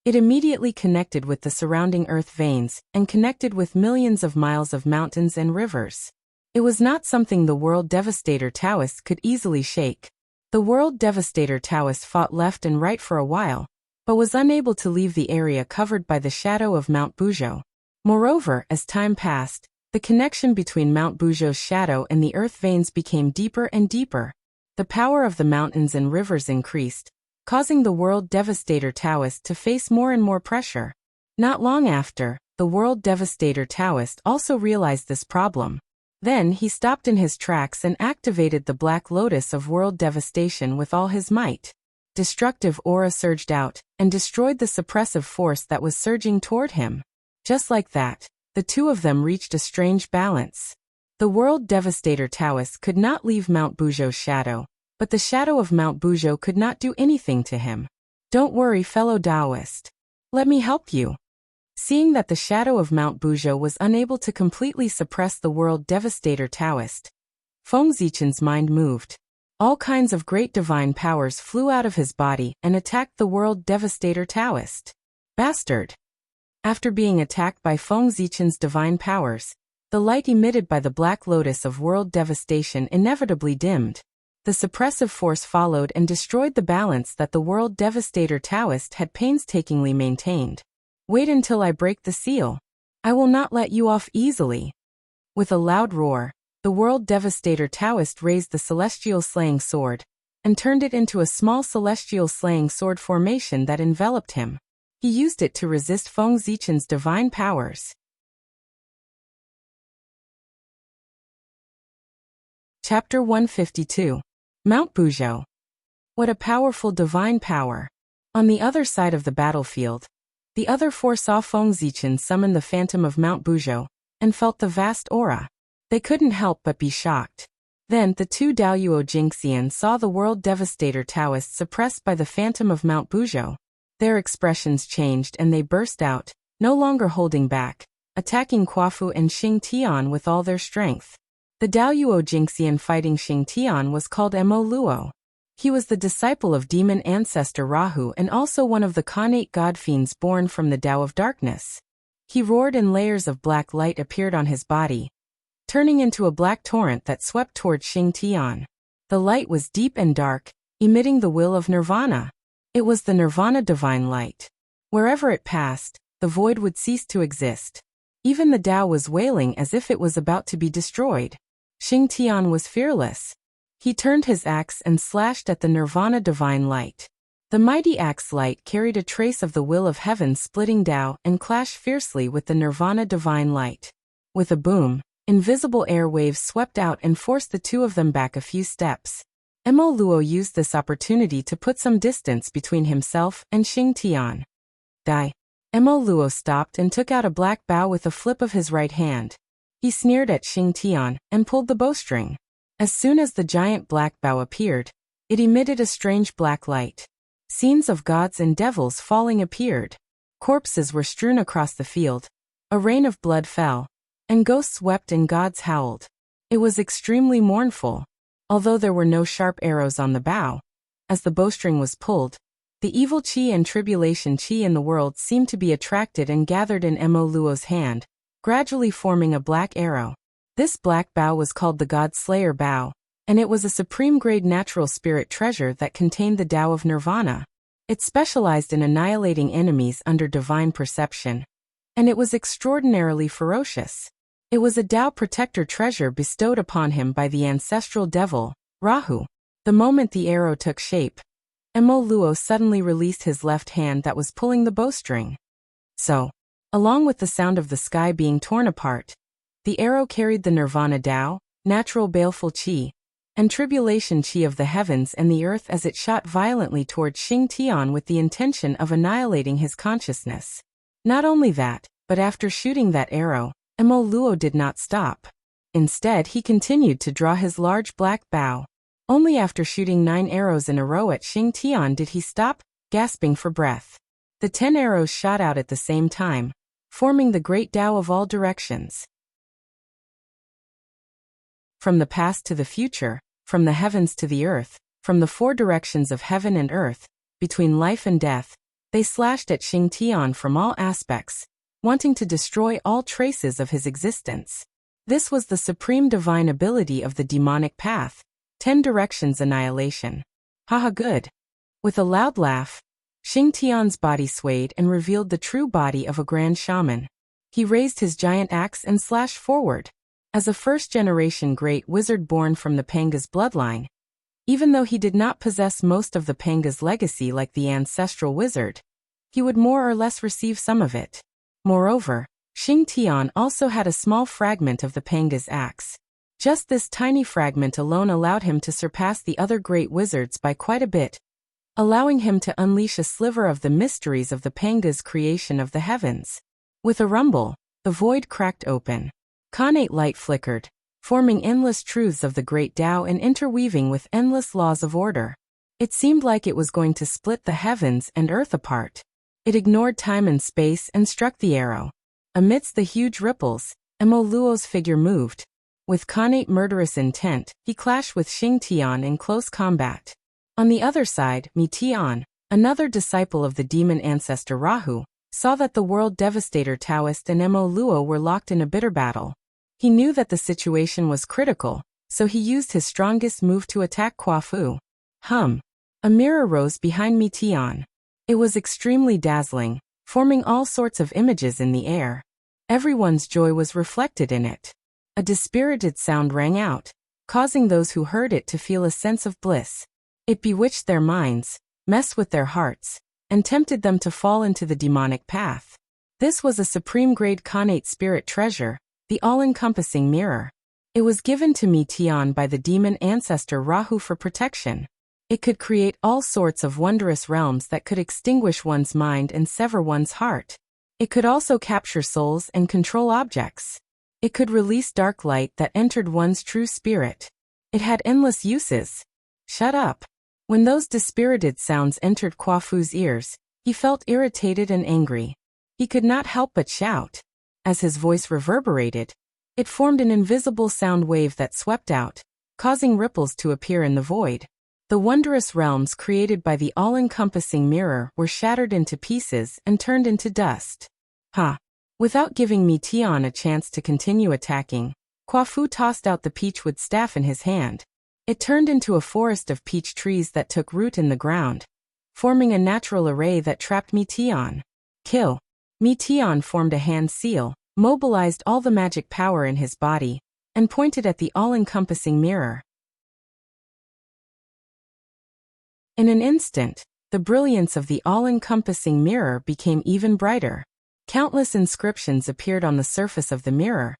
it immediately connected with the surrounding earth veins and connected with millions of miles of mountains and rivers. It was not something the world devastator Taoist could easily shake. The world devastator Taoist fought left and right for a while, but was unable to leave the area covered by the shadow of Mount Buzhou. Moreover, as time passed, the connection between Mount Buzhou's shadow and the earth veins became deeper and deeper. The power of the mountains and rivers increased, causing the world devastator Taoist to face more and more pressure. Not long after, the world devastator Taoist also realized this problem. Then he stopped in his tracks and activated the Black Lotus of world devastation with all his might. Destructive aura surged out and destroyed the suppressive force that was surging toward him. Just like that, the two of them reached a strange balance. The world devastator Taoist could not leave Mount Buzhou's shadow, but the shadow of Mount Buzhou could not do anything to him. Don't worry, fellow Taoist. Let me help you. Seeing that the shadow of Mount Buzhou was unable to completely suppress the world devastator Taoist, Feng Zichen's mind moved. All kinds of great divine powers flew out of his body and attacked the world devastator Taoist. Bastard! After being attacked by Feng Zichen's divine powers, the light emitted by the Black Lotus of world devastation inevitably dimmed. The suppressive force followed and destroyed the balance that the world devastator Taoist had painstakingly maintained. Wait until I break the seal. I will not let you off easily. With a loud roar, the world devastator Taoist raised the celestial slaying sword and turned it into a small celestial slaying sword formation that enveloped him. He used it to resist Feng Zichen's divine powers. Chapter 152. Mount Buzhou. What a powerful divine power. On the other side of the battlefield, the other four saw Feng Zichen summon the phantom of Mount Buzhou and felt the vast aura. They couldn't help but be shocked. Then the two Daoyuo Jingxian saw the world devastator Taoist suppressed by the phantom of Mount Buzhou. Their expressions changed and they burst out, no longer holding back, attacking Quafu and Xing Tian with all their strength. The Daoyuo Jingxian fighting Xing Tian was called Mo Luo. He was the disciple of demon ancestor Rahu and also one of the Khanate god fiends born from the Tao of Darkness. He roared and layers of black light appeared on his body, turning into a black torrent that swept toward Xing Tian. The light was deep and dark, emitting the will of Nirvana. It was the Nirvana divine light. Wherever it passed, the void would cease to exist. Even the Tao was wailing as if it was about to be destroyed. Xing Tian was fearless. He turned his axe and slashed at the Nirvana divine light. The mighty axe light carried a trace of the will of heaven splitting Tao and clashed fiercely with the Nirvana divine light. With a boom, invisible air waves swept out and forced the two of them back a few steps. Mo Luo used this opportunity to put some distance between himself and Xing Tian. Mo Luo stopped and took out a black bow with a flip of his right hand. He sneered at Xing Tian and pulled the bowstring. As soon as the giant black bow appeared, it emitted a strange black light. Scenes of gods and devils falling appeared. Corpses were strewn across the field. A rain of blood fell, and ghosts wept and gods howled. It was extremely mournful. Although there were no sharp arrows on the bow, as the bowstring was pulled, the evil chi and tribulation chi in the world seemed to be attracted and gathered in Mo Luo's hand, gradually forming a black arrow. This black bow was called the God Slayer bow, and it was a supreme-grade natural spirit treasure that contained the Tao of Nirvana. It specialized in annihilating enemies under divine perception, and it was extraordinarily ferocious. It was a Tao protector treasure bestowed upon him by the ancestral devil, Rahu. The moment the arrow took shape, Mo Luo suddenly released his left hand that was pulling the bowstring. So, along with the sound of the sky being torn apart, the arrow carried the Nirvana Tao, natural baleful chi, and tribulation chi of the heavens and the earth as it shot violently toward Xing Tian with the intention of annihilating his consciousness. Not only that, but after shooting that arrow, Mo Luo did not stop. Instead, he continued to draw his large black bow. Only after shooting 9 arrows in a row at Xing Tian did he stop, gasping for breath. The 10 arrows shot out at the same time, forming the great Tao of all directions. From the past to the future, from the heavens to the earth, from the 4 directions of heaven and earth, between life and death, they slashed at Xing Tian from all aspects, wanting to destroy all traces of his existence. This was the supreme divine ability of the demonic path, 10 directions annihilation. Haha, good. With a loud laugh, Xing Tian's body swayed and revealed the true body of a grand shaman. He raised his giant axe and slashed forward. As a first-generation great wizard born from the Panga's bloodline, even though he did not possess most of the Panga's legacy like the ancestral wizard, he would more or less receive some of it. Moreover, Xing Tian also had a small fragment of the Panga's axe. Just this tiny fragment alone allowed him to surpass the other great wizards by quite a bit, allowing him to unleash a sliver of the mysteries of the Panga's creation of the heavens. With a rumble, the void cracked open. Khanate light flickered, forming endless truths of the great Tao and interweaving with endless laws of order. It seemed like it was going to split the heavens and earth apart. It ignored time and space and struck the arrow. Amidst the huge ripples, Mo Luo's figure moved. With Khanate murderous intent, he clashed with Xing Tian in close combat. On the other side, Mi Tian, another disciple of the demon ancestor Rahu, saw that the world devastator Taoist and Mo Luo were locked in a bitter battle. He knew that the situation was critical, so he used his strongest move to attack Kuo-fu. A mirror rose behind Mi Tian. It was extremely dazzling, forming all sorts of images in the air. Everyone's joy was reflected in it. A dispirited sound rang out, causing those who heard it to feel a sense of bliss. It bewitched their minds, messed with their hearts, and tempted them to fall into the demonic path. This was a supreme-grade Khanate spirit treasure, the all-encompassing mirror. It was given to Mi Tian by the demon ancestor Rahu for protection. It could create all sorts of wondrous realms that could extinguish one's mind and sever one's heart. It could also capture souls and control objects. It could release dark light that entered one's true spirit. It had endless uses. Shut up. When those dispirited sounds entered Kuo-fu's ears, he felt irritated and angry. He could not help but shout. As his voice reverberated, it formed an invisible sound wave that swept out, causing ripples to appear in the void. The wondrous realms created by the all-encompassing mirror were shattered into pieces and turned into dust. Without giving Mi Tian a chance to continue attacking, Kuo-fu tossed out the peachwood staff in his hand. It turned into a forest of peach trees that took root in the ground, forming a natural array that trapped Mi Tian. Kill. Mi Tian formed a hand seal, mobilized all the magic power in his body, and pointed at the all-encompassing mirror. In an instant, the brilliance of the all-encompassing mirror became even brighter. Countless inscriptions appeared on the surface of the mirror,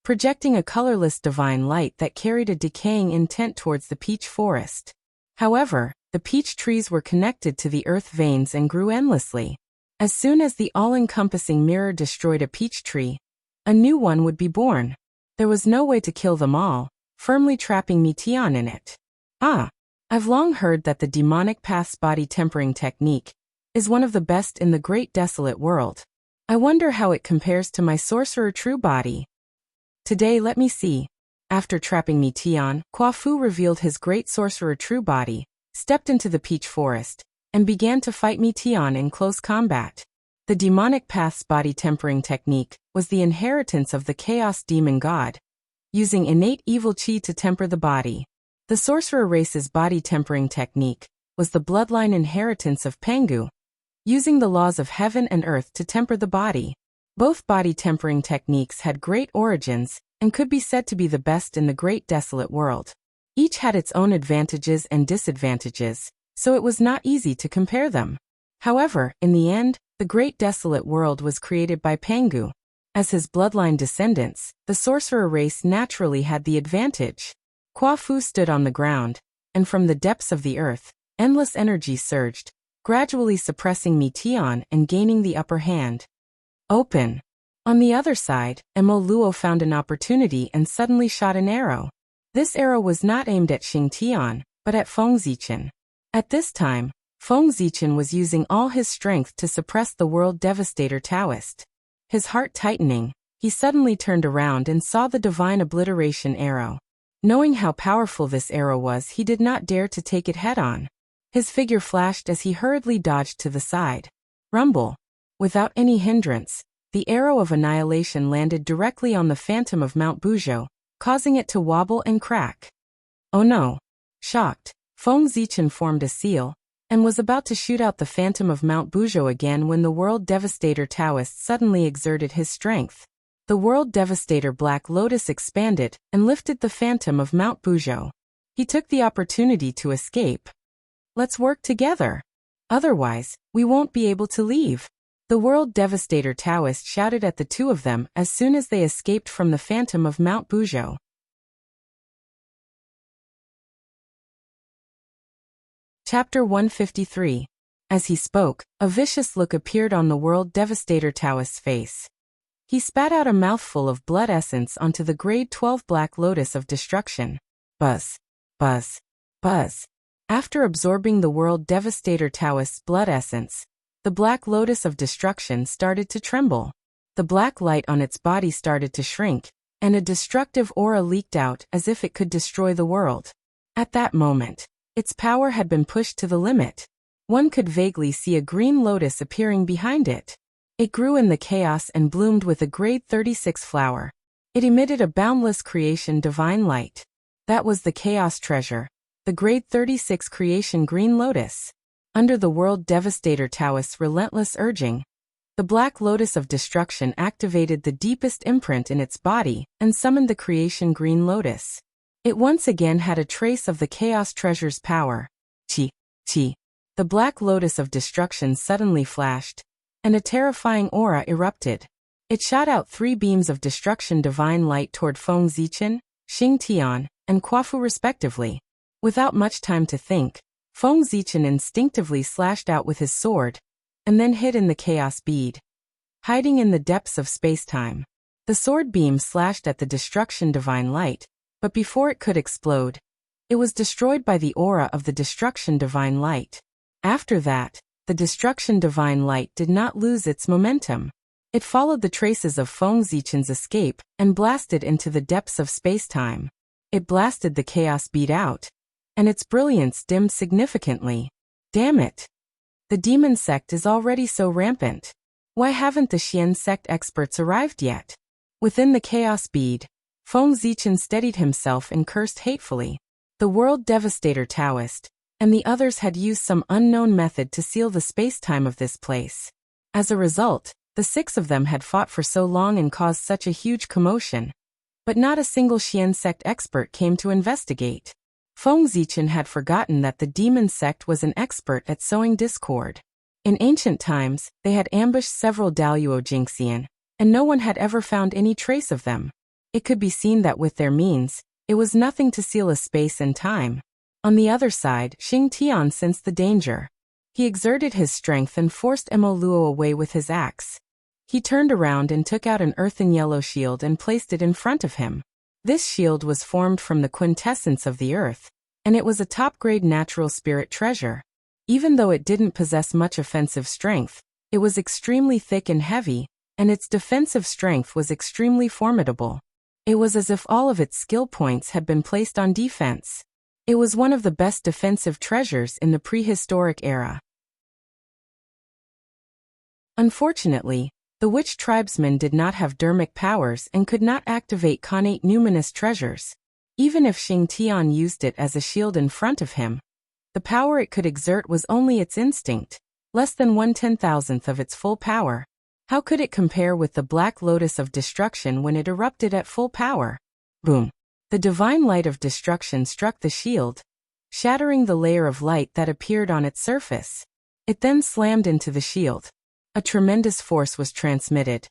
projecting a colorless divine light that carried a decaying intent towards the peach forest. However, the peach trees were connected to the earth veins and grew endlessly. As soon as the all-encompassing mirror destroyed a peach tree, a new one would be born. There was no way to kill them all, firmly trapping Mi Tian in it. I've long heard that the demonic path's body tempering technique is one of the best in the great desolate world. I wonder how it compares to my sorcerer true body. Today let me see. After trapping Mi Tian, Kuo-fu revealed his great sorcerer true body, stepped into the peach forest, and began to fight Mi Tian in close combat. The demonic path's body tempering technique was the inheritance of the chaos demon god, using innate evil chi to temper the body. The sorcerer race's body tempering technique was the bloodline inheritance of Pangu, using the laws of heaven and earth to temper the body. Both body tempering techniques had great origins and could be said to be the best in the great desolate world. Each had its own advantages and disadvantages, so it was not easy to compare them. However, in the end, the great desolate world was created by Pangu. As his bloodline descendants, the sorcerer race naturally had the advantage. Fu stood on the ground, and from the depths of the earth, endless energy surged, gradually suppressing Mi Tian and gaining the upper hand. Open. On the other side, Mo Luo found an opportunity and suddenly shot an arrow. This arrow was not aimed at Xing Tian, but at Feng Zichen. At this time, Feng Zichen was using all his strength to suppress the world devastator Taoist. His heart tightening, he suddenly turned around and saw the divine obliteration arrow. Knowing how powerful this arrow was, he did not dare to take it head-on. His figure flashed as he hurriedly dodged to the side. Rumble. Without any hindrance, the arrow of annihilation landed directly on the phantom of Mount Buzhou, causing it to wobble and crack. Oh no! Shocked, Feng Zichen formed a seal, and was about to shoot out the phantom of Mount Buzhou again when the world devastator Taoist suddenly exerted his strength. The world devastator Black Lotus expanded and lifted the phantom of Mount Buzhou. He took the opportunity to escape. Let's work together. Otherwise, we won't be able to leave. The world devastator Taoist shouted at the two of them as soon as they escaped from the phantom of Mount Buzhou. Chapter 153. As he spoke, a vicious look appeared on the world devastator Taoist's face. He spat out a mouthful of blood essence onto the grade 12 Black Lotus of Destruction. Buzz. Buzz. Buzz. After absorbing the world devastator Taoist's blood essence, the Black Lotus of Destruction started to tremble. The black light on its body started to shrink, and a destructive aura leaked out as if it could destroy the world. At that moment, its power had been pushed to the limit. One could vaguely see a green lotus appearing behind it. It grew in the chaos and bloomed with a grade 36 flower. It emitted a boundless creation divine light. That was the chaos treasure, the grade 36 creation green lotus. Under the world devastator Taoist's relentless urging, the Black Lotus of Destruction activated the deepest imprint in its body and summoned the creation green lotus. It once again had a trace of the chaos treasure's power. Chi. The Black Lotus of Destruction suddenly flashed, and a terrifying aura erupted. It shot out 3 beams of destruction divine light toward Feng Zichen, Xing Tian, and Fu respectively. Without much time to think, Feng Zichen instinctively slashed out with his sword, and then hid in the chaos bead. Hiding in the depths of space-time, the sword beam slashed at the destruction divine light, but before it could explode, it was destroyed by the aura of the destruction divine light. After that, the destruction divine light did not lose its momentum. It followed the traces of Feng Zichen's escape and blasted into the depths of space-time. It blasted the chaos bead out, and its brilliance dimmed significantly. Damn it! The demon sect is already so rampant. Why haven't the Xian sect experts arrived yet? Within the chaos bead, Feng Zichen steadied himself and cursed hatefully. The world devastator Taoist and the others had used some unknown method to seal the space-time of this place. As a result, the 6 of them had fought for so long and caused such a huge commotion. But not a single Xian sect expert came to investigate. Feng Zichen had forgotten that the demon sect was an expert at sowing discord. In ancient times, they had ambushed several Daluo Jingxian, and no one had ever found any trace of them. It could be seen that with their means, it was nothing to seal a space and time. On the other side, Xing Tian sensed the danger. He exerted his strength and forced Mo Luo away with his axe. He turned around and took out an earthen yellow shield and placed it in front of him. This shield was formed from the quintessence of the earth, and it was a top-grade natural spirit treasure. Even though it didn't possess much offensive strength, it was extremely thick and heavy, and its defensive strength was extremely formidable. It was as if all of its skill points had been placed on defense. It was one of the best defensive treasures in the prehistoric era. Unfortunately, the witch tribesmen did not have dermic powers and could not activate connate numinous treasures. Even if Xing Tian used it as a shield in front of him, the power it could exert was only its instinct, less than 1/10,000th of its full power. How could it compare with the Black Lotus of Destruction when it erupted at full power? Boom! The divine light of destruction struck the shield, shattering the layer of light that appeared on its surface. It then slammed into the shield. A tremendous force was transmitted,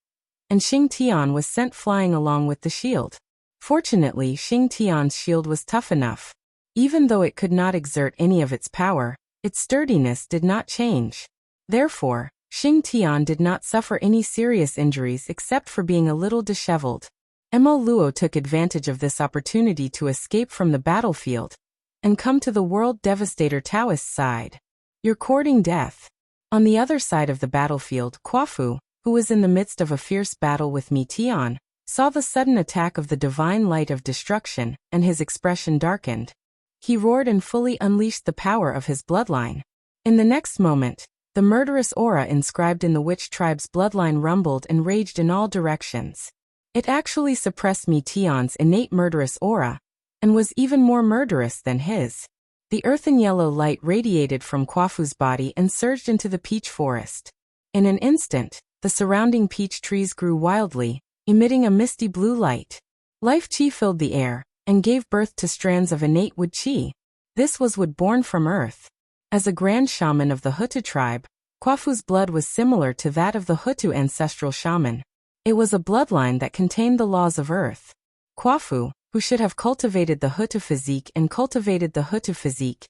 and Xing Tian was sent flying along with the shield. Fortunately, Xing Tian's shield was tough enough. Even though it could not exert any of its power, its sturdiness did not change. Therefore, Xing Tian did not suffer any serious injuries except for being a little disheveled. Mo Luo took advantage of this opportunity to escape from the battlefield and come to the World Devastator Taoist side. You're courting death. On the other side of the battlefield, Quafu, who was in the midst of a fierce battle with Mi Tian, saw the sudden attack of the divine light of destruction, and his expression darkened. He roared and fully unleashed the power of his bloodline. In the next moment, the murderous aura inscribed in the witch tribe's bloodline rumbled and raged in all directions. It actually suppressed Mi Tian's innate murderous aura, and was even more murderous than his. The earthen yellow light radiated from Quafu's body and surged into the peach forest. In an instant, the surrounding peach trees grew wildly, emitting a misty blue light. Life chi filled the air, and gave birth to strands of innate wood chi. This was wood born from earth. As a grand shaman of the Hutu tribe, Quafu's blood was similar to that of the Hutu ancestral shaman. It was a bloodline that contained the laws of earth. Quafu, who should have cultivated the Hutu physique and cultivated the Hutu physique,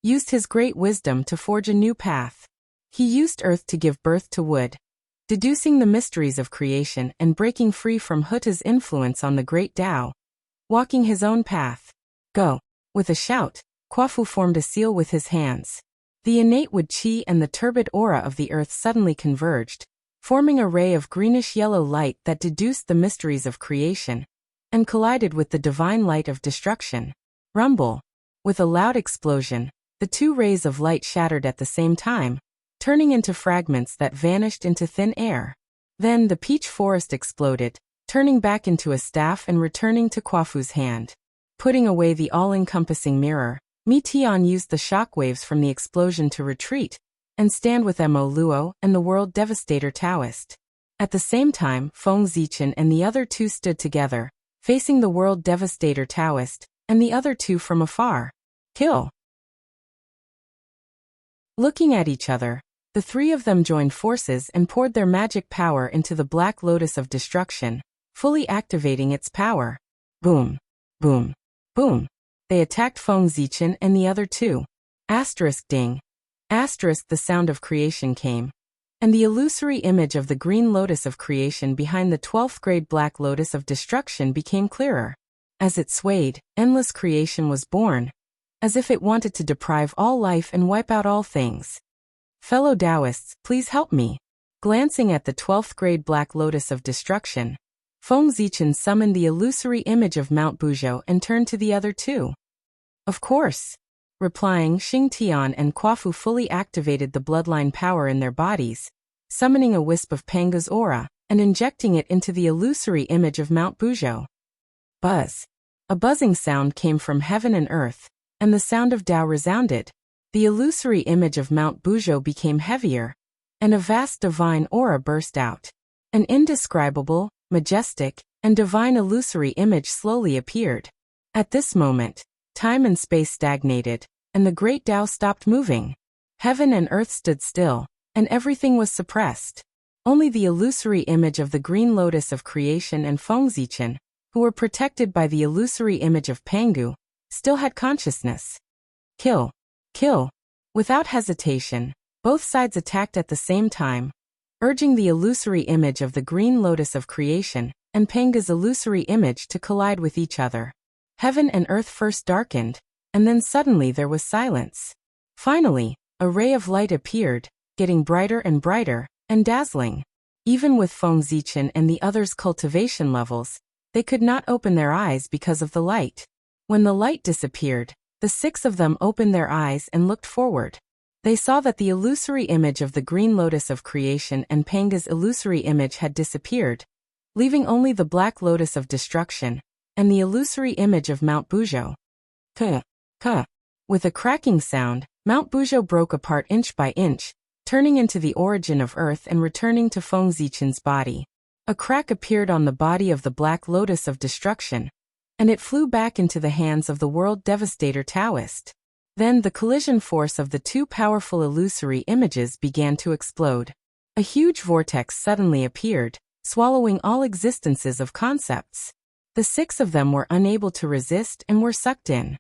used his great wisdom to forge a new path. He used earth to give birth to wood, deducing the mysteries of creation and breaking free from Hutu's influence on the great Tao, walking his own path. Go! With a shout, Quafu formed a seal with his hands. The innate wood chi and the turbid aura of the earth suddenly converged, forming a ray of greenish-yellow light that deduced the mysteries of creation, and collided with the divine light of destruction. Rumble! With a loud explosion, the two rays of light shattered at the same time, turning into fragments that vanished into thin air. Then the peach forest exploded, turning back into a staff and returning to Quafu's hand. Putting away the all-encompassing mirror, Mi Tian used the shockwaves from the explosion to retreat and stand with Mo Luo and the World Devastator Taoist. At the same time, Feng Zichen and the other two stood together, facing the World Devastator Taoist and the other two from afar. Kill! Looking at each other, the three of them joined forces and poured their magic power into the Black Lotus of Destruction, fully activating its power. Boom! Boom! Boom! They attacked Feng Zichen and the other two. Asterisk ding. Asterisk the sound of creation came, and the illusory image of the green lotus of creation behind the 12th grade Black Lotus of Destruction became clearer. As it swayed, endless creation was born, as if it wanted to deprive all life and wipe out all things. Fellow Taoists, please help me. Glancing at the 12th grade Black Lotus of Destruction, Feng Zichen summoned the illusory image of Mount Buzhou and turned to the other two. Of course. Replying, Xing Tian and Quafu fully activated the bloodline power in their bodies, summoning a wisp of Panga's aura and injecting it into the illusory image of Mount Buzhou. Buzz. A buzzing sound came from heaven and earth, and the sound of Tao resounded. The illusory image of Mount Buzhou became heavier, and a vast divine aura burst out. An indescribable, majestic, and divine illusory image slowly appeared. At this moment, time and space stagnated, and the great Tao stopped moving. Heaven and earth stood still, and everything was suppressed. Only the illusory image of the green lotus of creation and Feng Zichen, who were protected by the illusory image of Pangu, still had consciousness. Kill! Kill! Without hesitation, both sides attacked at the same time, urging the illusory image of the green lotus of creation and Panga's illusory image to collide with each other. Heaven and earth first darkened, and then suddenly there was silence. Finally, a ray of light appeared, getting brighter and brighter, and dazzling. Even with Feng Zichen and the others' cultivation levels, they could not open their eyes because of the light. When the light disappeared, the six of them opened their eyes and looked forward. They saw that the illusory image of the green lotus of creation and Panga's illusory image had disappeared, leaving only the Black Lotus of Destruction and the illusory image of Mount Buzhou. Ka. With a cracking sound, Mount Buzhou broke apart inch by inch, turning into the origin of earth and returning to Feng Zichen's body. A crack appeared on the body of the Black Lotus of Destruction, and it flew back into the hands of the World Devastator Taoist. Then the collision force of the two powerful illusory images began to explode. A huge vortex suddenly appeared, swallowing all existences of concepts. The 6 of them were unable to resist and were sucked in.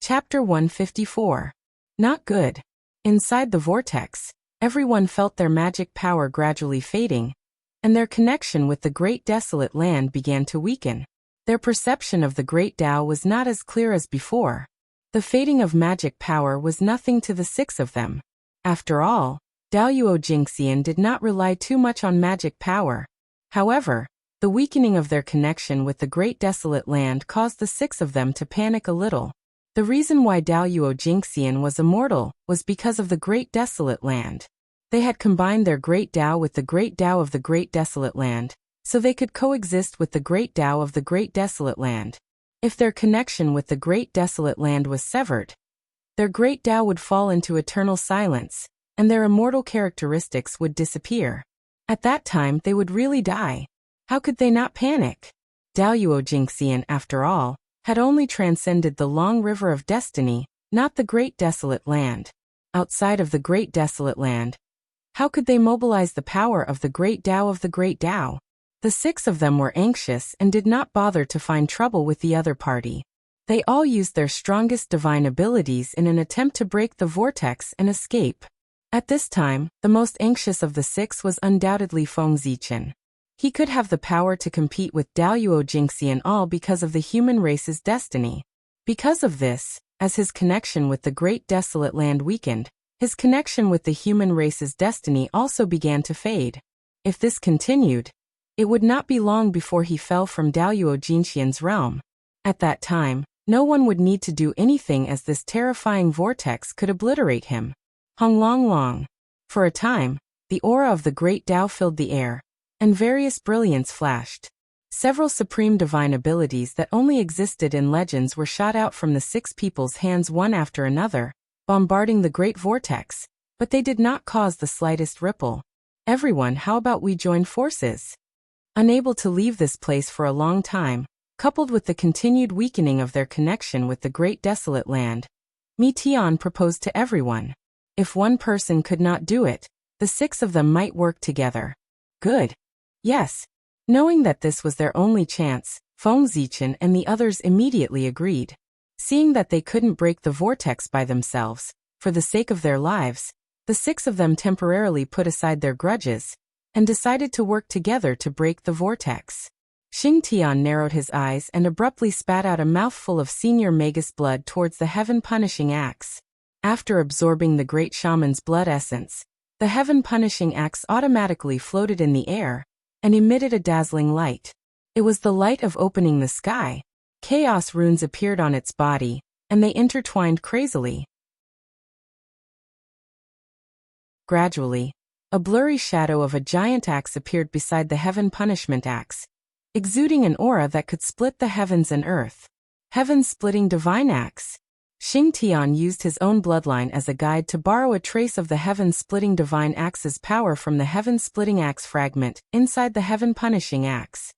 Chapter 154. Not good. Inside the vortex, everyone felt their magic power gradually fading, and their connection with the great desolate land began to weaken. Their perception of the great Tao was not as clear as before. The fading of magic power was nothing to the 6 of them. After all, Daoyuo Jingxian did not rely too much on magic power. However, the weakening of their connection with the great desolate land caused the 6 of them to panic a little. The reason why Daoyuo Jingxian was immortal was because of the great desolate land. They had combined their great Tao with the great Tao of the great desolate land, so they could coexist with the great Tao of the great desolate land. If their connection with the great desolate land was severed, their great Tao would fall into eternal silence, and their immortal characteristics would disappear. At that time they would really die. How could they not panic? Daoyuo Jingxian, after all, had only transcended the long river of destiny, not the great desolate land. Outside of the great desolate land, how could they mobilize the power of the great Tao of the great Tao? The 6 of them were anxious and did not bother to find trouble with the other party. They all used their strongest divine abilities in an attempt to break the vortex and escape. At this time, the most anxious of the 6 was undoubtedly Feng Zichen. He could have the power to compete with Daoyuo Jingxian all because of the human race's destiny. Because of this, as his connection with the great desolate land weakened, his connection with the human race's destiny also began to fade. If this continued, it would not be long before he fell from Daoyuo Jingxian's realm. At that time, no one would need to do anything as this terrifying vortex could obliterate him. Hung Long Long. For a time, the aura of the great Tao filled the air, and various brilliance flashed. Several supreme divine abilities that only existed in legends were shot out from the 6 people's hands one after another, bombarding the great vortex, but they did not cause the slightest ripple. Everyone, how about we join forces? Unable to leave this place for a long time, coupled with the continued weakening of their connection with the great desolate land, Mi Tian proposed to everyone. If one person could not do it, the 6 of them might work together. Good. Yes. Knowing that this was their only chance, Feng Zichen and the others immediately agreed. Seeing that they couldn't break the vortex by themselves, for the sake of their lives, the 6 of them temporarily put aside their grudges and decided to work together to break the vortex. Xing Tian narrowed his eyes and abruptly spat out a mouthful of Senior Magus blood towards the heaven-punishing axe. After absorbing the great shaman's blood essence, the heaven-punishing axe automatically floated in the air and emitted a dazzling light. It was the light of opening the sky. Chaos runes appeared on its body, and they intertwined crazily. Gradually, a blurry shadow of a giant axe appeared beside the heaven punishment axe, exuding an aura that could split the heavens and earth. Heaven-splitting divine axe. Xing Tian used his own bloodline as a guide to borrow a trace of the heaven-splitting divine axe's power from the heaven-splitting axe fragment inside the heaven-punishing axe.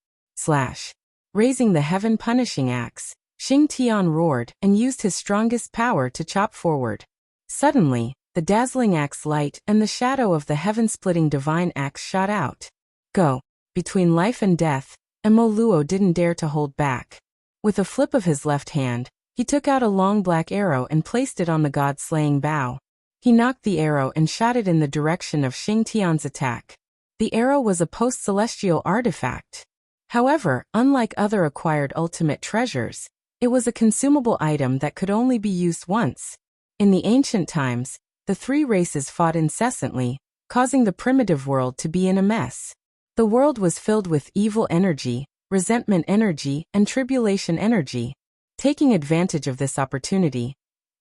Raising the heaven-punishing axe, Xing Tian roared and used his strongest power to chop forward. Suddenly, the dazzling axe light and the shadow of the heaven-splitting divine axe shot out. Go. Between life and death, Emo Luo didn't dare to hold back. With a flip of his left hand, he took out a long black arrow and placed it on the god-slaying bow. He knocked the arrow and shot it in the direction of Xing Tian's attack. The arrow was a post-celestial artifact. However, unlike other acquired ultimate treasures, it was a consumable item that could only be used once. In the ancient times, the 3 races fought incessantly, causing the primitive world to be in a mess. The world was filled with evil energy, resentment energy, and tribulation energy. Taking advantage of this opportunity,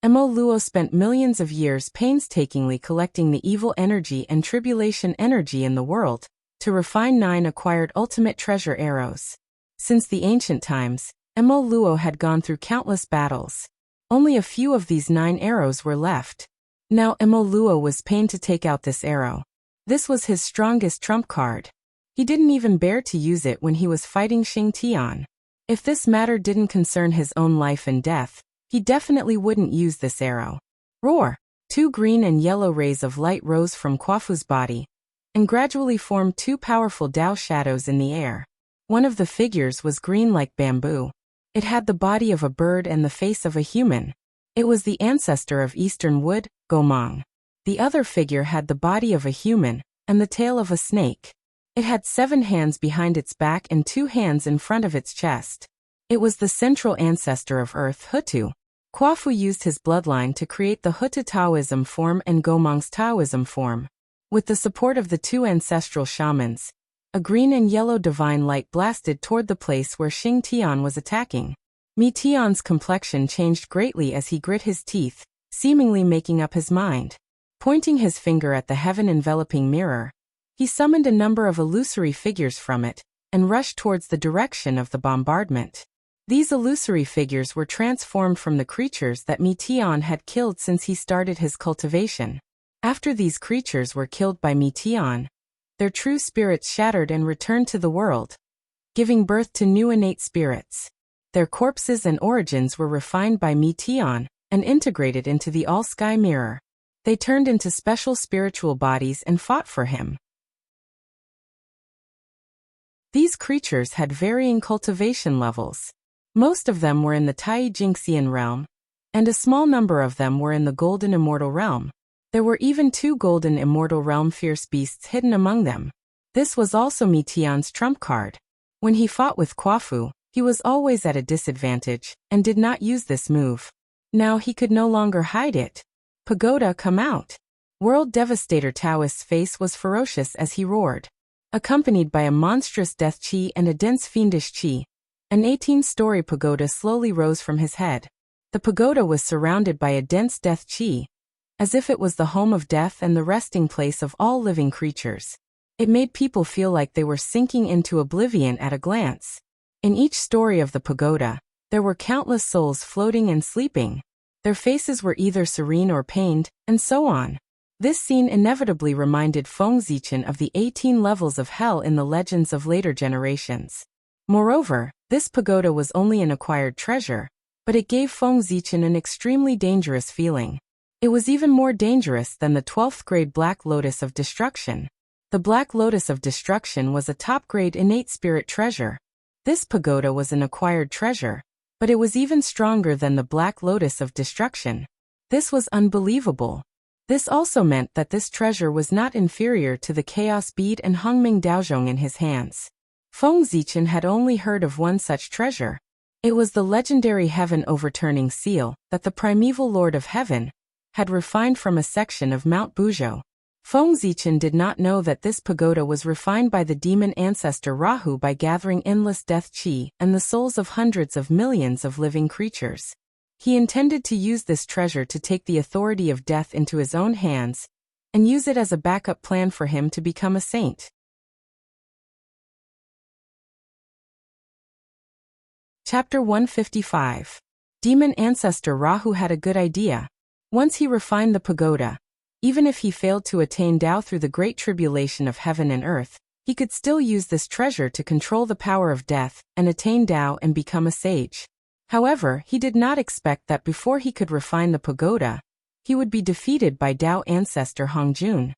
Emo Luo spent millions of years painstakingly collecting the evil energy and tribulation energy in the world, to refine 9 acquired ultimate treasure arrows. Since the ancient times, Emo Luo had gone through countless battles. Only a few of these 9 arrows were left. Now Emo Luo was pained to take out this arrow. This was his strongest trump card. He didn't even bear to use it when he was fighting Xing Tian. If this matter didn't concern his own life and death, he definitely wouldn't use this arrow. Roar! 2 green and yellow rays of light rose from Quafu's body, and gradually formed two powerful Tao shadows in the air. One of the figures was green like bamboo. It had the body of a bird and the face of a human. It was the ancestor of Eastern wood, Gomang. The other figure had the body of a human and the tail of a snake. It had 7 hands behind its back and 2 hands in front of its chest. It was the central ancestor of Earth, Hutu. Kwafu used his bloodline to create the Hutu Taoism form and Gomang's Taoism form. With the support of the 2 ancestral shamans, a green and yellow divine light blasted toward the place where Xing Tian was attacking. Mi Tian's complexion changed greatly as he grit his teeth, seemingly making up his mind. Pointing his finger at the heaven-enveloping mirror, he summoned a number of illusory figures from it and rushed towards the direction of the bombardment. These illusory figures were transformed from the creatures that Mi Tian had killed since he started his cultivation. After these creatures were killed by Mi Tian, their true spirits shattered and returned to the world, giving birth to new innate spirits. Their corpses and origins were refined by Mi Tian and integrated into the all-sky mirror. They turned into special spiritual bodies and fought for him. These creatures had varying cultivation levels. Most of them were in the Tai Jingxian realm, and a small number of them were in the Golden Immortal realm. There were even 2 Golden Immortal realm fierce beasts hidden among them. This was also Mi Tian's trump card. When he fought with Kwafu, he was always at a disadvantage and did not use this move. Now he could no longer hide it. Pagoda, come out! World Devastator Taoist's face was ferocious as he roared. Accompanied by a monstrous death chi and a dense fiendish chi, an 18-story pagoda slowly rose from his head. The pagoda was surrounded by a dense death chi, as if it was the home of death and the resting place of all living creatures. It made people feel like they were sinking into oblivion at a glance. In each story of the pagoda, there were countless souls floating and sleeping. Their faces were either serene or pained, and so on. This scene inevitably reminded Feng Zichen of the 18 levels of hell in the legends of later generations. Moreover, this pagoda was only an acquired treasure, but it gave Feng Zichen an extremely dangerous feeling. It was even more dangerous than the 12th grade Black Lotus of Destruction. The Black Lotus of Destruction was a top-grade innate spirit treasure. This pagoda was an acquired treasure, but it was even stronger than the Black Lotus of Destruction. This was unbelievable. This also meant that this treasure was not inferior to the Chaos Bead and Hongming Daozhong in his hands. Feng Zichen had only heard of one such treasure. It was the legendary Heaven Overturning Seal that the primeval Lord of Heaven had refined from a section of Mount Buzhou. Feng Zichen did not know that this pagoda was refined by the demon ancestor Rahu by gathering endless death chi and the souls of hundreds of millions of living creatures. He intended to use this treasure to take the authority of death into his own hands and use it as a backup plan for him to become a saint. Chapter 155. Demon Ancestor Rahu had a good idea. Once he refined the pagoda, even if he failed to attain Tao through the great tribulation of heaven and earth, he could still use this treasure to control the power of death and attain Tao and become a sage. However, he did not expect that before he could refine the pagoda, he would be defeated by Tao ancestor Hongjun.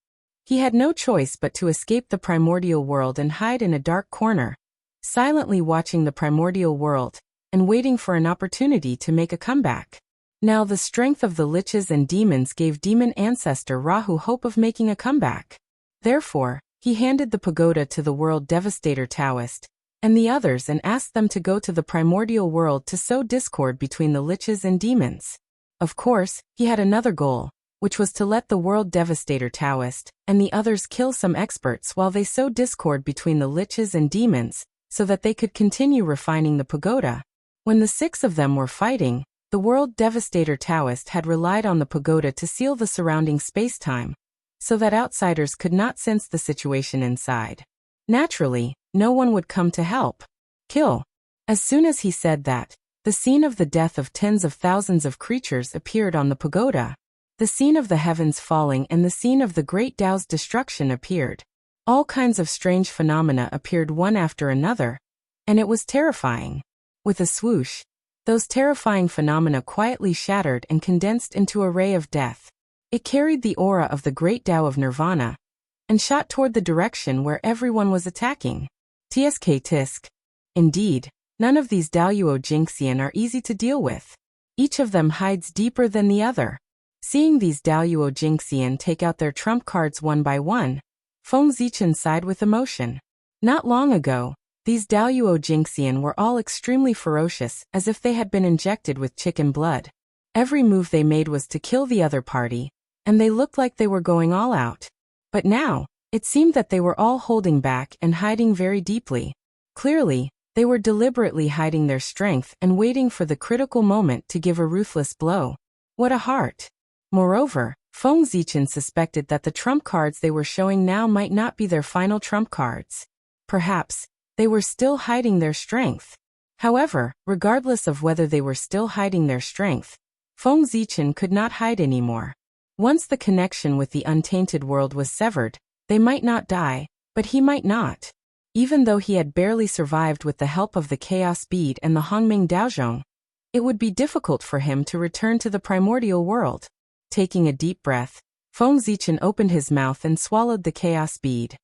He had no choice but to escape the primordial world and hide in a dark corner, silently watching the primordial world and waiting for an opportunity to make a comeback. Now the strength of the liches and demons gave demon ancestor Rahu hope of making a comeback. Therefore, he handed the pagoda to the world devastator Taoist and the others and asked them to go to the primordial world to sow discord between the liches and demons. Of course, he had another goal, which was to let the world devastator Taoist and the others kill some experts while they sowed discord between the liches and demons, so that they could continue refining the pagoda. When the 6 of them were fighting, the world devastator Taoist had relied on the pagoda to seal the surrounding space-time, so that outsiders could not sense the situation inside. Naturally, no one would come to help. Kill. As soon as he said that, the scene of the death of tens of thousands of creatures appeared on the pagoda. The scene of the heavens falling and the scene of the great Tao's destruction appeared. All kinds of strange phenomena appeared one after another, and it was terrifying. With a swoosh, those terrifying phenomena quietly shattered and condensed into a ray of death. It carried the aura of the great Tao of Nirvana, and shot toward the direction where everyone was attacking. Tsk tisk. Indeed, none of these Daluo Jinxian are easy to deal with. Each of them hides deeper than the other. Seeing these Daluo Jinxian take out their trump cards one by one, Feng Zichen sighed with emotion. Not long ago, these Daluo Jinxian were all extremely ferocious, as if they had been injected with chicken blood. Every move they made was to kill the other party, and they looked like they were going all out. But now, it seemed that they were all holding back and hiding very deeply. Clearly, they were deliberately hiding their strength and waiting for the critical moment to give a ruthless blow. What a heart! Moreover, Feng Zichen suspected that the trump cards they were showing now might not be their final trump cards. Perhaps, they were still hiding their strength. However, regardless of whether they were still hiding their strength, Feng Zichen could not hide anymore. Once the connection with the untainted world was severed, they might not die, but he might not. Even though he had barely survived with the help of the Chaos Bead and the Hongming Daozhong, it would be difficult for him to return to the primordial world. Taking a deep breath, Feng Zichen opened his mouth and swallowed the Chaos Bead.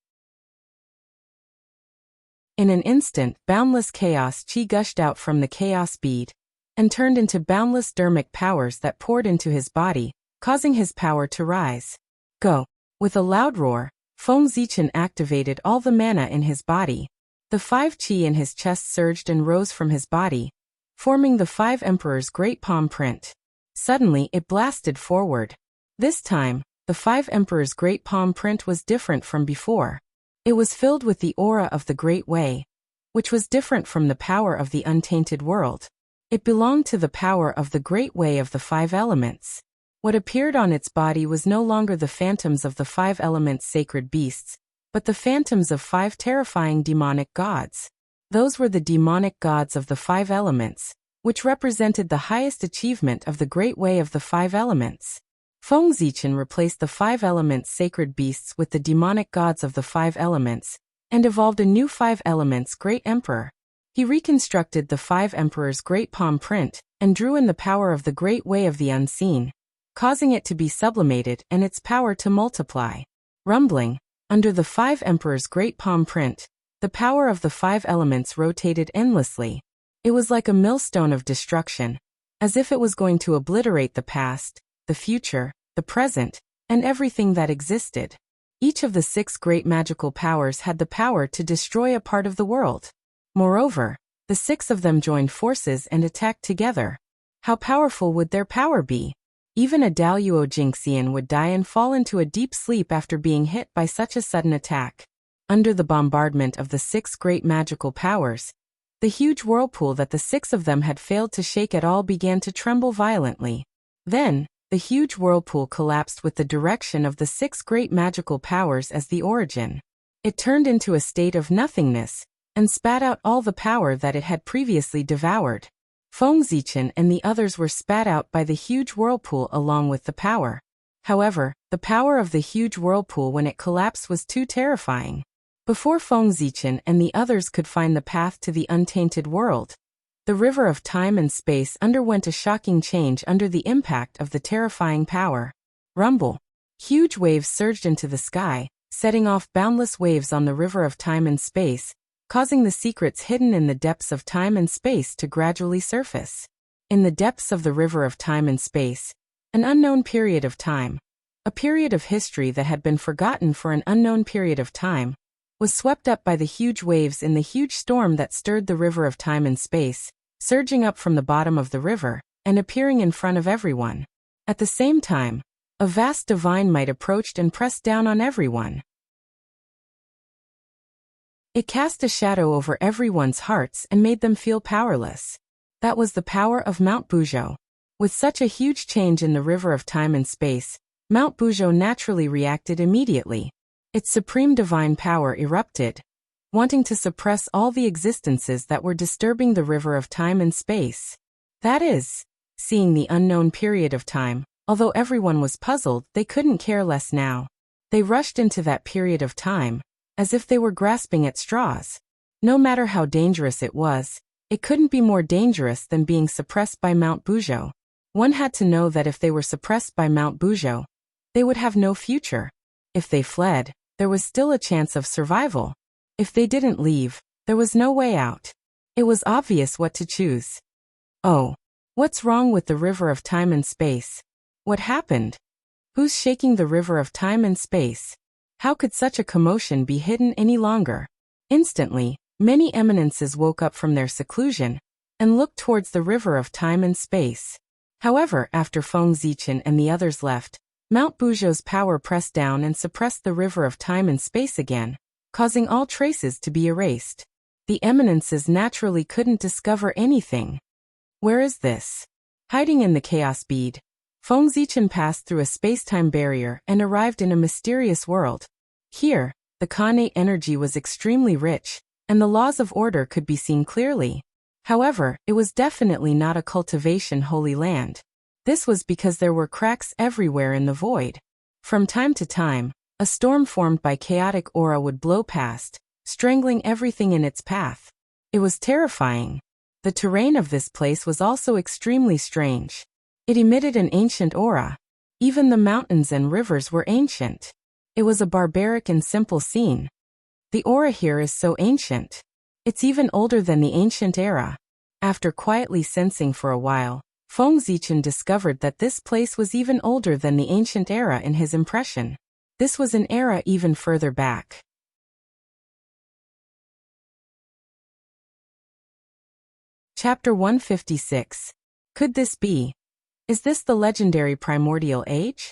In an instant, boundless chaos chi gushed out from the Chaos Bead and turned into boundless dermic powers that poured into his body, causing his power to rise. Go! With a loud roar, Feng Zichen activated all the mana in his body. The 5 chi in his chest surged and rose from his body, forming the 5 Emperor's great palm print. Suddenly, it blasted forward. This time, the 5 Emperor's great palm print was different from before. It was filled with the aura of the Great Way, which was different from the power of the untainted world. It belonged to the power of the Great Way of the 5 elements. What appeared on its body was no longer the phantoms of the 5 elements sacred beasts, but the phantoms of 5 terrifying demonic gods. Those were the demonic gods of the 5 elements, which represented the highest achievement of the Great Way of the 5 elements. Feng Zichen replaced the 5 elements sacred beasts with the demonic gods of the 5 elements, and evolved a new 5 elements Great Emperor. He reconstructed the 5 Emperor's great palm print, and drew in the power of the Great Way of the Unseen, causing it to be sublimated and its power to multiply. Rumbling, under the 5 Emperor's great palm print, the power of the 5 elements rotated endlessly. It was like a millstone of destruction, as if it was going to obliterate the past, the future, the present, and everything that existed. Each of the 6 great magical powers had the power to destroy a part of the world. Moreover, the 6 of them joined forces and attacked together. How powerful would their power be? Even a Daluo Jinxian would die and fall into a deep sleep after being hit by such a sudden attack. Under the bombardment of the 6 great magical powers, the huge whirlpool that the 6 of them had failed to shake at all began to tremble violently. Then, the huge whirlpool collapsed with the direction of the 6 great magical powers as the origin. It turned into a state of nothingness, and spat out all the power that it had previously devoured. Feng Zichen and the others were spat out by the huge whirlpool along with the power. However, the power of the huge whirlpool when it collapsed was too terrifying. Before Feng Zichen and the others could find the path to the untainted world, the river of time and space underwent a shocking change under the impact of the terrifying power. Rumble. Huge waves surged into the sky, setting off boundless waves on the river of time and space, causing the secrets hidden in the depths of time and space to gradually surface. In the depths of the river of time and space, an unknown period of time, a period of history that had been forgotten for an unknown period of time, was swept up by the huge waves in the huge storm that stirred the river of time and space, surging up from the bottom of the river and appearing in front of everyone. At the same time, a vast divine might approached and pressed down on everyone. It cast a shadow over everyone's hearts and made them feel powerless. That was the power of Mount Buzhou. With such a huge change in the river of time and space, Mount Buzhou naturally reacted immediately. Its supreme divine power erupted, wanting to suppress all the existences that were disturbing the river of time and space. That is, seeing the unknown period of time, although everyone was puzzled, they couldn't care less now. They rushed into that period of time, as if they were grasping at straws. No matter how dangerous it was, it couldn't be more dangerous than being suppressed by Mount Buzhou. One had to know that if they were suppressed by Mount Buzhou, they would have no future. If they fled, there was still a chance of survival. If they didn't leave, there was no way out. It was obvious what to choose. Oh, what's wrong with the river of time and space? What happened? Who's shaking the river of time and space? How could such a commotion be hidden any longer? Instantly, many eminences woke up from their seclusion and looked towards the river of time and space. However, after Feng Zichen and the others left, Mount Buzhou's power pressed down and suppressed the river of time and space again, causing all traces to be erased. The eminences naturally couldn't discover anything. Where is this? Hiding in the chaos bead, Feng Zichen passed through a space-time barrier and arrived in a mysterious world. Here, the Khanate energy was extremely rich, and the laws of order could be seen clearly. However, it was definitely not a cultivation holy land. This was because there were cracks everywhere in the void. From time to time, a storm formed by chaotic aura would blow past, strangling everything in its path. It was terrifying. The terrain of this place was also extremely strange. It emitted an ancient aura. Even the mountains and rivers were ancient. It was a barbaric and simple scene. The aura here is so ancient. It's even older than the ancient era. After quietly sensing for a while, Feng Zichen discovered that this place was even older than the ancient era in his impression. This was an era even further back. Chapter 156. Could this be? Is this the legendary primordial age?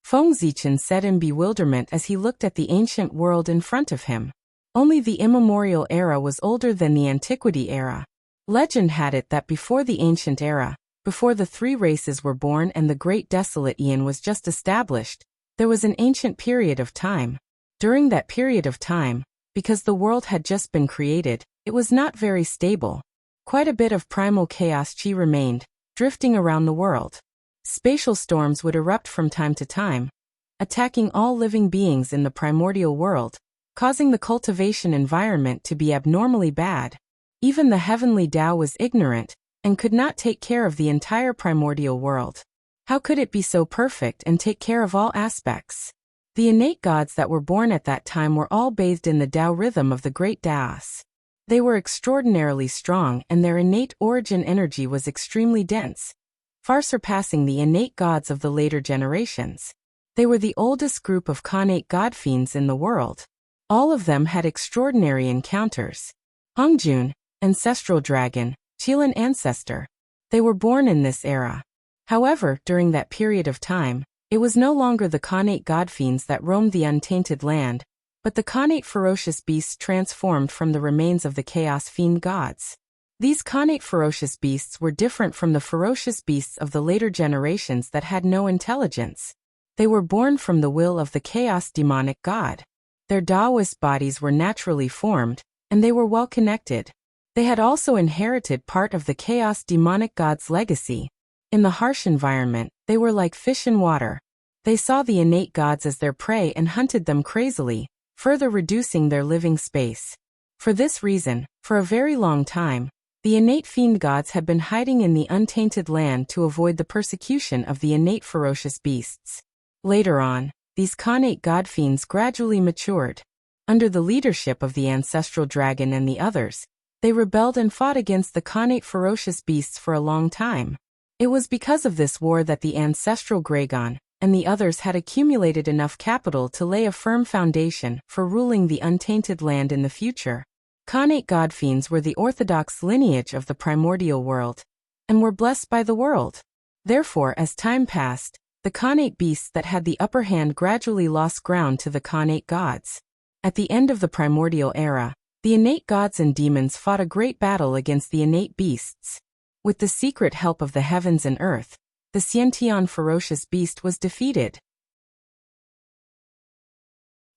Feng Zichen said in bewilderment as he looked at the ancient world in front of him. Only the immemorial era was older than the antiquity era. Legend had it that before the ancient era, before the three races were born and the great desolate Aeon was just established, there was an ancient period of time. During that period of time, because the world had just been created, it was not very stable. Quite a bit of primal chaos chi remained, drifting around the world. Spatial storms would erupt from time to time, attacking all living beings in the primordial world, causing the cultivation environment to be abnormally bad. Even the heavenly Tao was ignorant, and could not take care of the entire primordial world. How could it be so perfect and take care of all aspects? The innate gods that were born at that time were all bathed in the Tao rhythm of the great Taos. They were extraordinarily strong and their innate origin energy was extremely dense, far surpassing the innate gods of the later generations. They were the oldest group of Khanate god fiends in the world. All of them had extraordinary encounters. Hongjun, ancestral dragon, Qilin ancestor. They were born in this era. However, during that period of time, it was no longer the Khanate god fiends that roamed the untainted land, but the Khanate ferocious beasts transformed from the remains of the chaos fiend gods. These Khanate ferocious beasts were different from the ferocious beasts of the later generations that had no intelligence. They were born from the will of the chaos demonic god. Their Taoist bodies were naturally formed, and they were well connected. They had also inherited part of the chaos demonic god's legacy. In the harsh environment, they were like fish in water. They saw the innate gods as their prey and hunted them crazily, further reducing their living space. For this reason, for a very long time, the innate fiend gods had been hiding in the untainted land to avoid the persecution of the innate ferocious beasts. Later on, these Khanate god fiends gradually matured. Under the leadership of the ancestral dragon and the others, they rebelled and fought against the Khanate ferocious beasts for a long time. It was because of this war that the ancestral Gragon and the others had accumulated enough capital to lay a firm foundation for ruling the untainted land in the future. Khanate god fiends were the orthodox lineage of the primordial world, and were blessed by the world. Therefore, as time passed, the Khanate beasts that had the upper hand gradually lost ground to the Khanate gods. At the end of the primordial era, the innate gods and demons fought a great battle against the innate beasts. With the secret help of the heavens and earth, the Xiantian ferocious beast was defeated.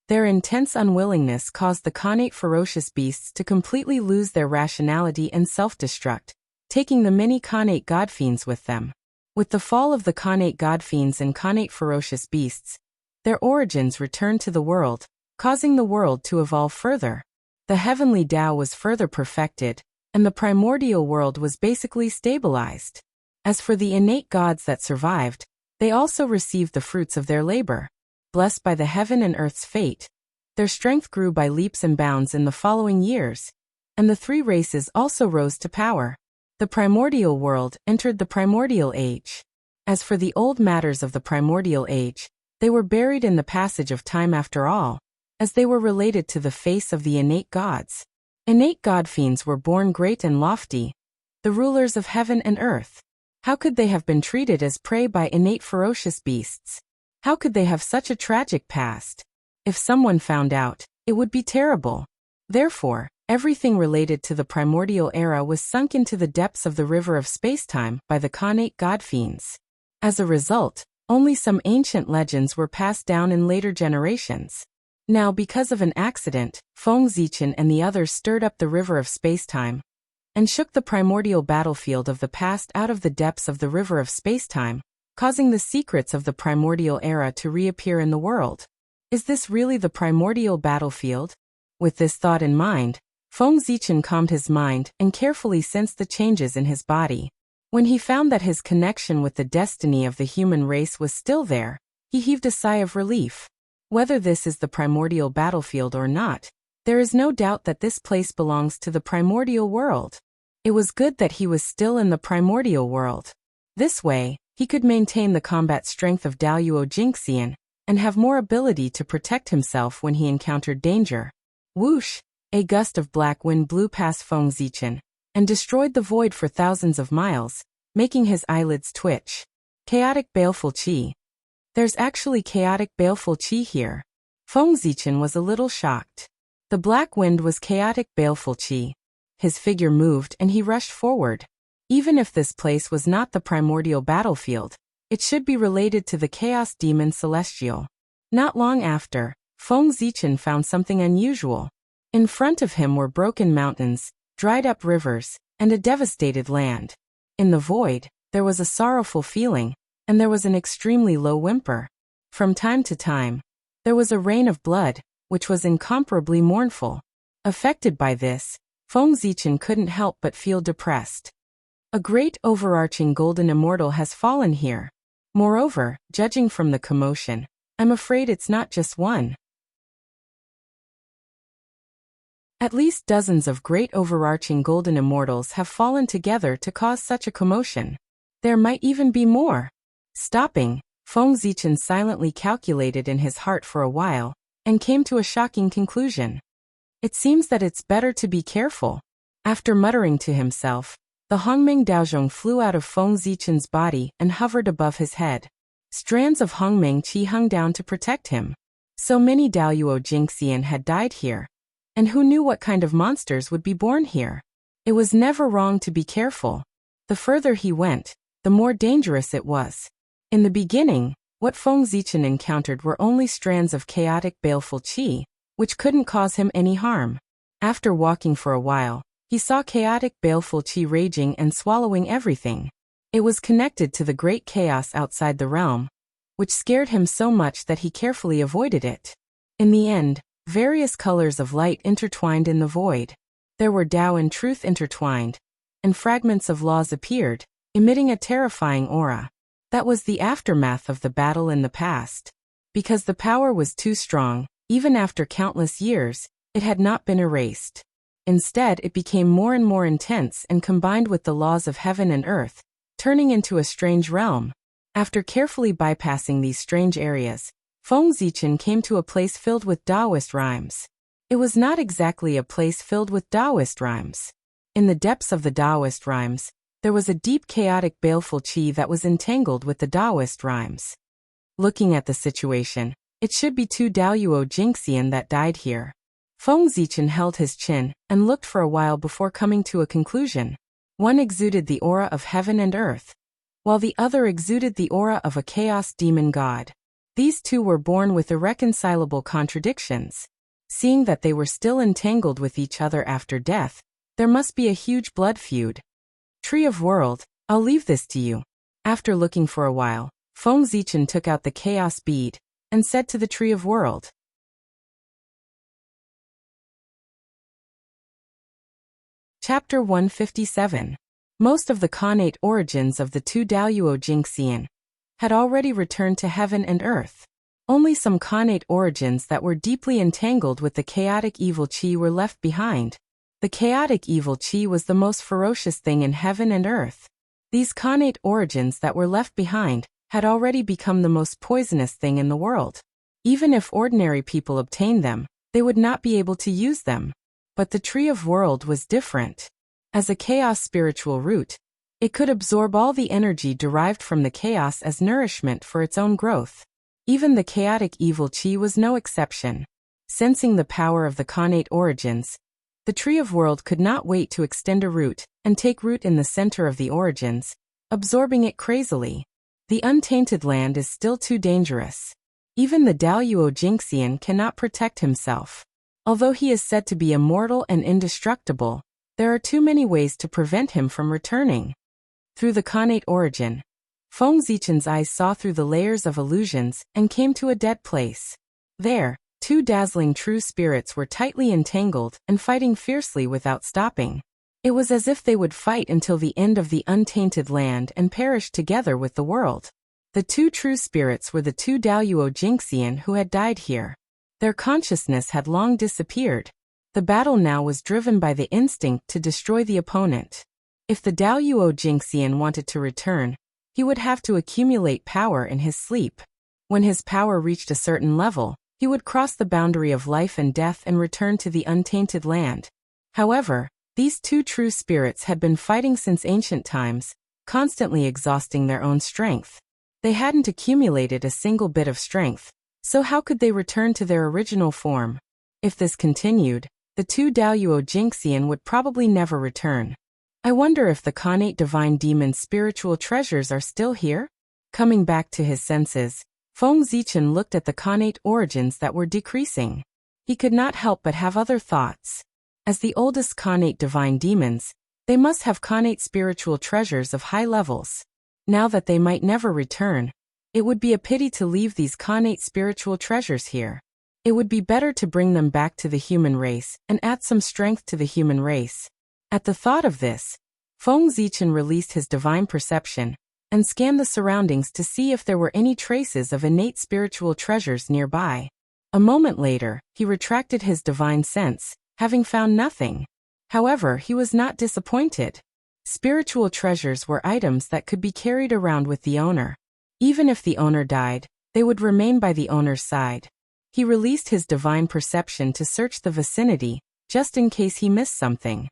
Their intense unwillingness caused the Khanate ferocious beasts to completely lose their rationality and self-destruct, taking the many Khanate god fiends with them. With the fall of the Khanate god fiends and Khanate ferocious beasts, their origins returned to the world, causing the world to evolve further. The heavenly Tao was further perfected, and the primordial world was basically stabilized. As for the innate gods that survived, they also received the fruits of their labor. Blessed by the heaven and earth's fate, Their strength grew by leaps and bounds in the following years, and the three races also rose to power. The primordial world entered the primordial age. As for the old matters of the primordial age, they were buried in the passage of time after all, as they were related to the face of the innate gods. Innate god-fiends were born great and lofty, the rulers of heaven and earth. How could they have been treated as prey by innate ferocious beasts? How could they have such a tragic past? If someone found out, it would be terrible. Therefore, everything related to the primordial era was sunk into the depths of the river of spacetime by the connate god-fiends. As a result, only some ancient legends were passed down in later generations. Now, because of an accident, Feng Zichen and the others stirred up the river of spacetime and shook the primordial battlefield of the past out of the depths of the river of spacetime, causing the secrets of the primordial era to reappear in the world. Is this really the primordial battlefield? With this thought in mind, Feng Zichen calmed his mind and carefully sensed the changes in his body. When he found that his connection with the destiny of the human race was still there, he heaved a sigh of relief. Whether this is the primordial battlefield or not, there is no doubt that this place belongs to the primordial world. It was good that he was still in the primordial world. This way, he could maintain the combat strength of Daoyuo Jingxian and have more ability to protect himself when he encountered danger. Whoosh! A gust of black wind blew past Feng Zichen and destroyed the void for thousands of miles, making his eyelids twitch. Chaotic baleful qi. There's actually chaotic baleful qi here. Feng Zichen was a little shocked. The black wind was chaotic baleful qi. His figure moved and he rushed forward. Even if this place was not the primordial battlefield, it should be related to the chaos demon Celestial. Not long after, Feng Zichen found something unusual. In front of him were broken mountains, dried-up rivers, and a devastated land. In the void, there was a sorrowful feeling, and there was an extremely low whimper. From time to time, there was a rain of blood, which was incomparably mournful. Affected by this, Feng Zichen couldn't help but feel depressed. A great overarching golden immortal has fallen here. Moreover, judging from the commotion, I'm afraid it's not just one. At least dozens of great overarching golden immortals have fallen together to cause such a commotion. There might even be more. Stopping, Feng Zichen silently calculated in his heart for a while, and came to a shocking conclusion. It seems that it's better to be careful. After muttering to himself, the Hongmeng Daozhong flew out of Feng Zichen's body and hovered above his head. Strands of Hongmeng Qi hung down to protect him. So many Daoyuo Jingxian had died here. And who knew what kind of monsters would be born here? It was never wrong to be careful. The further he went, the more dangerous it was. In the beginning, what Feng Zichen encountered were only strands of chaotic baleful qi, which couldn't cause him any harm. After walking for a while, he saw chaotic baleful qi raging and swallowing everything. It was connected to the great chaos outside the realm, which scared him so much that he carefully avoided it. In the end, various colors of light intertwined in the void. There were Tao and truth intertwined, and fragments of laws appeared, emitting a terrifying aura. That was the aftermath of the battle in the past. Because the power was too strong, even after countless years, it had not been erased. Instead, it became more and more intense and combined with the laws of heaven and earth, turning into a strange realm. After carefully bypassing these strange areas, Feng Zichen came to a place filled with Taoist rhymes. It was not exactly a place filled with Taoist rhymes. In the depths of the Taoist rhymes, there was a deep chaotic baleful qi that was entangled with the Taoist rhymes. Looking at the situation, it should be two Daoyuo Jingxian that died here. Feng Zichen held his chin and looked for a while before coming to a conclusion. One exuded the aura of heaven and earth, while the other exuded the aura of a chaos demon god. These two were born with irreconcilable contradictions. Seeing that they were still entangled with each other after death, there must be a huge blood feud. Tree of World, I'll leave this to you. After looking for a while, Feng Zichen took out the chaos bead and said to the Tree of World. Chapter 157. Most of the connate origins of the two Daoyuo Jingxian had already returned to heaven and earth. Only some Khanate origins that were deeply entangled with the chaotic evil chi were left behind. The chaotic evil chi was the most ferocious thing in heaven and earth. These Khanate origins that were left behind had already become the most poisonous thing in the world. Even if ordinary people obtained them, they would not be able to use them. But the Tree of World was different. As a chaos spiritual root, it could absorb all the energy derived from the chaos as nourishment for its own growth. Even the chaotic evil chi was no exception. Sensing the power of the Khanate origins, the Tree of World could not wait to extend a root and take root in the center of the origins, absorbing it crazily. The untainted land is still too dangerous. Even the Daoyuo Jinxian cannot protect himself. Although he is said to be immortal and indestructible, there are too many ways to prevent him from returning. Through the Khanate origin, Feng Zichen's eyes saw through the layers of illusions and came to a dead place. There, two dazzling true spirits were tightly entangled and fighting fiercely without stopping. It was as if they would fight until the end of the untainted land and perish together with the world. The two true spirits were the two Daoyuo Jinxian who had died here. Their consciousness had long disappeared. The battle now was driven by the instinct to destroy the opponent. If the Daoyuo Jinxian wanted to return, he would have to accumulate power in his sleep. When his power reached a certain level, he would cross the boundary of life and death and return to the untainted land. However, these two true spirits had been fighting since ancient times, constantly exhausting their own strength. They hadn't accumulated a single bit of strength, so how could they return to their original form? If this continued, the two Daoyuo Jinxian would probably never return. I wonder if the Khanate Divine Demon's spiritual treasures are still here? Coming back to his senses, Feng Zichen looked at the Khanate origins that were decreasing. He could not help but have other thoughts. As the oldest Khanate Divine Demons, they must have Khanate spiritual treasures of high levels. Now that they might never return, it would be a pity to leave these Khanate spiritual treasures here. It would be better to bring them back to the human race and add some strength to the human race. At the thought of this, Feng Zichen released his divine perception and scanned the surroundings to see if there were any traces of innate spiritual treasures nearby. A moment later, he retracted his divine sense, having found nothing. However, he was not disappointed. Spiritual treasures were items that could be carried around with the owner. Even if the owner died, they would remain by the owner's side. He released his divine perception to search the vicinity, just in case he missed something.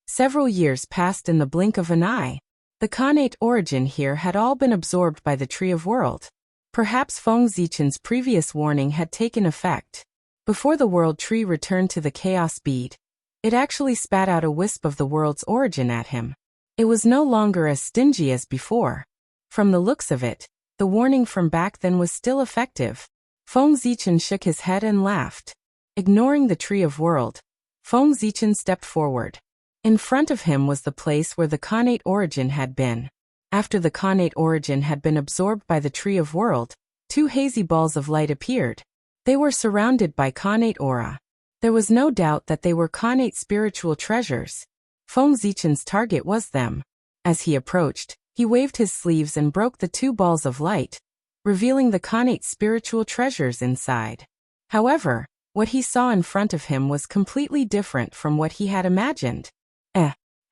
Several years passed in the blink of an eye. The Khanate origin here had all been absorbed by the Tree of World. Perhaps Feng Zichen's previous warning had taken effect. Before the World Tree returned to the Chaos Bead, it actually spat out a wisp of the world's origin at him. It was no longer as stingy as before. From the looks of it, the warning from back then was still effective. Feng Zichen shook his head and laughed. Ignoring the Tree of World, Feng Zichen stepped forward. In front of him was the place where the Khanate origin had been. After the Khanate origin had been absorbed by the Tree of World, two hazy balls of light appeared. They were surrounded by Khanate aura. There was no doubt that they were Khanate spiritual treasures. Feng Zichen's target was them. As he approached, he waved his sleeves and broke the two balls of light, revealing the Khanate spiritual treasures inside. However, what he saw in front of him was completely different from what he had imagined.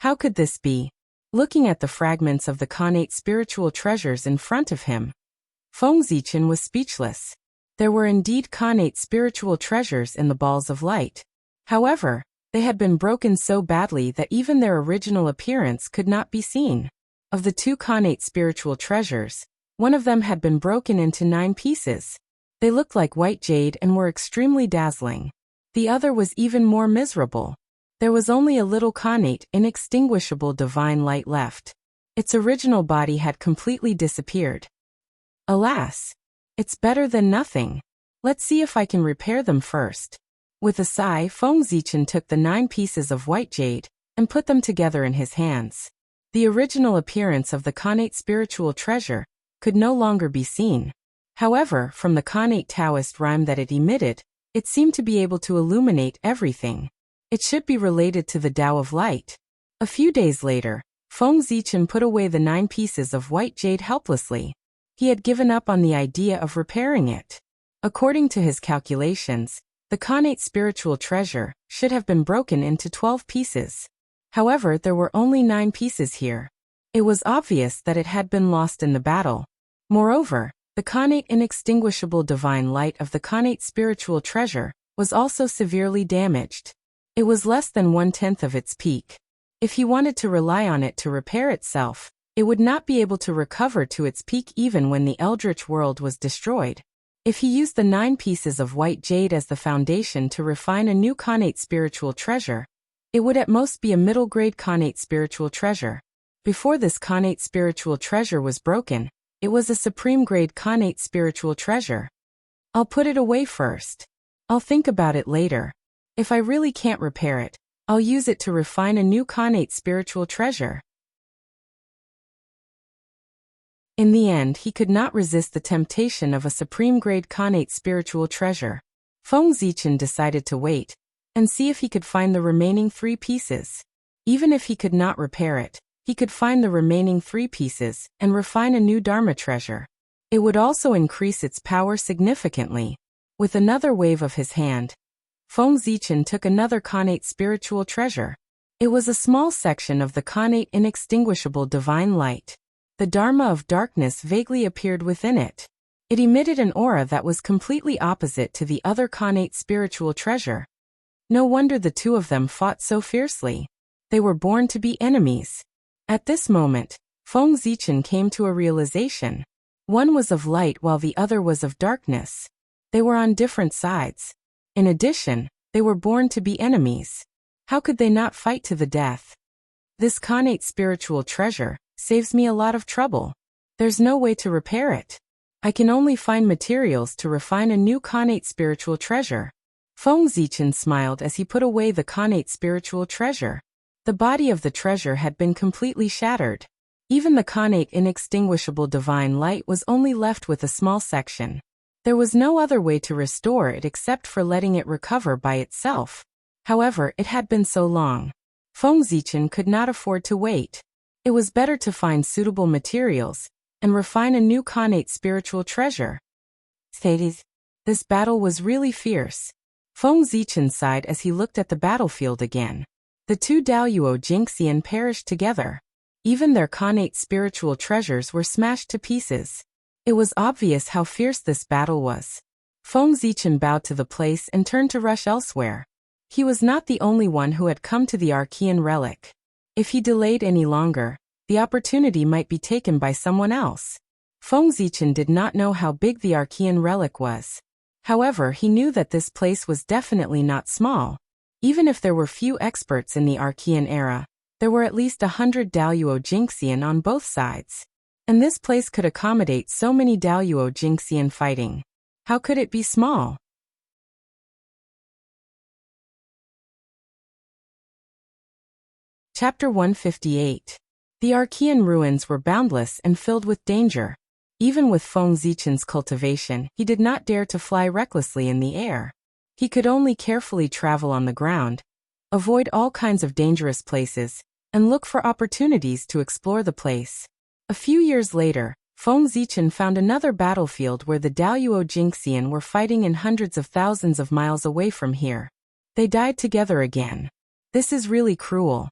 How could this be? Looking at the fragments of the Khanate spiritual treasures in front of him, Feng Zichen was speechless. There were indeed Khanate spiritual treasures in the balls of light. However, they had been broken so badly that even their original appearance could not be seen. Of the two Khanate spiritual treasures, one of them had been broken into 9 pieces. They looked like white jade and were extremely dazzling. The other was even more miserable. There was only a little Khanate, inextinguishable divine light left. Its original body had completely disappeared. Alas! It's better than nothing. Let's see if I can repair them first. With a sigh, Feng Zichen took the 9 pieces of white jade and put them together in his hands. The original appearance of the Khanate spiritual treasure could no longer be seen. However, from the Khanate Taoist rhyme that it emitted, it seemed to be able to illuminate everything. It should be related to the Tao of Light. A few days later, Feng Zichen put away the 9 pieces of white jade helplessly. He had given up on the idea of repairing it. According to his calculations, the Khanate spiritual treasure should have been broken into 12 pieces. However, there were only 9 pieces here. It was obvious that it had been lost in the battle. Moreover, the Khanate inextinguishable divine light of the Khanate spiritual treasure was also severely damaged. It was less than 1/10 of its peak. If he wanted to rely on it to repair itself, it would not be able to recover to its peak even when the Eldritch world was destroyed. If he used the 9 pieces of white jade as the foundation to refine a new Khanate spiritual treasure, it would at most be a middle-grade Khanate spiritual treasure. Before this Khanate spiritual treasure was broken, it was a supreme-grade Khanate spiritual treasure. I'll put it away first. I'll think about it later. If I really can't repair it, I'll use it to refine a new Khanate spiritual treasure. In the end, he could not resist the temptation of a supreme-grade Khanate spiritual treasure. Feng Zichen decided to wait and see if he could find the remaining 3 pieces. Even if he could not repair it, he could find the remaining 3 pieces and refine a new Dharma treasure. It would also increase its power significantly. With another wave of his hand, Feng Zichen took another Khanate spiritual treasure. It was a small section of the Khanate inextinguishable divine light. The Dharma of darkness vaguely appeared within it. It emitted an aura that was completely opposite to the other Khanate spiritual treasure. No wonder the two of them fought so fiercely. They were born to be enemies. At this moment, Feng Zichen came to a realization. One was of light while the other was of darkness. They were on different sides. In addition, they were born to be enemies. How could they not fight to the death? This Khanate spiritual treasure saves me a lot of trouble. There's no way to repair it. I can only find materials to refine a new Khanate spiritual treasure. Feng Zichen smiled as he put away the Khanate spiritual treasure. The body of the treasure had been completely shattered. Even the Khanate inextinguishable divine light was only left with a small section. There was no other way to restore it except for letting it recover by itself. However, it had been so long. Feng Zichen could not afford to wait. It was better to find suitable materials and refine a new Khanate spiritual treasure. This battle was really fierce. Feng Zichen sighed as he looked at the battlefield again. The 2 Daoyuo Jingxian perished together. Even their Khanate spiritual treasures were smashed to pieces. It was obvious how fierce this battle was. Feng Zichen bowed to the place and turned to rush elsewhere. He was not the only one who had come to the Archean relic. If he delayed any longer, the opportunity might be taken by someone else. Feng Zichen did not know how big the Archean relic was. However, he knew that this place was definitely not small. Even if there were few experts in the Archean era, there were at least 100 Daoyuo Jingxian on both sides. And this place could accommodate so many Daoyuo Jingxian fighting. How could it be small? Chapter 158. The Archean ruins were boundless and filled with danger. Even with Feng Zichen's cultivation, he did not dare to fly recklessly in the air. He could only carefully travel on the ground, avoid all kinds of dangerous places, and look for opportunities to explore the place. A few years later, Feng Zichen found another battlefield where the Daoyuo Jingxian were fighting in hundreds of thousands of miles away from here. They died together again. This is really cruel.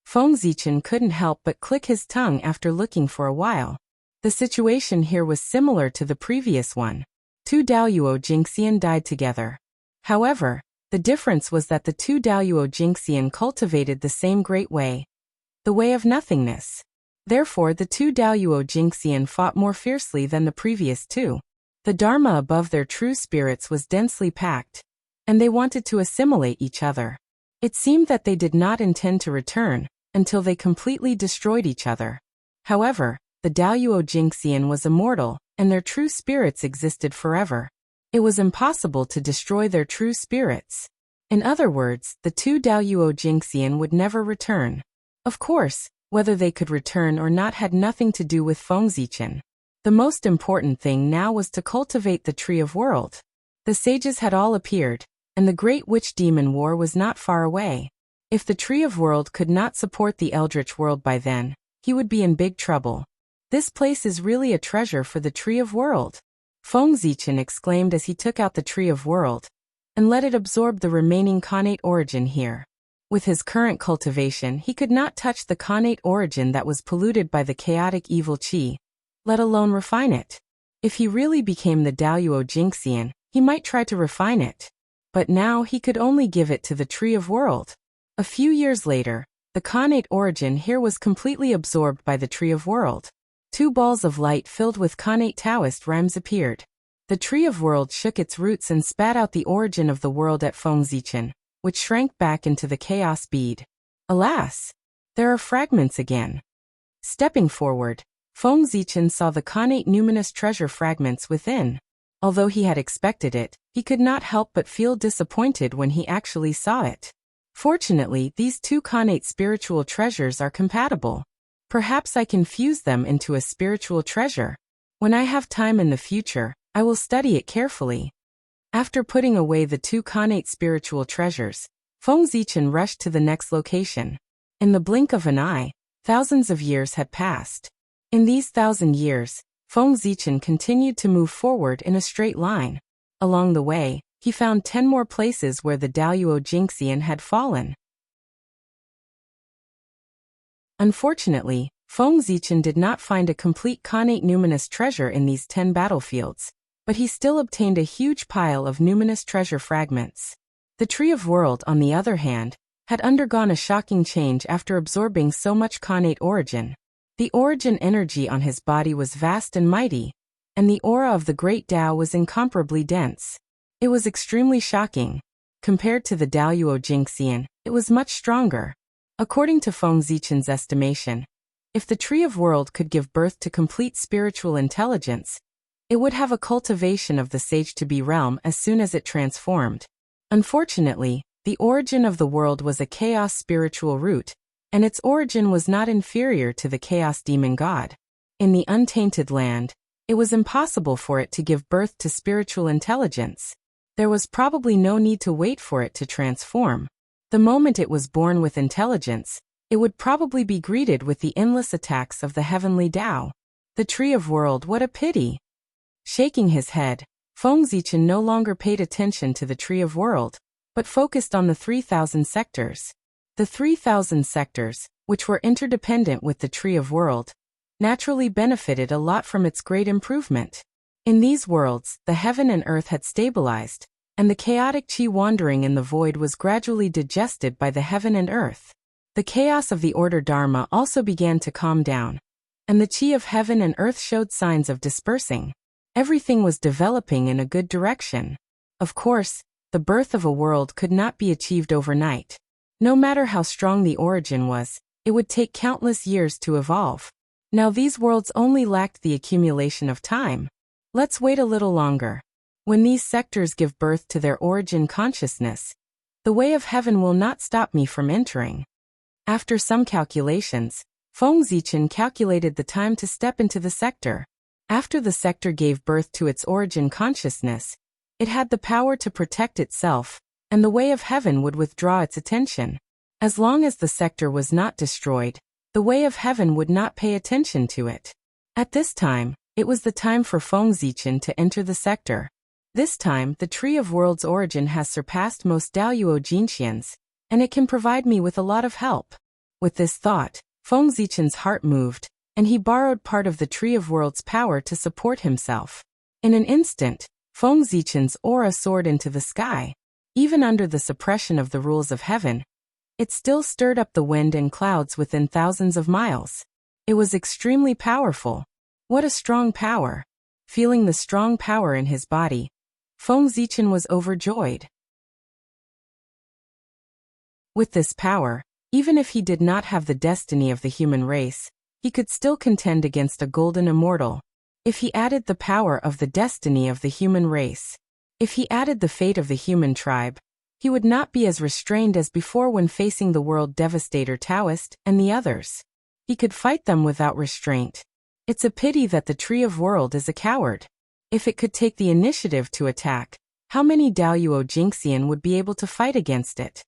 Feng Zichen couldn't help but click his tongue after looking for a while. The situation here was similar to the previous one. 2 Daoyuo Jingxian died together. However, the difference was that the 2 Daoyuo Jingxian cultivated the same great way, the way of nothingness. Therefore, the 2 Daoyuo Jingxian fought more fiercely than the previous 2. The Dharma above their true spirits was densely packed, and they wanted to assimilate each other. It seemed that they did not intend to return until they completely destroyed each other. However, the Daoyuo Jingxian was immortal, and their true spirits existed forever. It was impossible to destroy their true spirits. In other words, the 2 Daoyuo Jingxian would never return. Of course, whether they could return or not had nothing to do with Feng Zichen. The most important thing now was to cultivate the Tree of World. The sages had all appeared, and the Great Witch Demon War was not far away. If the Tree of World could not support the Eldritch world by then, he would be in big trouble. This place is really a treasure for the Tree of World. Feng Zichen exclaimed as he took out the Tree of World and let it absorb the remaining Khanate origin here. With his current cultivation, he could not touch the Khanate origin that was polluted by the chaotic evil qi, let alone refine it. If he really became the Daoyuo Jingxian, he might try to refine it. But now he could only give it to the Tree of World. A few years later, the Khanate origin here was completely absorbed by the Tree of World. 2 balls of light filled with Khanate Taoist rhymes appeared. The Tree of World shook its roots and spat out the origin of the world at Feng Zichen, which shrank back into the chaos bead. Alas! There are fragments again. Stepping forward, Feng Zichen saw the Khanate numinous treasure fragments within. Although he had expected it, he could not help but feel disappointed when he actually saw it. Fortunately, these 2 Khanate spiritual treasures are compatible. Perhaps I can fuse them into a spiritual treasure. When I have time in the future, I will study it carefully. After putting away the 2 Khanate spiritual treasures, Feng Zichen rushed to the next location. In the blink of an eye, thousands of years had passed. In these 1,000 years, Feng Zichen continued to move forward in a straight line. Along the way, he found 10 more places where the Daoyuo Jingxian had fallen. Unfortunately, Feng Zichen did not find a complete Khanate numinous treasure in these 10 battlefields, but he still obtained a huge pile of numinous treasure fragments. The Tree of World, on the other hand, had undergone a shocking change after absorbing so much Khanate origin. The origin energy on his body was vast and mighty, and the aura of the Great Tao was incomparably dense. It was extremely shocking. Compared to the Daoyuo Jingxian, it was much stronger. According to Feng Zichen's estimation, if the Tree of World could give birth to complete spiritual intelligence, it would have a cultivation of the Sage-to-Be realm as soon as it transformed. Unfortunately, the origin of the world was a chaos spiritual root, and its origin was not inferior to the chaos demon god. In the untainted land, it was impossible for it to give birth to spiritual intelligence. There was probably no need to wait for it to transform. The moment it was born with intelligence, it would probably be greeted with the endless attacks of the heavenly Tao. The Tree of World, what a pity! Shaking his head, Feng Zichen no longer paid attention to the Tree of World, but focused on the 3,000 sectors. The 3,000 sectors, which were interdependent with the Tree of World, naturally benefited a lot from its great improvement. In these worlds, the heaven and earth had stabilized, and the chaotic qi wandering in the void was gradually digested by the heaven and earth. The chaos of the order Dharma also began to calm down, and the qi of heaven and earth showed signs of dispersing. Everything was developing in a good direction. Of course, the birth of a world could not be achieved overnight. No matter how strong the origin was, it would take countless years to evolve. Now these worlds only lacked the accumulation of time. Let's wait a little longer. When these sectors give birth to their origin consciousness, the way of heaven will not stop me from entering. After some calculations, Feng Zichen calculated the time to step into the sector. After the sector gave birth to its origin consciousness, it had the power to protect itself, and the way of heaven would withdraw its attention. As long as the sector was not destroyed, the way of heaven would not pay attention to it. At this time, it was the time for Feng Zichen to enter the sector. This time, the Tree of World's origin has surpassed most Daoyuo Jinxians, and it can provide me with a lot of help. With this thought, Feng Zichen's heart moved, and he borrowed part of the Tree of World's power to support himself. In an instant, Feng Zichen's aura soared into the sky. Even under the suppression of the rules of heaven, it still stirred up the wind and clouds within thousands of miles. It was extremely powerful. What a strong power! Feeling the strong power in his body, Feng Zichen was overjoyed. With this power, even if he did not have the destiny of the human race, he could still contend against a golden immortal. If he added the power of the destiny of the human race, if he added the fate of the human tribe, he would not be as restrained as before when facing the world devastator Taoist and the others. He could fight them without restraint. It's a pity that the Tree of World is a coward. If it could take the initiative to attack, how many Daoyuo Jingxian would be able to fight against it?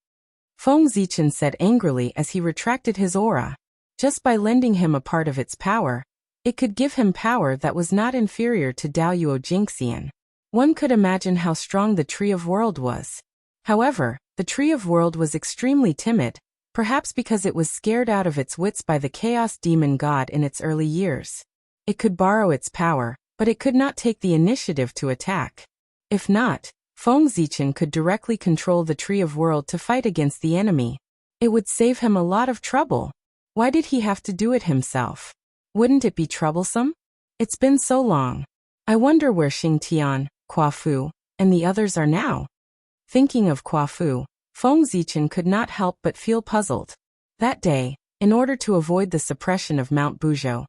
Feng Zichen said angrily as he retracted his aura. Just by lending him a part of its power, It could give him power that was not inferior to Daoyuo Jingxian. One could imagine how strong the Tree of World was. However, the Tree of World was extremely timid, perhaps because it was scared out of its wits by the Chaos Demon God in its early years. It could borrow its power, but it could not take the initiative to attack. If not, Feng Zichen could directly control the Tree of World to fight against the enemy. It would save him a lot of trouble. Why did he have to do it himself? Wouldn't it be troublesome? It's been so long. I wonder where Xingtian, Kuafu, and the others are now. Thinking of Kuafu, Feng Zichen could not help but feel puzzled. That day, in order to avoid the suppression of Mount Buzhou,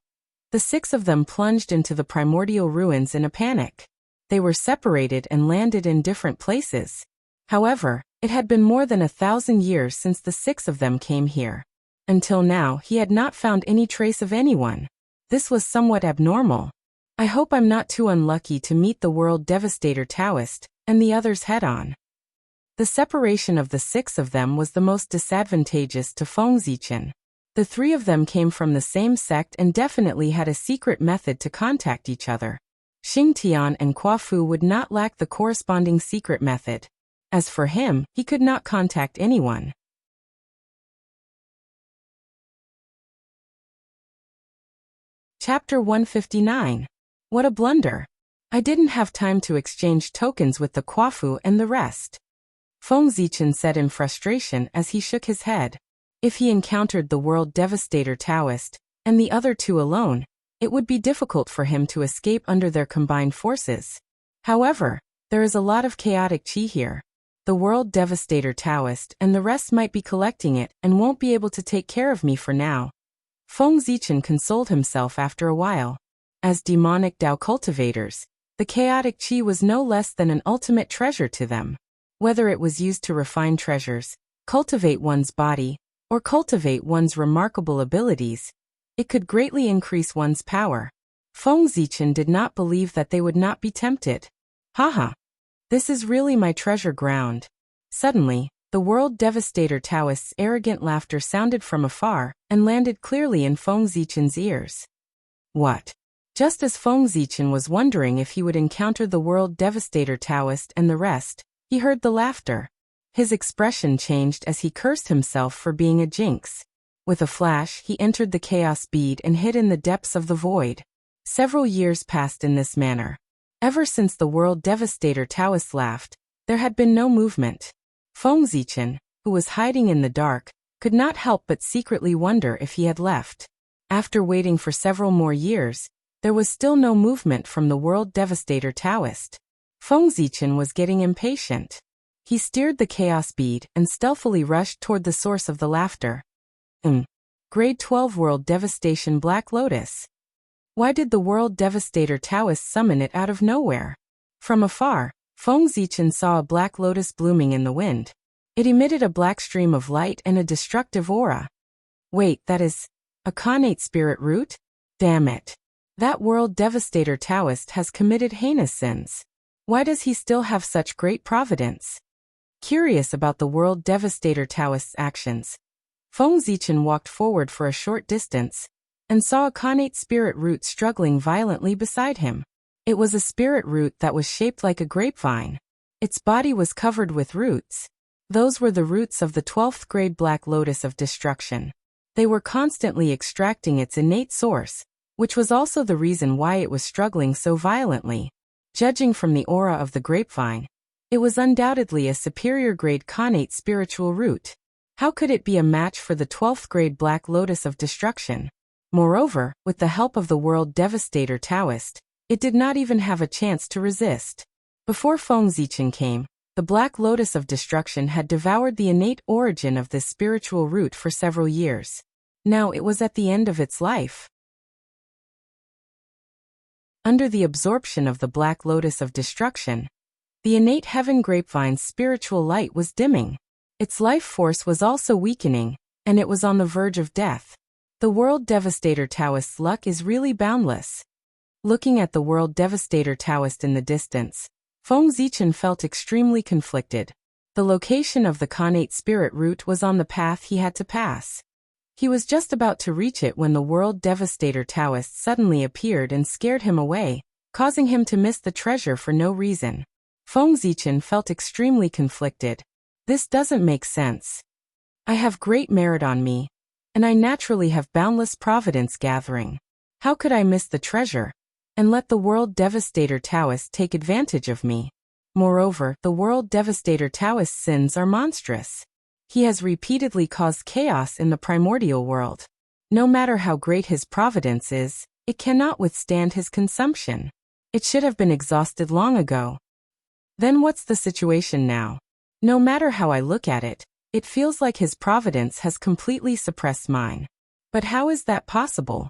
the 6 of them plunged into the primordial ruins in a panic. They were separated and landed in different places. However, it had been more than 1,000 years since the 6 of them came here. Until now, he had not found any trace of anyone. This was somewhat abnormal. I hope I'm not too unlucky to meet the World Devastator Taoist and the others head-on. The separation of the 6 of them was the most disadvantageous to Feng Zichen. The 3 of them came from the same sect and definitely had a secret method to contact each other. Xingtian and Kuafu would not lack the corresponding secret method. As for him, he could not contact anyone. Chapter 159. What a blunder. I didn't have time to exchange tokens with the Kuafu and the rest. Feng Zichen said in frustration as he shook his head. If he encountered the World Devastator Taoist, and the other 2 alone, it would be difficult for him to escape under their combined forces. However, there is a lot of chaotic chi here. The World Devastator Taoist and the rest might be collecting it and won't be able to take care of me for now. Feng Zichen consoled himself after a while. As demonic Dao cultivators, the chaotic chi was no less than an ultimate treasure to them. Whether it was used to refine treasures, cultivate one's body, or cultivate one's remarkable abilities, it could greatly increase one's power. Feng Zichen did not believe that they would not be tempted. Haha. This is really my treasure ground. Suddenly, the World Devastator Taoist's arrogant laughter sounded from afar and landed clearly in Feng Zichen's ears. What? Just as Feng Zichen was wondering if he would encounter the World Devastator Taoist and the rest, he heard the laughter. His expression changed as he cursed himself for being a jinx. With a flash, he entered the Chaos Bead and hid in the depths of the void. Several years passed in this manner. Ever since the World Devastator Taoist laughed, there had been no movement. Feng Zichen, who was hiding in the dark, could not help but secretly wonder if he had left. After waiting for several more years, there was still no movement from the World Devastator Taoist. Feng Zichen was getting impatient. He steered the Chaos Bead and stealthily rushed toward the source of the laughter. Grade 12 World Devastation Black Lotus. Why did the World Devastator Taoist summon it out of nowhere? From afar, Feng Zichen saw a black lotus blooming in the wind. It emitted a black stream of light and a destructive aura. Wait, that is a Khanate spirit root? Damn it. That World Devastator Taoist has committed heinous sins. Why does he still have such great providence? Curious about the World Devastator Taoist's actions, Feng Zichen walked forward for a short distance and saw a Khanate spirit root struggling violently beside him. It was a spirit root that was shaped like a grapevine. Its body was covered with roots. Those were the roots of the 12th grade Black Lotus of Destruction. They were constantly extracting its innate source, which was also the reason why it was struggling so violently. Judging from the aura of the grapevine, it was undoubtedly a superior grade Khanate spiritual root. How could it be a match for the 12th grade Black Lotus of Destruction? Moreover, with the help of the World Devastator Taoist, it did not even have a chance to resist. Before Feng Zichen came, the Black Lotus of Destruction had devoured the innate origin of this spiritual root for several years. Now it was at the end of its life. Under the absorption of the Black Lotus of Destruction, the innate heaven grapevine's spiritual light was dimming. Its life force was also weakening, and it was on the verge of death. The World Devastator Taoist's luck is really boundless. Looking at the World Devastator Taoist in the distance, Feng Zichen felt extremely conflicted. The location of the Khanate spirit root was on the path he had to pass. He was just about to reach it when the World Devastator Taoist suddenly appeared and scared him away, causing him to miss the treasure for no reason. Feng Zichen felt extremely conflicted. This doesn't make sense. I have great merit on me, and I naturally have boundless providence gathering. How could I miss the treasure and let the World Devastator Taoist take advantage of me? Moreover, the World Devastator Taoist's sins are monstrous. He has repeatedly caused chaos in the primordial world. No matter how great his providence is, it cannot withstand his consumption. It should have been exhausted long ago. Then what's the situation now? No matter how I look at it, it feels like his providence has completely suppressed mine. But how is that possible?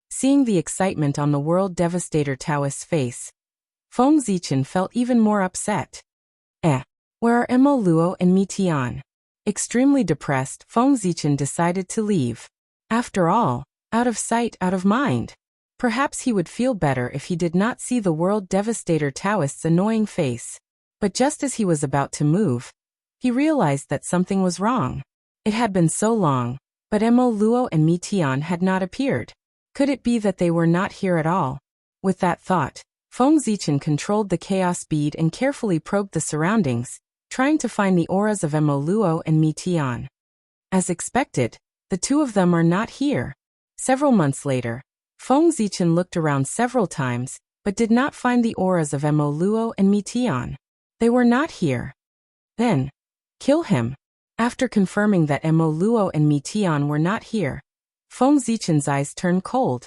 Seeing the excitement on the World Devastator Taoist's face, Feng Zichen felt even more upset. Where are Emo Luo and Mi Tian? Extremely depressed, Feng Zichen decided to leave. After all, out of sight, out of mind. Perhaps he would feel better if he did not see the World Devastator Taoist's annoying face. But just as he was about to move, he realized that something was wrong. It had been so long, but Emo Luo and Mi Tian had not appeared. Could it be that they were not here at all? With that thought, Feng Zichen controlled the chaos bead and carefully probed the surroundings, trying to find the auras of Emo Luo and Mi Tian. As expected, the two of them are not here. Several months later, Feng Zichen looked around several times, but did not find the auras of Emo Luo and Mi Tian. They were not here. Then, kill him. After confirming that Emo Luo and Mi Tian were not here, Feng Zichen's eyes turned cold.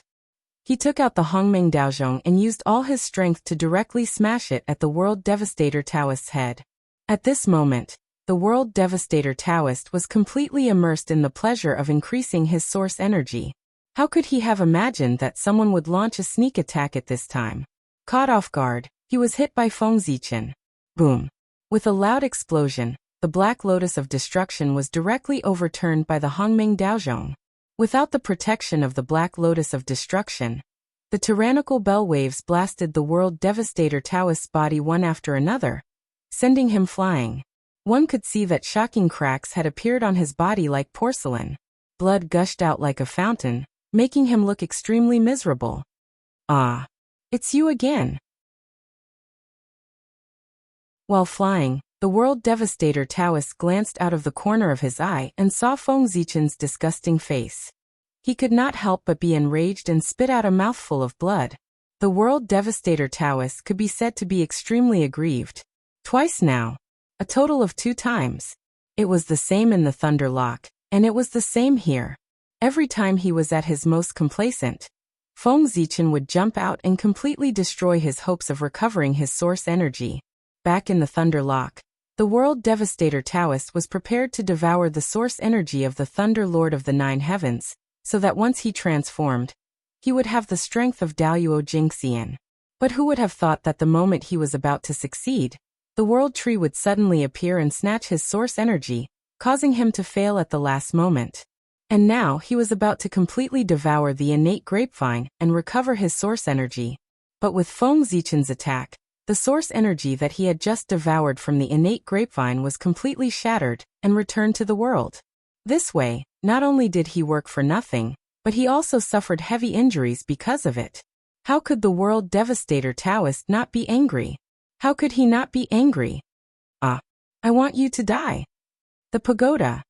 He took out the Hongmeng Daozhong and used all his strength to directly smash it at the World Devastator Taoist's head. At this moment, the World Devastator Taoist was completely immersed in the pleasure of increasing his source energy. How could he have imagined that someone would launch a sneak attack at this time? Caught off guard, he was hit by Feng Zichen. Boom! With a loud explosion, the Black Lotus of Destruction was directly overturned by the Hongmeng Daozhong. Without the protection of the Black Lotus of Destruction, the tyrannical bell waves blasted the World Devastator Taoist's body one after another, sending him flying. One could see that shocking cracks had appeared on his body like porcelain. Blood gushed out like a fountain, making him look extremely miserable. Ah, it's you again. While flying, the World Devastator Taoist glanced out of the corner of his eye and saw Feng Zichen's disgusting face. He could not help but be enraged and spit out a mouthful of blood. The World Devastator Taoist could be said to be extremely aggrieved. Twice now. A total of 2 times. It was the same in the Thunder Lock, and it was the same here. Every time he was at his most complacent, Feng Zichen would jump out and completely destroy his hopes of recovering his source energy. Back in the Thunder Lock, the World Devastator Taoist was prepared to devour the source energy of the Thunder Lord of the 9 Heavens, so that once he transformed, he would have the strength of Daoyuo Jingxian. But who would have thought that the moment he was about to succeed, the World Tree would suddenly appear and snatch his source energy, causing him to fail at the last moment. And now he was about to completely devour the innate grapevine and recover his source energy. But with Feng Zichen's attack, the source energy that he had just devoured from the innate grapevine was completely shattered and returned to the world. This way, not only did he work for nothing, but he also suffered heavy injuries because of it. How could the World Devastator Taoist not be angry? How could he not be angry? I want you to die. The pagoda.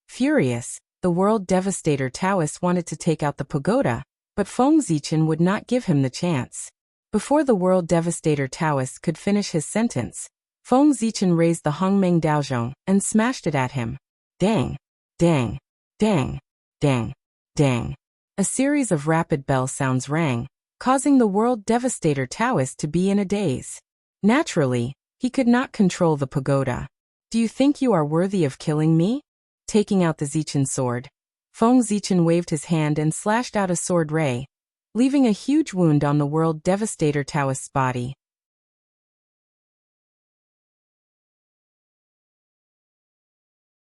Furious, the World Devastator Taoist wanted to take out the pagoda, but Feng Zichen would not give him the chance. Before the World Devastator Taoist could finish his sentence, Feng Zichen raised the Hongmeng Daozhong and smashed it at him. Dang! Dang! Dang! Dang! Dang! A series of rapid bell sounds rang, causing the World Devastator Taoist to be in a daze. Naturally, he could not control the pagoda. Do you think you are worthy of killing me? Taking out the Zichen sword, Feng Zichen waved his hand and slashed out a sword ray, leaving a huge wound on the World Devastator Taoist's body.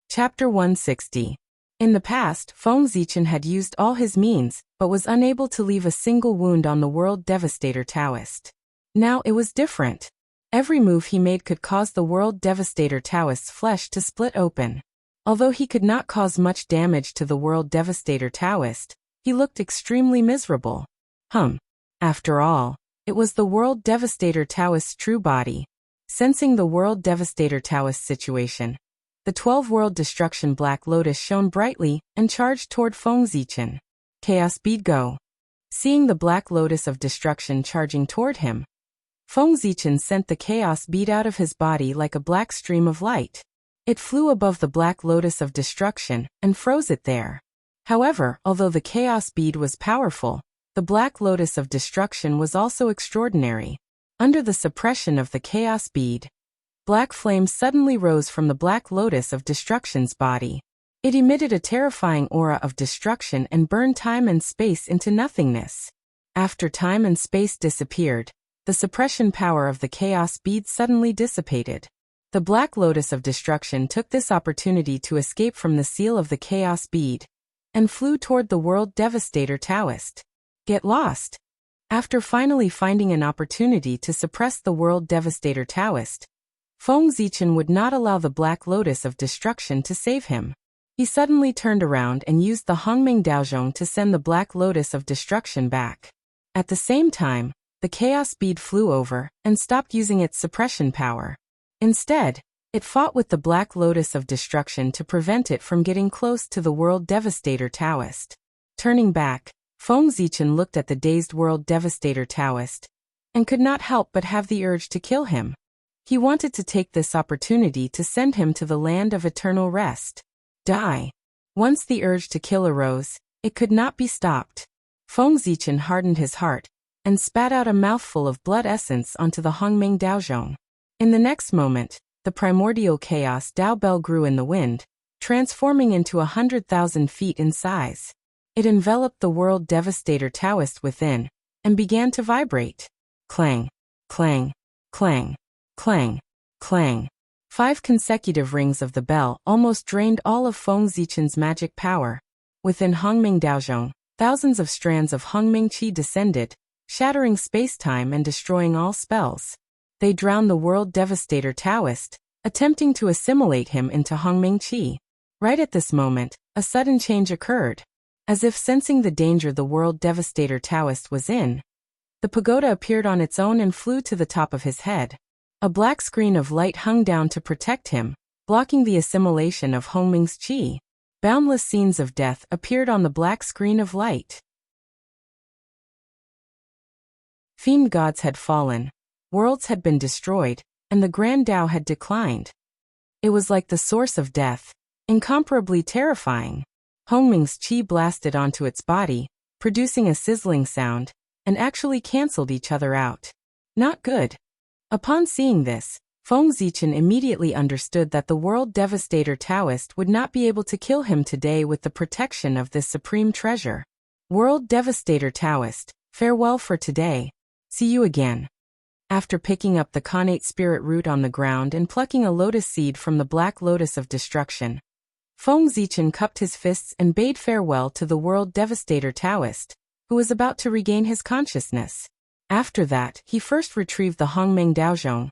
Chapter 160. In the past, Feng Zichen had used all his means, but was unable to leave a single wound on the World Devastator Taoist. Now it was different. Every move he made could cause the World Devastator Taoist's flesh to split open. Although he could not cause much damage to the World Devastator Taoist, he looked extremely miserable. After all, it was the World Devastator Taoist's true body. Sensing the World Devastator Taoist's situation, the 12-world destruction Black Lotus shone brightly and charged toward Feng Zichen. Chaos bead go. Seeing the Black Lotus of destruction charging toward him, Feng Zichen sent the chaos bead out of his body like a black stream of light. It flew above the Black Lotus of destruction and froze it there. However, although the chaos bead was powerful, the Black Lotus of destruction was also extraordinary. Under the suppression of the chaos bead, black flames suddenly rose from the Black Lotus of destruction's body. It emitted a terrifying aura of destruction and burned time and space into nothingness. After time and space disappeared, the suppression power of the chaos bead suddenly dissipated. The Black Lotus of destruction took this opportunity to escape from the seal of the chaos bead and flew toward the World Devastator Taoist. Get lost. After finally finding an opportunity to suppress the World Devastator Taoist, Feng Zichen would not allow the Black Lotus of destruction to save him. He suddenly turned around and used the Hongming Daozhong to send the Black Lotus of destruction back. At the same time, the chaos bead flew over and stopped using its suppression power. Instead, it fought with the Black Lotus of destruction to prevent it from getting close to the World Devastator Taoist. Turning back, Feng Zichen looked at the dazed World Devastator Taoist and could not help but have the urge to kill him. He wanted to take this opportunity to send him to the land of eternal rest. Die. Once the urge to kill arose, it could not be stopped. Feng Zichen hardened his heart and spat out a mouthful of blood essence onto the Hongming Daozhong. In the next moment, the primordial chaos Dao Bell grew in the wind, transforming into 100,000 feet in size. It enveloped the World Devastator Taoist within and began to vibrate. Clang, clang, clang, clang, clang. 5 consecutive rings of the bell almost drained all of Feng Zichen's magic power. Within Hongming Daozhong, thousands of strands of Hongming Qi descended, shattering space-time and destroying all spells. They drowned the World Devastator Taoist, attempting to assimilate him into Hongming Qi. Right at this moment, a sudden change occurred. As if sensing the danger the World Devastator Taoist was in, the pagoda appeared on its own and flew to the top of his head. A black screen of light hung down to protect him, blocking the assimilation of Hongming's qi. Boundless scenes of death appeared on the black screen of light. Fiend gods had fallen, worlds had been destroyed, and the Grand Tao had declined. It was like the source of death, incomparably terrifying. Hongming's qi blasted onto its body, producing a sizzling sound, and actually cancelled each other out. Not good. Upon seeing this, Feng Zichen immediately understood that the World Devastator Taoist would not be able to kill him today with the protection of this supreme treasure. World Devastator Taoist, farewell for today. See you again. After picking up the Khanate spirit root on the ground and plucking a lotus seed from the Black Lotus of Destruction, Feng Zichen cupped his fists and bade farewell to the World Devastator Taoist, who was about to regain his consciousness. After that, he first retrieved the Hongmeng Daozhong,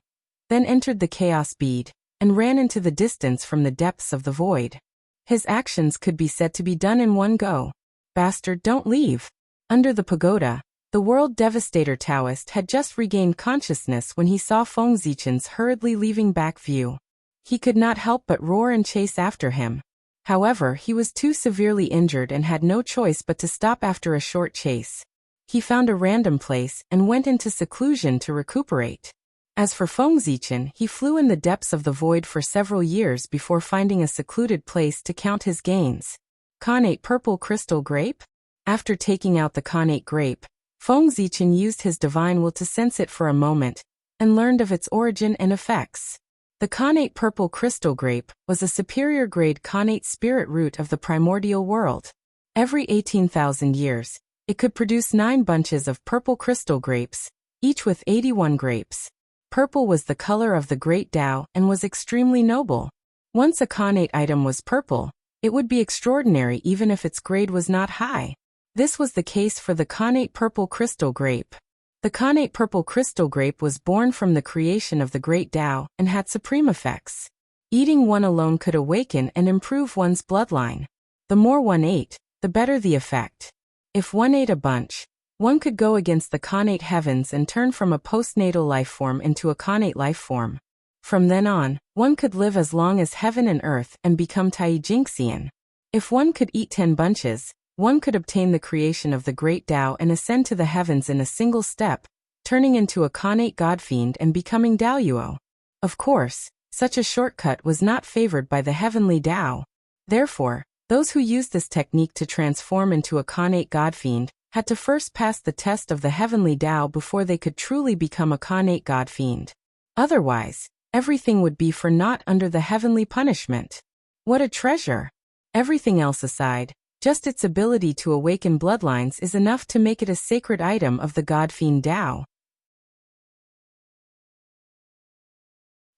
then entered the chaos bead, and ran into the distance from the depths of the void. His actions could be said to be done in one go. Bastard, don't leave. Under the pagoda, the World Devastator Taoist had just regained consciousness when he saw Feng Zichen's hurriedly leaving back view. He could not help but roar and chase after him. However, he was too severely injured and had no choice but to stop after a short chase. He found a random place and went into seclusion to recuperate. As for Feng Zichen, he flew in the depths of the void for several years before finding a secluded place to count his gains. Khanate Purple Crystal Grape? After taking out the Khanate grape, Feng Zichen used his divine will to sense it for a moment, and learned of its origin and effects. The Khanate Purple Crystal Grape was a superior grade Khanate spirit root of the primordial world. Every 18,000 years, it could produce 9 bunches of purple crystal grapes, each with 81 grapes. Purple was the color of the Great Tao and was extremely noble. Once a Khanate item was purple, it would be extraordinary even if its grade was not high. This was the case for the Khanate Purple Crystal Grape. The Khanate Purple Crystal Grape was born from the creation of the Great Tao and had supreme effects. Eating one alone could awaken and improve one's bloodline. The more one ate, the better the effect. If one ate a bunch, one could go against the Khanate heavens and turn from a postnatal life form into a Khanate life form. From then on, one could live as long as heaven and earth and become Taijingxian. If one could eat 10 bunches, one could obtain the creation of the great Tao and ascend to the heavens in a single step, turning into a Khanate godfiend and becoming Daoyuo. Of course, such a shortcut was not favored by the heavenly Tao. Therefore, those who used this technique to transform into a Khanate godfiend had to first pass the test of the heavenly Tao before they could truly become a Khanate godfiend. Otherwise, everything would be for naught under the heavenly punishment. What a treasure! Everything else aside, just its ability to awaken bloodlines is enough to make it a sacred item of the godfiend Tao.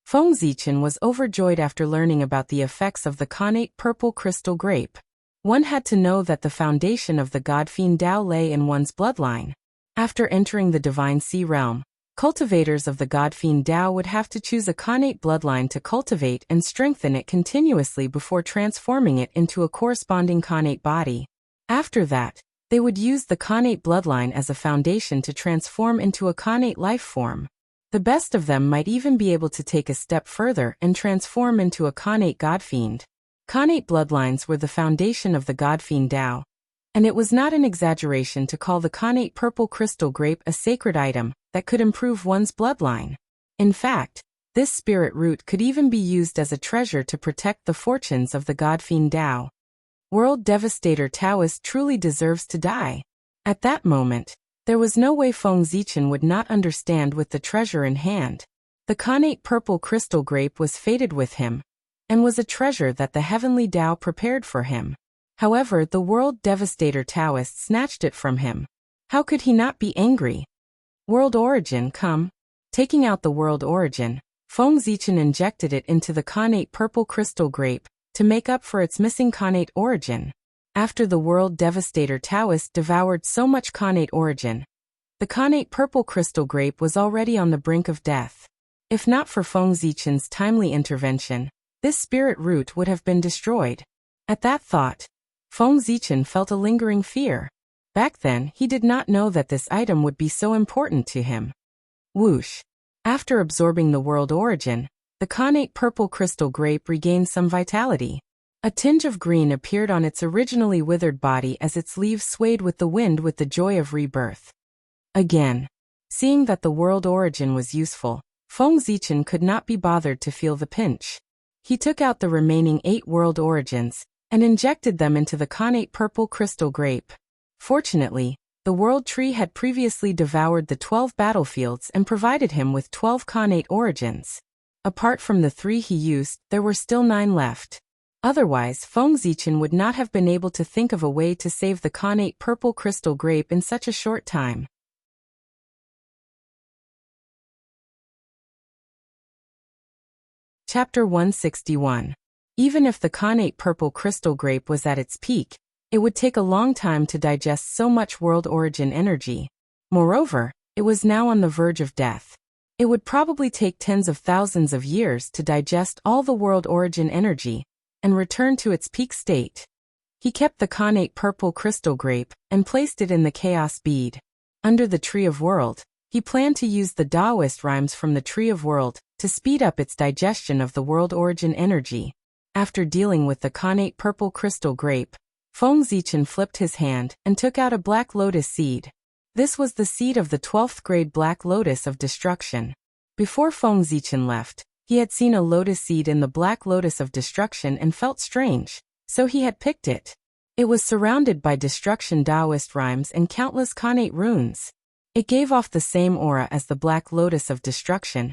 Feng Zichen was overjoyed after learning about the effects of the Khanate purple crystal grape. One had to know that the foundation of the godfiend Tao lay in one's bloodline. After entering the divine sea realm, cultivators of the godfiend Tao would have to choose a Khanate bloodline to cultivate and strengthen it continuously before transforming it into a corresponding Khanate body. After that, they would use the Khanate bloodline as a foundation to transform into a Khanate life form. The best of them might even be able to take a step further and transform into a Khanate godfiend. Khanate bloodlines were the foundation of the godfiend Tao, and it was not an exaggeration to call the Khanate purple crystal grape a sacred item that could improve one's bloodline. In fact, this spirit root could even be used as a treasure to protect the fortunes of the godfiend Tao. World Devastator Taoist truly deserves to die. At that moment, there was no way Feng Zichen would not understand with the treasure in hand. The Khanate purple crystal grape was fated with him, and was a treasure that the heavenly Tao prepared for him. However, the World Devastator Taoist snatched it from him. How could he not be angry? World Origin, come. Taking out the World Origin, Feng Zichen injected it into the Khanate purple crystal grape to make up for its missing Khanate origin. After the World Devastator Taoist devoured so much Khanate origin, the Khanate purple crystal grape was already on the brink of death. If not for Feng Zichen's timely intervention, this spirit root would have been destroyed. At that thought, Feng Zichen felt a lingering fear. Back then, he did not know that this item would be so important to him. Whoosh! After absorbing the world origin, the Khanate purple crystal grape regained some vitality. A tinge of green appeared on its originally withered body as its leaves swayed with the wind with the joy of rebirth. Again, seeing that the world origin was useful, Feng Zichen could not be bothered to feel the pinch. He took out the remaining 8 world origins and injected them into the Khanate purple crystal grape. Fortunately, the world tree had previously devoured the 12 battlefields and provided him with 12 Khanate origins. Apart from the 3 he used, there were still 9 left. Otherwise, Feng Zichen would not have been able to think of a way to save the Khanate purple crystal grape in such a short time. Chapter 161. Even if the Khanate purple crystal grape was at its peak, it would take a long time to digest so much world origin energy. Moreover, it was now on the verge of death. It would probably take tens of thousands of years to digest all the world origin energy and return to its peak state. He kept the Khanate purple crystal grape and placed it in the chaos bead. Under the Tree of World, he planned to use the Taoist rhymes from the Tree of World to speed up its digestion of the world origin energy. After dealing with the Khanate purple crystal grape, Feng Zichen flipped his hand and took out a black lotus seed. This was the seed of the 12th grade black lotus of destruction. Before Feng Zichen left, he had seen a lotus seed in the black lotus of destruction and felt strange, so he had picked it. It was surrounded by destruction Taoist rhymes and countless Khanate runes. It gave off the same aura as the black lotus of destruction,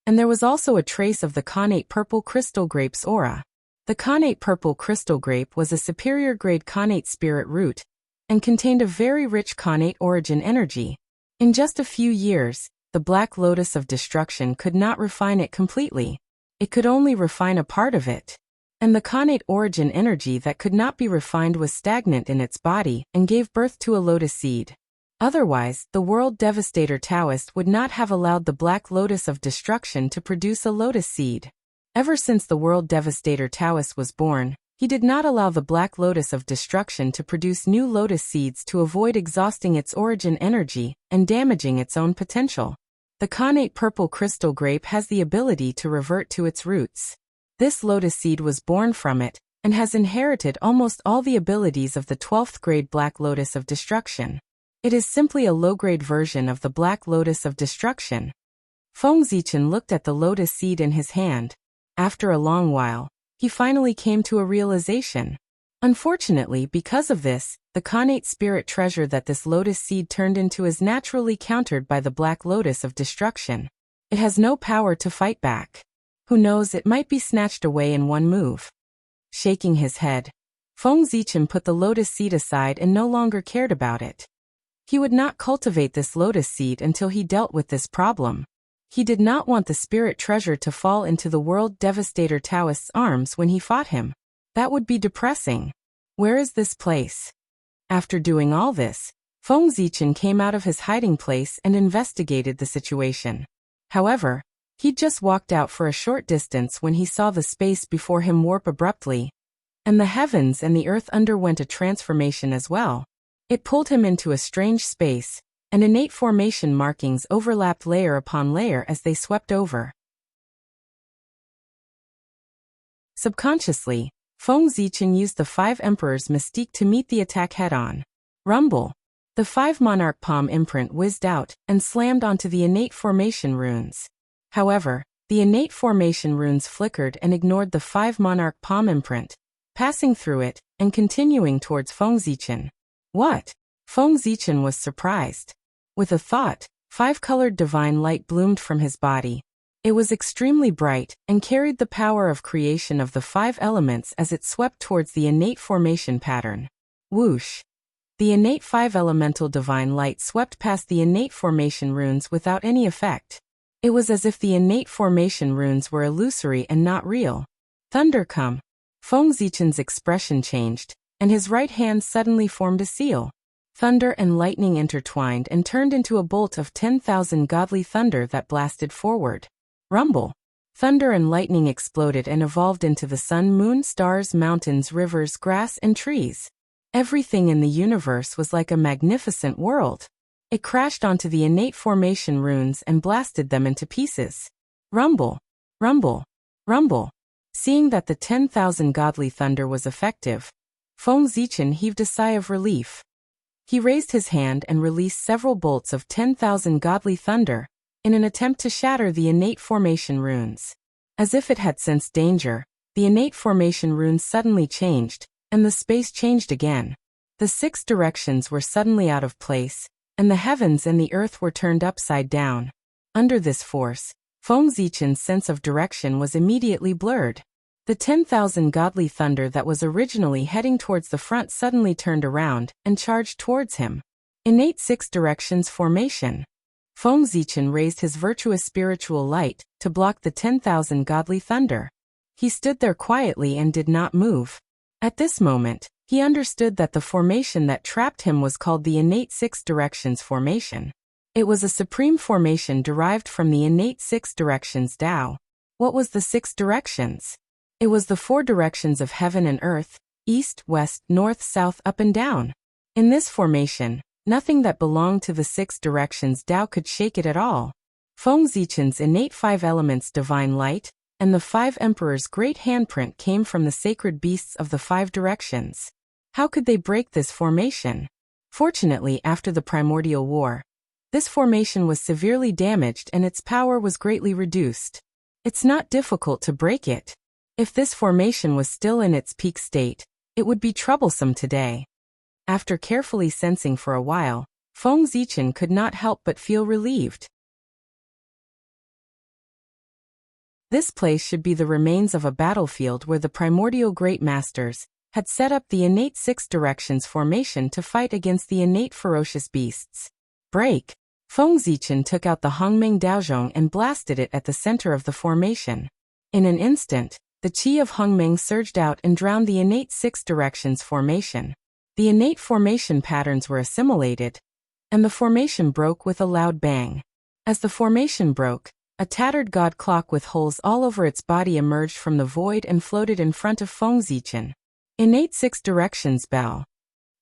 and there was also a trace of the Khanate purple crystal grape's aura. The Khanate purple crystal grape was a superior grade Khanate spirit root, and contained a very rich Khanate origin energy. In just a few years, the black lotus of destruction could not refine it completely. It could only refine a part of it. And the Khanate origin energy that could not be refined was stagnant in its body and gave birth to a lotus seed. Otherwise, the World Devastator Taoist would not have allowed the black lotus of destruction to produce a lotus seed. Ever since the world devastator Taoist was born, he did not allow the Black Lotus of Destruction to produce new lotus seeds to avoid exhausting its origin energy and damaging its own potential. The connate purple crystal grape has the ability to revert to its roots. This lotus seed was born from it, and has inherited almost all the abilities of the 12th grade Black Lotus of Destruction. It is simply a low-grade version of the Black Lotus of Destruction. Feng Zichen looked at the lotus seed in his hand. After a long while, he finally came to a realization. Unfortunately, because of this, the connate spirit treasure that this lotus seed turned into is naturally countered by the Black Lotus of Destruction. It has no power to fight back. Who knows, it might be snatched away in one move. Shaking his head, Feng Zichen put the lotus seed aside and no longer cared about it. He would not cultivate this lotus seed until he dealt with this problem. He did not want the spirit treasure to fall into the world devastator Taoist's arms when he fought him. That would be depressing. Where is this place? After doing all this, Feng Zichen came out of his hiding place and investigated the situation. However, he'd just walked out for a short distance when he saw the space before him warp abruptly, and the heavens and the earth underwent a transformation as well. It pulled him into a strange space, and innate formation markings overlapped layer upon layer as they swept over. Subconsciously, Feng Zichen used the 5 Emperors mystique to meet the attack head-on. Rumble! The 5 Monarch palm imprint whizzed out and slammed onto the innate formation runes. However, the innate formation runes flickered and ignored the 5 Monarch palm imprint, passing through it and continuing towards Feng Zichen. What? Feng Zichen was surprised. With a thought, 5-colored divine light bloomed from his body. It was extremely bright and carried the power of creation of the 5 elements as it swept towards the innate formation pattern. Whoosh! The innate 5 elemental divine light swept past the innate formation runes without any effect. It was as if the innate formation runes were illusory and not real. Thunder come! Feng Zichen's expression changed, and his right hand suddenly formed a seal. Thunder and lightning intertwined and turned into a bolt of 10,000 godly thunder that blasted forward. Rumble! Thunder and lightning exploded and evolved into the sun, moon, stars, mountains, rivers, grass, and trees. Everything in the universe was like a magnificent world. It crashed onto the innate formation runes and blasted them into pieces. Rumble! Rumble! Rumble! Seeing that the 10,000 godly thunder was effective, Feng Zichen heaved a sigh of relief. He raised his hand and released several bolts of 10,000 godly thunder, in an attempt to shatter the innate formation runes. As if it had sensed danger, the innate formation runes suddenly changed, and the space changed again. The 6 directions were suddenly out of place, and the heavens and the earth were turned upside down. Under this force, Feng Zichen's sense of direction was immediately blurred. The 10,000 godly thunder that was originally heading towards the front suddenly turned around and charged towards him. Innate 6 directions formation. Feng Zichen raised his virtuous spiritual light to block the 10,000 godly thunder. He stood there quietly and did not move. At this moment, he understood that the formation that trapped him was called the innate 6 directions formation. It was a supreme formation derived from the innate 6 directions Tao. What was the 6 directions? It was the 4 directions of heaven and earth, east, west, north, south, up and down. In this formation, nothing that belonged to the 6 directions Tao could shake it at all. Feng Zichen's innate 5 elements divine light, and the 5 emperors' great handprint came from the sacred beasts of the 5 directions. How could they break this formation? Fortunately, after the primordial war, this formation was severely damaged and its power was greatly reduced. It's not difficult to break it. If this formation was still in its peak state, it would be troublesome today. After carefully sensing for a while, Feng Zichen could not help but feel relieved. This place should be the remains of a battlefield where the primordial great masters had set up the innate 6 directions formation to fight against the innate ferocious beasts. Break! Feng Zichen took out the Hongmeng Daozhong and blasted it at the center of the formation. In an instant, the qi of Hongmeng surged out and drowned the innate 6 directions formation. The innate formation patterns were assimilated, and the formation broke with a loud bang. As the formation broke, A tattered god clock with holes all over its body emerged from the void and floated in front of Feng Zichen. Innate 6 directions bell.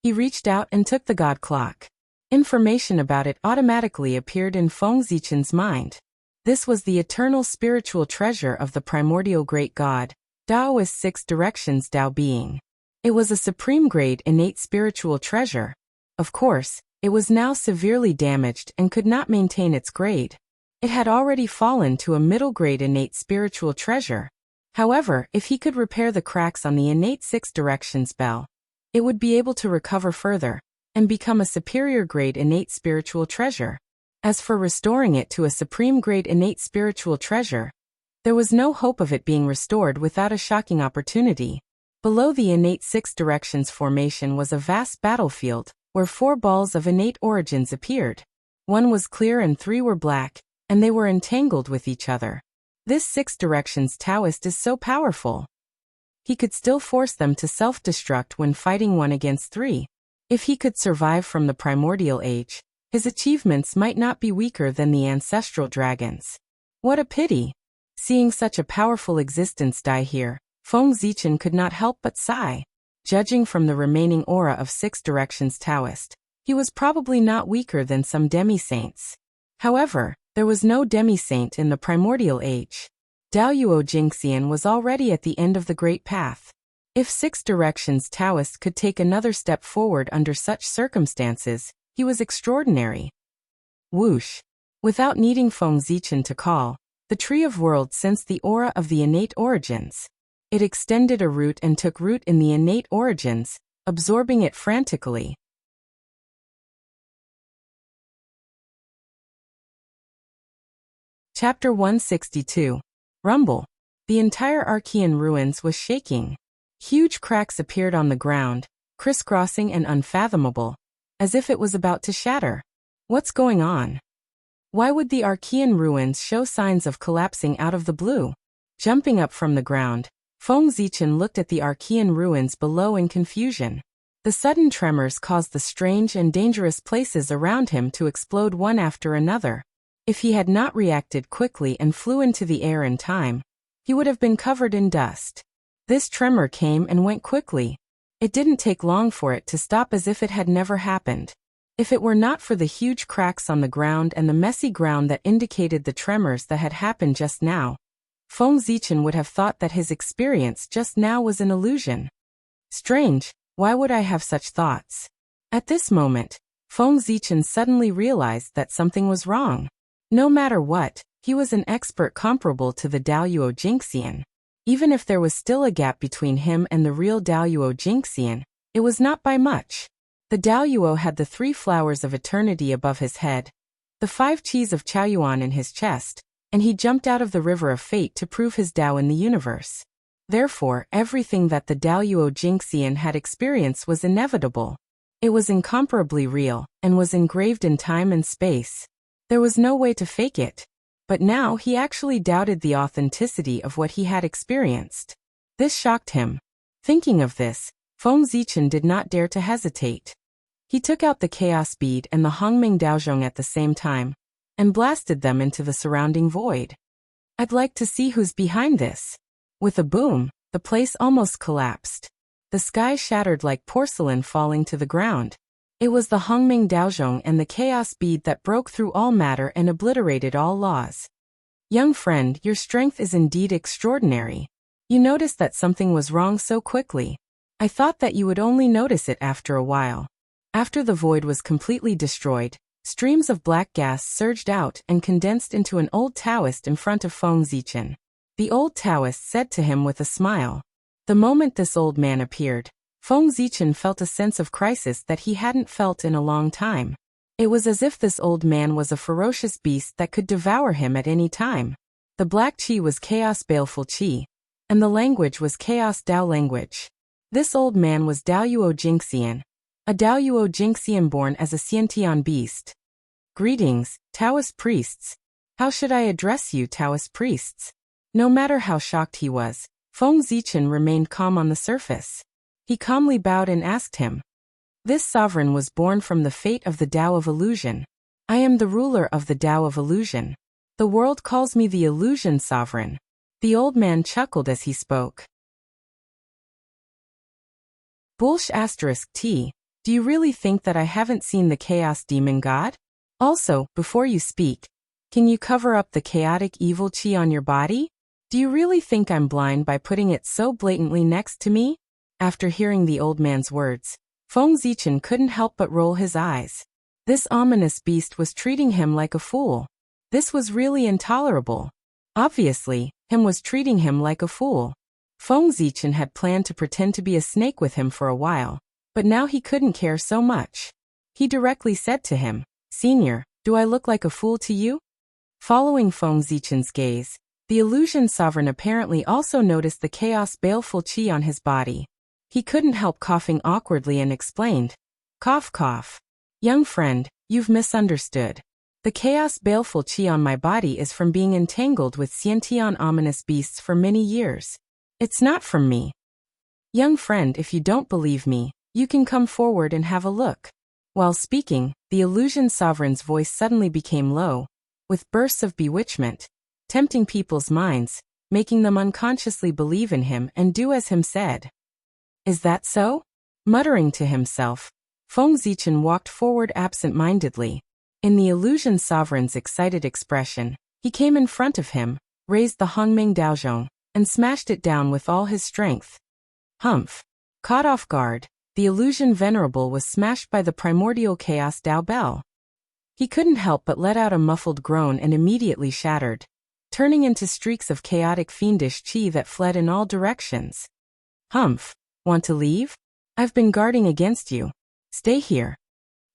He reached out and took the god clock. Information about it automatically appeared in Feng Zichen's mind. This was the eternal spiritual treasure of the primordial great god, Taoist 6 directions Tao being. It was a supreme grade innate spiritual treasure. Of course, it was now severely damaged and could not maintain its grade. It had already fallen to a middle grade innate spiritual treasure. However, if he could repair the cracks on the innate 6 directions bell, it would be able to recover further and become a superior grade innate spiritual treasure. As for restoring it to a supreme grade innate spiritual treasure, there was no hope of it being restored without a shocking opportunity. Below the innate 6 directions formation was a vast battlefield, where 4 balls of innate origins appeared. 1 was clear and 3 were black, and they were entangled with each other. This 6 directions Taoist is so powerful. He could still force them to self-destruct when fighting 1 against 3. If he could survive from the primordial age, his achievements might not be weaker than the ancestral dragons. What a pity! Seeing such a powerful existence die here, Feng Zichen could not help but sigh. Judging from the remaining aura of 6 directions Taoist, he was probably not weaker than some demi-saints. However, there was no demi-saint in the primordial age. Daoyuo Jingxian was already at the end of the great path. If 6 directions Taoist could take another step forward under such circumstances, he was extraordinary. Whoosh! Without needing Feng Zichen to call, the Tree of Worlds sensed the aura of the innate origins. It extended a root and took root in the innate origins, absorbing it frantically. Chapter 162. Rumble. The entire Archean ruins was shaking. Huge cracks appeared on the ground, crisscrossing and unfathomable, as if it was about to shatter. What's going on? Why would the Archean ruins show signs of collapsing out of the blue? Jumping up from the ground, Feng Zichen looked at the Archean ruins below in confusion. The sudden tremors caused the strange and dangerous places around him to explode one after another. If he had not reacted quickly and flew into the air in time, he would have been covered in dust. This tremor came and went quickly. It didn't take long for it to stop as if it had never happened. If it were not for the huge cracks on the ground and the messy ground that indicated the tremors that had happened just now, Feng Zichen would have thought that his experience just now was an illusion. Strange, why would I have such thoughts? At this moment, Feng Zichen suddenly realized that something was wrong. No matter what, he was an expert comparable to the Daoyuo Jingxian. Even if there was still a gap between him and the real Daoyuo Jingxian, it was not by much. The Daoyuo had the 3 flowers of eternity above his head, the 5 qis of Chaoyuan in his chest, and he jumped out of the river of fate to prove his Dao in the universe. Therefore, everything that the Daoyuo Jingxian had experienced was inevitable. It was incomparably real, and was engraved in time and space. There was no way to fake it. But now he actually doubted the authenticity of what he had experienced. This shocked him. Thinking of this, Feng Zichen did not dare to hesitate. He took out the Chaos Bead and the Hongming Daozhong at the same time, and blasted them into the surrounding void. I'd like to see who's behind this. With a boom, the place almost collapsed. The sky shattered like porcelain falling to the ground. It was the Hongming Daozhong and the Chaos Bead that broke through all matter and obliterated all laws. Young friend, your strength is indeed extraordinary. You noticed that something was wrong so quickly. I thought that you would only notice it after a while. After the void was completely destroyed, streams of black gas surged out and condensed into an old Taoist in front of Feng Zichen. The old Taoist said to him with a smile. The moment this old man appeared, Feng Zichen felt a sense of crisis that he hadn't felt in a long time. It was as if this old man was a ferocious beast that could devour him at any time. The black qi was chaos baleful qi, and the language was chaos Dao language. This old man was Daoyuo Jingxian, a Daoyuo Jingxian born as a Xiantian beast. Greetings, Taoist priests. How should I address you, Taoist priests? No matter how shocked he was, Feng Zichen remained calm on the surface. He calmly bowed and asked him. This sovereign was born from the fate of the Tao of illusion. I am the ruler of the Tao of illusion. The world calls me the illusion sovereign. The old man chuckled as he spoke. Bullsh *T. Do you really think that I haven't seen the chaos demon god? Also, before you speak, can you cover up the chaotic evil chi on your body? Do you really think I'm blind by putting it so blatantly next to me? After hearing the old man's words, Feng Zichen couldn't help but roll his eyes. This ominous beast was treating him like a fool. This was really intolerable. Obviously, him was treating him like a fool. Feng Zichen had planned to pretend to be a snake with him for a while, but now he couldn't care so much. He directly said to him, "Senior, do I look like a fool to you?" Following Feng Zichen's gaze, the illusion sovereign apparently also noticed the chaos baleful chi on his body. He couldn't help coughing awkwardly and explained, "Cough cough. Young friend, you've misunderstood. The chaos baleful chi on my body is from being entangled with Xiantian ominous beasts for many years. It's not from me. Young friend, if you don't believe me, you can come forward and have a look." While speaking, the illusion sovereign's voice suddenly became low, with bursts of bewitchment, tempting people's minds, making them unconsciously believe in him and do as him said. "Is that so?" Muttering to himself, Feng Zichen walked forward absent-mindedly. In the illusion sovereign's excited expression, he came in front of him, raised the Hongming Daozhong, and smashed it down with all his strength. Humph! Caught off guard, the illusion venerable was smashed by the primordial chaos Dao Bell. He couldn't help but let out a muffled groan and immediately shattered, turning into streaks of chaotic fiendish chi that fled in all directions. "Humph! Want to leave? I've been guarding against you. Stay here."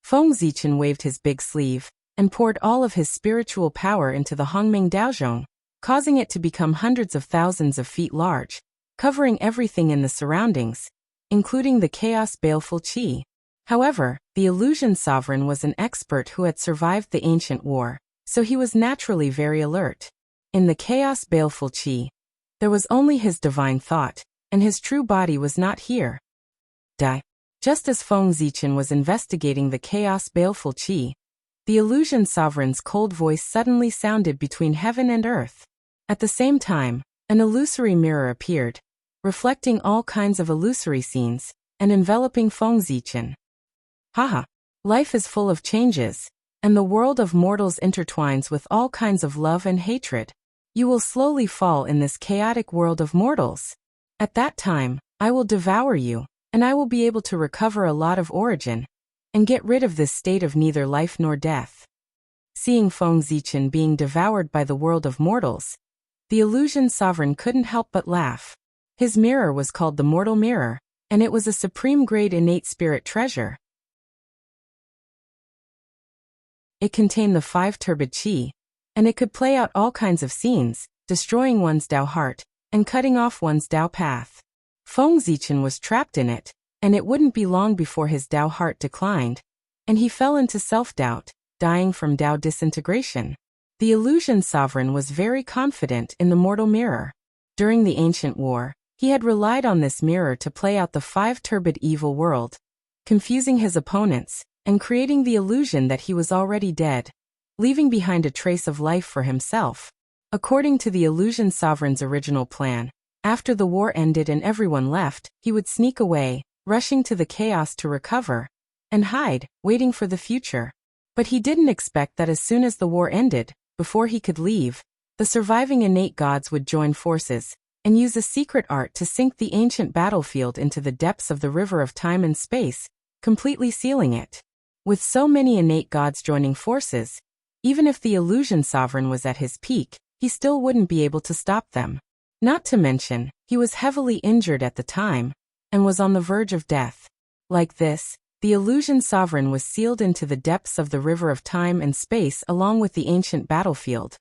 Feng Zichen waved his big sleeve, and poured all of his spiritual power into the Hongming Daozhong, causing it to become hundreds of thousands of feet large, covering everything in the surroundings, including the chaos baleful chi. However, the illusion sovereign was an expert who had survived the ancient war, so he was naturally very alert. In the chaos baleful chi, there was only his divine thought, and his true body was not here. Just as Feng Zichen was investigating the chaos baleful chi, the illusion sovereign's cold voice suddenly sounded between heaven and earth. At the same time, an illusory mirror appeared, reflecting all kinds of illusory scenes, and enveloping Feng Zichen. Haha! Life is full of changes, and the world of mortals intertwines with all kinds of love and hatred. You will slowly fall in this chaotic world of mortals. At that time, I will devour you, and I will be able to recover a lot of origin, and get rid of this state of neither life nor death. Seeing Feng Zichen being devoured by the world of mortals, the illusion sovereign couldn't help but laugh. His mirror was called the Mortal Mirror, and it was a supreme-grade innate spirit treasure. It contained the 5 turbid chi, and it could play out all kinds of scenes, destroying one's Dao heart, and cutting off one's Dao path. Feng Zichen was trapped in it, and it wouldn't be long before his Dao heart declined, and he fell into self-doubt, dying from Dao disintegration. The illusion sovereign was very confident in the mortal mirror. During the ancient war, he had relied on this mirror to play out the 5 turbid evil world, confusing his opponents, and creating the illusion that he was already dead, leaving behind a trace of life for himself. According to the illusion sovereign's original plan, after the war ended and everyone left, he would sneak away, rushing to the chaos to recover, and hide, waiting for the future. But he didn't expect that as soon as the war ended, before he could leave, the surviving innate gods would join forces, and use a secret art to sink the ancient battlefield into the depths of the river of time and space, completely sealing it. With so many innate gods joining forces, even if the illusion sovereign was at his peak, he still wouldn't be able to stop them. Not to mention, he was heavily injured at the time, and was on the verge of death. Like this, the illusion sovereign was sealed into the depths of the river of time and space along with the ancient battlefield,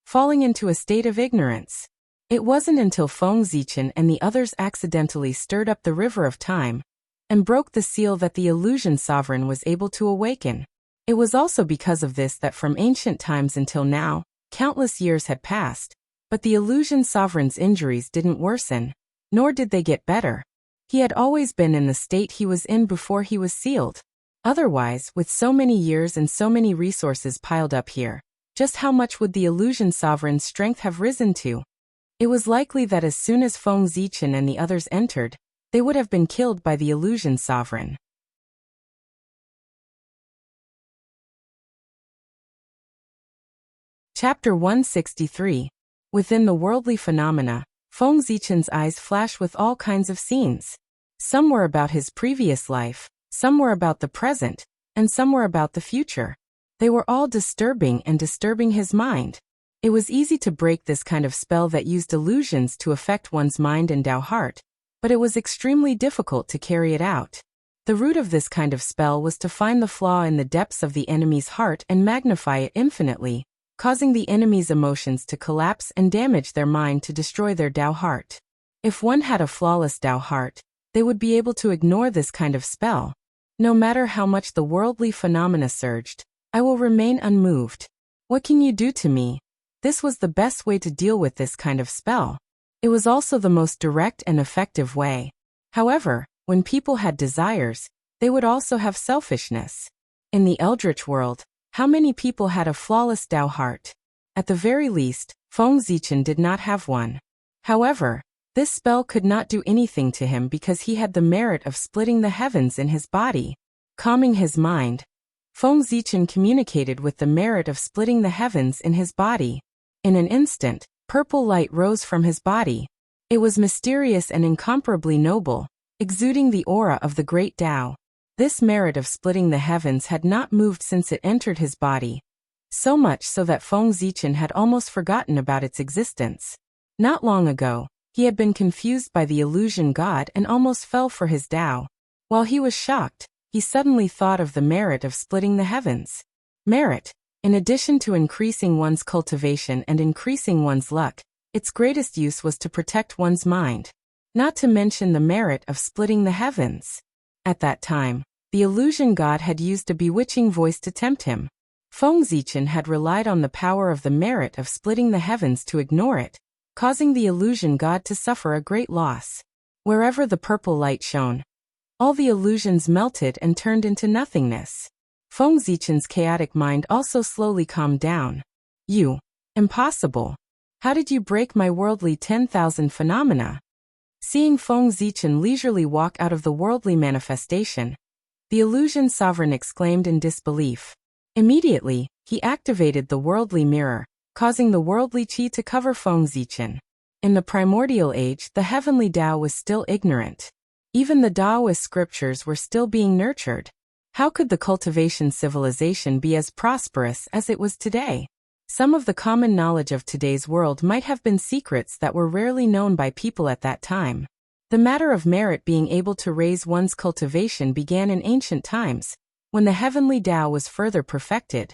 falling into a state of ignorance. It wasn't until Feng Zichen and the others accidentally stirred up the river of time, and broke the seal that the illusion sovereign was able to awaken. It was also because of this that from ancient times until now, countless years had passed, but the illusion sovereign's injuries didn't worsen, nor did they get better. He had always been in the state he was in before he was sealed. Otherwise, with so many years and so many resources piled up here, Just how much would the illusion sovereign's strength have risen to? It was likely that as soon as Feng Zichen and the others entered, they would have been killed by the illusion sovereign. Chapter 163. Within the worldly phenomena, Feng Zichen's eyes flash with all kinds of scenes. Some were about his previous life, some were about the present, and some were about the future. They were all disturbing and disturbing his mind. It was easy to break this kind of spell that used illusions to affect one's mind and Tao heart, but it was extremely difficult to carry it out. The root of this kind of spell was to find the flaw in the depths of the enemy's heart and magnify it infinitely, causing the enemy's emotions to collapse and damage their mind to destroy their Tao heart. If one had a flawless Tao heart, they would be able to ignore this kind of spell. No matter how much the worldly phenomena surged, I will remain unmoved. What can you do to me? This was the best way to deal with this kind of spell. It was also the most direct and effective way. However, when people had desires, they would also have selfishness. In the Eldritch world, how many people had a flawless Tao heart? At the very least, Feng Zichen did not have one. However, this spell could not do anything to him because he had the merit of splitting the heavens in his body. Calming his mind, Feng Zichen communicated with the merit of splitting the heavens in his body. In an instant, purple light rose from his body. It was mysterious and incomparably noble, exuding the aura of the great Tao. This merit of splitting the heavens had not moved since it entered his body, so much so that Feng Zichen had almost forgotten about its existence. Not long ago, he had been confused by the illusion god and almost fell for his Tao. While he was shocked, he suddenly thought of the merit of splitting the heavens. Merit, in addition to increasing one's cultivation and increasing one's luck, its greatest use was to protect one's mind. Not to mention the merit of splitting the heavens. At that time, the illusion god had used a bewitching voice to tempt him. Feng Zichen had relied on the power of the merit of splitting the heavens to ignore it, causing the illusion god to suffer a great loss. Wherever the purple light shone, all the illusions melted and turned into nothingness. Feng Zichen's chaotic mind also slowly calmed down. You. Impossible. How did you break my worldly 10,000 phenomena? Seeing Feng Zichen leisurely walk out of the worldly manifestation, the illusion sovereign exclaimed in disbelief. Immediately, he activated the worldly mirror, causing the worldly qi to cover Feng Zichen. In the primordial age, the heavenly Tao was still ignorant. Even the Taoist scriptures were still being nurtured. How could the cultivation civilization be as prosperous as it was today? Some of the common knowledge of today's world might have been secrets that were rarely known by people at that time. The matter of merit being able to raise one's cultivation began in ancient times, when the heavenly Tao was further perfected.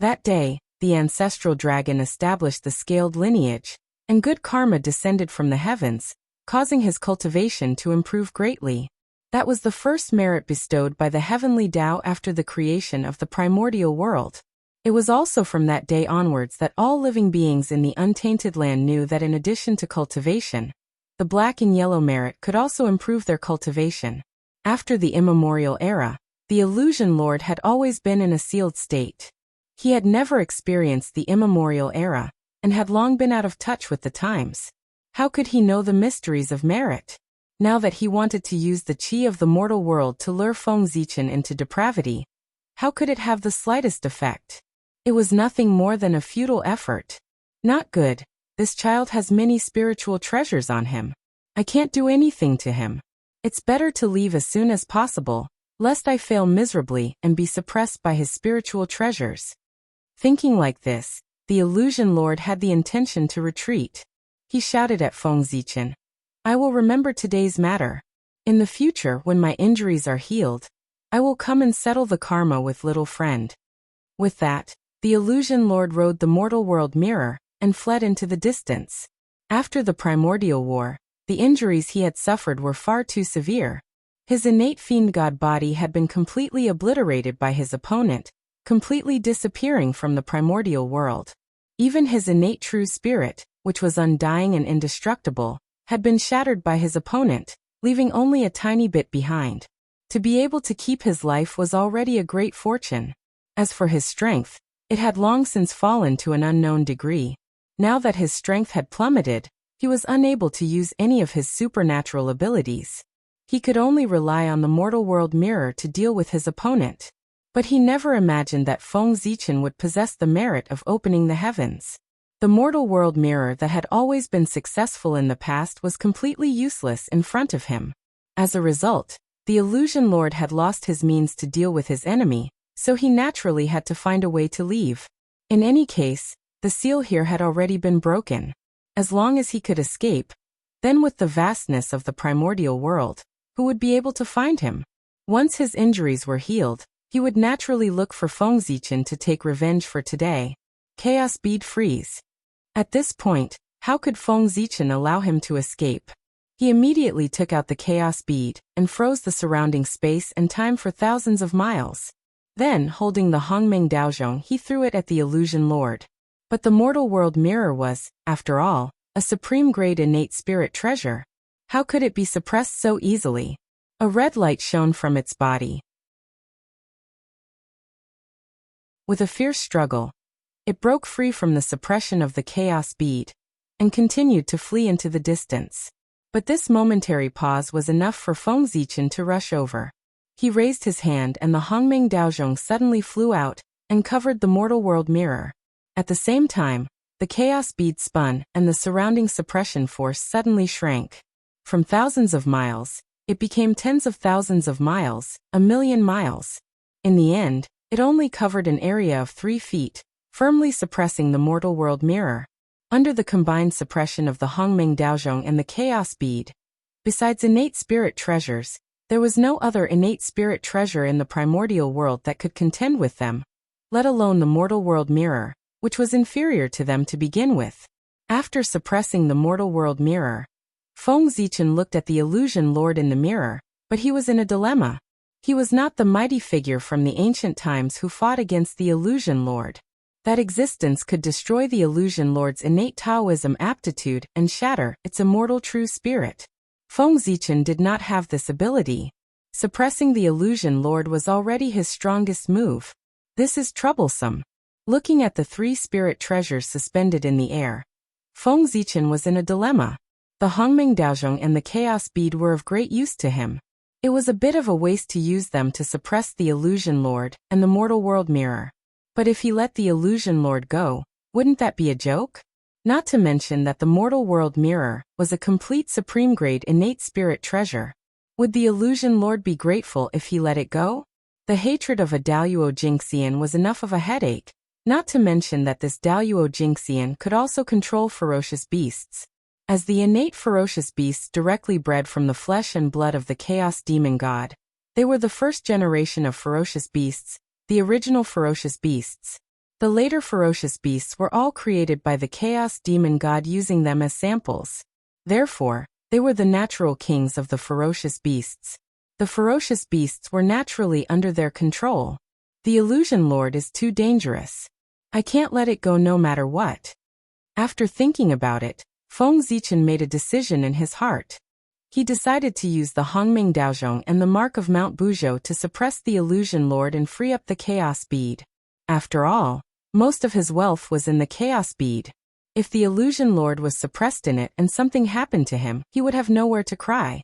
That day, the ancestral dragon established the scaled lineage, and good karma descended from the heavens, causing his cultivation to improve greatly. That was the first merit bestowed by the heavenly Tao after the creation of the primordial world. It was also from that day onwards that all living beings in the untainted land knew that in addition to cultivation, the black and yellow merit could also improve their cultivation. After the immemorial era, the illusion lord had always been in a sealed state. He had never experienced the immemorial era, and had long been out of touch with the times. How could he know the mysteries of merit? Now that he wanted to use the qi of the mortal world to lure Feng Zichen into depravity, how could it have the slightest effect? It was nothing more than a futile effort. Not good. This child has many spiritual treasures on him. I can't do anything to him. It's better to leave as soon as possible, lest I fail miserably and be suppressed by his spiritual treasures. Thinking like this, the illusion lord had the intention to retreat. He shouted at Feng Zichen, I will remember today's matter. In the future, when my injuries are healed, I will come and settle the karma with little friend. With that, the illusion lord rode the mortal world mirror and fled into the distance. After the primordial war, the injuries he had suffered were far too severe. His innate fiend god body had been completely obliterated by his opponent, completely disappearing from the primordial world. Even his innate true spirit, which was undying and indestructible, had been shattered by his opponent, leaving only a tiny bit behind. To be able to keep his life was already a great fortune. As for his strength, it had long since fallen to an unknown degree. Now that his strength had plummeted, he was unable to use any of his supernatural abilities. He could only rely on the mortal world mirror to deal with his opponent. But he never imagined that Feng Zichen would possess the merit of opening the heavens. The mortal world mirror that had always been successful in the past was completely useless in front of him. As a result, the Illusion Lord had lost his means to deal with his enemy, so he naturally had to find a way to leave. In any case, the seal here had already been broken. As long as he could escape, then with the vastness of the primordial world, who would be able to find him? Once his injuries were healed, he would naturally look for Feng Zichen to take revenge for today. Chaos bead freeze. At this point, how could Feng Zichen allow him to escape? He immediately took out the chaos bead and froze the surrounding space and time for thousands of miles. Then, holding the Hongmeng Daozhong, he threw it at the Illusion Lord. But the mortal world mirror was, after all, a supreme-grade innate spirit treasure. How could it be suppressed so easily? A red light shone from its body. With a fierce struggle, it broke free from the suppression of the chaos bead and continued to flee into the distance. But this momentary pause was enough for Feng Zichen to rush over. He raised his hand and the Hongmeng Daozhong suddenly flew out and covered the mortal world mirror. At the same time, the chaos bead spun and the surrounding suppression force suddenly shrank. From thousands of miles, it became tens of thousands of miles, 1,000,000 miles. In the end, it only covered an area of 3 feet, firmly suppressing the mortal world mirror. Under the combined suppression of the Hongmeng Daozhong and the chaos bead, besides innate spirit treasures, there was no other innate spirit treasure in the primordial world that could contend with them, let alone the mortal world mirror, which was inferior to them to begin with. After suppressing the mortal world mirror, Feng Zichen looked at the Illusion Lord in the mirror, but he was in a dilemma. He was not the mighty figure from the ancient times who fought against the Illusion Lord. That existence could destroy the Illusion Lord's innate Taoism aptitude and shatter its immortal true spirit. Feng Zichen did not have this ability. Suppressing the Illusion Lord was already his strongest move. This is troublesome. Looking at the 3 spirit treasures suspended in the air, Feng Zichen was in a dilemma. The Hongmeng Daozhong and the chaos bead were of great use to him. It was a bit of a waste to use them to suppress the Illusion Lord and the mortal world mirror. But if he let the Illusion Lord go, wouldn't that be a joke? Not to mention that the mortal world mirror was a complete supreme-grade innate spirit treasure. Would the Illusion Lord be grateful if he let it go? The hatred of a Daoyuo Jingxian was enough of a headache, not to mention that this Daoyuo Jingxian could also control ferocious beasts. As the innate ferocious beasts directly bred from the flesh and blood of the Chaos Demon God, they were the first generation of ferocious beasts, the original ferocious beasts. The later ferocious beasts were all created by the Chaos Demon God using them as samples. Therefore, they were the natural kings of the ferocious beasts. The ferocious beasts were naturally under their control. The Illusion Lord is too dangerous. I can't let it go no matter what. After thinking about it, Feng Zichen made a decision in his heart. He decided to use the Hongmeng Daozhong and the Mark of Mount Buzhou to suppress the Illusion Lord and free up the Chaos Bead. After all, most of his wealth was in the Chaos Bead. If the Illusion Lord was suppressed in it and something happened to him, he would have nowhere to cry.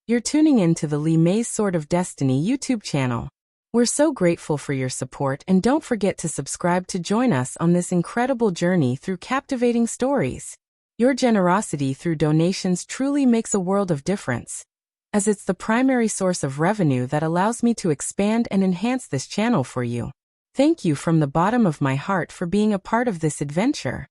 You're tuning in to the Li Mei's Sword of Destiny YouTube channel. We're so grateful for your support, and don't forget to subscribe to join us on this incredible journey through captivating stories. Your generosity through donations truly makes a world of difference, as it's the primary source of revenue that allows me to expand and enhance this channel for you. Thank you from the bottom of my heart for being a part of this adventure.